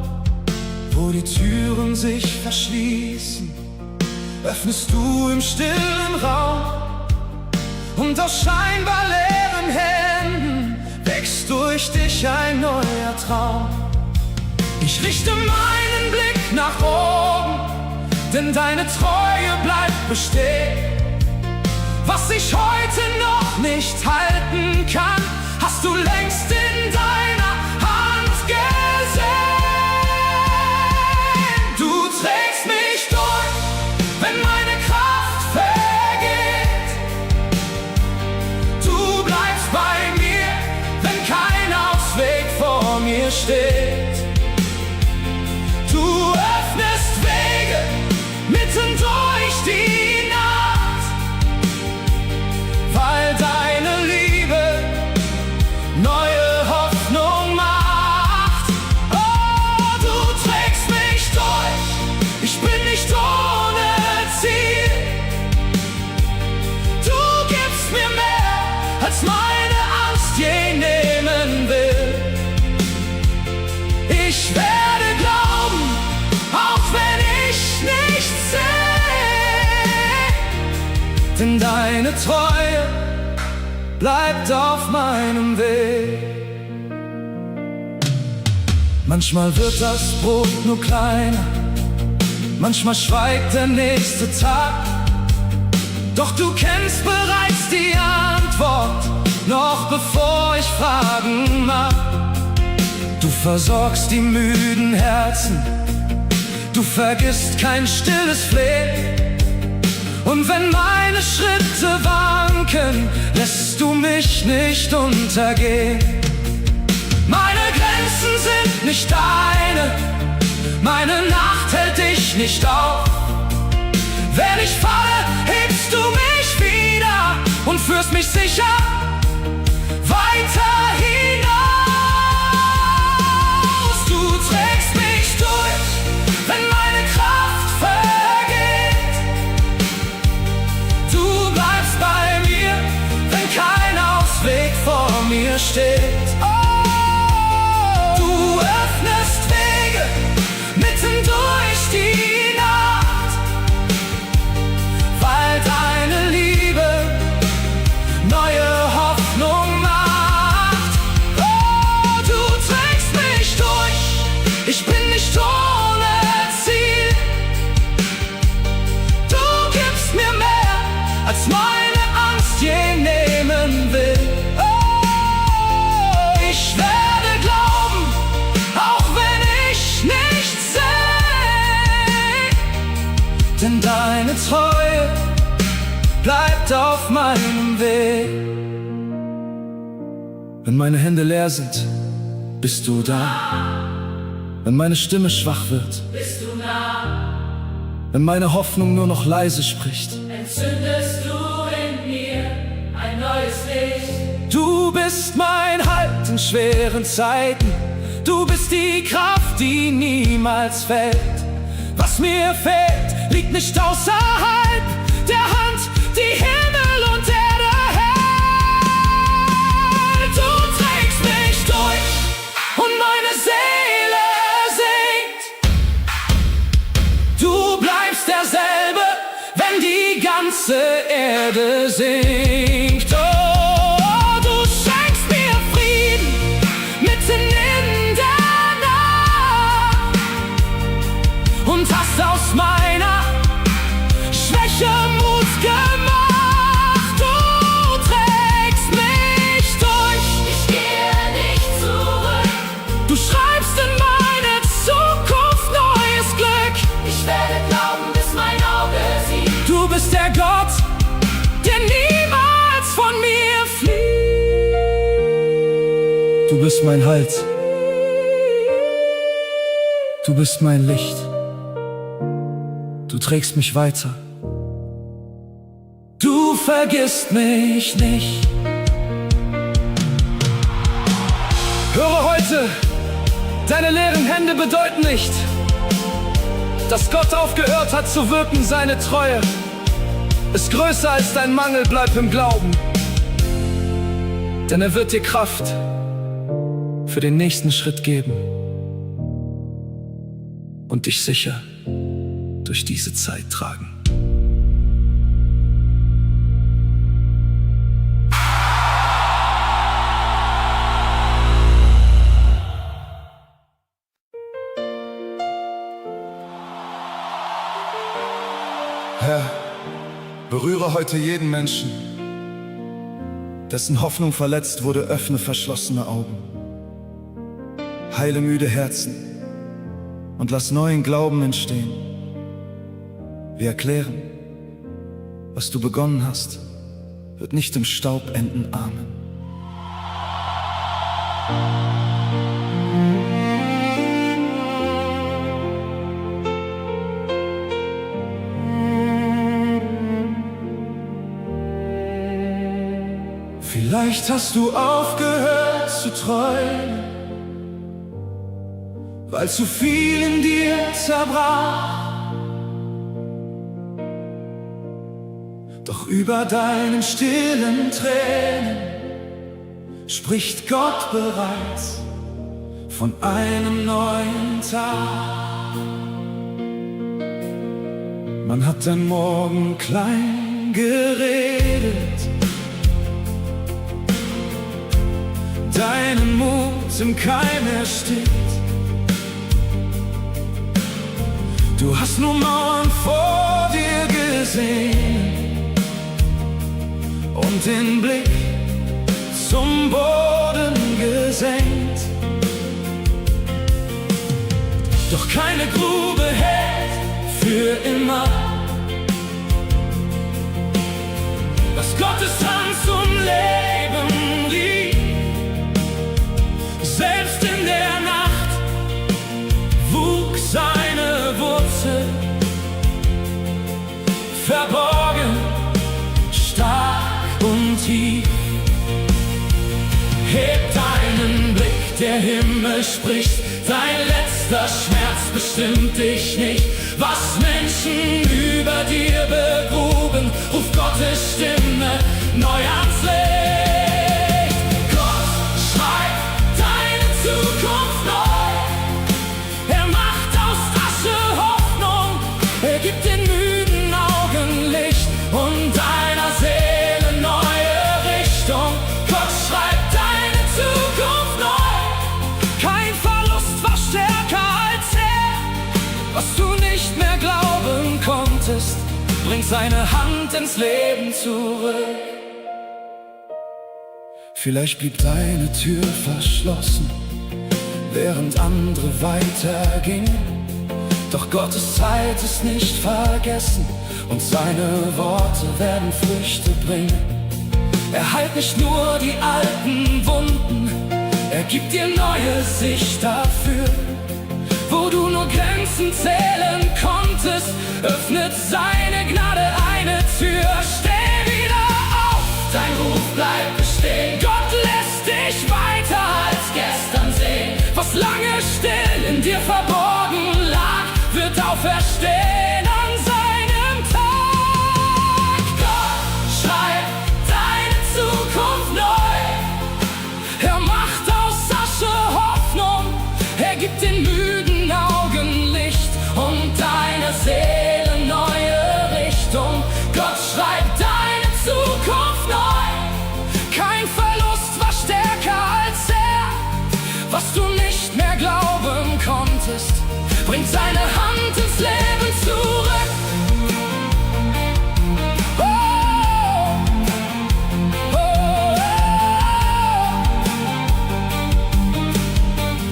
Wo die Türen sich verschließen, öffnest du im stillen Raum. Und aus scheinbar leeren Händen wächst durch dich ein neuer Traum. Ich richte meinen Blick nach oben, denn deine Treue bleibt bestehen. Was ich heute noch nicht halten kann, hast du längst in deiner Hand gesehen. Du trägst mich durch, wenn meine Kraft vergeht. Du bleibst bei mir, wenn kein Ausweg vor mir steht. Du öffnest Wege mitten durch die Nacht, weil deine Liebe neue Hoffnung macht. Oh, du trägst mich durch, ich bin nicht ohne Ziel. Du gibst mir mehr, als meine Angst je nehmen will. Ich werde glauben, auch wenn ich nichts sehe, denn deine Treue bleibt auf meinem Weg. Manchmal wird das Brot nur kleiner, manchmal schweigt der nächste Tag. Doch du kennst bereits die Antwort, noch bevor ich fragen mag. Du versorgst die müden Herzen, du vergisst kein stilles Flehen. Und wenn meine Schritte wanken, lässt du mich nicht untergehen. Meine Grenzen sind nicht deine, meine Nacht hält dich nicht auf. Wenn ich falle, hebst du mich wieder und führst mich sicher weiter hinaus. Du trägst mich durch, wenn meine Kraft vergeht. Du bleibst bei mir, wenn kein Ausweg vor mir steht. Oh, du öffnest Wege mitten durch die Nacht, weil deine Liebe neue Hoffnung macht. Oh, du trägst mich durch, ich bin nicht ohne Ziel. Du gibst mir mehr, als meine Angst je nehmen will. Oh, ich werde glauben, auch wenn ich nichts sehe, denn deine Treue bleibt auf meinem Weg. Wenn meine Hände leer sind, bist du da. Wenn meine Stimme schwach wird, Bist du nah, wenn meine Hoffnung nur noch leise spricht. entzündest du in mir ein neues Licht. Du bist mein Halt in schweren Zeiten. Du bist die Kraft, die niemals fällt. Was mir fehlt, liegt nicht außerhalb der Hand, die Himmel und Erde hält. Du trägst mich durch und meine Seele singt. Du bleibst derselbe, wenn die ganze Erde sinkt. Oh, du schenkst mir Frieden mitten in der Nacht und hast aus meiner Schwäche Mut gemacht. Du trägst mich durch, Ich gehe nicht zurück, du schreibst in meine Zukunft neues Glück. ich werde glauben, bis mein Auge sieht. Du bist der Gott, der niemals von mir flieht. Du bist mein Halt. Du bist mein Licht. Du trägst mich weiter. Du vergisst mich nicht. Höre heute, deine leeren Hände bedeuten nicht, dass Gott aufgehört hat zu wirken. Seine Treue ist größer als dein Mangel. Bleib im Glauben, denn er wird dir Kraft für den nächsten Schritt geben und dich sicher durch diese Zeit tragen. Herr, berühre heute jeden Menschen, dessen Hoffnung verletzt wurde. Öffne verschlossene Augen, heile müde Herzen und lass neuen Glauben entstehen. Wir erklären, was du begonnen hast, wird nicht im Staub enden. Amen. Vielleicht hast du aufgehört zu träumen, weil zu viel in dir zerbrach. Doch über deinen stillen Tränen spricht Gott bereits von einem neuen Tag. Man hat den Morgen klein geredet, deinen Mut im Keim erstickt. Du hast nur Mauern vor dir gesehen und den Blick zum Boden gesenkt. Doch keine Grube hält für immer, was Gottes Hand zum Leben rief. Selbst in der Nacht wuchs seine Wurzel, verborgen, stark und tief. Heb deinen Blick, der Himmel spricht, dein letzter Schmerz bestimmt dich nicht. Was Menschen über dir begruben, ruft Gottes Stimme neu ans Licht. Gott schreibt deine Zukunft neu. Er macht aus Asche Hoffnung, er gibt den müden Augen Licht und deiner Seele neue Richtung. Gott schreibt deine Zukunft neu. Kein Verlust war stärker als er. Was du nicht mehr glauben konntest, bringt seine Hand ins Leben zurück. Vielleicht blieb deine Tür verschlossen, während andere weitergingen. Doch Gottes Zeit ist nicht vergessen und seine Worte werden Früchte bringen. Er heilt nicht nur die alten Wunden, er gibt dir neue Sicht dafür. Wo du nur Grenzen zählen konntest, öffnet seine Gnade eine Tür. Steh wieder auf, dein Ruf bleibt bestehen. Gott lässt dich weiter als gestern sehen. Was lange still in dir verborgen lag, wird auferstehen an seinem Tag. Gott schreibt deine Zukunft neu. Er macht aus Asche Hoffnung, er gibt den müden Augen Licht und deiner Seele neue Richtung. Gott schreibt deine Zukunft neu. Kein Verlust war stärker als er. Was du nicht mehr glauben konntest, bringt seine Hand ins Leben zurück. Oh, oh, oh,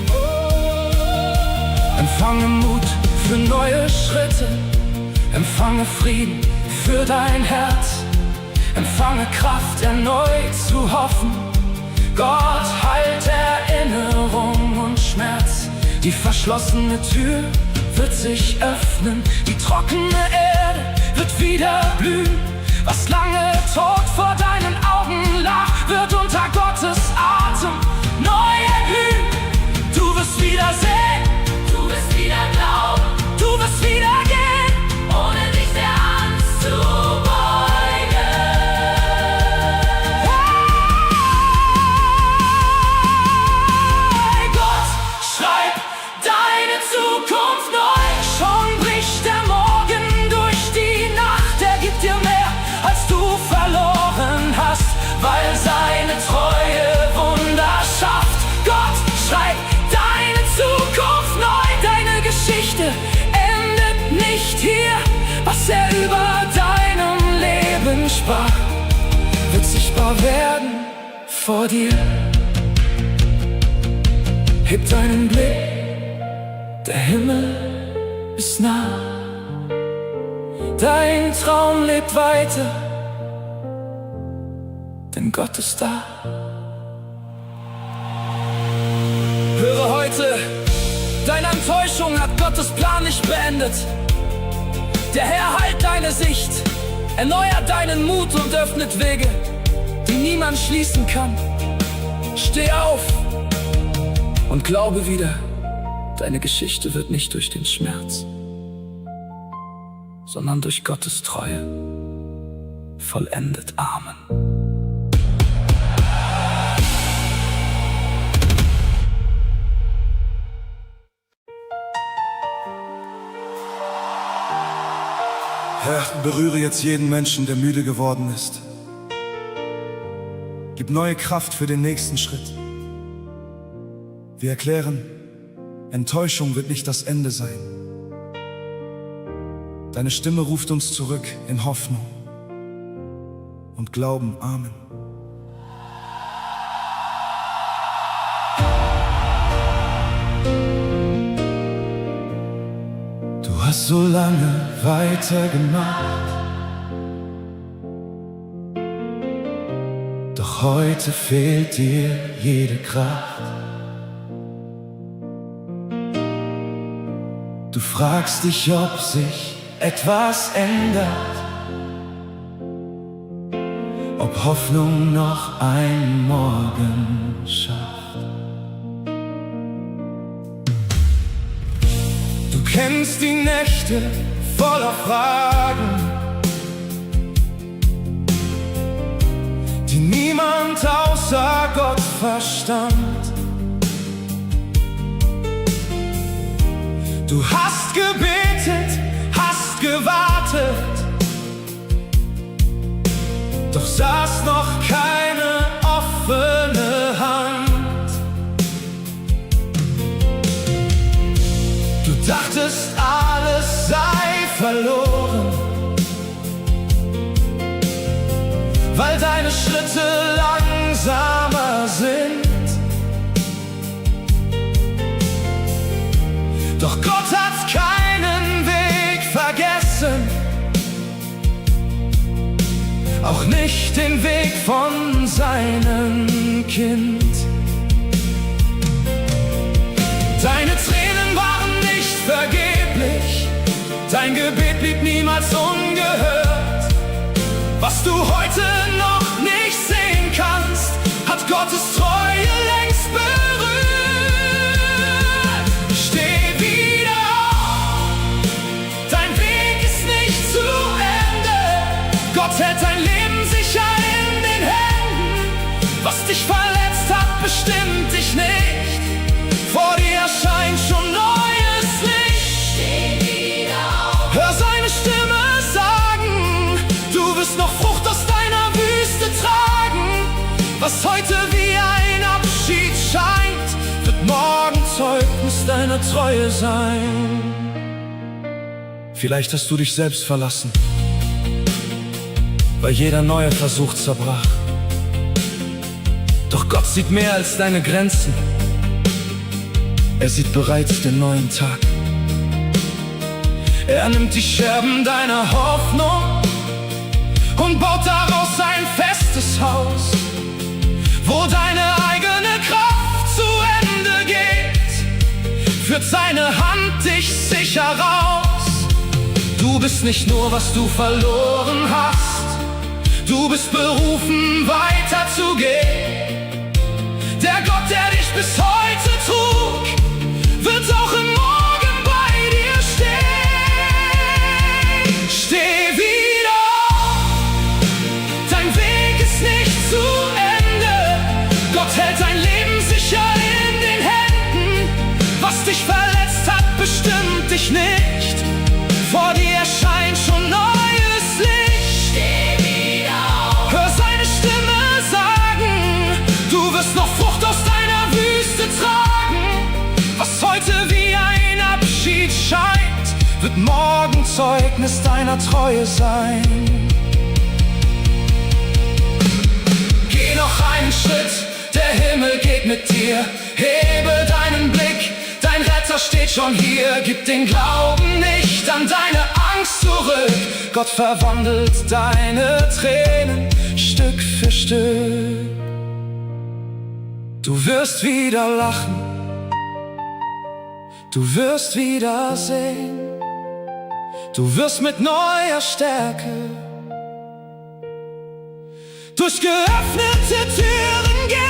oh. Empfange Mut für neue Schritte, empfange Frieden für dein Herz, empfange Kraft erneut zu hoffen. Gott heilt Erinnerung und Schmerz. Die verschlossene Tür wird sich öffnen, die trockene Erde wird wieder blühen. Was lange tot vor deinen Augen lag, wird unter Gottes Atem neu erblühen. vor dir. Heb deinen Blick, der Himmel ist nah. Dein Traum lebt weiter, denn Gott ist da. Höre heute, deine Enttäuschung hat Gottes Plan nicht beendet. Der Herr heilt deine Sicht, erneuert deinen Mut und öffnet Wege, die niemand schließen kann. Steh auf und glaube wieder, deine Geschichte wird nicht durch den Schmerz, sondern durch Gottes Treue vollendet. Amen. Herr, berühre jetzt jeden Menschen, der müde geworden ist. Gib neue Kraft für den nächsten Schritt. Wir erklären, Enttäuschung wird nicht das Ende sein. Deine Stimme ruft uns zurück in Hoffnung und Glauben. Amen. Du hast so lange weitergemacht, doch heute fehlt dir jede Kraft. Du fragst dich, ob sich etwas ändert, ob Hoffnung noch einen Morgen schafft. Du kennst die Nächte voller Fragen, die niemand außer Gott verstand. Du hast gebetet, hast gewartet, doch saß noch keine offene Hand. Du dachtest, alles sei verloren, weil deine Schritte langsamer sind. Doch Gott hat keinen Weg vergessen, auch nicht den Weg von seinem Kind. Deine Tränen waren nicht vergeblich, dein Gebet blieb niemals ungehört. Was du heute noch nicht sehen kannst, hat Gottes Treue längst berührt. Steh wieder auf, dein Weg ist nicht zu Ende. Gott hält dein Leben sicher in den Händen. Was dich verletzt hat, bestimmt dich nicht. Vor dir erscheint schon neues Licht. Steh wieder auf. Hör seine Stimme sagen, du wirst noch Frucht aus deiner Wüste tragen. Was heute wie ein Abschied scheint, wird morgen Zeugnis deiner Treue sein. Vielleicht hast du dich selbst verlassen, weil jeder neue Versuch zerbrach. Doch Gott sieht mehr als deine Grenzen. Er sieht bereits den neuen Tag. Er nimmt die Scherben deiner Hoffnung und baut daraus ein festes Haus, wo deine eigene Kraft zu Ende geht, führt seine Hand dich sicher raus. Du bist nicht nur, was du verloren hast, du bist berufen, weiterzugehen. Der Gott, der dich bis heute trug, wird auch im Morgen bei dir stehen. Steh wieder auf, dein Weg ist nicht zu Ende. Gott hält dein Leben sicher in den Händen. Was dich verletzt hat, bestimmt dich nicht. Vor dir erscheint schon neues Licht. Steh wieder auf. Hör seine Stimme sagen, du wirst noch Frucht aus deiner Wüste tragen. Was heute wie ein Abschied scheint, wird morgen Zeugnis deiner Treue sein. Geh noch einen Schritt mit dir. Hebe deinen Blick, dein Retter steht schon hier. Gib den Glauben nicht an deine Angst zurück. Gott verwandelt deine Tränen Stück für Stück. Du wirst wieder lachen, du wirst wieder sehen, du wirst mit neuer Stärke durch geöffnete Türen gehen.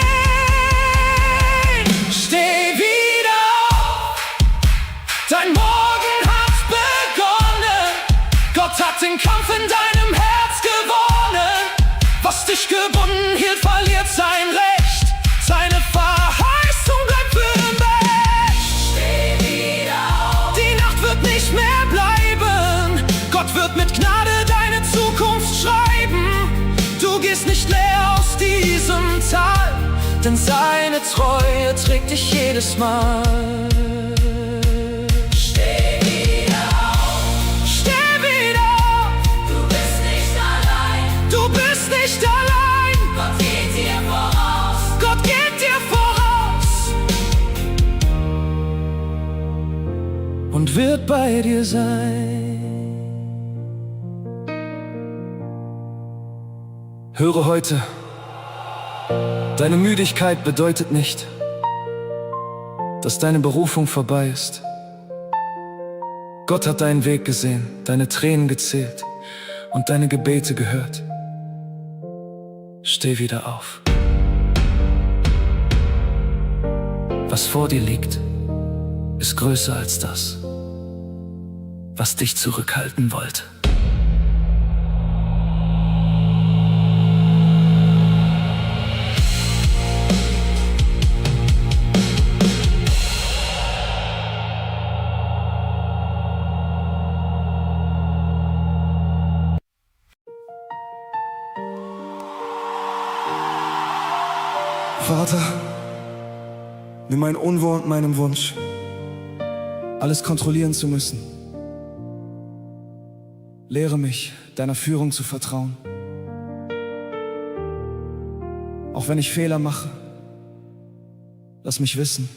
Steh wieder auf, dein Morgen hat begonnen. Gott hat den Kampf in deinem Herz gewonnen. Was dich gebunden hielt, verliert sein Recht. Seine Verheißung bleibt für immer. Steh wieder auf, die Nacht wird nicht mehr bleiben. Gott wird mit Gnade deine Zukunft schreiben. Du gehst nicht leer aus diesem Tal, denn seine Treue trägt dich jedes Mal. Steh wieder auf, steh wieder auf. Du bist nicht allein, du bist nicht allein. Gott geht dir voraus, Gott geht dir voraus und wird bei dir sein. Höre heute, deine Müdigkeit bedeutet nicht, dass deine Berufung vorbei ist. Gott hat deinen Weg gesehen, deine Tränen gezählt und deine Gebete gehört. Steh wieder auf. Was vor dir liegt, ist größer als das, was dich zurückhalten wollte. Vater, nimm mein Unwohl und meinen Wunsch, alles kontrollieren zu müssen. Lehre mich, deiner Führung zu vertrauen. Auch wenn ich Fehler mache, lass mich wissen,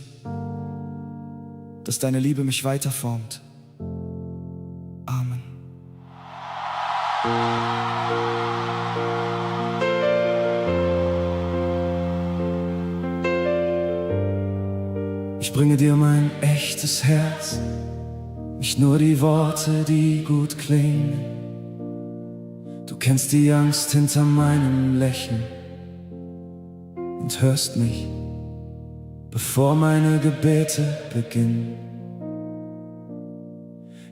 dass deine Liebe mich weiterformt. Amen. Ich bringe dir mein echtes Herz, nicht nur die Worte, die gut klingen. Du kennst die Angst hinter meinem Lächeln und hörst mich, bevor meine Gebete beginnen.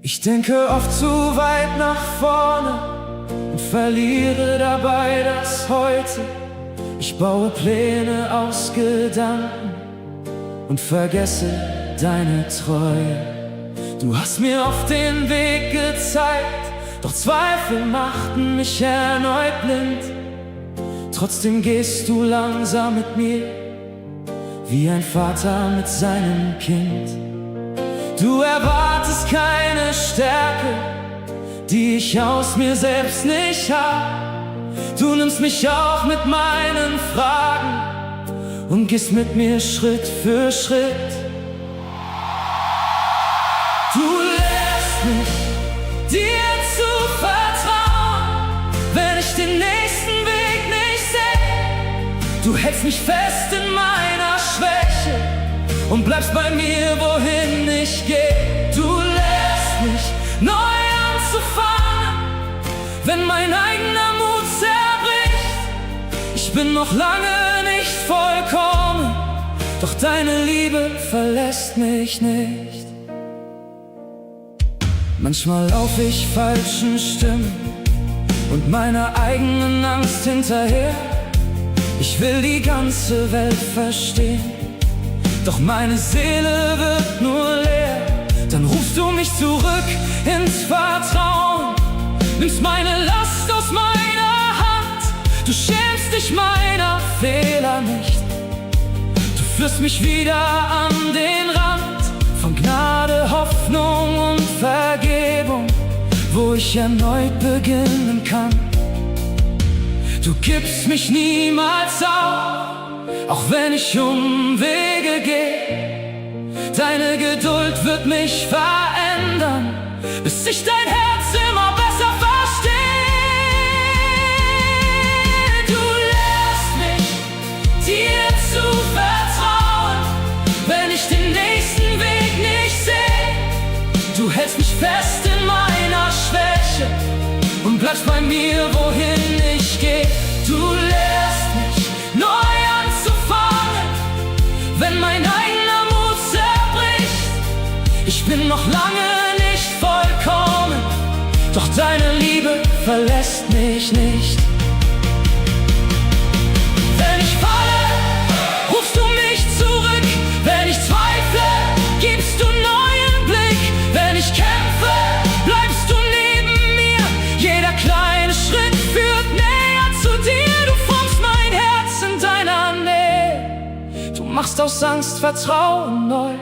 Ich denke oft zu weit nach vorne und verliere dabei das Heute. Ich baue Pläne aus Gedanken und vergesse deine Treue. Du hast mir oft den Weg gezeigt, doch Zweifel machten mich erneut blind. Trotzdem gehst du langsam mit mir, wie ein Vater mit seinem Kind. Du erwartest keine Stärke, die ich aus mir selbst nicht hab. Du nimmst mich auch mit meinen Fragen und gehst mit mir Schritt für Schritt. Du lehrst mich, dir zu vertrauen, wenn ich den nächsten Weg nicht sehe. Du hältst mich fest in meiner Schwäche und bleibst bei mir, wohin ich gehe. Du lehrst mich, neu anzufangen, wenn mein eigener Mut zerbricht. Ich bin noch lange nicht vollkommen, doch deine Liebe verlässt mich nicht. Manchmal lauf ich falschen Stimmen und meiner eigenen Angst hinterher. Ich will die ganze Welt verstehen, doch meine Seele wird nur leer. Dann rufst du mich zurück ins Vertrauen, nimmst meine Last aus meiner Hand. Du schämst dich meiner Fehler nicht, du führst mich wieder an den Rand von Gnade, Hoffnung und Vergebung, wo ich erneut beginnen kann. Du gibst mich niemals auf, auch wenn ich Umwege gehe. Deine Geduld wird mich verändern, bis ich dein Herz immer besser verstehe. Du lehrst mich, dir zu vertrauen, wenn ich den nächsten Weg nicht sehe. Du hältst mich fest in meiner Schwäche und bleibst bei mir, wohin ich gehe. Du lehrst mich, neu anzufangen, wenn mein eigener Mut zerbricht. Ich bin noch lange nicht vollkommen, doch deine Liebe verlässt mich nicht. Wenn ich falle, rufst du mich zurück. Wenn ich zweifle, gibst du neuen Blick. Wenn ich kämpfe, bleibst du neben mir. Jeder kleine Schritt führt näher zu dir. Du formst mein Herz in deiner Nähe. Du machst aus Angst Vertrauen neu.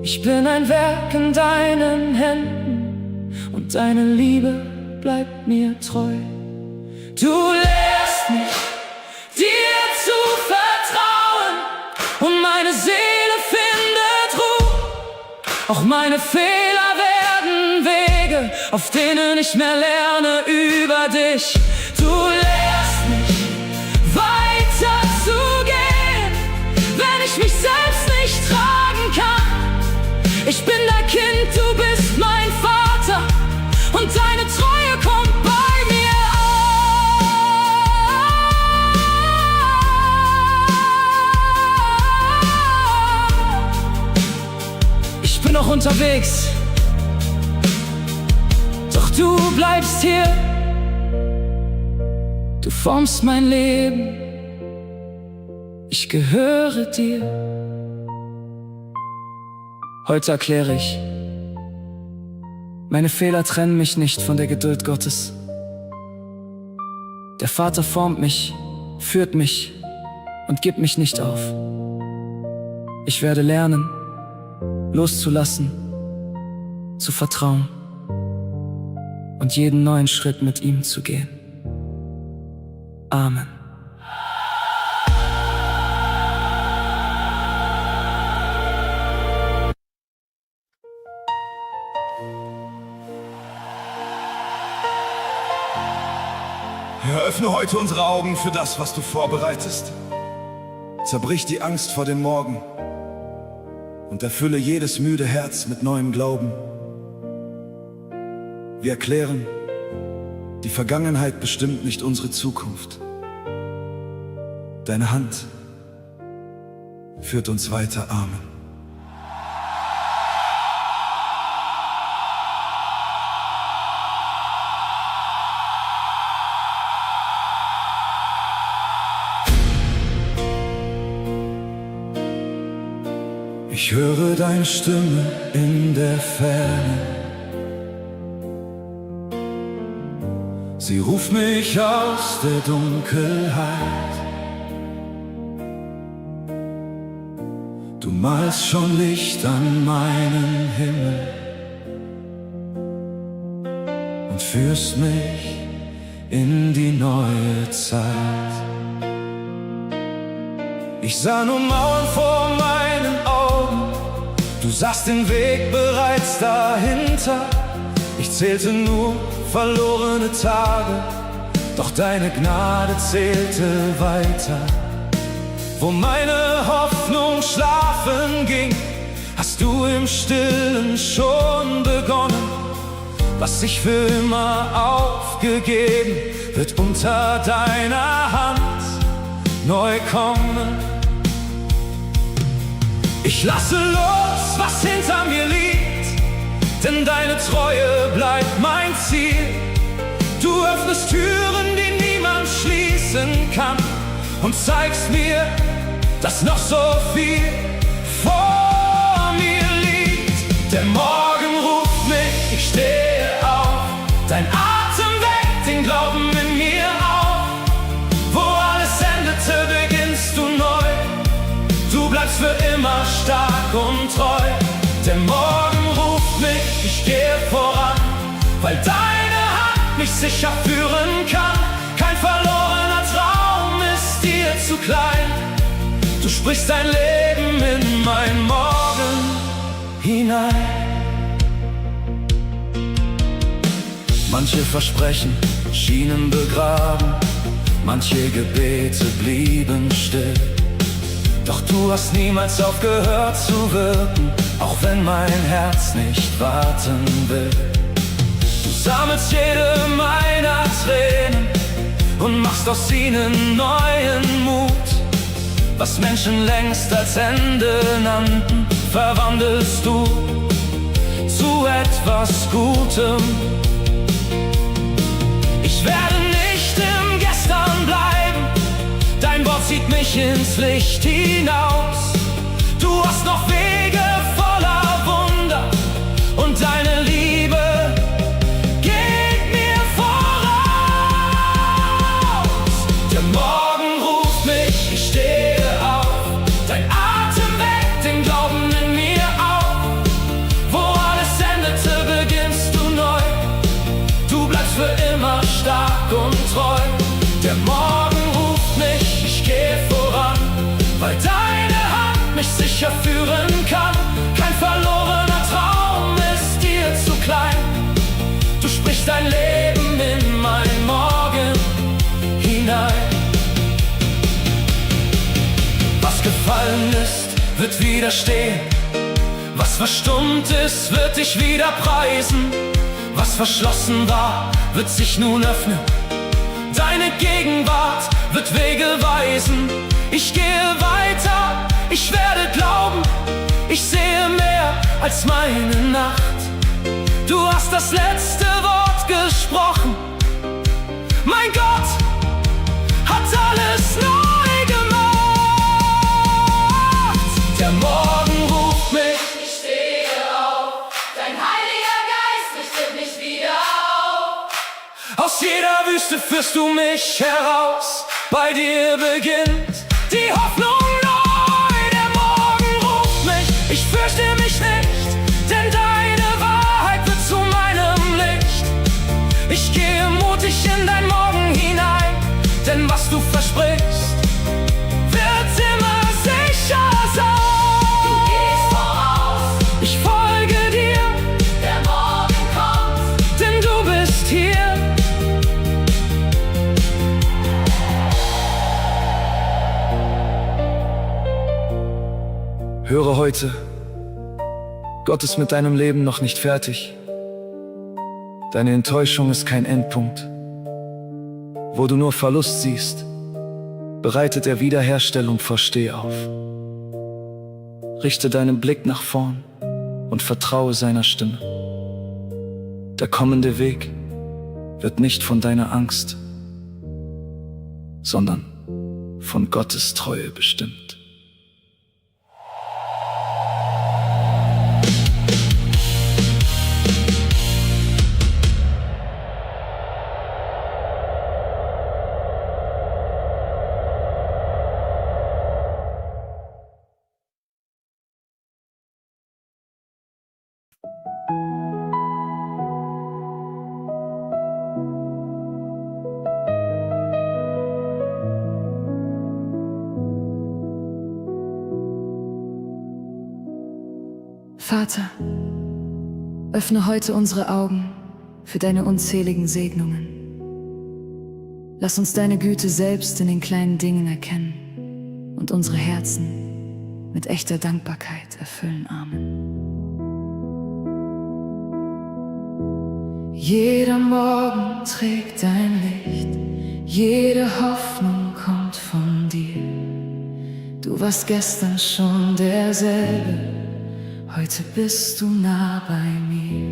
Ich bin ein Werk in deinen Händen und deine Liebe bleibt mir treu. Du lehrst mich, dir zu vertrauen, und meine Seele findet Ruhe. Auch meine Fehler werden Wege, auf denen ich mehr lerne über dich. Du lehrst mich, weiter zu gehen, wenn ich mich selbst nicht tragen kann. Ich bin dein Kind, du bist mein Vater, und deine Treue kommt bei mir an. Ich bin noch unterwegs, doch du bleibst hier. Du formst mein Leben, ich gehöre dir. Heute erkläre ich: Meine Fehler trennen mich nicht von der Geduld Gottes. Der Vater formt mich, führt mich und gibt mich nicht auf. Ich werde lernen, loszulassen, zu vertrauen und jeden neuen Schritt mit ihm zu gehen. Amen. Herr, öffne heute unsere Augen für das, was du vorbereitest. Zerbrich die Angst vor dem Morgen und erfülle jedes müde Herz mit neuem Glauben. Wir erklären, die Vergangenheit bestimmt nicht unsere Zukunft. Deine Hand führt uns weiter. Amen. Ich höre deine Stimme in der Ferne. Sie ruft mich aus der Dunkelheit. Du malst schon Licht an meinen Himmel und führst mich in die neue Zeit. Ich sah nur Mauern vor meinen Augen, du sahst den Weg bereits dahinter. Ich zählte nur verlorene Tage, doch deine Gnade zählte weiter. Wo meine Hoffnung schlafen ging, hast du im Stillen schon begonnen. Was ich für immer aufgegeben, wird unter deiner Hand neu kommen. Ich lasse los, was hinter mir liegt, denn deine Treue bleibt mein Ziel. Du öffnest Türen, die niemand schließen kann, und zeigst mir, dass noch so viel vor mir liegt. Der Morgen ruft mich, ich stehe auf, dein Atem weckt den Glauben in mir auf. Wo alles endete, beginnst du neu, du bleibst für immer stark und treu. Der Morgen ruft mich, ich gehe voran, weil deine Hand mich sicher führen kann. Kein verlorener Traum ist dir zu klein. sprichst dein Leben in mein Morgen hinein. Manche Versprechen schienen begraben, manche Gebete blieben still. Doch du hast niemals aufgehört zu wirken, auch wenn mein Herz nicht warten will. Du sammelst jede meiner Tränen und machst aus ihnen neuen Mut. Was Menschen längst als Ende nannten, verwandelst du zu etwas Gutem. Ich werde nicht im Gestern bleiben, dein Wort zieht mich ins Licht hinaus. Du hast noch Wege voller Wunder und deine Liebe geht mir voraus. Der Morgen ruft mich, ich stehe auf, dein Atem weckt den Glauben in mir auf. Wo alles endete, beginnst du neu, du bleibst für immer stark und treu. Der Morgen ruft mich, ich gehe voran, weil deine Hand mich sicher führen kann. Kein verlorener Traum ist dir zu klein. Du sprichst dein Leben in mein Morgen hinein. Was gefallen ist, wird wieder stehen. Was verstummt ist, wird dich wieder preisen. Was verschlossen war, wird sich nun öffnen. Deine Gegenwart wird Wege weisen. Ich gehe weiter, ich werde glauben. Ich sehe mehr als meine Nacht. Du hast das letzte Wort gesprochen. Mein Gott hat alles neu gemacht. Der Morgen ruft mich, Ich stehe auf, dein Heiliger Geist richtet mich wieder auf. aus jeder Wüste führst du mich heraus. Bei dir beginnt die Hoffnung neu. Der Morgen ruft mich, ich fürchte mich nicht, denn deine Wahrheit wird zu meinem Licht. Ich gehe mutig in dein Morgen hinein, denn was du versprichst, wird immer sicher sein. Du gehst voraus, Ich folge dir, der Morgen kommt. denn du bist hier. Höre heute, Gott ist mit deinem Leben noch nicht fertig. Deine Enttäuschung ist kein Endpunkt. Wo du nur Verlust siehst, bereitet er Wiederherstellung vor. Steh auf. Richte deinen Blick nach vorn und vertraue seiner Stimme. Der kommende Weg wird nicht von deiner Angst, sondern von Gottes Treue bestimmt. Vater, öffne heute unsere Augen für deine unzähligen Segnungen. Lass uns deine Güte selbst in den kleinen Dingen erkennen und unsere Herzen mit echter Dankbarkeit erfüllen. Amen. Jeder Morgen trägt dein Licht, jede Hoffnung kommt von dir. Du warst gestern schon derselbe, heute bist du nah bei mir.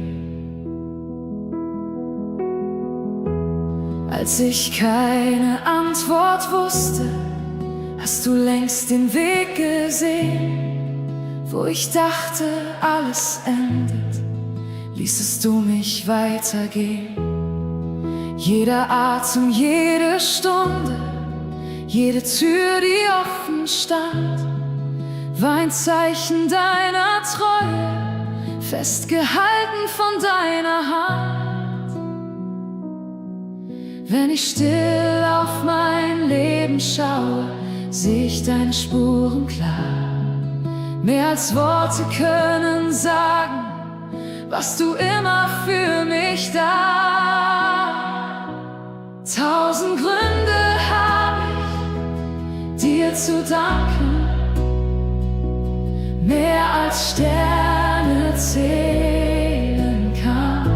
Als ich keine Antwort wusste, hast du längst den Weg gesehen. Wo ich dachte, alles endet, ließest du mich weitergehen. Jeder Atem, jede Stunde, jede Tür, die offen stand, war ein Zeichen deiner Treue, festgehalten von deiner Hand. Wenn ich still auf mein Leben schaue, sehe ich deine Spuren klar. Mehr als Worte können sagen, was du immer für mich da. 1000 Gründe habe ich, dir zu danken, mehr als Sterne zählen kann.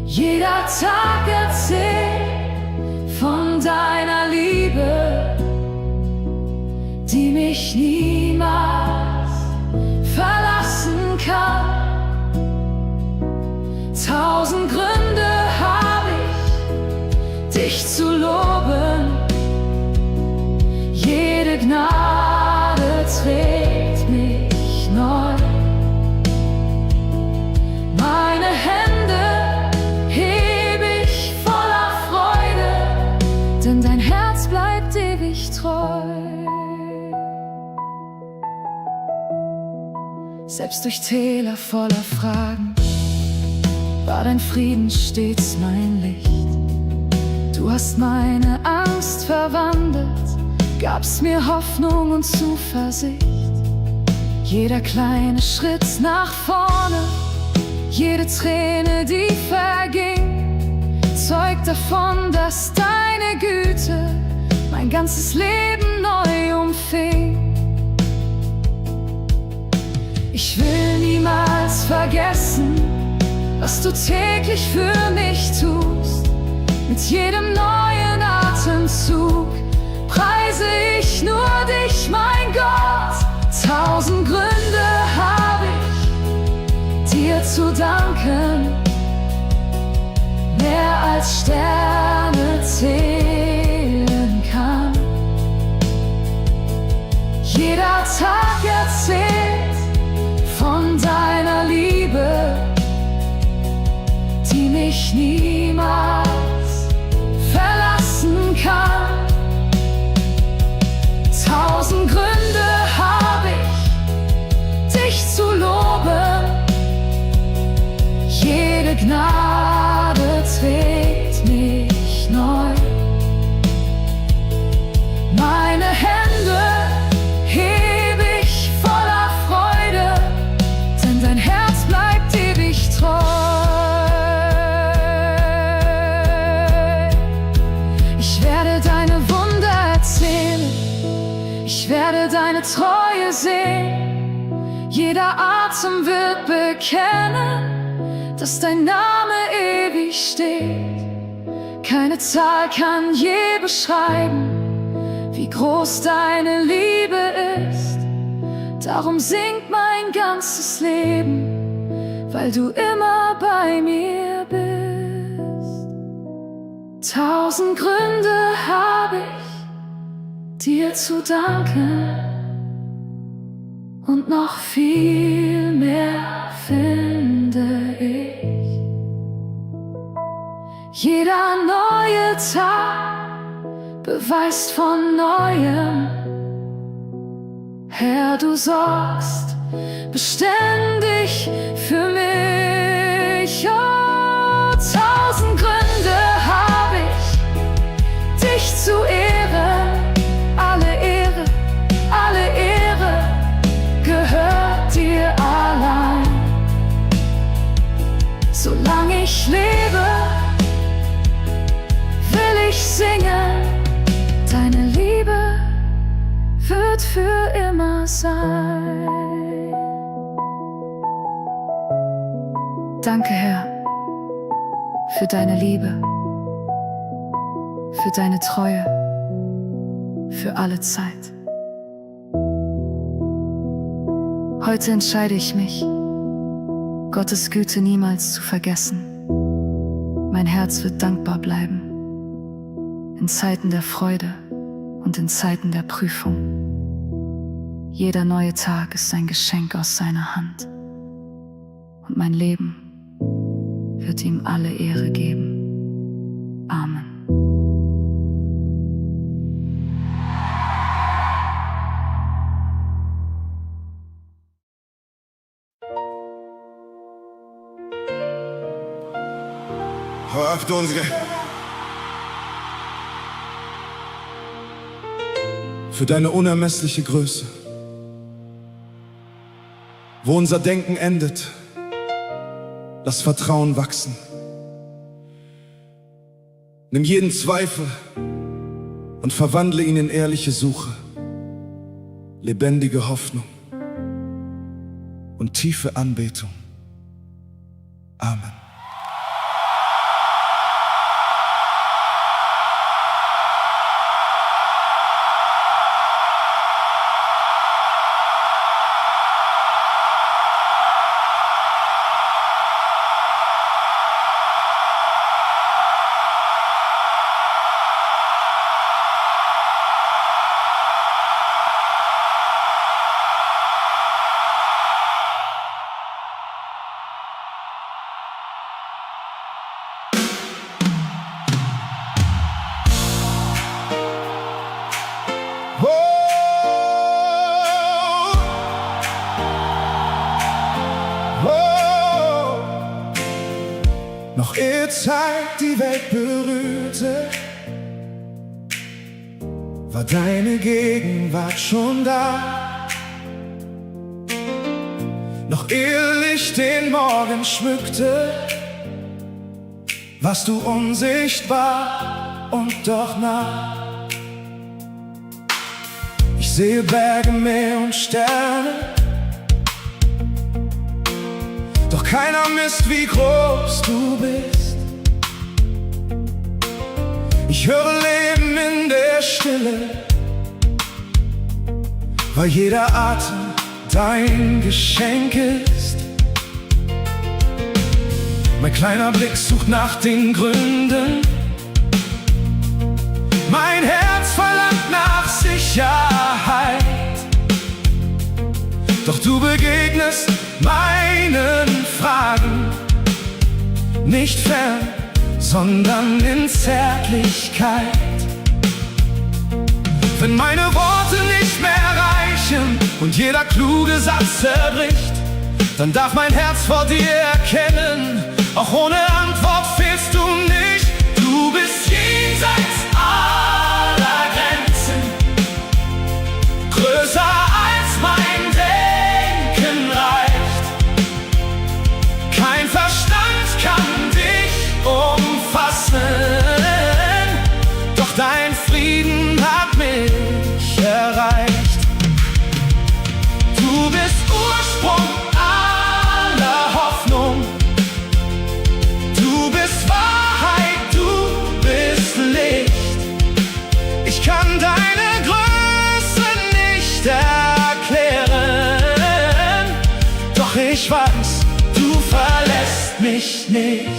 Jeder Tag erzählt von deiner Liebe, die mich niemals verlassen kann. 1000 Gründe habe ich, dich zu loben. Jede Gnade trägt mich neu. Meine Hände heb ich voller Freude, denn dein Herz bleibt ewig treu. Selbst durch Täler voller Fragen war dein Frieden stets mein Licht. Du hast meine Angst verwandelt, gabst mir Hoffnung und Zuversicht. Jeder kleine Schritt nach vorne, jede Träne, die verging, zeugt davon, dass deine Güte mein ganzes Leben neu umfing. Ich will niemals vergessen, was du täglich für mich tust. Mit jedem neuen Atemzug preise ich nur dich, mein Gott. 1000 Gründe habe ich, dir zu danken, mehr als Sterne zählen kann. Jeder Tag erzählt von deiner Liebe, die mich niemals verlassen kann. 1000 Gründe habe ich, dich zu loben. Jede Gnade trägt mich neu. Meine Hände hebe ich voller Freude, denn dein Herz bleibt ewig treu. Ich werde deine Wunder erzählen, ich werde deine Treue sehen. Jeder Atem wird bekennen, dass dein Name ewig steht. Keine Zahl kann je beschreiben, wie groß deine Liebe ist. Darum singt mein ganzes Leben, weil du immer bei mir bist. 1000 Gründe habe ich, dir zu danken, und noch viel mehr finde ich. Jeder neue Tag beweist von Neuem, Herr, du sorgst beständig für mich. Oh, 1000 Gründe habe ich, dich zu ehren. Alle Ehre gehört dir allein. Solange ich lebe, will ich singen. Deine Liebe wird für immer sein. Danke, Herr, für deine Liebe, für deine Treue, für alle Zeit. Heute entscheide ich mich, Gottes Güte niemals zu vergessen. Mein Herz wird dankbar bleiben, in Zeiten der Freude und in Zeiten der Prüfung. Jeder neue Tag ist ein Geschenk aus seiner Hand, und mein Leben wird ihm alle Ehre geben. Amen. Öffne unsere für deine unermessliche Größe. Wo unser Denken endet, lass Vertrauen wachsen. Nimm jeden Zweifel und verwandle ihn in ehrliche Suche, lebendige Hoffnung und tiefe Anbetung. Amen. Noch ehe Zeit die Welt berührte, war deine Gegenwart schon da. Noch ehe Licht den Morgen schmückte, warst du unsichtbar und doch nah. Ich sehe Berge, Meer und Sterne, doch keiner misst, wie groß du bist. Ich höre Leben in der Stille, weil jeder Atem dein Geschenk ist. Mein kleiner Blick sucht nach den Gründen, mein Herz verlangt nach Sicherheit. Doch du begegnest meinen Fragen nicht fern, sondern in Zärtlichkeit. Wenn meine Worte nicht mehr reichen und jeder kluge Satz zerbricht, dann darf mein Herz vor dir erkennen, auch ohne Antwort fehlst du nicht. Du bist jenseits aller Grenzen, größer als mein Denken reicht. Kein Verstand kann dich umfassen, doch dein Frieden hat mich erreicht. Du bist Ursprung aller Hoffnung, du bist Wahrheit, du bist Licht. Ich kann deine Größe nicht erklären, doch ich weiß, du verlässt mich nicht.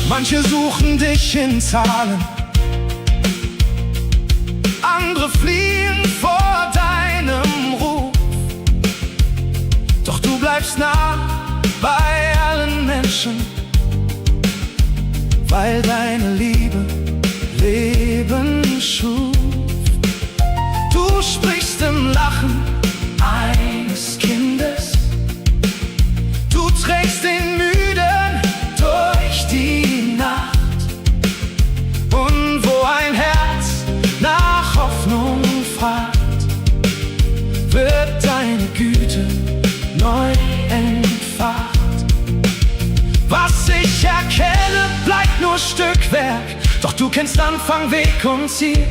Manche suchen dich in Zahlen, andere fliehen vor deinem Ruf, doch du bleibst nah bei allen Menschen, weil deine Liebe Leben schuf. Du sprichst im Lachen eines Kindes, du trägst den Müden durch die Nacht. Und wo ein Herz nach Hoffnung fragt, wird deine Güte neu entfacht. Was ich erkenne, bleibt nur Stückwerk, doch du kennst Anfang, Weg und Ziel.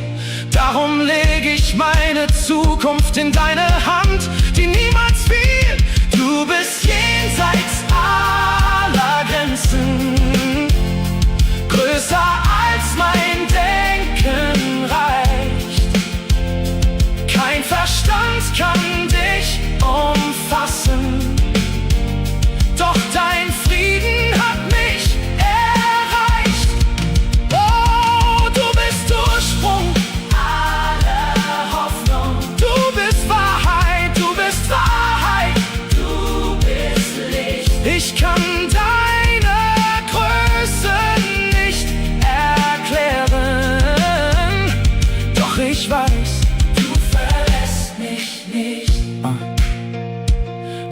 Darum lege ich meine Zukunft in deine Hand, die niemals fiel. Du bist jenseits aller Grenzen, größer als mein Denken reicht. Kein Verstand kann dich umfassen, doch dein Frieden hat mich erreicht. Oh, du bist Ursprung aller Hoffnung, du bist Wahrheit, du bist Wahrheit, du bist Licht. Ich kann deine Größe nicht erklären, doch ich weiß, du verlässt mich nicht.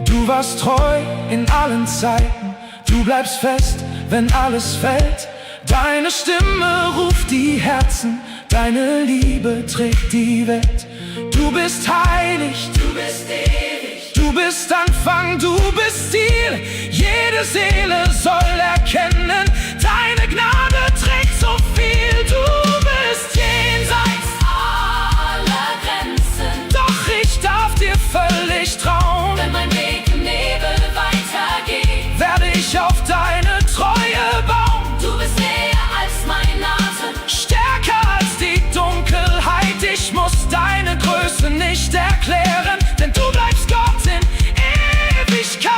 Du warst treu in allen Zeiten, du bleibst fest, wenn alles fällt. Deine Stimme ruft die Herzen, deine Liebe trägt die Welt. Du bist heilig, du bist ewig, du bist Anfang, du bist Ziel. Jede Seele soll erkennen, deine Gnade trägt so viel. Du bist jenseits aller Grenzen. Doch ich darf dir völlig trauen. Wenn mein Weg im Nebel weitergeht, Werde ich auf deine Treue bauen. du bist näher als mein Atem. Stärker als die Dunkelheit. Ich muss deine Größe nicht erklären, denn du bleibst Gott in Ewigkeit.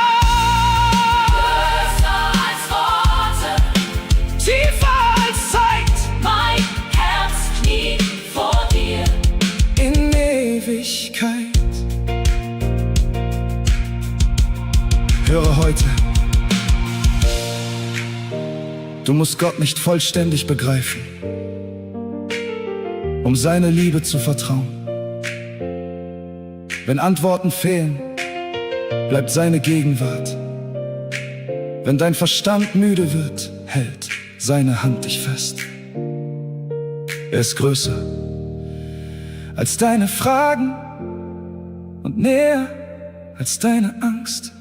Größer als Worte, Tiefer als Zeit. mein Herz kniet vor dir. In Ewigkeit. Höre heute, du musst Gott nicht vollständig begreifen, um seine Liebe zu vertrauen. Wenn Antworten fehlen, bleibt seine Gegenwart. Wenn dein Verstand müde wird, hält seine Hand dich fest. Er ist größer als deine Fragen und näher als deine Angst.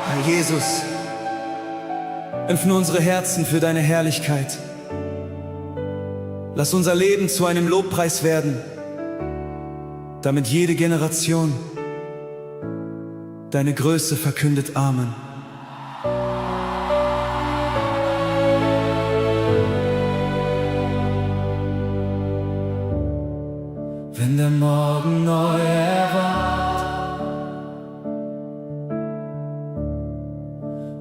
Herr Jesus, öffne unsere Herzen für deine Herrlichkeit. Lass unser Leben zu einem Lobpreis werden, damit jede Generation deine Größe verkündet. Amen. Wenn der Morgen neu erwacht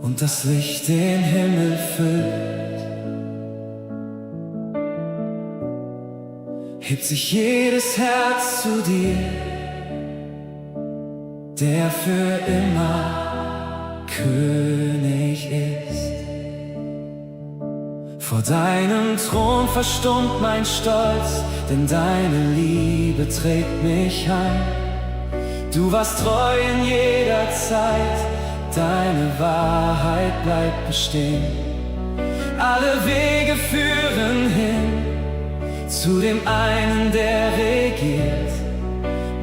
und das Licht den Himmel füllt, hebt sich jedes Herz zu dir, der für immer König ist. Vor deinem Thron verstummt mein Stolz, denn deine Liebe trägt mich ein. Du warst treu in jeder Zeit, deine Wahrheit bleibt bestehen. Alle Wege führen hin zu dem einen, der regiert.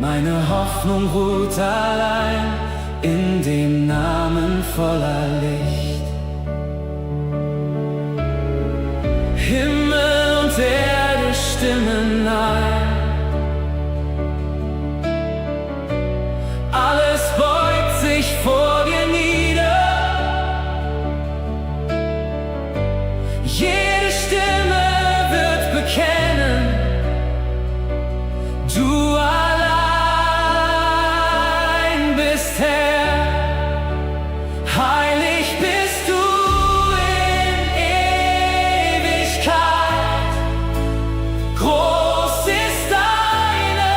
Meine Hoffnung ruht allein in dem Namen voller Licht. Himmel und Erde stimmen ein. Alles beugt sich vor dir nieder. Jede Stimme wird bekennen, du allein bist Herr. Heilig bist du in Ewigkeit. Groß ist deine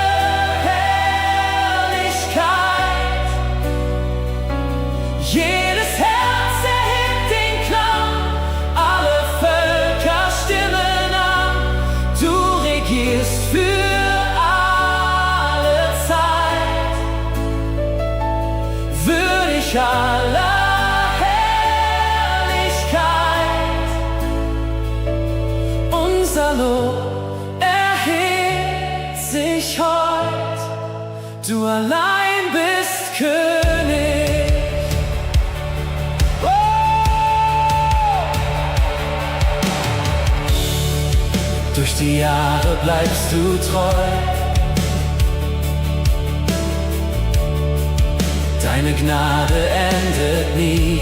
Herrlichkeit. Jedes Herz erhebt den Klang, alle Völker stimmen an. Du regierst für alle Zeit. Würdig aller Herrlichkeit, unser Lob erhebt sich heut. Du allein bist König. Oh! Durch die Jahre bleibst du treu. Deine Gnade endet nie.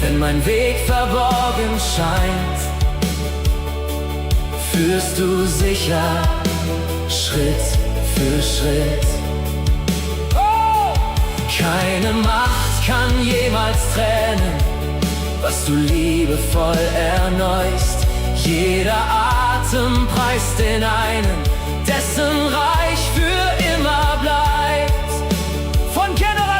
Wenn mein Weg verborgen scheint, führst du sicher Schritt für Schritt. Keine Macht kann jemals trennen, was du liebevoll erneust. Jeder Atem preist den einen, dessen Reich für immer bleibt. Von Generation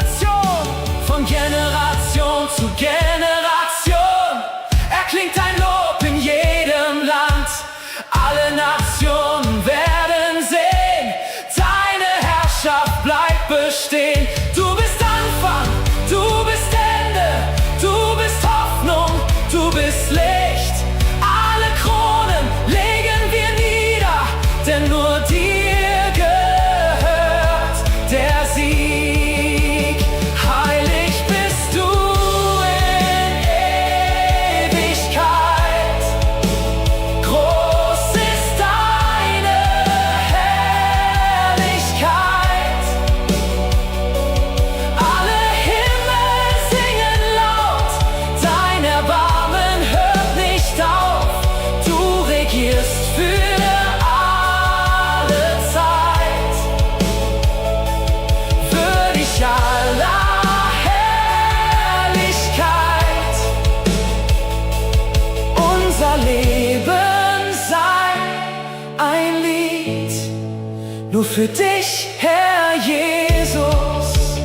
nur für dich, Herr Jesus.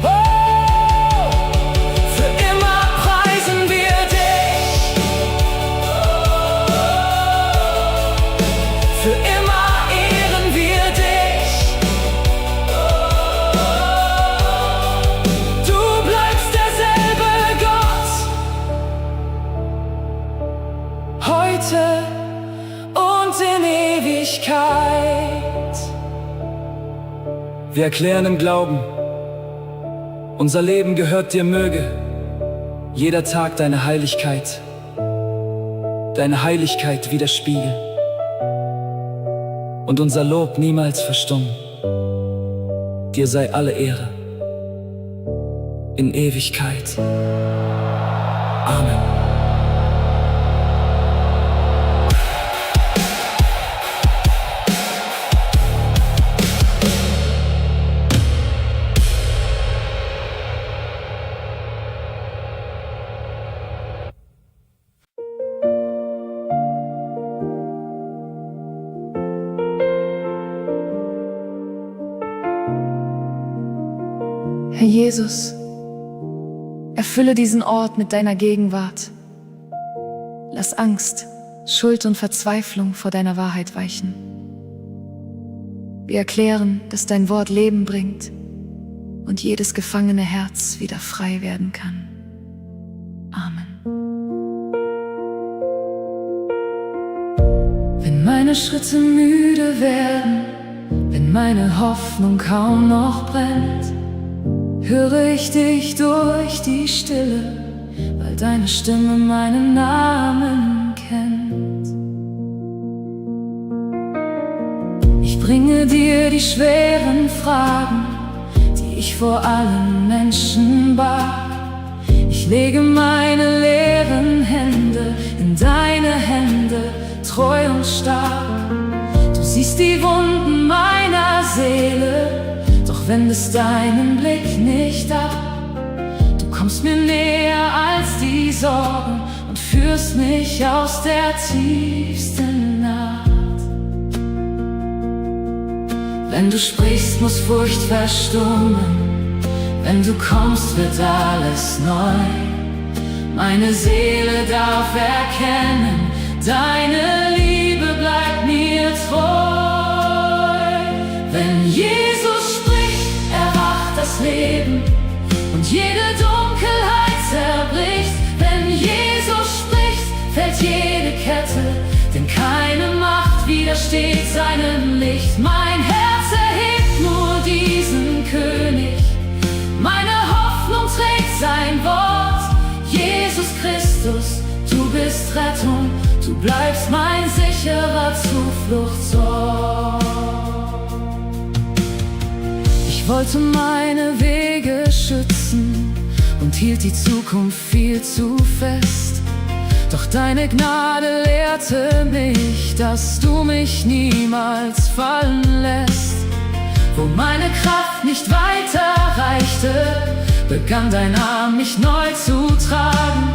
Oh, für immer preisen wir dich. Für immer ehren wir dich. Du bleibst derselbe Gott, heute und in Ewigkeit. Wir erklären im Glauben, unser Leben gehört dir, möge jeder Tag deine Heiligkeit widerspiegeln und unser Lob niemals verstummen. Dir sei alle Ehre in Ewigkeit. Amen. Herr Jesus, erfülle diesen Ort mit deiner Gegenwart. Lass Angst, Schuld und Verzweiflung vor deiner Wahrheit weichen. Wir erklären, dass dein Wort Leben bringt und jedes gefangene Herz wieder frei werden kann. Amen. Wenn meine Schritte müde werden, wenn meine Hoffnung kaum noch brennt, höre ich dich durch die Stille, weil deine Stimme meinen Namen kennt. Ich bringe dir die schweren Fragen, die ich vor allen Menschen barg. Ich lege meine leeren Hände in deine Hände, treu und stark. Du siehst die Wunden meiner Seele, doch wendest deinen Blick nicht ab. Du kommst mir näher als die Sorgen und führst mich aus der tiefsten Nacht. Wenn du sprichst, muss Furcht verstummen. Wenn du kommst, wird alles neu. Meine Seele darf erkennen, deine Liebe bleibt mir treu. Wenn Jesus das Leben und jede Dunkelheit zerbricht. Wenn Jesus spricht, fällt jede Kette, denn keine Macht widersteht seinem Licht. Mein Herz erhebt nur diesen König, meine Hoffnung trägt sein Wort. Jesus Christus, du bist Rettung, du bleibst mein sicherer Zufluchtsort. Ich wollte meine Wege schützen und hielt die Zukunft viel zu fest. Doch deine Gnade lehrte mich, dass du mich niemals fallen lässt. Wo meine Kraft nicht weiter reichte, begann dein Arm mich neu zu tragen.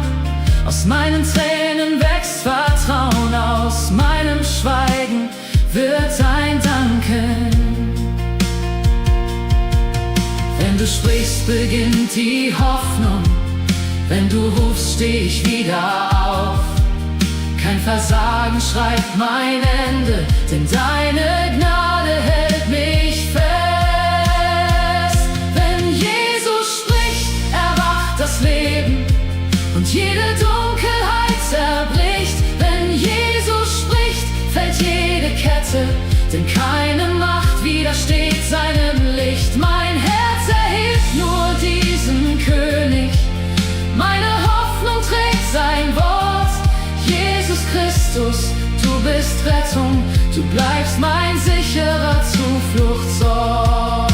Aus meinen Tränen wächst Vertrauen, aus meinem Schweigen wird ein Danken. Wenn du sprichst, beginnt die Hoffnung. Wenn du rufst, steh ich wieder auf. Kein Versagen schreibt mein Ende, denn deine Gnade hält mich fest. Wenn Jesus spricht, erwacht das Leben und jede Dunkelheit zerbricht. Wenn Jesus spricht, fällt jede Kette, denn keine Macht widersteht seinem Licht. Mein Herz erhebt nur diesen König, meine Hoffnung trägt sein Wort. Jesus Christus, du bist Rettung, du bleibst mein sicherer Zufluchtsort.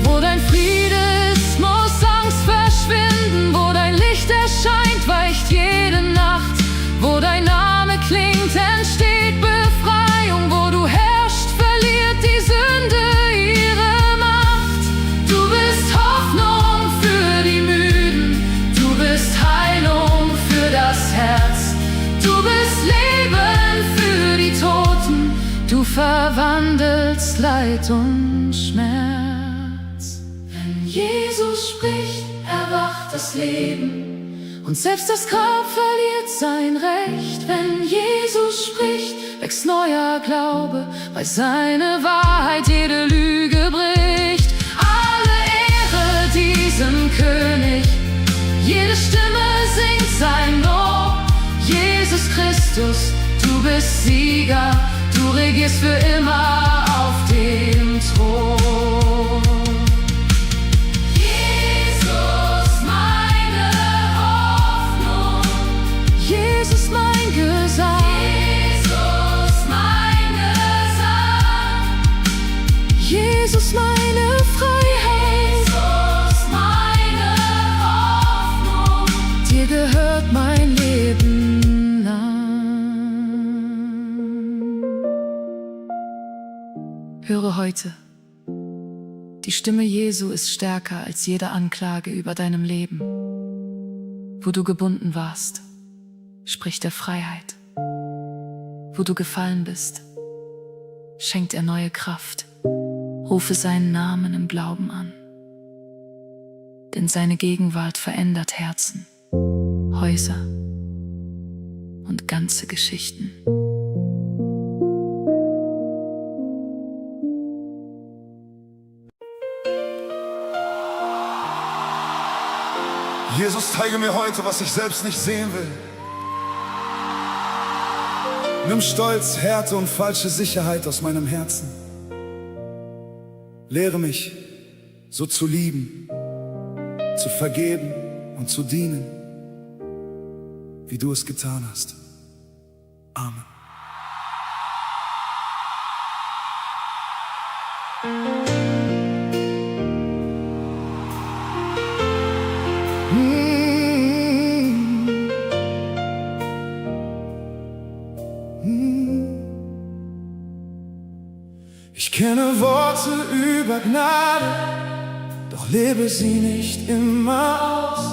Wo dein Friede ist, muss Angst verschwinden. Wo dein Licht erscheint, weicht jede Nacht. Wo dein Name klingt, entsteht Befreiung. Wo du herrschst, verliert die Sünde ihre Macht. Du bist Hoffnung für die Müden, du bist Heilung für das Herz. Du bist Leben für die Toten, Du verwandelst Leid und Schmerz. Wenn Jesus spricht, erwacht das Leben und selbst das Grab verliert sein Recht. Wenn Jesus spricht, wächst neuer Glaube, weil seine Wahrheit jede Lüge bricht. Alle Ehre diesem König, jede Stimme singt sein Lob. Jesus Christus, du bist Sieger, du regierst für immer auf dem Thron. Jesus, meine Hoffnung, Jesus, mein Gesang, Jesus, mein Gesang, Jesus, meine Freiheit, Jesus, meine Hoffnung, dir gehört mein Leben lang. Höre heute, die Stimme Jesu ist stärker als jede Anklage über deinem Leben. Wo du gebunden warst, spricht er Freiheit. Wo du gefallen bist, schenkt er neue Kraft. Rufe seinen Namen im Glauben an. Denn seine Gegenwart verändert Herzen, Häuser und ganze Geschichten. Jesus, zeige mir heute, was ich selbst nicht sehen will. Nimm Stolz, Härte und falsche Sicherheit aus meinem Herzen. Lehre mich, so zu lieben, zu vergeben und zu dienen, wie du es getan hast. Amen. Ich kenne Worte über Gnade, doch lebe sie nicht immer aus.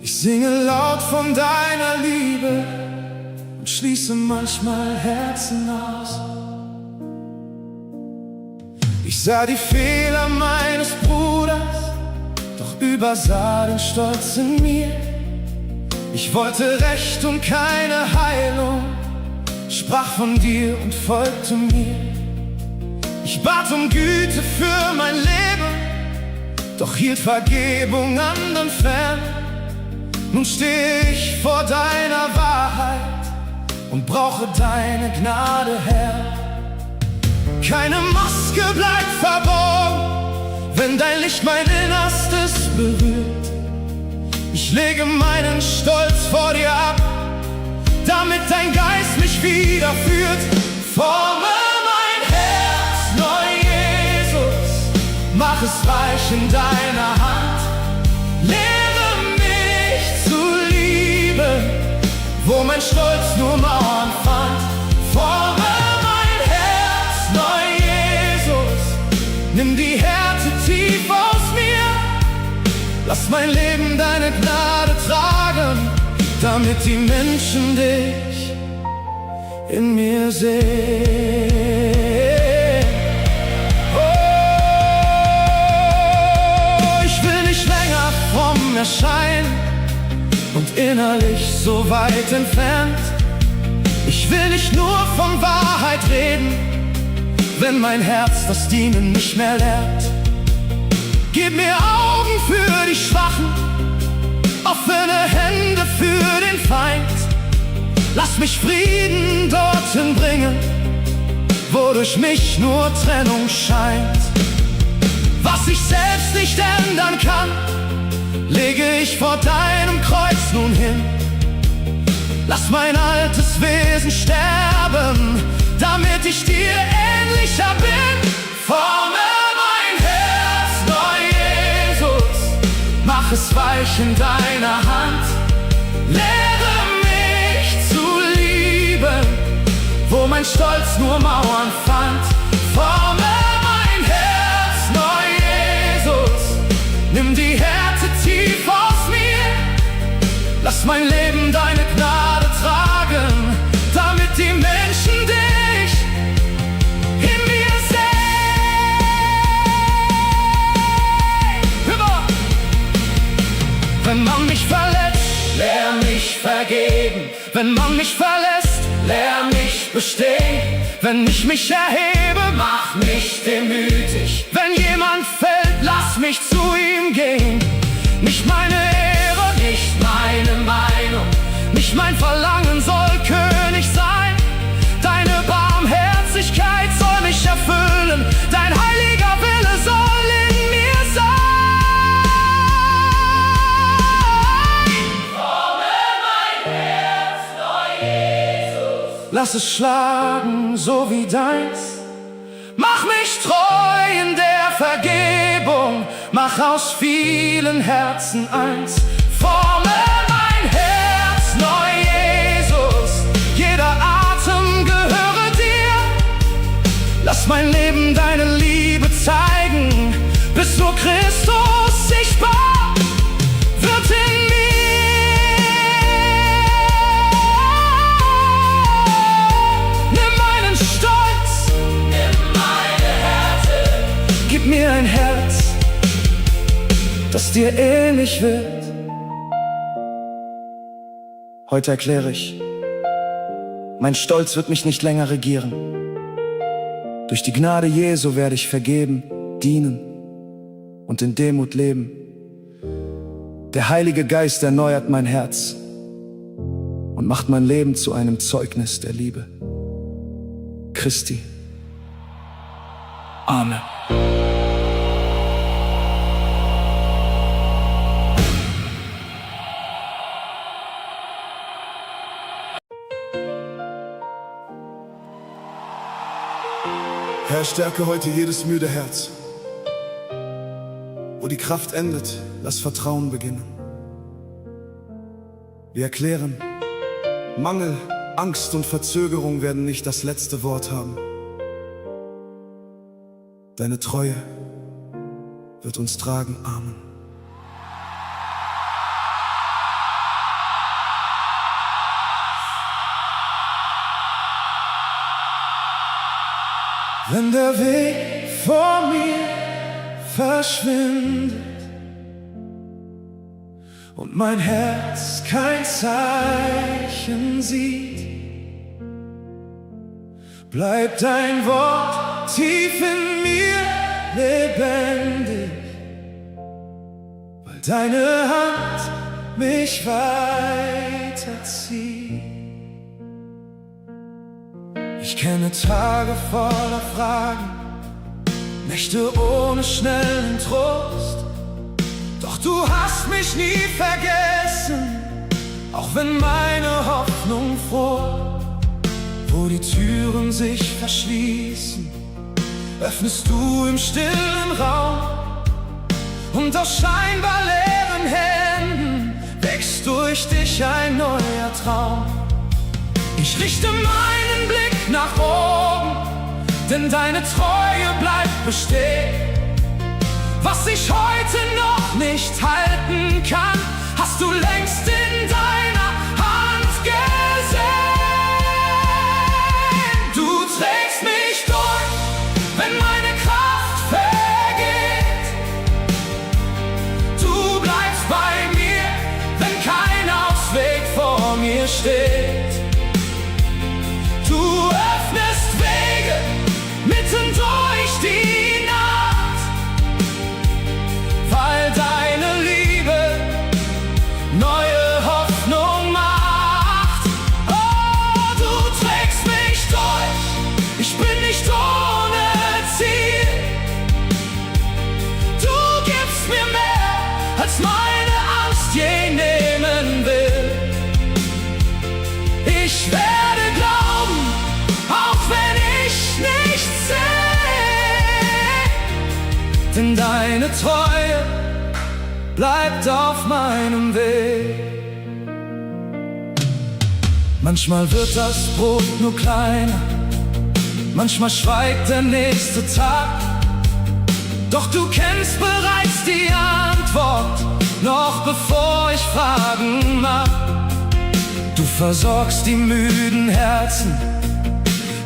Ich singe laut von deiner Liebe und schließe manchmal Herzen aus. Ich sah die Fehler meines Bruders, doch übersah den Stolz in mir. Ich wollte Recht und keine Heilung, sprach von dir und folgte mir. Ich bat um Güte für mein Leben, doch hielt Vergebung anderen fern. Nun stehe ich vor deiner Wahrheit und brauche deine Gnade, Herr. Keine Maske bleibt verborgen, wenn dein Licht mein Innerstes berührt. Ich lege meinen Stolz vor dir ab, damit dein Geist mich wieder führt. Forme mach es weich in deiner Hand. Lehre mich zu lieben, wo mein Stolz nur Mauern fand. Forme mein Herz neu, Jesus. Nimm die Härte tief aus mir. Lass mein Leben deine Gnade tragen, damit die Menschen dich in mir sehen. Erscheinen und innerlich so weit entfernt. Ich will nicht nur von Wahrheit reden, wenn mein Herz das Dienen nicht mehr lernt. Gib mir Augen für die Schwachen, offene Hände für den Feind. Lass mich Frieden dorthin bringen, wo durch mich nur Trennung scheint. Was ich selbst nicht ändern kann, lege ich vor deinem Kreuz nun hin. Lass mein altes Wesen sterben, damit ich dir ähnlicher bin. Forme mein Herz neu, Jesus. Mach es weich in deiner Hand. Lehre mich zu lieben, wo mein Stolz nur Mauern fand. Forme mein Herz neu, Jesus. Nimm die Härte tief aus mir. Lass mein Leben deine Gnade tragen, damit die Menschen dich Wenn man mich verlässt, lehr mich bestehen. Wenn ich mich erhebe, mach mich demütig. Wenn jemand fällt, lass mich zu ihm gehen. Nicht meine Ehre, nicht meine Meinung, nicht mein Verlangen soll König sein. Deine Barmherzigkeit soll mich erfüllen. Dein heiliger Wille soll in mir sein. Forme mein Herz neu, Jesus. Lass es schlagen, so wie deins. Mach mich treu in der Vergebung. Mach aus vielen Herzen eins. Forme mein Herz neu, Jesus. Jeder Atem gehöre dir. Lass mein Leben deine Liebe zeigen, bis nur Christus sichtbar wird in mir. Nimm meinen Stolz, nimm meine Härte. Gib mir ein Herz, das dir ähnlich wird. Heute erkläre ich, mein Stolz wird mich nicht länger regieren. Durch die Gnade Jesu werde ich vergeben, dienen und in Demut leben. Der Heilige Geist erneuert mein Herz und macht mein Leben zu einem Zeugnis der Liebe Christi. Amen. Herr, stärke heute jedes müde Herz. Wo die Kraft endet, lass Vertrauen beginnen. Wir erklären, Mangel, Angst und Verzögerung werden nicht das letzte Wort haben. Deine Treue wird uns tragen. Amen. Wenn der Weg vor mir verschwindet und mein Herz kein Zeichen sieht, bleibt dein Wort tief in mir lebendig, weil deine Hand mich weiterzieht. Ich kenne Tage voller Fragen, Nächte ohne schnellen Trost. Doch du hast mich nie vergessen, auch wenn meine Hoffnung fror. Wo die Türen sich verschließen, öffnest du im stillen Raum. Und aus scheinbar leeren Händen wächst durch dich ein neuer Traum. Ich richte meinen Blick nach oben, denn deine Treue bleibt bestehen. Was ich heute noch nicht halten kann, hast du längst in deiner Hand gesehen. Du trägst mich durch, wenn meine Kraft vergeht. Du bleibst bei mir, wenn kein Ausweg vor mir steht. Du öffnest Wege mitten durch die Nacht, weil deine Liebe neue Hoffnung macht. Oh, du trägst mich durch, ich bin nicht ohne Ziel. Du gibst mir mehr, als meine Angst je nehmen will. Ich werde glauben, auch wenn ich nichts sehe, denn deine Treue bleibt auf meinem Weg. Manchmal wird das Brot nur kleiner, manchmal schweigt der nächste Tag. Doch du kennst bereits die Antwort, noch bevor ich Fragen mag. Du versorgst die müden Herzen,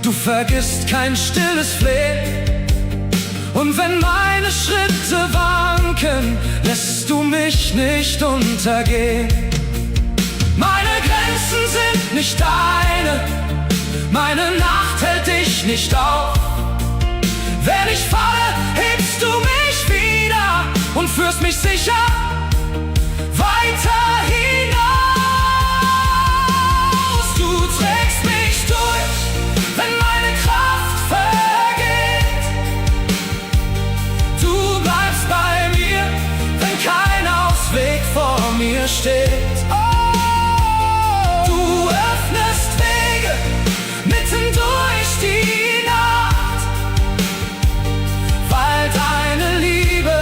du vergisst kein stilles Flehen. Und wenn meine Schritte wanken, lässt du mich nicht untergehen. Meine Grenzen sind nicht deine, meine Nacht hält dich nicht auf. Wenn ich falle, hebst du mich wieder und führst mich sicher weiter hinaus. Du trägst mich durch, wenn meine Kraft vergeht. Du bleibst bei mir, wenn kein Ausweg vor mir steht. Oh, du öffnest Wege mitten durch die Nacht, weil deine Liebe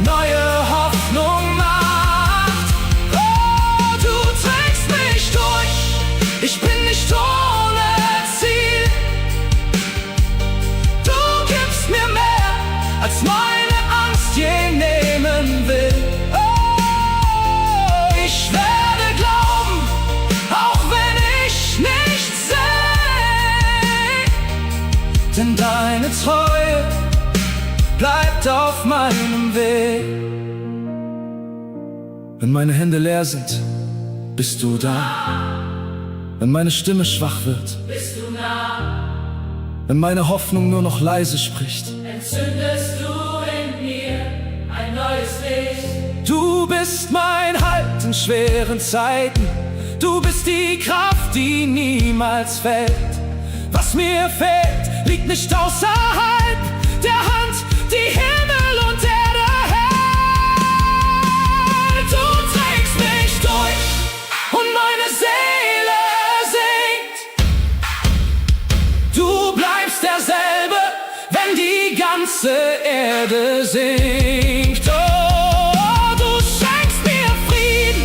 neue Hoffnung macht. Oh, du trägst mich durch, ich bin nicht ohne Ziel. Du gibst mir mehr, als meine Angst je nehmen will. Oh, ich werde glauben, auch wenn ich nichts sehe, denn deine Treue bleibt auf meinem Weg. Wenn meine Hände leer sind, bist du da. Wenn meine Stimme schwach wird, Bist du nah, wenn meine Hoffnung nur noch leise spricht. entzündest du in mir ein neues Licht. Du bist mein Halt in schweren Zeiten. Du bist die Kraft, die niemals fällt. Was mir fehlt, liegt nicht außerhalb der Hand, die Himmel und Erde hält. Du trägst mich durch und meine Seele singt. Du bleibst derselbe, wenn die ganze Erde sinkt. Oh, du schenkst mir Frieden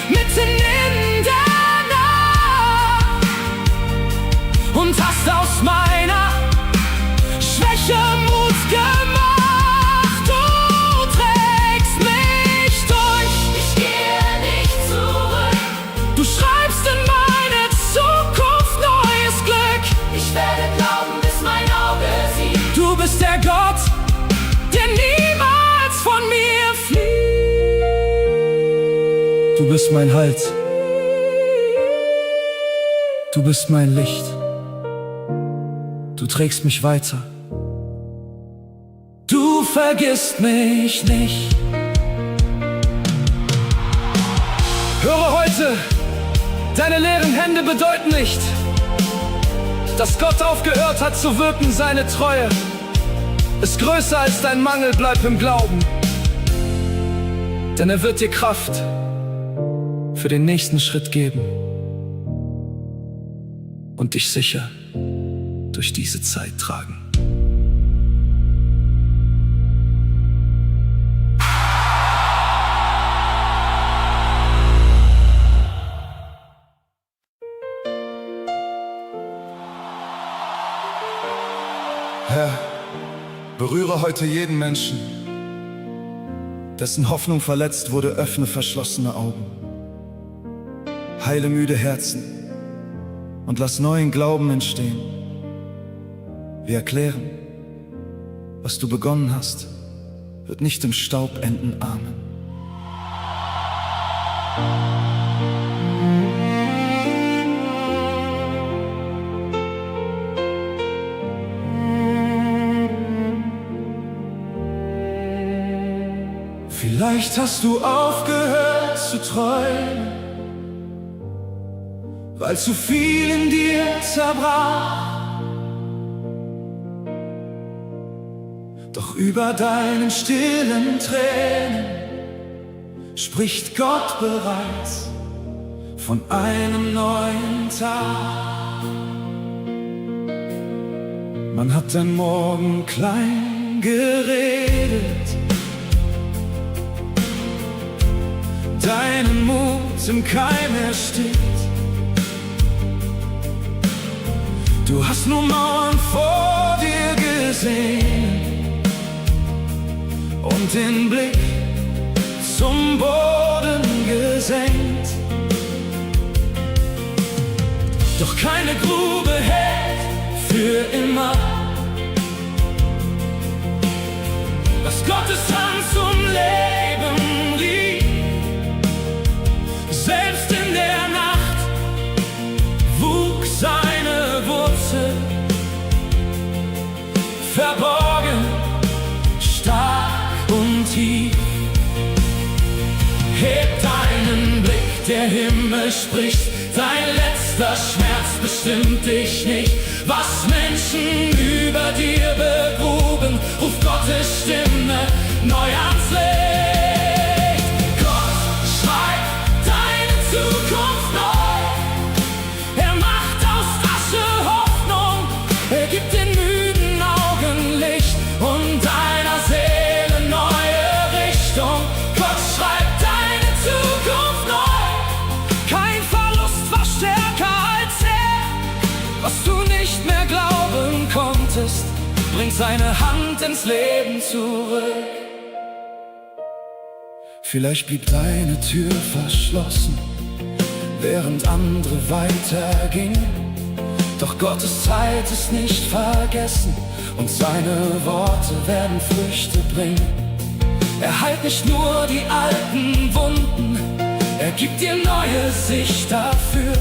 mitten in der Nacht und hast aus meiner Schwäche Mut gemacht. Du trägst mich durch, Ich gehe nicht zurück, du schreibst in meine Zukunft neues Glück. ich werde glauben, bis mein Auge sieht. Du bist der Gott, der niemals von mir flieht. Du bist mein Halt. Du bist mein Licht. Du trägst mich weiter. Du vergisst mich nicht. Höre heute, deine leeren Hände bedeuten nicht, dass Gott aufgehört hat zu wirken. Seine Treue ist größer als dein Mangel. Bleib im Glauben, denn er wird dir Kraft für den nächsten Schritt geben und dich sicher durch diese Zeit tragen. Herr, berühre heute jeden Menschen, dessen Hoffnung verletzt wurde. Öffne verschlossene Augen, heile müde Herzen und lass neuen Glauben entstehen. Wir erklären, was du begonnen hast, wird nicht im Staub enden. Amen. Vielleicht hast du aufgehört zu träumen, weil zu viel in dir zerbrach. Doch über deinen stillen Tränen spricht Gott bereits von einem neuen Tag. Man hat den Morgen klein geredet, deinen Mut im Keim erstickt. Du hast nur Mauern vor dir gesehen und den Blick zum Boden gesenkt. Doch keine Grube hält für immer. Was Gottes Hand zum Leben rief, selbst verborgen, stark und tief. Heb deinen Blick, der Himmel spricht, dein letzter Schmerz bestimmt dich nicht. Was Menschen über dir begruben, ruft Gottes Stimme neu ans Licht. Gott schreibt deine Zukunft neu. Er macht aus Asche Hoffnung, er gibt den müden Augen Licht und deiner Seele neue Richtung. Gott schreibt deine Zukunft neu. Kein Verlust war stärker als er. Was du nicht mehr glauben konntest, bringt seine Hand ins Leben zurück. Vielleicht blieb deine Tür verschlossen, während andere weitergingen. Doch Gottes Zeit ist nicht vergessen und seine Worte werden Früchte bringen. Er heilt nicht nur die alten Wunden, er gibt dir neue Sicht dafür.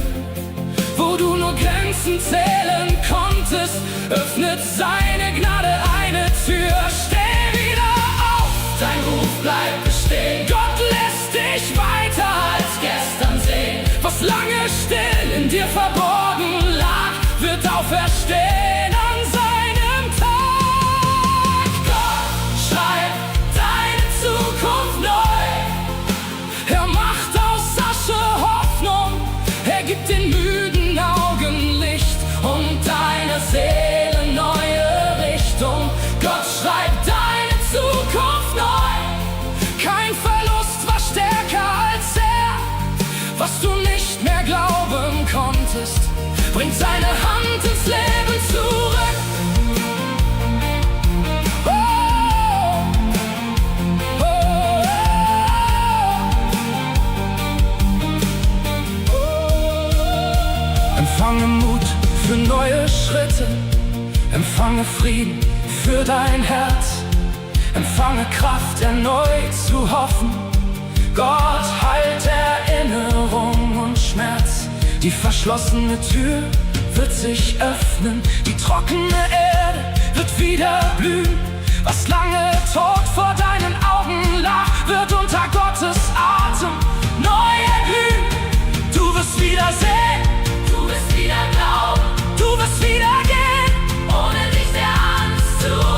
Wo du nur Grenzen zählen konntest, öffnet seine Gnade eine Tür. Steh wieder auf, dein Ruf bleibt bestehen. Gott lässt dich weiter als gestern sehen. Was lange still in dir verborgen lag, wird auferstehen an seinem Tag. Gott schreibt deine Zukunft neu. Er macht aus Asche Hoffnung, er gibt den müden Augen Licht und deiner Seele neue Richtung. Gott schreibt deine Zukunft neu. Kein Verlust war stärker als er. Was du nicht mehr glauben konntest, bringt seine Hand ins Leben zurück. Oh, oh, oh. Empfange Mut für neue Schritte, empfange Frieden für dein Herz, empfange Kraft erneut zu hoffen. Gott heilt Erinnerung und Schmerz. Die verschlossene Tür wird sich öffnen, die trockene Erde wird wieder blühen. Was lange tot vor deinen Augen lag, wird unter Gottes Atem neu erblühen. Du wirst wieder sehen, du wirst wieder glauben, du wirst wieder gehen, ohne dich der Angst zu beugen.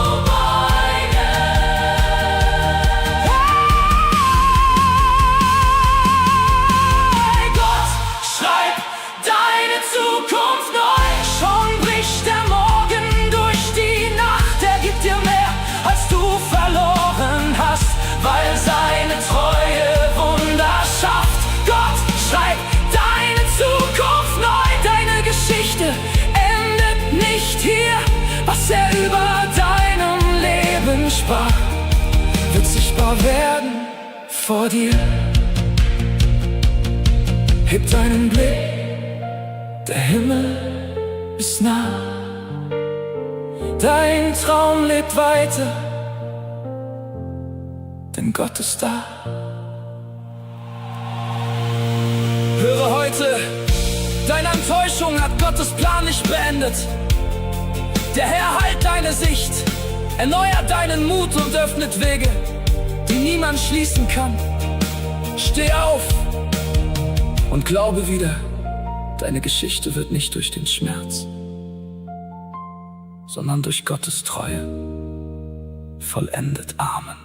Hey, Gott, schreib deine Zukunft neu. Schon bricht der Morgen durch die Nacht. Er gibt dir mehr, als du verloren hast, weil seine Treue Wunder schafft. Gott schreibt deine Zukunft neu. Deine Geschichte endet nicht hier. Was er über deinem Leben sprach, wird sichtbar werden vor dir. Heb deinen Blick, der Himmel ist nah. Dein Traum lebt weiter, denn Gott ist da. Höre heute, deine Enttäuschung hat Gottes Plan nicht beendet. Der Herr heilt deine Sicht, erneuert deinen Mut und öffnet Wege, die niemand schließen kann. Steh auf und glaube wieder, deine Geschichte wird nicht durch den Schmerz, sondern durch Gottes Treue vollendet. Amen.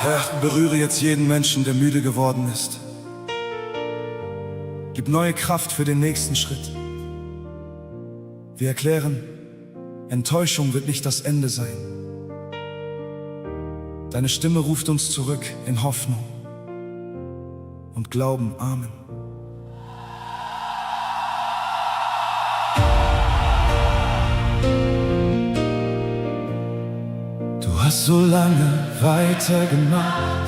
Herr, berühre jetzt jeden Menschen, der müde geworden ist. Gib neue Kraft für den nächsten Schritt. Wir erklären, Enttäuschung wird nicht das Ende sein. Deine Stimme ruft uns zurück in Hoffnung und Glauben. Amen. Du hast so lange weitergemacht,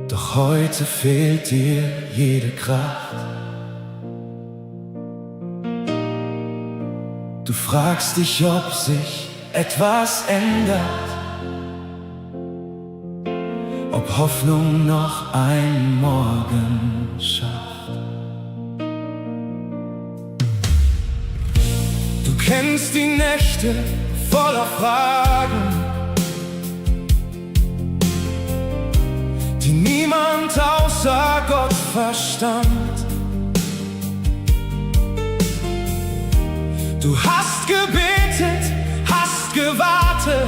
doch heute fehlt dir jede Kraft. Du fragst dich, ob sich etwas ändert, ob Hoffnung noch ein Morgen schafft. Du kennst die Nächte voller Fragen, die niemand außer Gott verstand. Du hast gebetet, hast gewartet,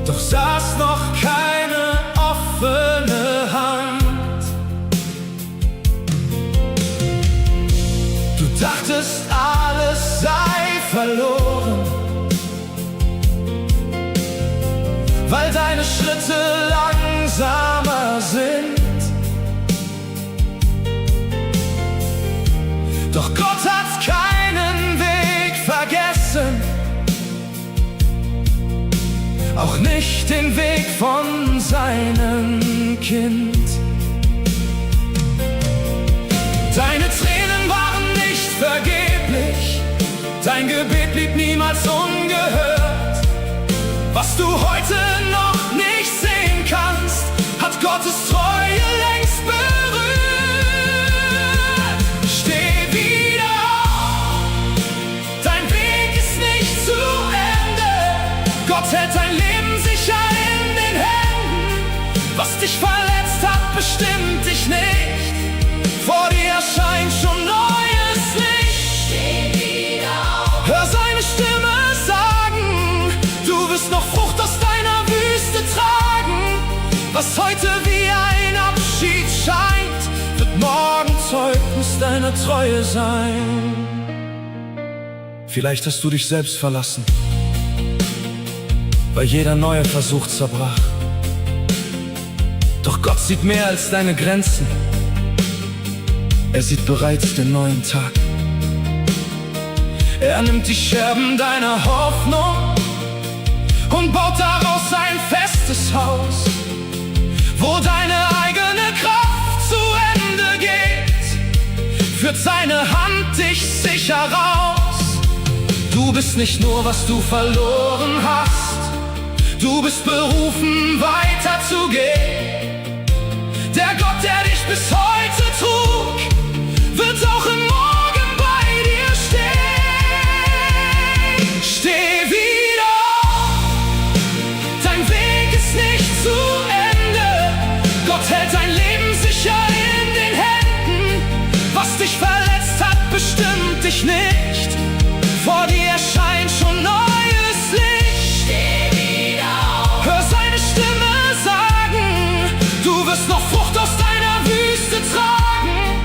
doch saß noch keine offene Hand. Du dachtest, alles sei verloren, weil deine Schritte langsamer sind. Doch Gott hat keinen Weg vergessen, auch nicht den Weg von seinem Kind. Deine Tränen waren nicht vergeblich, dein Gebet blieb niemals ungehört. Was du heute noch nicht sehen kannst, hat Gottes Treue längst berührt. Steh wieder auf, dein Weg ist nicht zu Ende. Gott hält dein Leben sicher in den Händen. Was dich verletzt hat, bestimmt dich nicht. Vor dir erscheint schon neues Licht. Steh wieder auf. Hör seine Stimme sagen, du wirst noch Frucht aus deiner Wüste tragen. Was heute wie ein Abschied scheint, wird morgen Zeugnis deiner Treue sein. Vielleicht hast du dich selbst verlassen, weil jeder neue Versuch zerbrach. Doch Gott sieht mehr als deine Grenzen. Er sieht bereits den neuen Tag. Er nimmt die Scherben deiner Hoffnung und baut daraus ein festes Haus, wo deine eigene Kraft zu Ende geht, führt seine Hand dich sicher raus. Du bist nicht nur, was du verloren hast, du bist berufen, weiterzugehen. Der Gott, der dich bis heute trug, wird auch im Morgen bei dir stehen. Steh wieder auf, dein Weg ist nicht zu Ende. Gott hält dein Leben sicher in den Händen. Was dich verletzt hat, bestimmt dich nicht. Vor dir erscheint schon neues Licht. Steh wieder auf. Hör seine Stimme sagen, du wirst noch Frucht aus deiner Wüste tragen.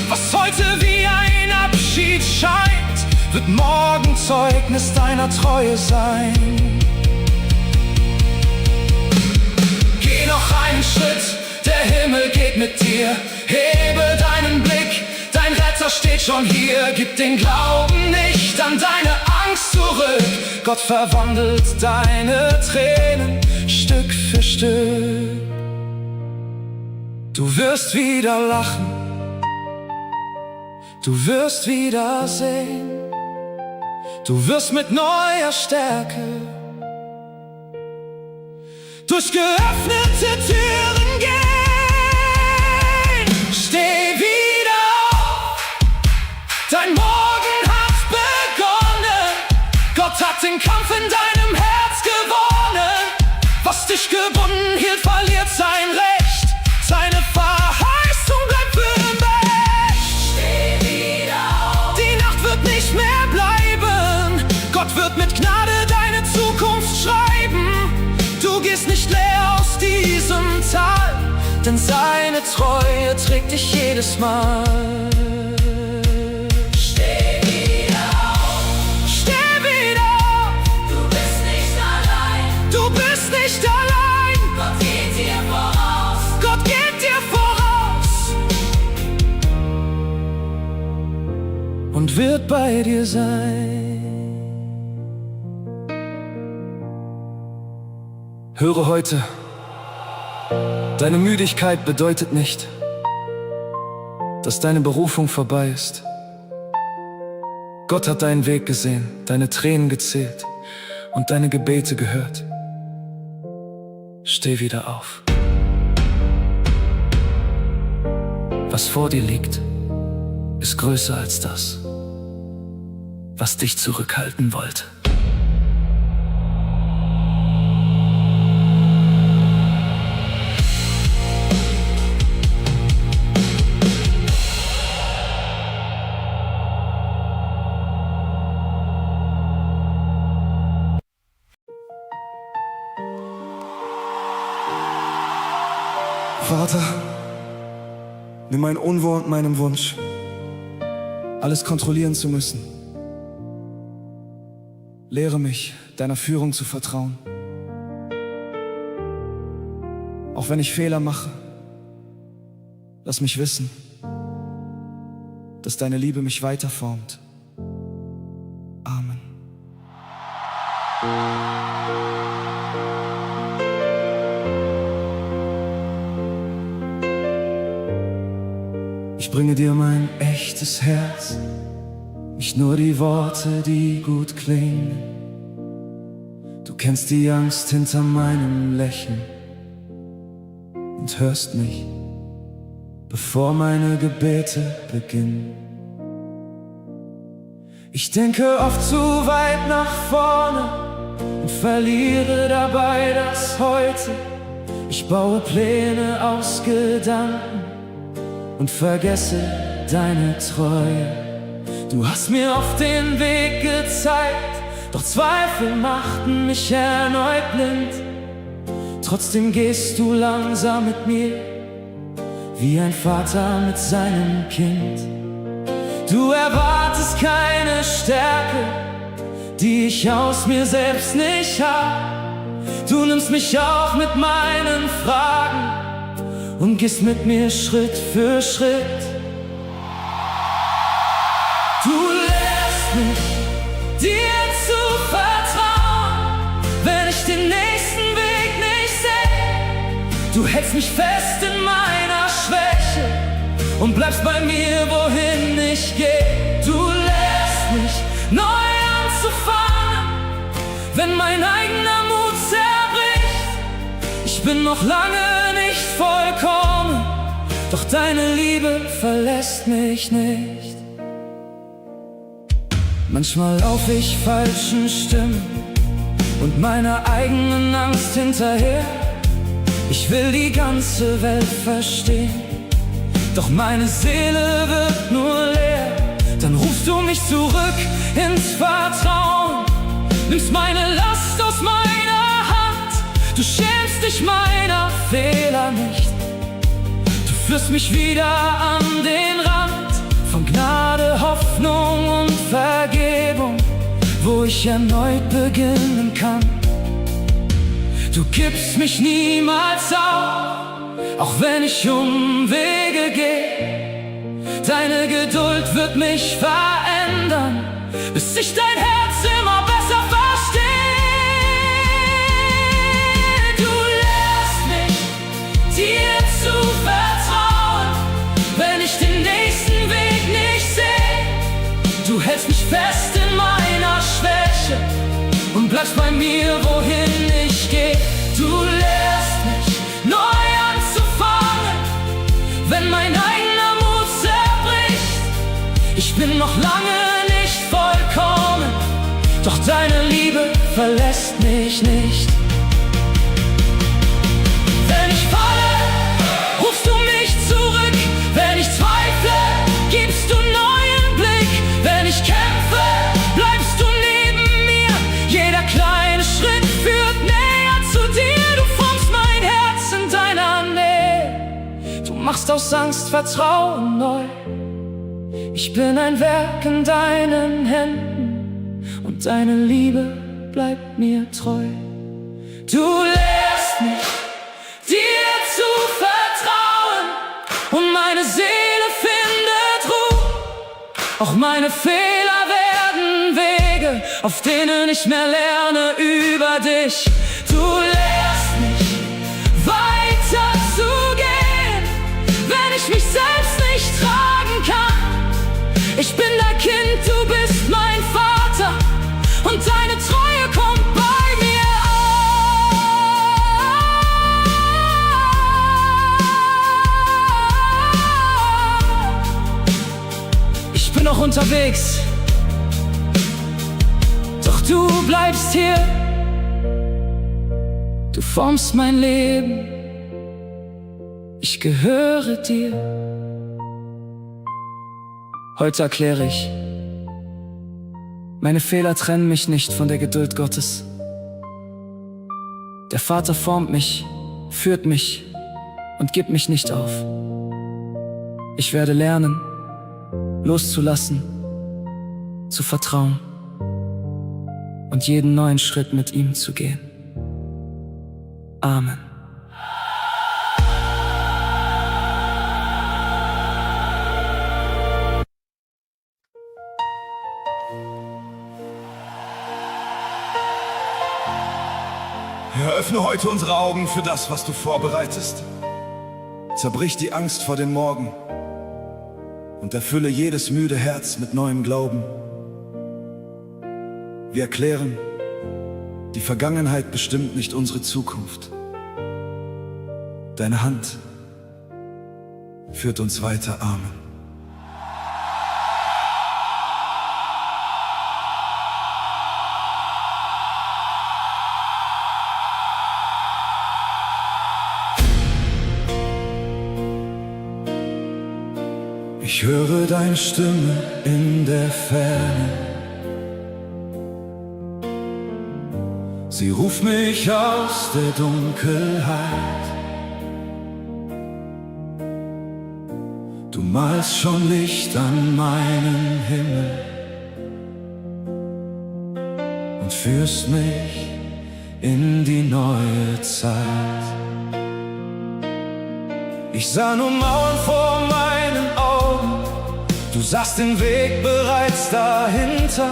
Was heute wie ein Abschied scheint, wird morgen Zeugnis deiner Treue sein. Geh noch einen Schritt, der Himmel geht mit dir. Hebe deinen Blick, dein Retter steht schon hier. Gib den Glauben nicht an deine Angst zurück. Gott verwandelt deine Tränen Stück für Stück. Du wirst wieder lachen, du wirst wieder sehen, du wirst mit neuer Stärke durch geöffnete Türen gehen. Steh wieder auf, dein Morgen hat begonnen. Gott hat den Kampf in deinem Herz gewonnen. Was dich gebunden hielt, verliert sein Recht. Seine Verheißung bleibt für immer. Steh wieder auf, die Nacht wird nicht mehr bleiben. Gott wird mit Gnade deine Zukunft schreiben. Du gehst nicht leer aus diesem Tal, denn seine Treue trägt dich jedes Mal. Steh wieder auf, steh wieder auf. Du bist nicht allein, du bist nicht allein. Gott geht dir voraus, Gott geht dir voraus und wird bei dir sein. Höre heute, deine Müdigkeit bedeutet nicht, dass deine Berufung vorbei ist. Gott hat deinen Weg gesehen, deine Tränen gezählt und deine Gebete gehört. Steh wieder auf. Was vor dir liegt, ist größer als das, was dich zurückhalten wollte. Vater, nimm mein Unwohl und meinen Wunsch, alles kontrollieren zu müssen. Lehre mich, deiner Führung zu vertrauen. Auch wenn ich Fehler mache, lass mich wissen, dass deine Liebe mich weiterformt. Amen. Ich bringe dir mein echtes Herz, nicht nur die Worte, die gut klingen. Du kennst die Angst hinter meinem Lächeln und hörst mich, bevor meine Gebete beginnen. Ich denke oft zu weit nach vorne und verliere dabei das Heute. Ich baue Pläne aus Gedanken und vergesse deine Treue. Du hast mir oft den Weg gezeigt, doch Zweifel machten mich erneut blind. Trotzdem gehst du langsam mit mir, wie ein Vater mit seinem Kind. Du erwartest keine Stärke, die ich aus mir selbst nicht hab. Du nimmst mich auch mit meinen Fragen und gehst mit mir Schritt für Schritt. Du lehrst mich, dir zu vertrauen, wenn ich den nächsten Weg nicht sehe. Du hältst mich fest in meiner Schwäche und bleibst bei mir, wohin ich gehe. Du lehrst mich, neu anzufangen, wenn mein eigener Mut zerbricht. Ich bin noch lange nicht vollkommen, doch deine Liebe verlässt mich nicht. Manchmal lauf ich falschen Stimmen und meiner eigenen Angst hinterher. Ich will die ganze Welt verstehen, doch meine Seele wird nur leer. Dann rufst du mich zurück ins Vertrauen, nimmst meine Last aus meiner Hand. Du schämst dich meiner Fehler nicht, du führst mich wieder an den Rand von Gnade, Hoffnung und Vergebung, wo ich erneut beginnen kann. Du gibst mich niemals auf, auch wenn ich Umwege gehe. Deine Geduld wird mich verändern, bis ich dein Herz immer besser verstehe. Du lehrst mich, dir zu vertrauen, wenn ich den nächsten Weg nicht sehe. Du hältst mich fest in meiner Schwäche und bleibst bei mir, wohin ich gehe. Du lehrst mich, neu anzufangen, wenn mein eigener Mut zerbricht. Ich bin noch lange nicht vollkommen, doch deine Liebe verlässt mich nicht. Wenn ich falle, rufst du mich zurück. Wenn ich zweifle, gibst du neuen Blick. Wenn ich kämpfe, bleibst du neben mir. Jeder kleine Schritt führt näher zu dir. Du formst mein Herz in deiner Nähe. Du machst aus Angst Vertrauen neu. Ich bin ein Werk in deinen Händen und deine Liebe bleibt mir treu. Du lehrst mich, dir zu vertrauen, und meine Seele findet Ruhe. Auch meine Fehler werden Wege, auf denen ich mehr lerne über dich. Du lehrst mich, weiter zu gehen, wenn ich mich selbst nicht tragen kann. Ich bin dein Kind, du bist mein Vater, und deine Treue kommt bei mir unterwegs, doch du bleibst hier. Du formst mein Leben, ich gehöre dir. Heute erkläre ich: Meine Fehler trennen mich nicht von der Geduld Gottes. Der Vater formt mich, führt mich und gibt mich nicht auf. Ich werde lernen, loszulassen, zu vertrauen und jeden neuen Schritt mit ihm zu gehen. Amen. Herr, öffne heute unsere Augen für das, was du vorbereitest. Zerbrich die Angst vor dem Morgen und erfülle jedes müde Herz mit neuem Glauben. Wir erklären, die Vergangenheit bestimmt nicht unsere Zukunft. Deine Hand führt uns weiter. Amen. Ich höre deine Stimme in der Ferne. Sie ruft mich aus der Dunkelheit. Du malst schon Licht an meinen Himmel und führst mich in die neue Zeit. Ich sah nur Mauern vor meinen Augen, du sahst den Weg bereits dahinter.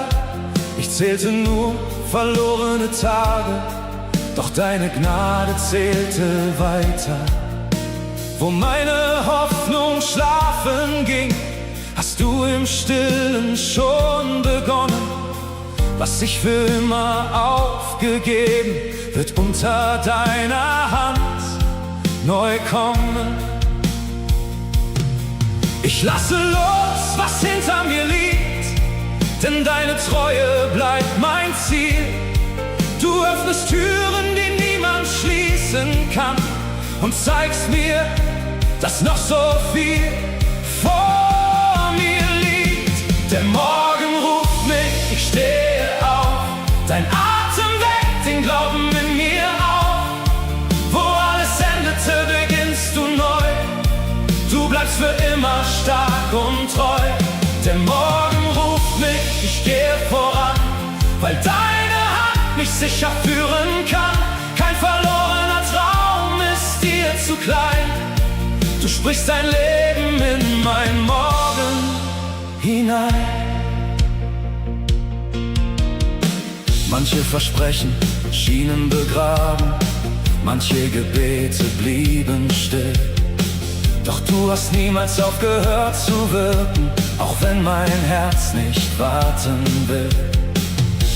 Ich zählte nur verlorene Tage, doch deine Gnade zählte weiter. Wo meine Hoffnung schlafen ging, hast du im Stillen schon begonnen. Was ich für immer aufgegeben, wird unter deiner Hand neu kommen. Ich lasse los, was hinter mir liegt, denn deine Treue bleibt mein Ziel. Du öffnest Türen, die niemand schließen kann, und zeigst mir, dass noch so viel vor mir liegt. Der Morgen ruft mich, ich stehe auf, dein Atem weckt den Glauben in mir auf. Wo alles endete, beginnst du neu. Du bleibst für immer stark und treu. Der Morgen ruft mich, ich gehe voran, weil deine Hand mich sicher führen kann. Kein verlorener Traum ist dir zu klein. Du sprichst dein Leben in mein Morgen hinein. Manche Versprechen schienen begraben, manche Gebete blieben still. Doch du hast niemals aufgehört zu wirken, auch wenn mein Herz nicht warten will.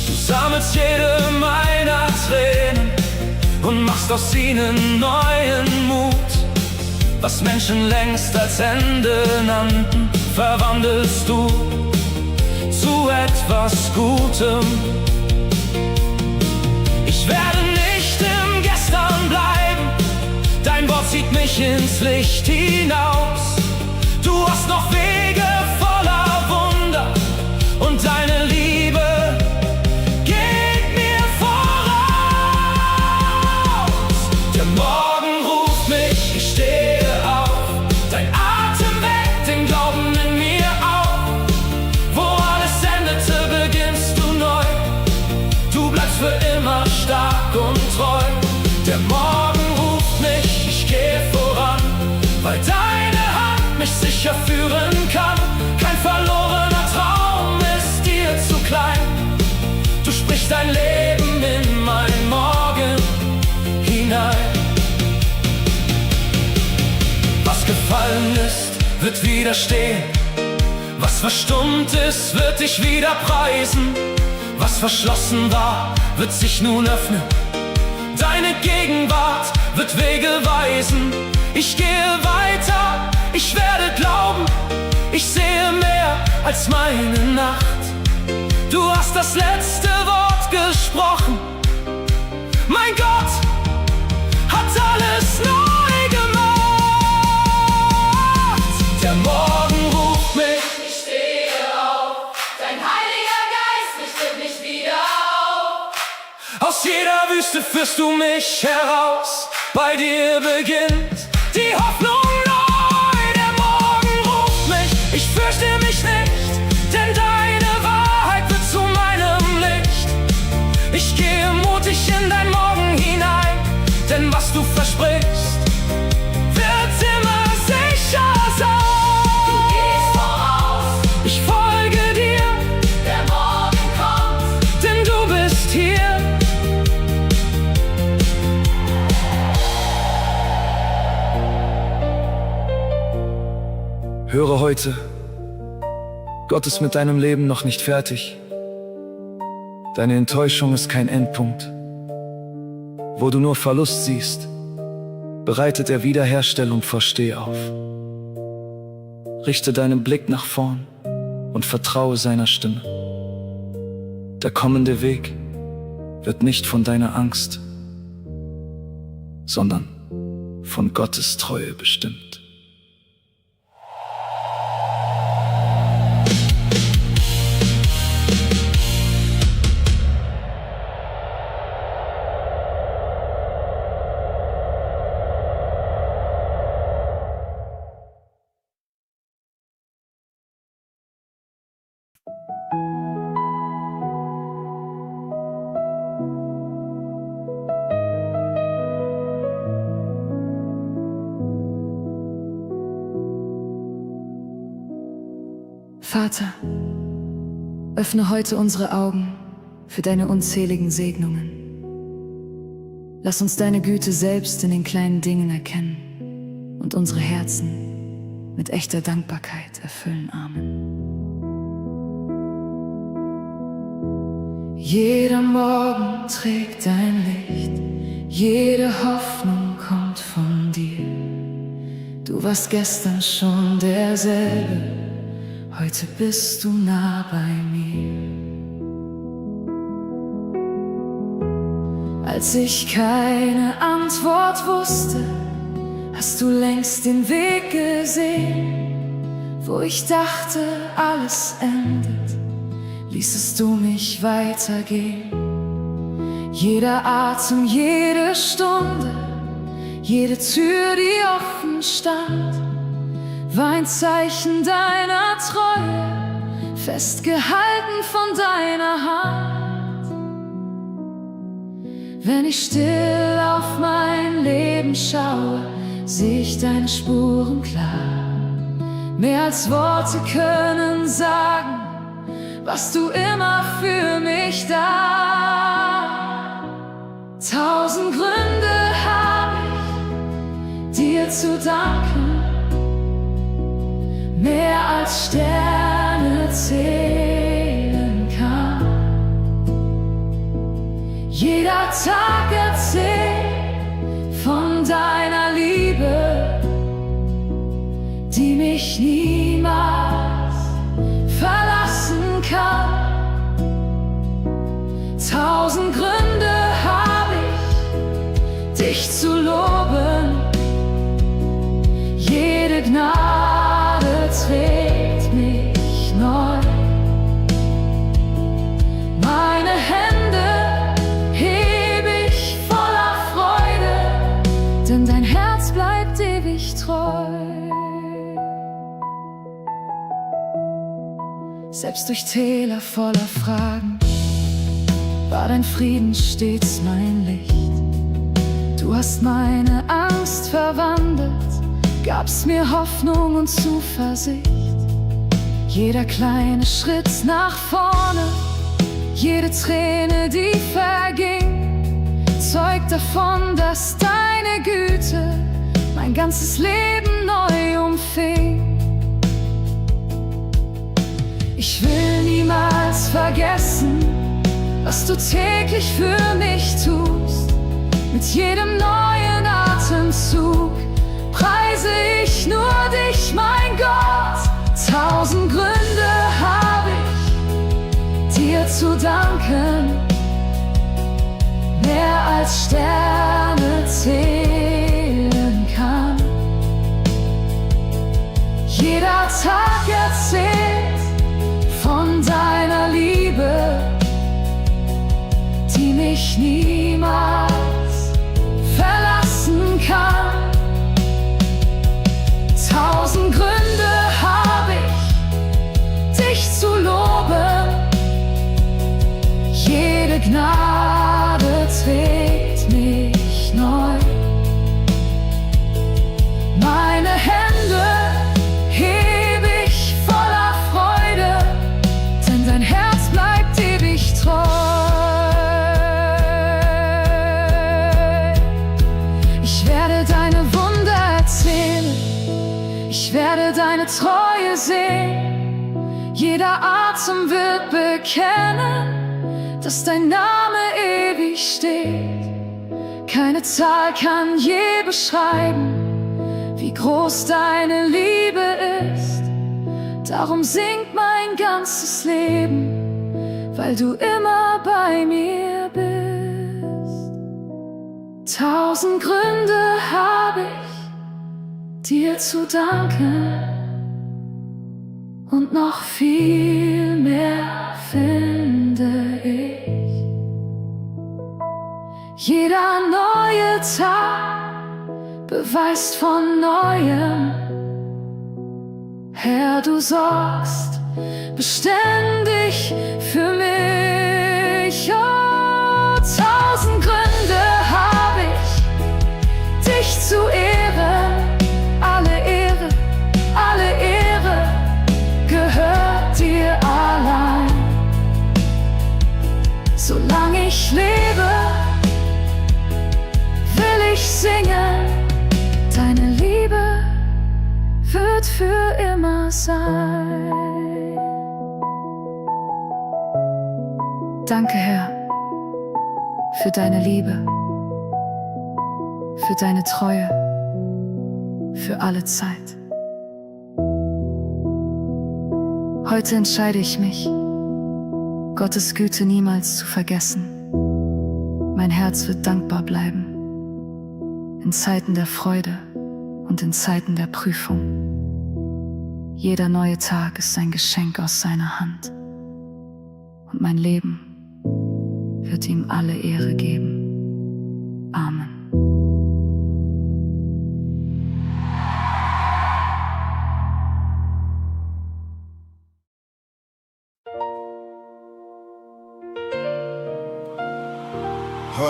Du sammelst jede meiner Tränen und machst aus ihnen neuen Mut. Was Menschen längst als Ende nannten, verwandelst du zu etwas Gutem. Ich werde nicht im Gestern bleiben, dein Wort zieht mich ins Licht hinaus. Du hast noch Wege voller Wunder und deine Liebe geht mir voraus. Der Morgen ruft mich, ich stehe auf, dein Atem weckt den Glauben in mir auf. Wo alles endete, beginnst du neu. Du bleibst für immer stark und treu. Der Morgen ruft mich, ich gehe voran, weil deine Hand mich sicher führen kann. Kein verlorener Traum ist dir zu klein. Du sprichst dein Leben in mein Morgen hinein. Was gefallen ist, wird wieder stehen. Was verstummt ist, wird dich wieder preisen. Was verschlossen war, wird sich nun öffnen. Deine Gegenwart wird Wege weisen. Ich gehe weiter, ich werde glauben. Ich sehe mehr als meine Nacht. Du hast das letzte Wort gesprochen. Mein Gott hat alles neu gemacht. Der Morgen ruft mich. Ich stehe auf, dein Heiliger Geist richtet mich wieder auf. Aus jeder Wüste führst du mich heraus. Bei dir beginnt die Hoffnung neu. Der Morgen ruft mich, ich fürchte mich nicht, denn deine Wahrheit wird zu meinem Licht. Ich gehe mutig in dein Morgen hinein, denn was du versprichst, wird immer sicher sein. Du gehst voraus, Ich folge dir, der Morgen kommt. denn du bist hier. Höre heute, Gott ist mit deinem Leben noch nicht fertig. Deine Enttäuschung ist kein Endpunkt. Wo du nur Verlust siehst, bereitet er Wiederherstellung vor. Steh auf. Richte deinen Blick nach vorn und vertraue seiner Stimme. Der kommende Weg wird nicht von deiner Angst, sondern von Gottes Treue bestimmt. Vater, öffne heute unsere Augen für deine unzähligen Segnungen. Lass uns deine Güte selbst in den kleinen Dingen erkennen und unsere Herzen mit echter Dankbarkeit erfüllen. Amen. Jeder Morgen trägt dein Licht, jede Hoffnung kommt von dir. Du warst gestern schon derselbe, heute bist du nah bei mir. Als ich keine Antwort wusste, hast du längst den Weg gesehen. Wo ich dachte, alles endet, ließest du mich weitergehen. Jeder Atem, jede Stunde, jede Tür, die offen stand, war ein Zeichen deiner Treue, festgehalten von deiner Hand. Wenn ich still auf mein Leben schaue, sehe ich deine Spuren klar. Mehr als Worte können sagen, was du immer für mich da. 1000 Gründe habe ich, dir zu danken, mehr als Sterne zählen kann. Jeder Tag erzählt von deiner Liebe, die mich niemals verlassen kann. 1000 Gründe habe ich, dich zu loben. Jede Gnade trägt mich neu. Meine Hände hebe ich voller Freude, denn dein Herz bleibt ewig treu. Selbst durch Täler voller Fragen war dein Frieden stets mein Licht. Du hast meine Angst verwandelt, gabst mir Hoffnung und Zuversicht. Jeder kleine Schritt nach vorne, jede Träne, die verging, zeugt davon, dass deine Güte mein ganzes Leben neu umfing. Ich will niemals vergessen, was du täglich für mich tust. Mit jedem neuen Atemzug preise ich nur dich, mein Gott. 1000 Gründe als Sterne zählen kann. Jeder Tag erzählt von deiner Liebe, die mich niemals verlassen kann. 1000 Gründe habe ich, dich zu loben. Jede Gnade trägt mich neu. Meine Hände heb ich voller Freude, denn dein Herz bleibt ewig treu. Ich werde deine Wunder erzählen, ich werde deine Treue sehen. Jeder Atem wird bekennen, dass dein Name ewig steht. Keine Zahl kann je beschreiben, wie groß deine Liebe ist. Darum singt mein ganzes Leben, weil du immer bei mir bist. 1000 Gründe habe ich, dir zu danken, und noch viel mehr finde ich. Jeder neue Tag beweist von Neuem, Herr, du sorgst beständig für mich. Oh, 1000 Gründe habe ich, dich zu ehren. Alle Ehre gehört dir allein. Solange ich lebe, will ich singen. Deine Liebe wird für immer sein. Danke, Herr, für deine Liebe, für deine Treue, für alle Zeit. Heute entscheide ich mich, Gottes Güte niemals zu vergessen. Mein Herz wird dankbar bleiben, in Zeiten der Freude und in Zeiten der Prüfung. Jeder neue Tag ist ein Geschenk aus seiner Hand, und mein Leben wird ihm alle Ehre geben. Amen.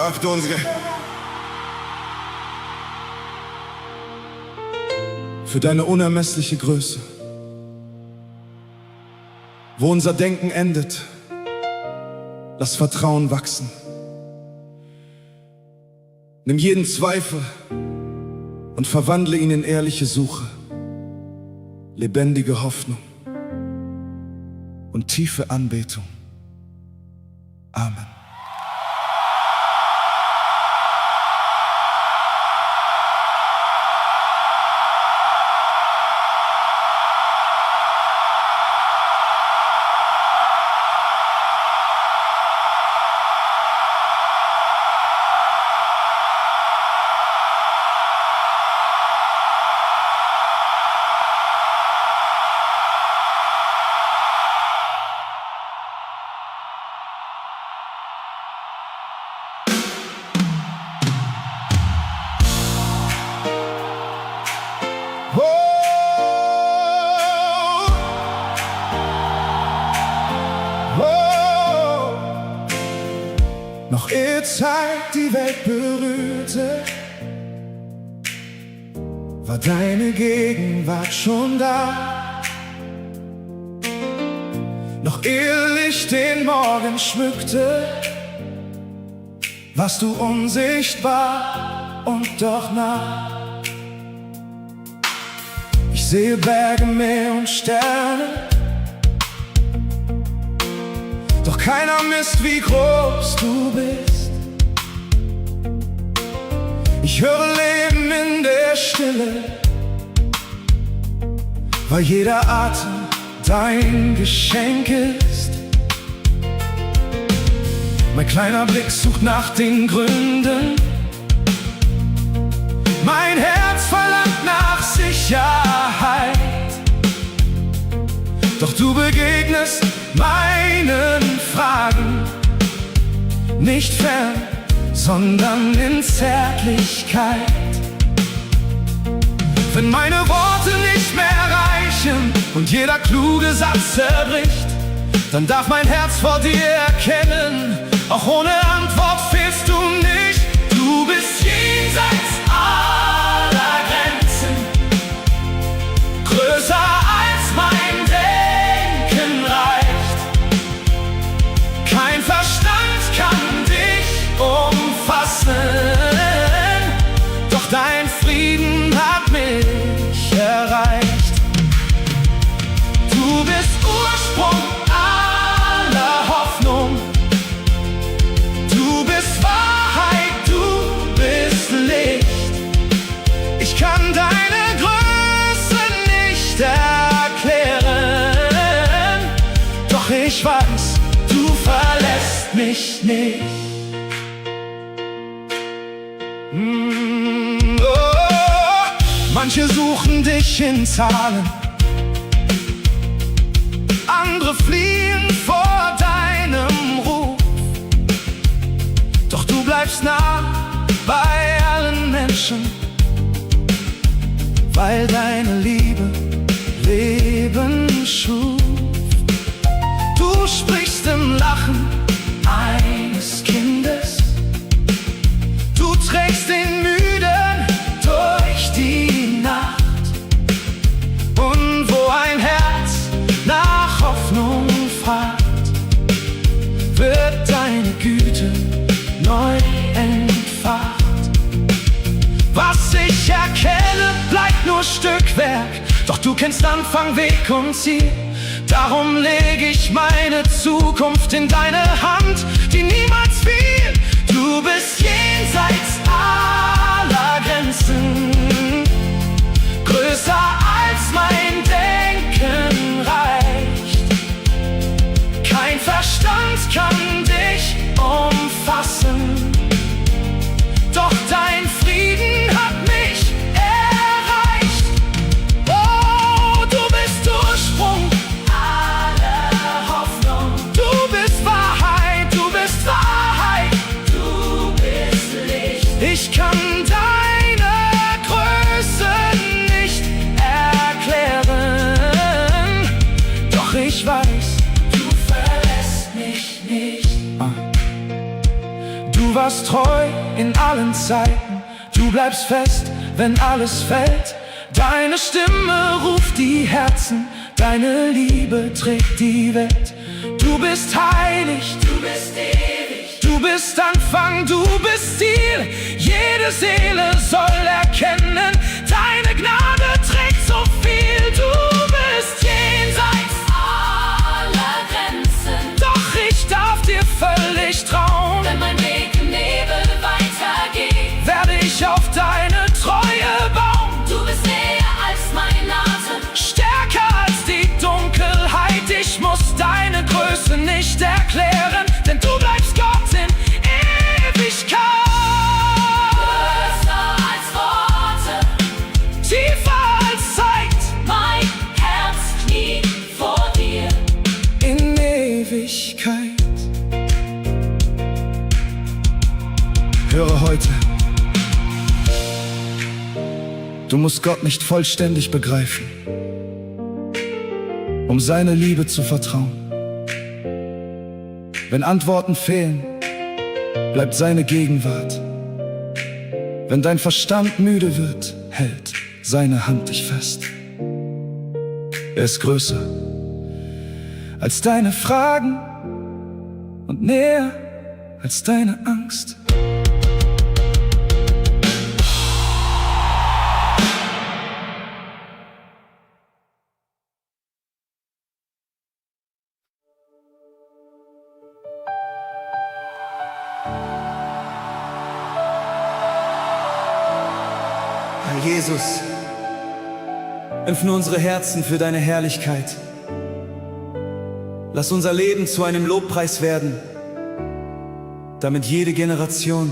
Öffne unsere für deine unermessliche Größe, wo unser Denken endet, lass Vertrauen wachsen. Nimm jeden Zweifel und verwandle ihn in ehrliche Suche, lebendige Hoffnung und tiefe Anbetung. Amen. Noch ehe Zeit die Welt berührte, war deine Gegenwart schon da. Noch ehe Licht den Morgen schmückte, warst du unsichtbar und doch nah. Ich sehe Berge, Meer und Sterne, doch keiner misst, wie groß du bist. Ich höre Leben in der Stille, weil jeder Atem dein Geschenk ist. Mein kleiner Blick sucht nach den Gründen. Mein Herz verlangt nach Sicherheit. Doch du begegnest meinen Fragen nicht fern, sondern in Zärtlichkeit. Wenn meine Worte nicht mehr reichen und jeder kluge Satz zerbricht, dann darf mein Herz vor dir erkennen, auch ohne Antwort fehlst du nicht. Du bist jenseits aller Grenzen, größer als mein Denken reicht. Kein Verstand kann dich umfassen, doch dein Frieden hat mich erreicht. Du bist Ursprung aller Hoffnung, du bist Wahrheit, du bist Licht. Ich kann deine Größe nicht erklären, doch ich weiß, du verlässt mich nicht. Manche suchen dich in Zahlen, andere fliehen vor deinem Ruf. Doch du bleibst nah bei allen Menschen, weil deine Liebe Leben schuf. Du sprichst im Lachen eines Kindes, du trägst den Müden durch die Nacht. Und wo ein Herz nach Hoffnung fragt, wird deine Güte neu entfacht. Was ich erkenne, bleibt nur Stückwerk, doch du kennst Anfang, Weg und Ziel. Darum lege ich meine Zukunft in deine Hand, die niemals fiel. Du bist jenseits aller Grenzen, größer als mein Denken reicht. Kein Verstand kann dich umfassen, doch dein Frieden hat mich erreicht. Oh, du bist Ursprung aller Hoffnung, du bist Wahrheit, du bist Wahrheit, du bist Licht. Ich kann deine Größe nicht erklären, doch ich weiß, du verlässt mich nicht. Du warst treu in allen Zeiten, du bleibst fest, wenn alles fällt. Deine Stimme ruft die Herzen, deine Liebe trägt die Welt. Du bist heilig, du bist ewig, du bist Anfang, du bist Ziel. Jede Seele soll erkennen, deine Gnade trägt so viel. Du bist jenseits aller Grenzen, doch ich darf dir völlig trauen. Wenn mein Weg im Nebel weitergeht, werde ich auf deine Treue bauen. Du bist näher als mein Atem, stärker als die Dunkelheit. Ich muss deine Größe nicht erklären, denn du bleibst Gott in Ewigkeit. Größer als Worte, tiefer als Zeit, mein Herz kniet vor dir in Ewigkeit. Höre heute, du musst Gott nicht vollständig begreifen, um seine Liebe zu vertrauen. Wenn Antworten fehlen, bleibt seine Gegenwart. Wenn dein Verstand müde wird, hält seine Hand dich fest. Er ist größer als deine Fragen und näher als deine Angst. Herr Jesus, öffne unsere Herzen für deine Herrlichkeit. Lass unser Leben zu einem Lobpreis werden, damit jede Generation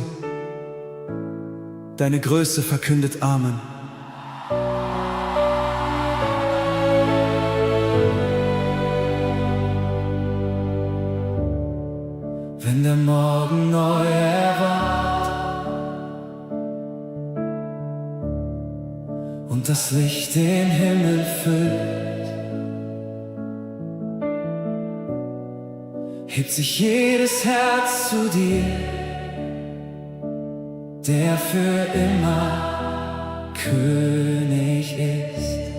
deine Größe verkündet. Amen. Wenn der Morgen neu erwacht und das Licht den Himmel füllt, hebt sich jedes Herz zu dir, der für immer König ist.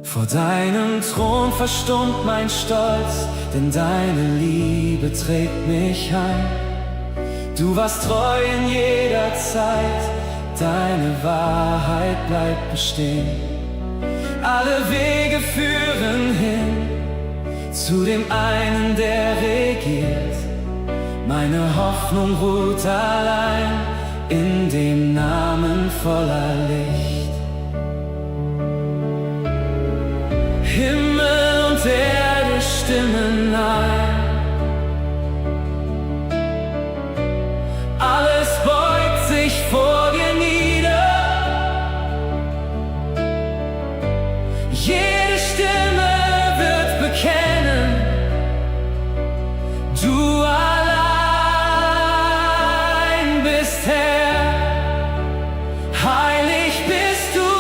Vor deinem Thron verstummt mein Stolz, denn deine Liebe trägt mich ein. Du warst treu in jeder Zeit, deine Wahrheit bleibt bestehen. Alle Wege führen hin zu dem einen, der regiert. Meine Hoffnung ruht allein in dem Namen voller Licht. Himmel und Erde stimmen ein. Alles beugt sich vor dir nieder. Jede Stimme wird bekennen, du allein bist Herr. Heilig bist du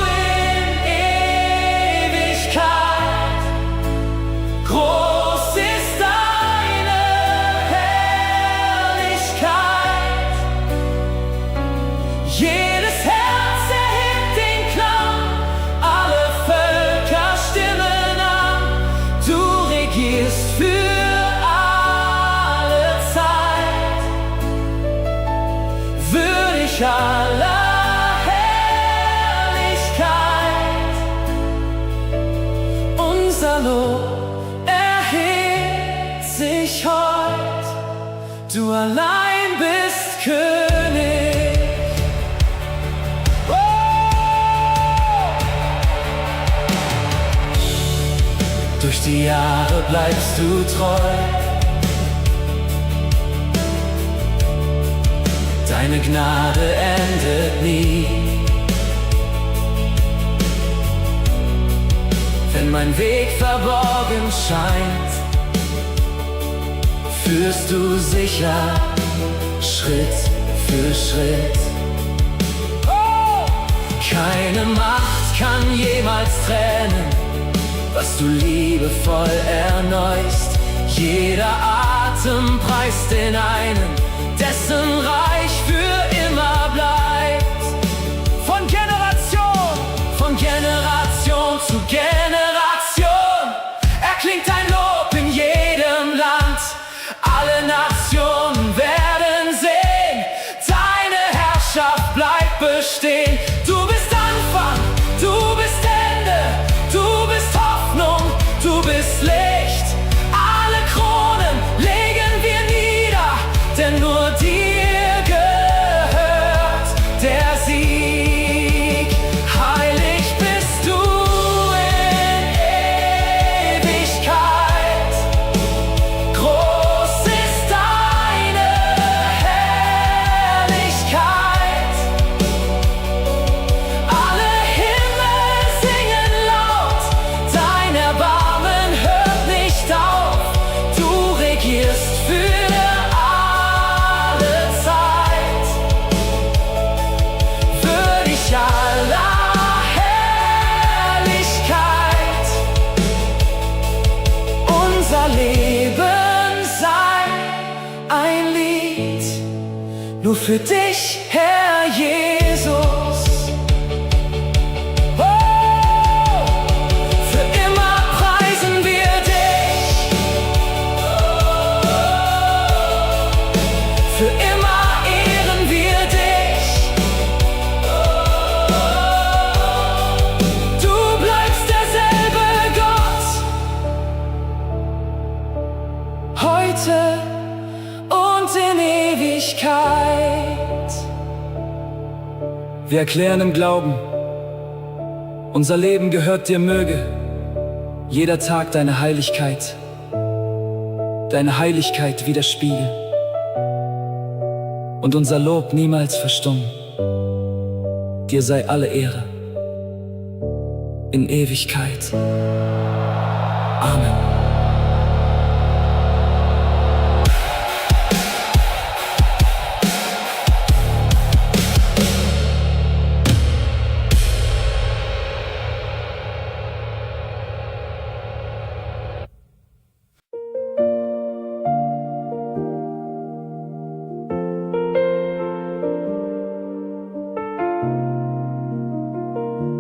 in Ewigkeit. Groß ist deine Herrlichkeit. Jedes Herz erhebt den Klang, alle Völker stimmen an. Du regierst für alle Zeit, würdig aller Herrlichkeit. Unser Lob erhebt sich heut, du allein bist König. Durch die Jahre bleibst du treu, deine Gnade endet nie. Wenn mein Weg verborgen scheint, führst du sicher Schritt für Schritt. Keine Macht kann jemals trennen, was du liebevoll erneuerst. Jeder Atem preist den einen, dessen Reich für immer bleibt. Von Generation zu Generation erklingt dein Lob in jedem Land. Alle Nationen werden sehen, deine Herrschaft bleibt bestehen. Du bist Anfang, du bist Ende, du bist Hoffnung, du bist Licht. Alle Kronen legen wir nieder, denn nur dir gehört der Sieg. Heilig bist du in Ewigkeit. Groß ist deine Herrlichkeit. Alle Himmel singen laut, dein Erbarmen hört nicht auf. Du regierst für alle Zeit, würdig aller Herrlichkeit. Unser Leben sei ein Lied, nur für dich, Herr Jesus. Oh, für immer preisen wir dich, für immer ehren wir dich. Du bleibst derselbe Gott, heute und in Ewigkeit. Wir erklären im Glauben, unser Leben gehört dir, möge jeder Tag deine Heiligkeit deine Heiligkeit widerspiegeln und unser Lob niemals verstummen. Dir sei alle Ehre in Ewigkeit. Amen.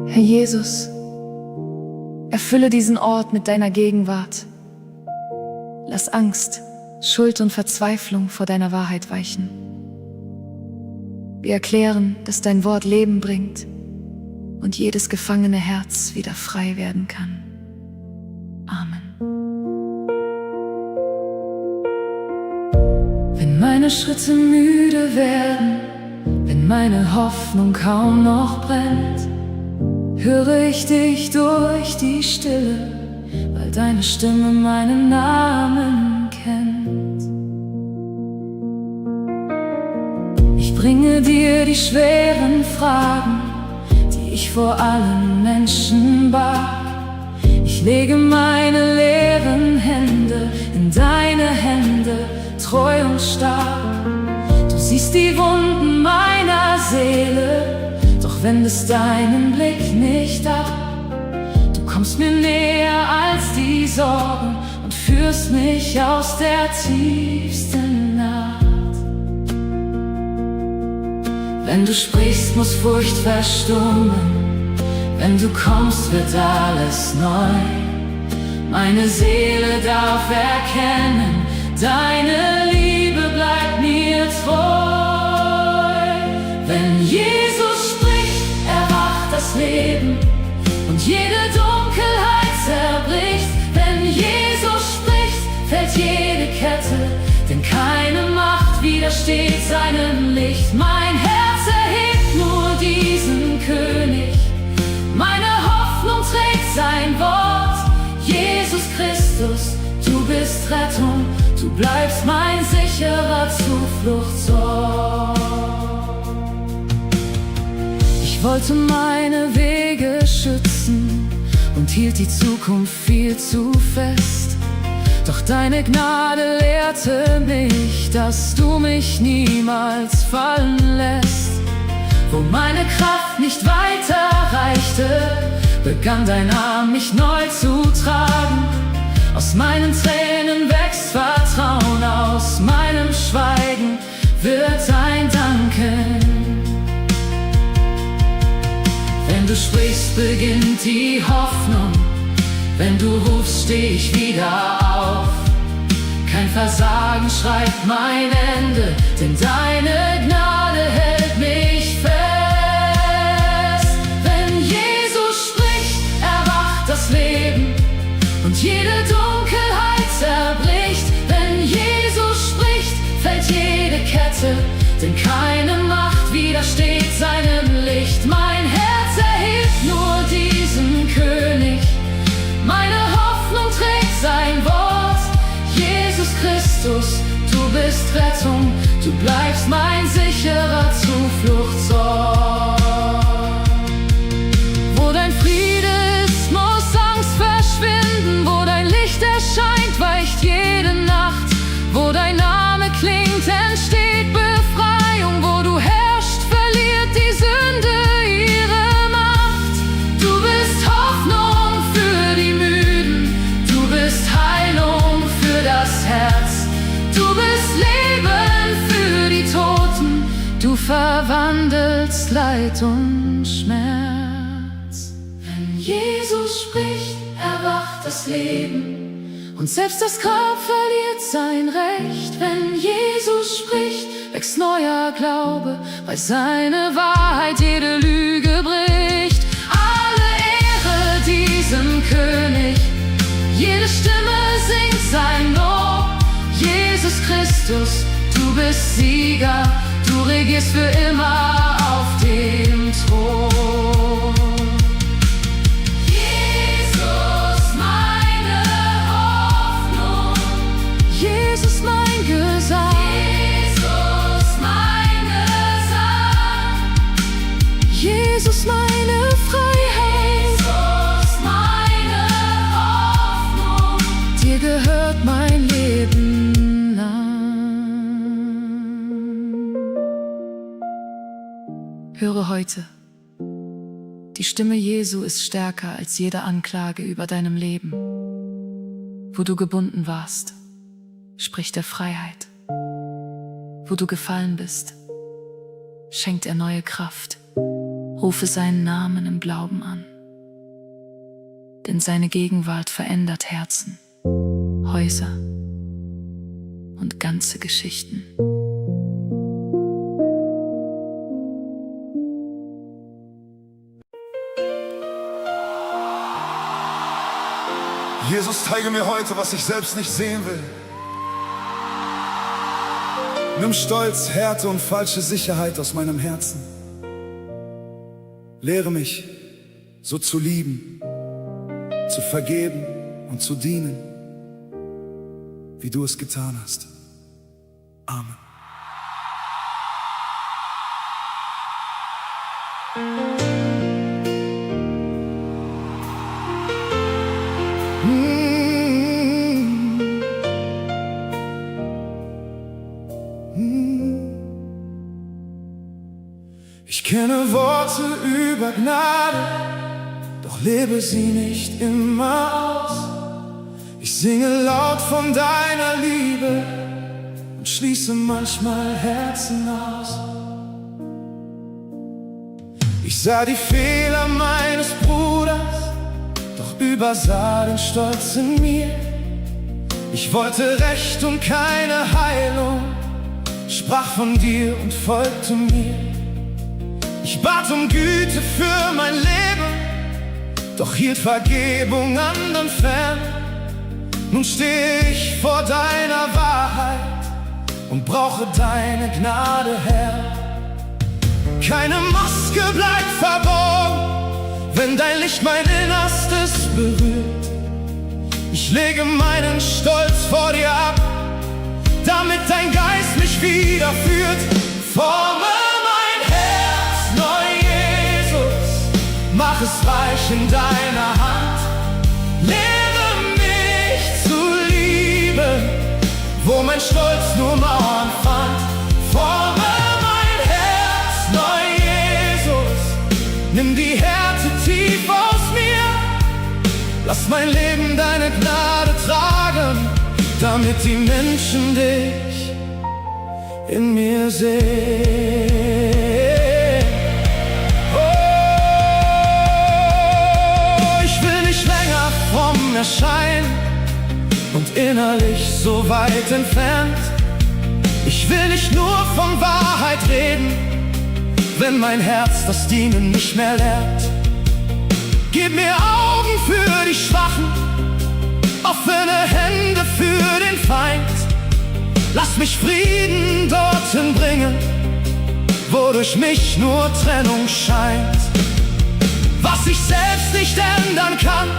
Herr Jesus, erfülle diesen Ort mit deiner Gegenwart. Lass Angst, Schuld und Verzweiflung vor deiner Wahrheit weichen. Wir erklären, dass dein Wort Leben bringt und jedes gefangene Herz wieder frei werden kann. Amen. Wenn meine Schritte müde werden, wenn meine Hoffnung kaum noch brennt, höre ich dich durch die Stille, weil deine Stimme meinen Namen kennt. Ich bringe dir die schweren Fragen, die ich vor allen Menschen barg. Ich lege meine leeren Hände in deine Hände, treu und stark. Du siehst die Wunden meiner Seele, doch wendest deinen Blick nicht ab. Du kommst mir näher als die Sorgen und führst mich aus der tiefsten Nacht. Wenn du sprichst, muss Furcht verstummen. Wenn du kommst, wird alles neu. Meine Seele darf erkennen, deine Liebe bleibt mir treu. Wenn Jesus spricht, erwacht das Leben und jede Dunkelheit zerbricht. Wenn Jesus spricht, fällt jede Kette, denn keine Macht widersteht seinem Licht. Mein Herz erhebt nur diesen König, meine Hoffnung trägt sein Wort. Jesus Christus, du bist Rettung, du bleibst mein sicherer Zufluchtsort. Ich wollte meine Wege schützen und hielt die Zukunft viel zu fest. Doch deine Gnade lehrte mich, dass du mich niemals fallen lässt. Wo meine Kraft nicht weiter reichte, begann dein Arm mich neu zu tragen. Aus meinen Tränen wächst Vertrauen, aus meinem Schweigen wird ein Danken. Wenn du sprichst, beginnt die Hoffnung. Wenn du rufst, steh ich wieder auf. Kein Versagen schreibt mein Ende, denn deine Gnade hält mich fest. Wenn Jesus spricht, erwacht das Leben und jede Dunkelheit zerbricht. Wenn Jesus spricht, fällt jede Kette, denn keine Macht widersteht seinem Licht. Mein Herz erhebt nur diesen König, meine Hoffnung trägt sein Wort. Jesus Christus, du bist Rettung, du bleibst mein sicherer Zufluchtsort. Wo dein Friede ist, muss Angst verschwinden. Wo dein Licht erscheint, weicht jede Nacht. Wo dein Name klingt, entsteht Befreiung. Wo du herrschst, verliert die Sünde ihre Macht. Du bist Hoffnung für die Müden, du bist Heilung für das Herz. Du bist Leben für die Toten, du verwandelst Leid und Schmerz. Wenn Jesus spricht, erwacht das Leben und selbst das Grab verliert sein Recht. Wenn Jesus spricht, wächst neuer Glaube, weil seine Wahrheit jede Lüge bricht. Alle Ehre diesem König, jede Stimme singt sein Lob. Jesus Christus, du bist Sieger, du regierst für immer auf dem Thron. Jesus, meine Hoffnung. Höre heute. Die Stimme Jesu ist stärker als jede Anklage über deinem Leben. Wo du gebunden warst, spricht er Freiheit. Wo du gefallen bist, schenkt er neue Kraft. Rufe seinen Namen im Glauben an. Denn seine Gegenwart verändert Herzen, Häuser und ganze Geschichten. Jesus, zeige mir heute, was ich selbst nicht sehen will. Nimm Stolz, Härte und falsche Sicherheit aus meinem Herzen. Lehre mich, so zu lieben, zu vergeben und zu dienen, wie du es getan hast. Amen. Ich kenne Worte über Gnade, doch lebe sie nicht immer aus. Ich singe laut von deiner Liebe und schließe manchmal Herzen aus. Ich sah die Fehler meines Bruders, doch übersah den Stolz in mir. Ich wollte Recht und keine Heilung, sprach von dir und folgte mir. Ich bat um Güte für mein Leben, doch hielt Vergebung anderen fern. Nun stehe ich vor deiner Wahrheit und brauche deine Gnade, Herr. Keine Maske bleibt verborgen, wenn dein Licht mein Innerstes berührt. Ich lege meinen Stolz vor dir ab, damit dein Geist mich wieder führt. Forme mein Herz neu, Jesus, mach es weich in deiner Hand. Lehre mich zu lieben, wo mein Stolz nur Mauern fand. Forme mein Herz neu, Jesus, nimm die Härte tief aus mir. Lass mein Leben deine Gnade tragen, damit die Menschen dich in mir sehen. Oh, ich will nicht länger fromm erscheinen und innerlich so weit entfernt. Ich will nicht nur von Wahrheit reden, wenn mein Herz das Dienen nicht mehr lernt. Gib mir Augen für die Schwachen, offene Hände für den Feind. Lass mich Frieden dorthin bringen, wo durch mich nur Trennung scheint. Was ich selbst nicht ändern kann,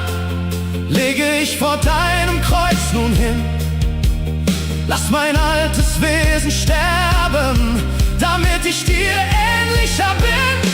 lege ich vor deinem Kreuz nun hin. Lass mein altes Wesen sterben, damit ich dir ähnlicher bin.